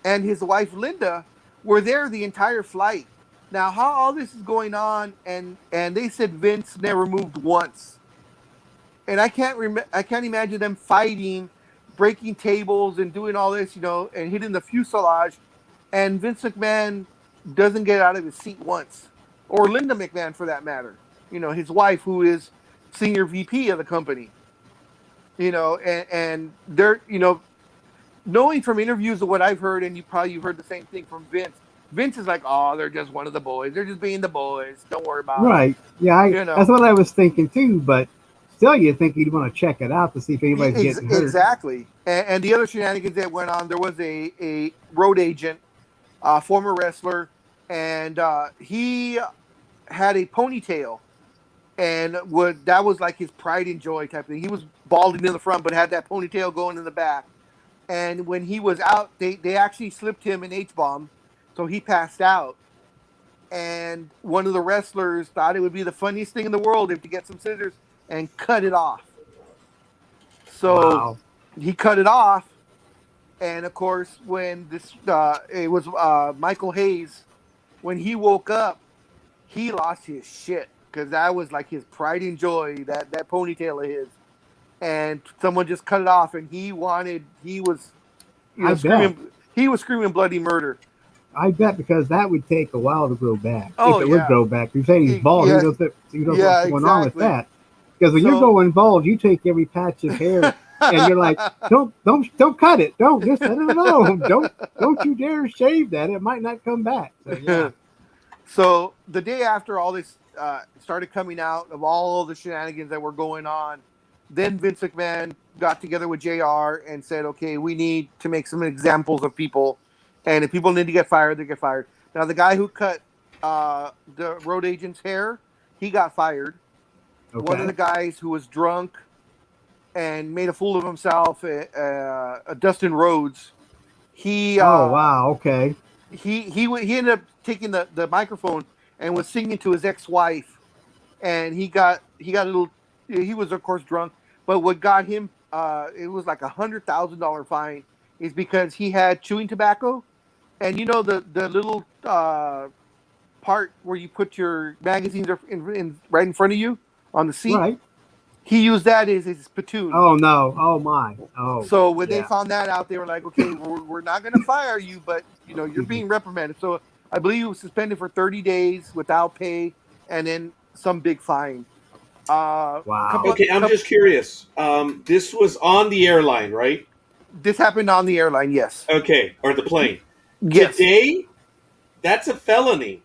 and his wife Linda were there the entire flight. Now, how all this is going on, and they said Vince never moved once, and I can't imagine them fighting, breaking tables, and doing all this, and hitting the fuselage, and Vince McMahon doesn't get out of his seat once, or Linda McMahon for that matter. His wife, who is senior VP of the company. And they're, knowing from interviews of what I've heard, and you've heard the same thing from Vince. Vince is like, "Oh, they're just one of the boys. They're just being the boys. Don't worry about it."
Right. Yeah, that's what I was thinking too. But still, you think you'd want to check it out to see if anybody's getting hurt.
Exactly. And the other shenanigans that went on, there was a road agent, former wrestler, and he had a ponytail, and that was like his pride and joy type thing. He was balding in the front, but had that ponytail going in the back. And when he was out, they actually slipped him an H-bomb. So he passed out, and one of the wrestlers thought it would be the funniest thing in the world if to get some scissors and cut it off. So he cut it off, and of course, when it was Michael Hayes, when he woke up, he lost his shit because that was like his pride and joy, that ponytail of his. and someone just cut it off, and he was,
I bet.
screaming bloody murder.
I bet, because that would take a while to grow back.
Oh,
if it
yeah.
would grow back. You're saying he's bald.
Yeah.
You know
Yeah,
what's going on with
exactly.
that. Because when
So-
you're going bald, you take every patch of hair and you're like, don't cut it. Don't, just let it alone. Don't you dare shave that. It might not come back. So, yeah.
So the day after all this started coming out of all the shenanigans that were going on, then Vince McMahon got together with JR and said, okay, we need to make some examples of people. And if people need to get fired, they get fired. Now, the guy who cut the road agent's hair, he got fired.
Okay.
One of the guys who was drunk and made a fool of himself, Dustin Rhodes, he
Oh, wow. Okay.
he ended up taking the microphone and was singing to his ex-wife, and he got a little. He was of course drunk, but what got him it was like $100,000 fine, is because he had chewing tobacco, and you know the little part where you put your magazines right in front of you on the seat.
Right.
He used that as his spittoon.
Oh, no. Oh, my. Oh.
So when they
yeah.
found that out, they were like, okay, we're not going to fire you, but you're being reprimanded. So I believe he was suspended for 30 days without pay, and then some big fine.
Wow.
Okay, I'm just curious. This was on the airline, right?
This happened on the airline, yes.
Okay, or the plane.
Yes.
Today, that's a felony.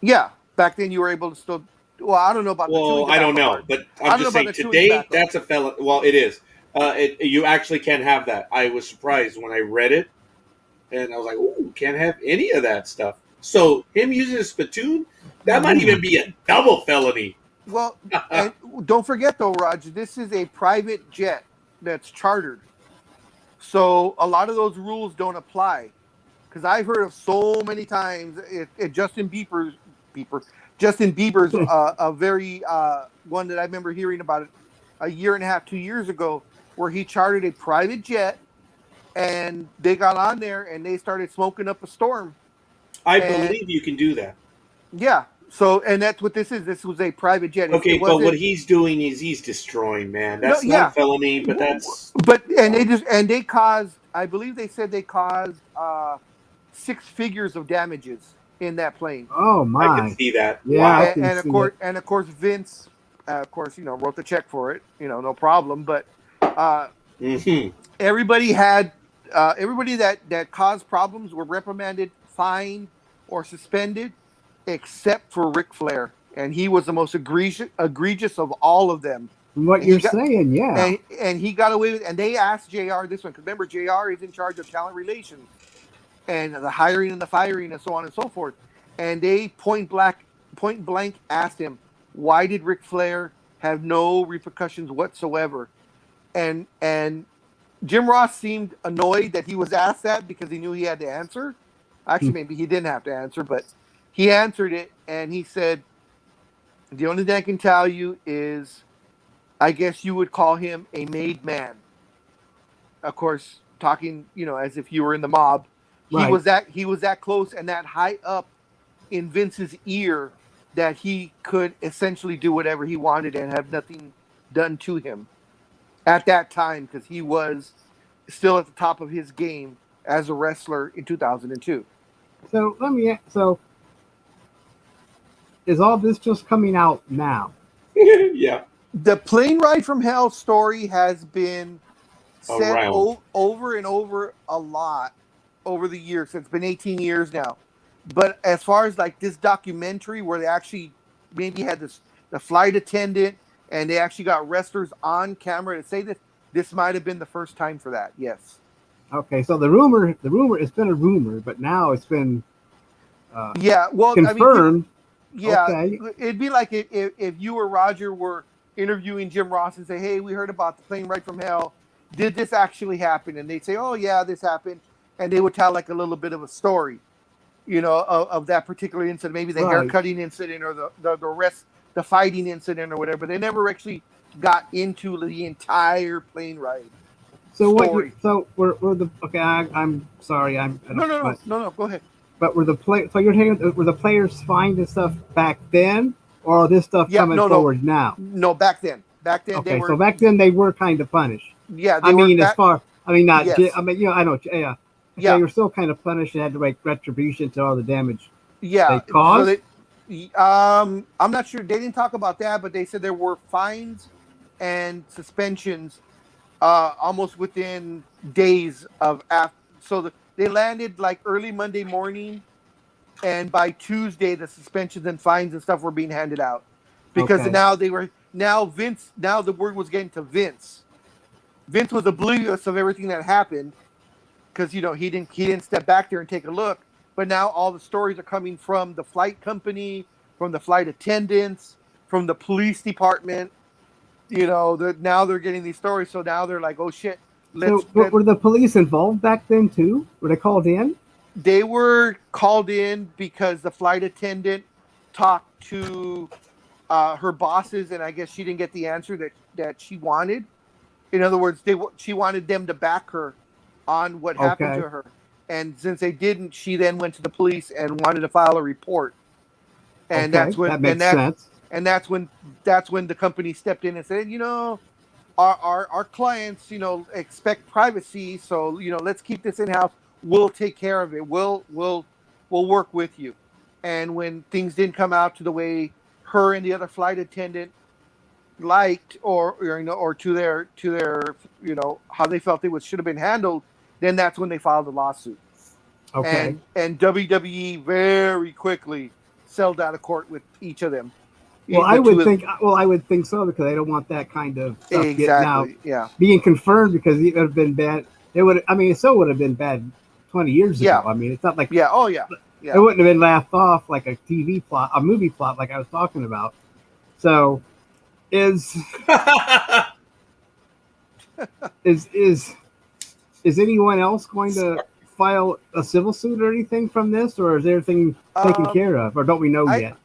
Yeah. Back then you were able to still. Well, I don't know about the chewing
Well, I don't
tobacco
know,
part.
but
I don't
I'm
know
just
about
saying
the chewing
today
tobacco.
that's a felony. Well, it is. You actually can't have that. I was surprised when I read it, and I was like, "Ooh, can't have any of that stuff." So him using a spittoon, that might even be a double felony.
Well, and don't forget though, Roger, this is a private jet that's chartered. So a lot of those rules don't apply. Because I've heard of so many times Justin Bieber's a very one that I remember hearing about it a year and a half, 2 years ago, where he chartered a private jet and they got on there and they started smoking up a storm.
I believe you can do that.
Yeah. So, and that's what this is. This was a private jet.
Okay, but what he's doing is he's destroying, man. That's not a felony, but that's.
But they caused. I believe they said they caused 6 figures of damages in that plane.
Oh, my.
I can see that.
Yeah.
Wow.
I can
And
see
of course, Vince, wrote the check for it. No problem. But everybody that caused problems were reprimanded, fined, or suspended, except for Ric Flair, and he was the most egregious of all of them.
From what you're saying, yeah.
And he got away with it. And they asked JR this one, because remember, JR is in charge of talent relations and the hiring and the firing and so on and so forth. And they point blank asked him, why did Ric Flair have no repercussions whatsoever? And Jim Ross seemed annoyed that he was asked that, because he knew he had to answer. Actually, maybe he didn't have to answer, but he answered it, and he said, the only thing I can tell you is, I guess you would call him a made man. Of course, talking, as if you were in the mob.
Right.
He was that close and that high up in Vince's ear that he could essentially do whatever he wanted and have nothing done to him at that time, because he was still at the top of his game as a wrestler in 2002.
So is all this just coming out now?
Yeah.
The plane ride from hell story has been said
Around.
over and over a lot over the years. It's been 18 years now. But as far as like this documentary where they actually maybe had the flight attendant and they actually got wrestlers on camera to say that, this might have been the first time for that. Yes.
Okay, so the rumor, it's been a rumor, but now it's been confirmed.
Okay. It'd be like if you or Roger were interviewing Jim Ross and say, hey, we heard about the plane ride from hell. Did this actually happen? And they'd say, oh, yeah, this happened. And they would tell like a little bit of a story, of that particular incident, maybe the hair cutting incident or the fighting incident or whatever. They never actually got into the entire plane ride.
So
story.
I'm sorry.
No, go ahead.
But were the players finding stuff back then, or this stuff coming forward now?
No, back then. Back then they
Okay,
were.
so back then they were kind of punished.
Yeah,
I
they were.
mean, as far, I mean, not,
Yes.
I mean, I know, yeah.
Yeah.
They were still kind of punished and had to make retribution to all the damage
Yeah.
they caused.
I'm not sure. They didn't talk about that, but they said there were fines and suspensions almost within days of after. So they landed like early Monday morning, and by Tuesday the suspensions and fines and stuff were being handed out because
Okay.
now Vince, now the word was getting to Vince. Vince was oblivious of everything that happened because he didn't step back there and take a look. But now all the stories are coming from the flight company, from the flight attendants, from the police department. Now they're getting these stories, so now they're like, oh shit.
Were the police involved back then too? Were they called in?
They were called in because the flight attendant talked to her bosses, and I guess she didn't get the answer that she wanted. In other words, she wanted them to back her on what happened to her. And since they didn't, she then went to the police and wanted to file a report. And
that makes sense.
And that's when the company stepped in and said, our clients, expect privacy, so let's keep this in house. We'll take care of it. We'll work with you. And when things didn't come out to the way her and the other flight attendant liked, or to their how they felt it should have been handled, then that's when they filed the lawsuit.
Okay.
And WWE very quickly settled out of court with each of them.
Well, I would think so, because they don't want that kind of stuff being confirmed, because it would have been bad. It would have been bad 20 years ago. I mean, it's not like it wouldn't have been laughed off like a TV plot, a movie plot, like I was talking about. So is anyone else going to file a civil suit or anything from this, or is everything taken care of, or don't we know yet?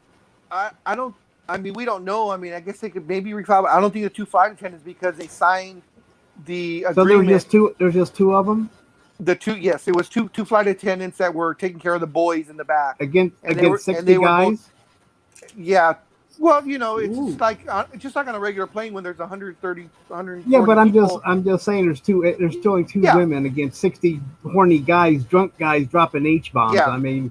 I don't. I mean, we don't know. I mean, I guess they could maybe refile. I don't think the two flight attendants, because they signed the agreement. So
there were just two of them.
The two, yes, it was two flight attendants that were taking care of the boys in the back
against 60 guys.
Yeah. Well, it's just like on a regular plane when there's 130, 140
Yeah, but
people.
I'm just saying there's only two women against 60 horny guys, drunk guys dropping H-bombs.
Yeah.
I mean,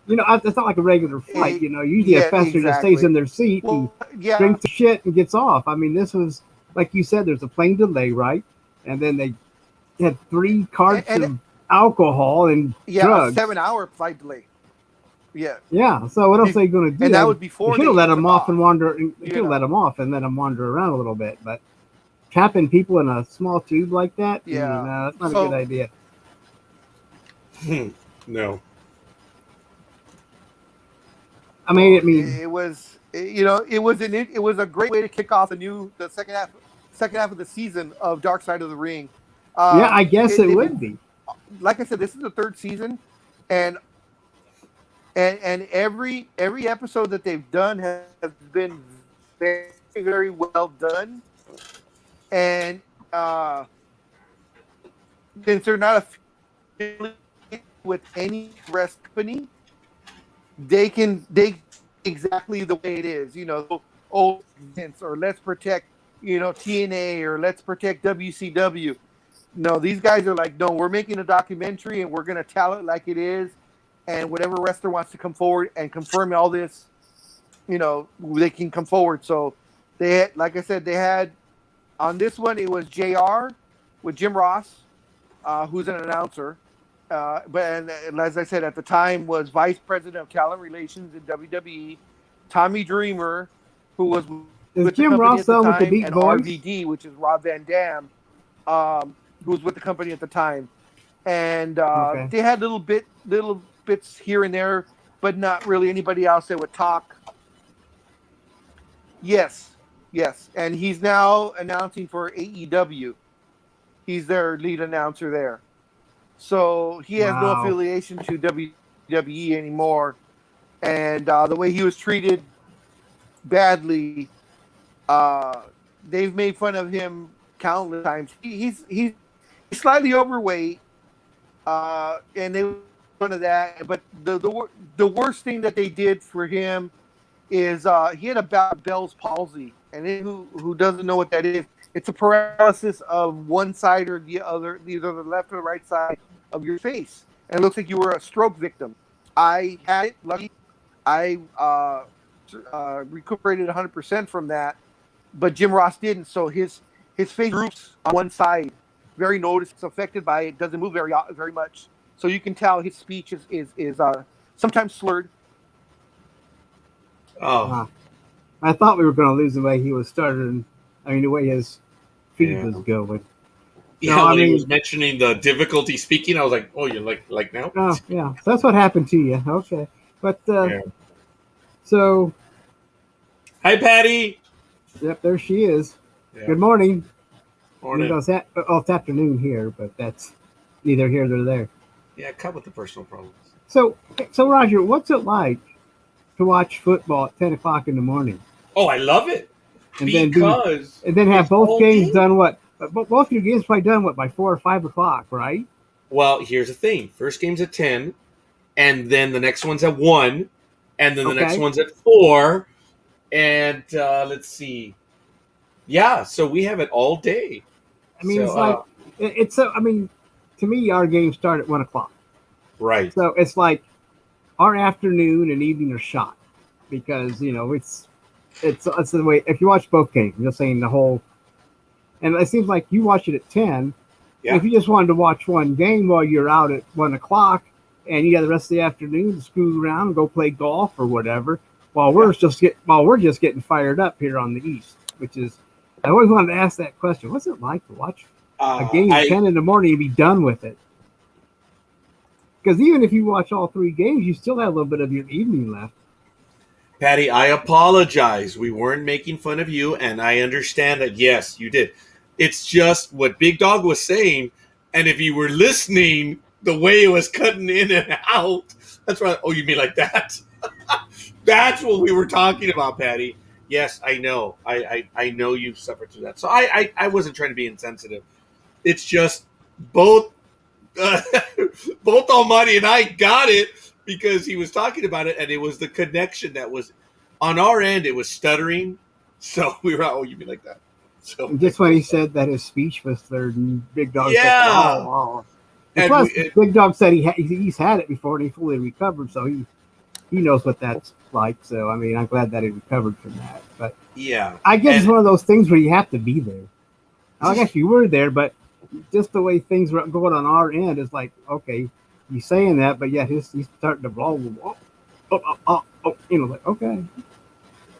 it's not like a regular flight. Usually a passenger just stays in their seat and drinks the shit and gets off. I mean, this was, like you said, there's a plane delay, right? And then they had 3 carts of alcohol and drugs.
A 7-hour flight delay. Yeah.
Yeah. So what else are they going to do?
And that was before.
You should have let them off and wander. You should have let them off and let them wander around a little bit. But trapping people in a small tube like that, that's not a good idea.
No.
I mean,
it was a great way to kick off the second half of the season of Dark Side of the Ring.
I guess it would be.
Like I said, this is the 3rd season, and every episode that they've done has been very, very well done. And since they're not affiliated with any rest company, they exactly the way it is. Or let's protect TNA, or let's protect WCW. No, these guys are like, no, we're making a documentary and we're going to tell it like it is. And whatever wrestler wants to come forward and confirm all this, they can come forward. So they had, like I said, they had on this one, it was JR with Jim Ross, who's an announcer. But as I said, at the time was Vice President of Talent Relations in WWE, Tommy Dreamer, who was with
Jim
the company
Ross
at the time,
with the deep
and
voice?
RVD, which is Rob Van Dam, who was with the company at the time. And they had little bits here and there, but not really anybody else that would talk. Yes. And he's now announcing for AEW. He's their lead announcer there. So he has no affiliation to WWE anymore. And the way he was treated badly, they've made fun of him countless times. He's slightly overweight, and they made fun of that. But the worst thing that they did for him is he had a Bell's palsy, And who doesn't know what that is? It's a paralysis of one side or the other, either the left or the right side of your face, and it looks like you were a stroke victim. I had it. Lucky, I recuperated 100% from that, but Jim Ross didn't. So his face droops on one side, very noticeable. It's affected by it. Doesn't move very much. So you can tell his speech is sometimes slurred.
Oh,
I thought we were going to lose the way he was starting. I mean, the way his feed was going.
yeah.
No,
When
I mean,
he was mentioning the difficulty speaking, I was like, "Oh, you're like now."
Oh, yeah. So that's what happened to you. Okay. But,
Yeah.
so,
Hi, Patty.
yep, there she is.
Yeah.
Good morning.
Morning.
Even though it's afternoon here, but that's neither here nor there.
Yeah, cut with the personal problems.
So Roger, what's it like to watch football at 10 o'clock in the morning?
Oh, I love it.
And
Because
then have
it's
both
all
games
game.
done what? Both your games probably done what by 4 or 5 o'clock, right?
Well, here's the thing. First game's at 10, and then the next one's at 1, and then the next
Okay.
one's at 4, and let's see. Yeah, so we have it all day.
I mean,
So,
it's like it's so. I mean, to me, our games start at 1 o'clock,
right.
so it's like our afternoon and evening are shot because it's the way. If you watch both games, you're saying the whole. And it seems like you watch it at 10.
Yeah.
If you just wanted to watch one game while you're out at 1 o'clock and you got the rest of the afternoon to screw around and go play golf or whatever, while we're just getting fired up here on the East, which is, I always wanted to ask that question. What's it like to watch a game at 10 in the morning and be done with it? Because even if you watch all 3 games, you still have a little bit of your evening left.
Patty, I apologize. We weren't making fun of you, and I understand that, yes, you did. It's just what Big Dog was saying, and if you were listening, the way it was cutting in and out, that's right. Oh, you mean like that? That's what we were talking about, Patty. Yes, I know. I know you've suffered through that. So I wasn't trying to be insensitive. It's just both both Almighty and I got it because he was talking about it, and it was the connection that was on our end. It was stuttering, so we were. Oh, you mean like that? So
And just when he said that his speech was slurred, and Big Dog
Yeah.
said, oh. And
And
plus,
we-
Big Dog said he's had it before and he fully recovered, so he knows what that's like. So, I mean, I'm glad that he recovered from that. But
yeah,
I guess it's
And-
one of those things where you have to be there. I guess you were there, but just the way things were going on our end is like, okay, he's saying that, but yeah, he's starting to blow. Like, okay.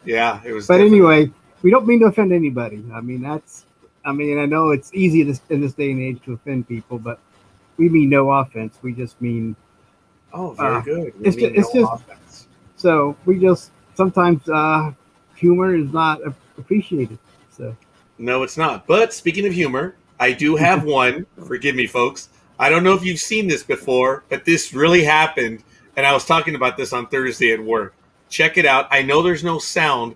yeah, it was.
But
definitely-
anyway, we don't mean to offend anybody. I mean, I know it's easy in this day and age to offend people, but we mean no offense. We just mean,
oh, very good. We
it's
mean
just-
no offense.
so we just, sometimes humor is not appreciated. So,
No, it's not. But speaking of humor, I do have one. Forgive me, folks. I don't know if you've seen this before, but this really happened, and I was talking about this on Thursday at work. Check it out. I know there's no sound,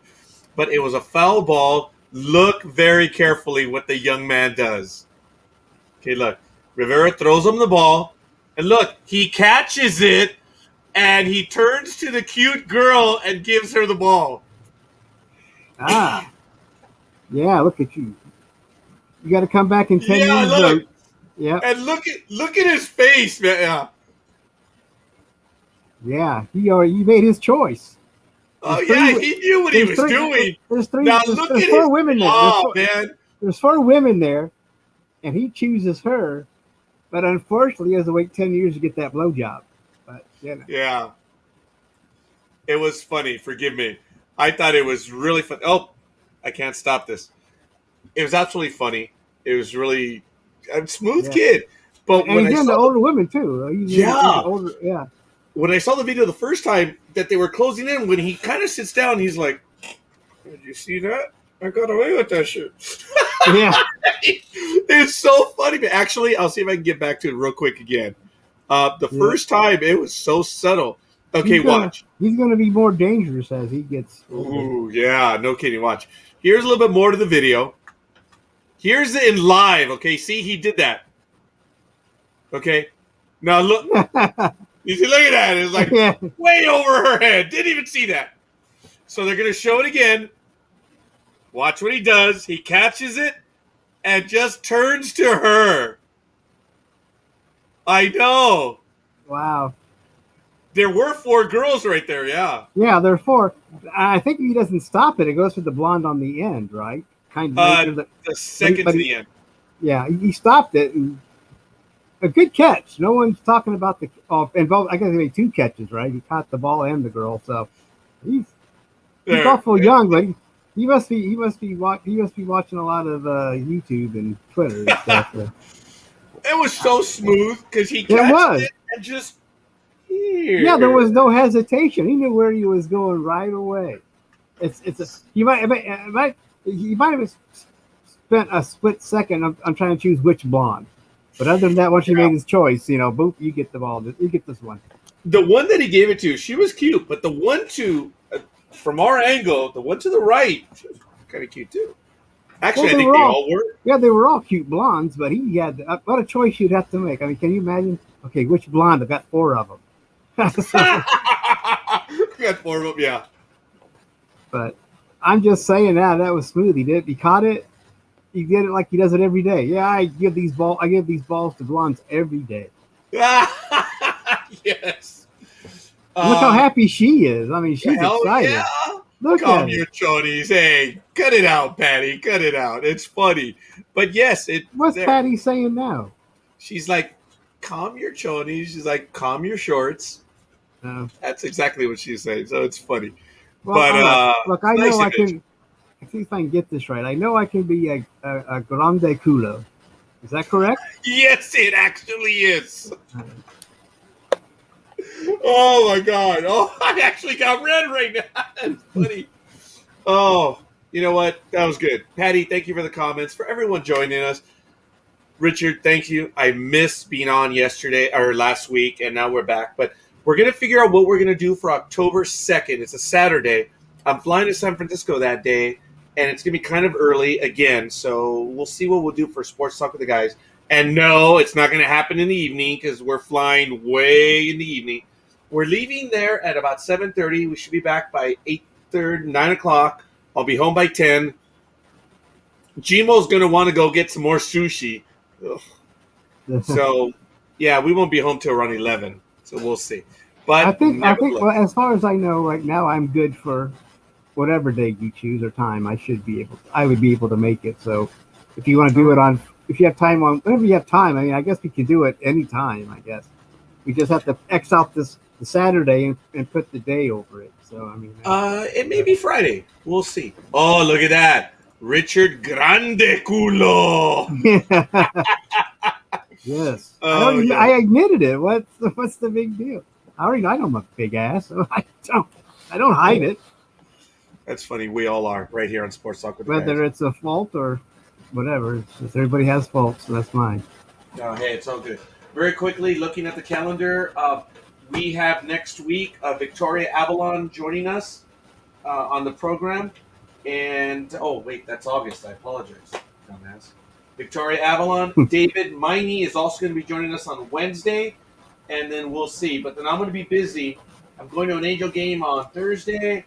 but it was a foul ball. Look very carefully what the young man does. Okay, look. Rivera throws him the ball, and look, he catches it, and he turns to the cute girl and gives her the ball.
yeah, look at you. You got to come back in 10
Yeah,
years.
look.
Yeah,
And look at his face, man.
yeah. He made his choice.
Oh
There's
yeah,
three-
he knew what he was doing.
There's three.
Now
there's,
look
there's
at
4
his
women there.
Oh man.
There's 4 women there, and he chooses her. But unfortunately, he has to wait 10 years to get that blowjob. But
Yeah. It was funny. Forgive me. I thought it was really fun. Oh, I can't stop this. It was absolutely funny. It was really a smooth
Yeah.
kid. But
and
when
he's
I
into
saw
older women too. He's older. Yeah.
when I saw the video the first time that they were closing in, when he kind of sits down, he's like, "Did you see that? I got away with that shit."
Yeah.
It's so funny. But actually, I'll see if I can get back to it real quick again. The first time, it was so subtle. Okay, watch.
He's going to be more dangerous as he gets older.
Ooh, yeah, no kidding. Watch. Here's a little bit more to the video. Here's it in live. Okay, see, he did that. Okay, now look. You see, look at that. It's like
Yeah.
way over her head. Didn't even see that. So they're gonna show it again. Watch what he does. He catches it and just turns to her. I know.
Wow.
There were 4 girls right there, yeah.
Yeah, there are 4. I think if he doesn't stop it, it goes for the blonde on the end, right? Kind of.
The second
but
to the end.
Yeah, he stopped it. And a good catch. No one's talking about the and both. I guess he made 2 catches, right? He caught the ball and the girl. So he's awful young, but he must be watching a lot of YouTube and Twitter and stuff. So.
It was so smooth because he catches it and just here.
Yeah, there was no hesitation. He knew where he was going right away. He might have spent a split second on trying to choose which blonde, but other than that, once he made his choice, boop, you get the ball. You get this one.
The one that he gave it to, she was cute, but the one from our angle, the one to the right, she was kind of cute too. Actually, I think they all were.
Yeah, they were all cute blondes, but he had what a choice you'd have to make. I mean, can you imagine? Okay, which blonde? I've got 4 of them.
Got 4 of them, yeah.
But I'm just saying that was smooth. He caught it. He did it like he does it every day. Yeah, I give these balls to blondes every day.
Yes.
Look how happy she is. I mean, she's excited.
Yeah.
Look
Calm your chonies. Hey, cut it out, Patty. Cut it out. It's funny. But yes,
what's Patty saying now?
She's like, calm your chonies. She's like, calm your shorts. That's exactly what she's saying. So it's funny.
Well,
but
look, I know I can. I see if I can get this right. I know I can be a grande culo. Is that correct?
Yes, it actually is. Oh my God! Oh, I actually got red right now. That's funny. Oh, you know what? That was good. Patty, thank you for the comments. For everyone joining us, Richard, thank you. I missed being on last week, and now we're back. But we're gonna figure out what we're gonna do for October 2nd. It's a Saturday. I'm flying to San Francisco that day, and it's gonna be kind of early again. So we'll see what we'll do for Sports Talk with the Guys. And no, it's not going to happen in the evening because we're flying way in the evening. We're leaving there at about 7:30. We should be back by 8:30, 9 o'clock. I'll be home by 10. Jimo's going to want to go get some more sushi. So, yeah, we won't be home till around 11. So we'll see. But
I think well, as far as I know right now, I'm good for whatever day you choose or time. I would be able to make it. So if you want to do it if you have time whenever you have time, I mean, I guess we can do it anytime, I guess. We just have to X out the Saturday and put the day over it. So, I mean.
It may be Friday. We'll see. Oh, look at that. Richard Grande Culo.
Yes. I admitted it. What's the big deal? I know I'm a big ass. So I don't hide it.
That's funny. We all are right here on Sports Talk with the
Whether
Guys.
it's a fault or whatever. Everybody has faults, so that's mine.
No, hey, it's all good. Very quickly, looking at the calendar, we have next week Victoria Avalon joining us on the program. And, oh, wait, that's August. I apologize, dumbass. Victoria Avalon. David Miney is also going to be joining us on Wednesday. And then we'll see. But then I'm going to be busy. I'm going to an Angel game on Thursday.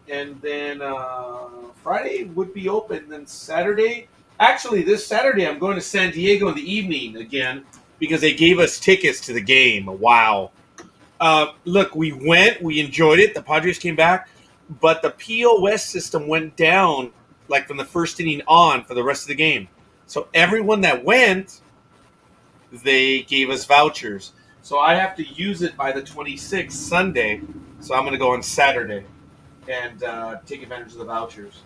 And then Friday would be open. Then Saturday. Actually, this Saturday, I'm going to San Diego in the evening again because they gave us tickets to the game. Wow. Look, we went. We enjoyed it. The Padres came back. But the POS system went down like from the first inning on for the rest of the game. So everyone that went, they gave us vouchers. So I have to use it by the 26th, Sunday. So I'm going to go on Saturday and take advantage of the vouchers.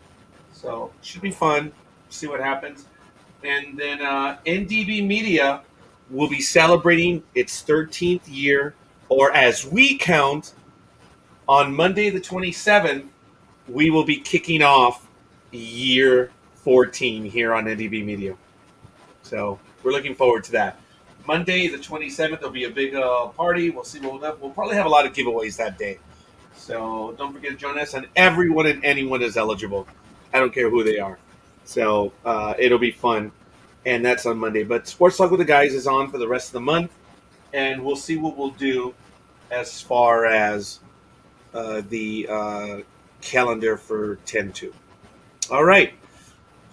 So it should be fun. See what happens. And then NDB Media will be celebrating its 13th year, or as we count, on Monday the 27th, we will be kicking off year 14 here on NDB Media. So we're looking forward to that. Monday the 27th, there'll be a big party. We'll see what we'll have. We'll probably have a lot of giveaways that day. So don't forget to join us, and everyone and anyone is eligible. I don't care who they are. So it'll be fun, and that's on Monday. But Sports Talk with the Guys is on for the rest of the month, and we'll see what we'll do as far as the calendar for 10-2. All right.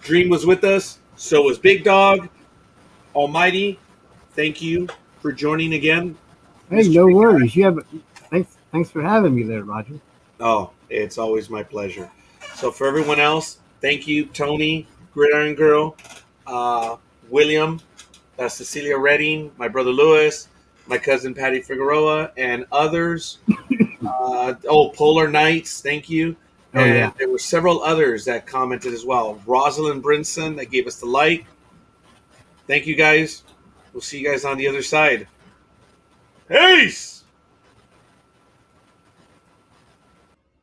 Dream was with us. So was Big Dog. Almighty, thank you for joining again.
Hey,
Mr.
no
Big Guy.
worries. You have thanks for having me there, Roger.
Oh, it's always my pleasure. So for everyone else, thank you, Tony, Gridiron Girl, William, Cecilia Redding, my brother Lewis, my cousin Patty Figueroa, and others. Polar Nights, thank you.
Oh,
And
yeah.
there were several others that commented as well. Rosalind Brinson that gave us the like. Thank you guys. We'll see you guys on the other side. Peace!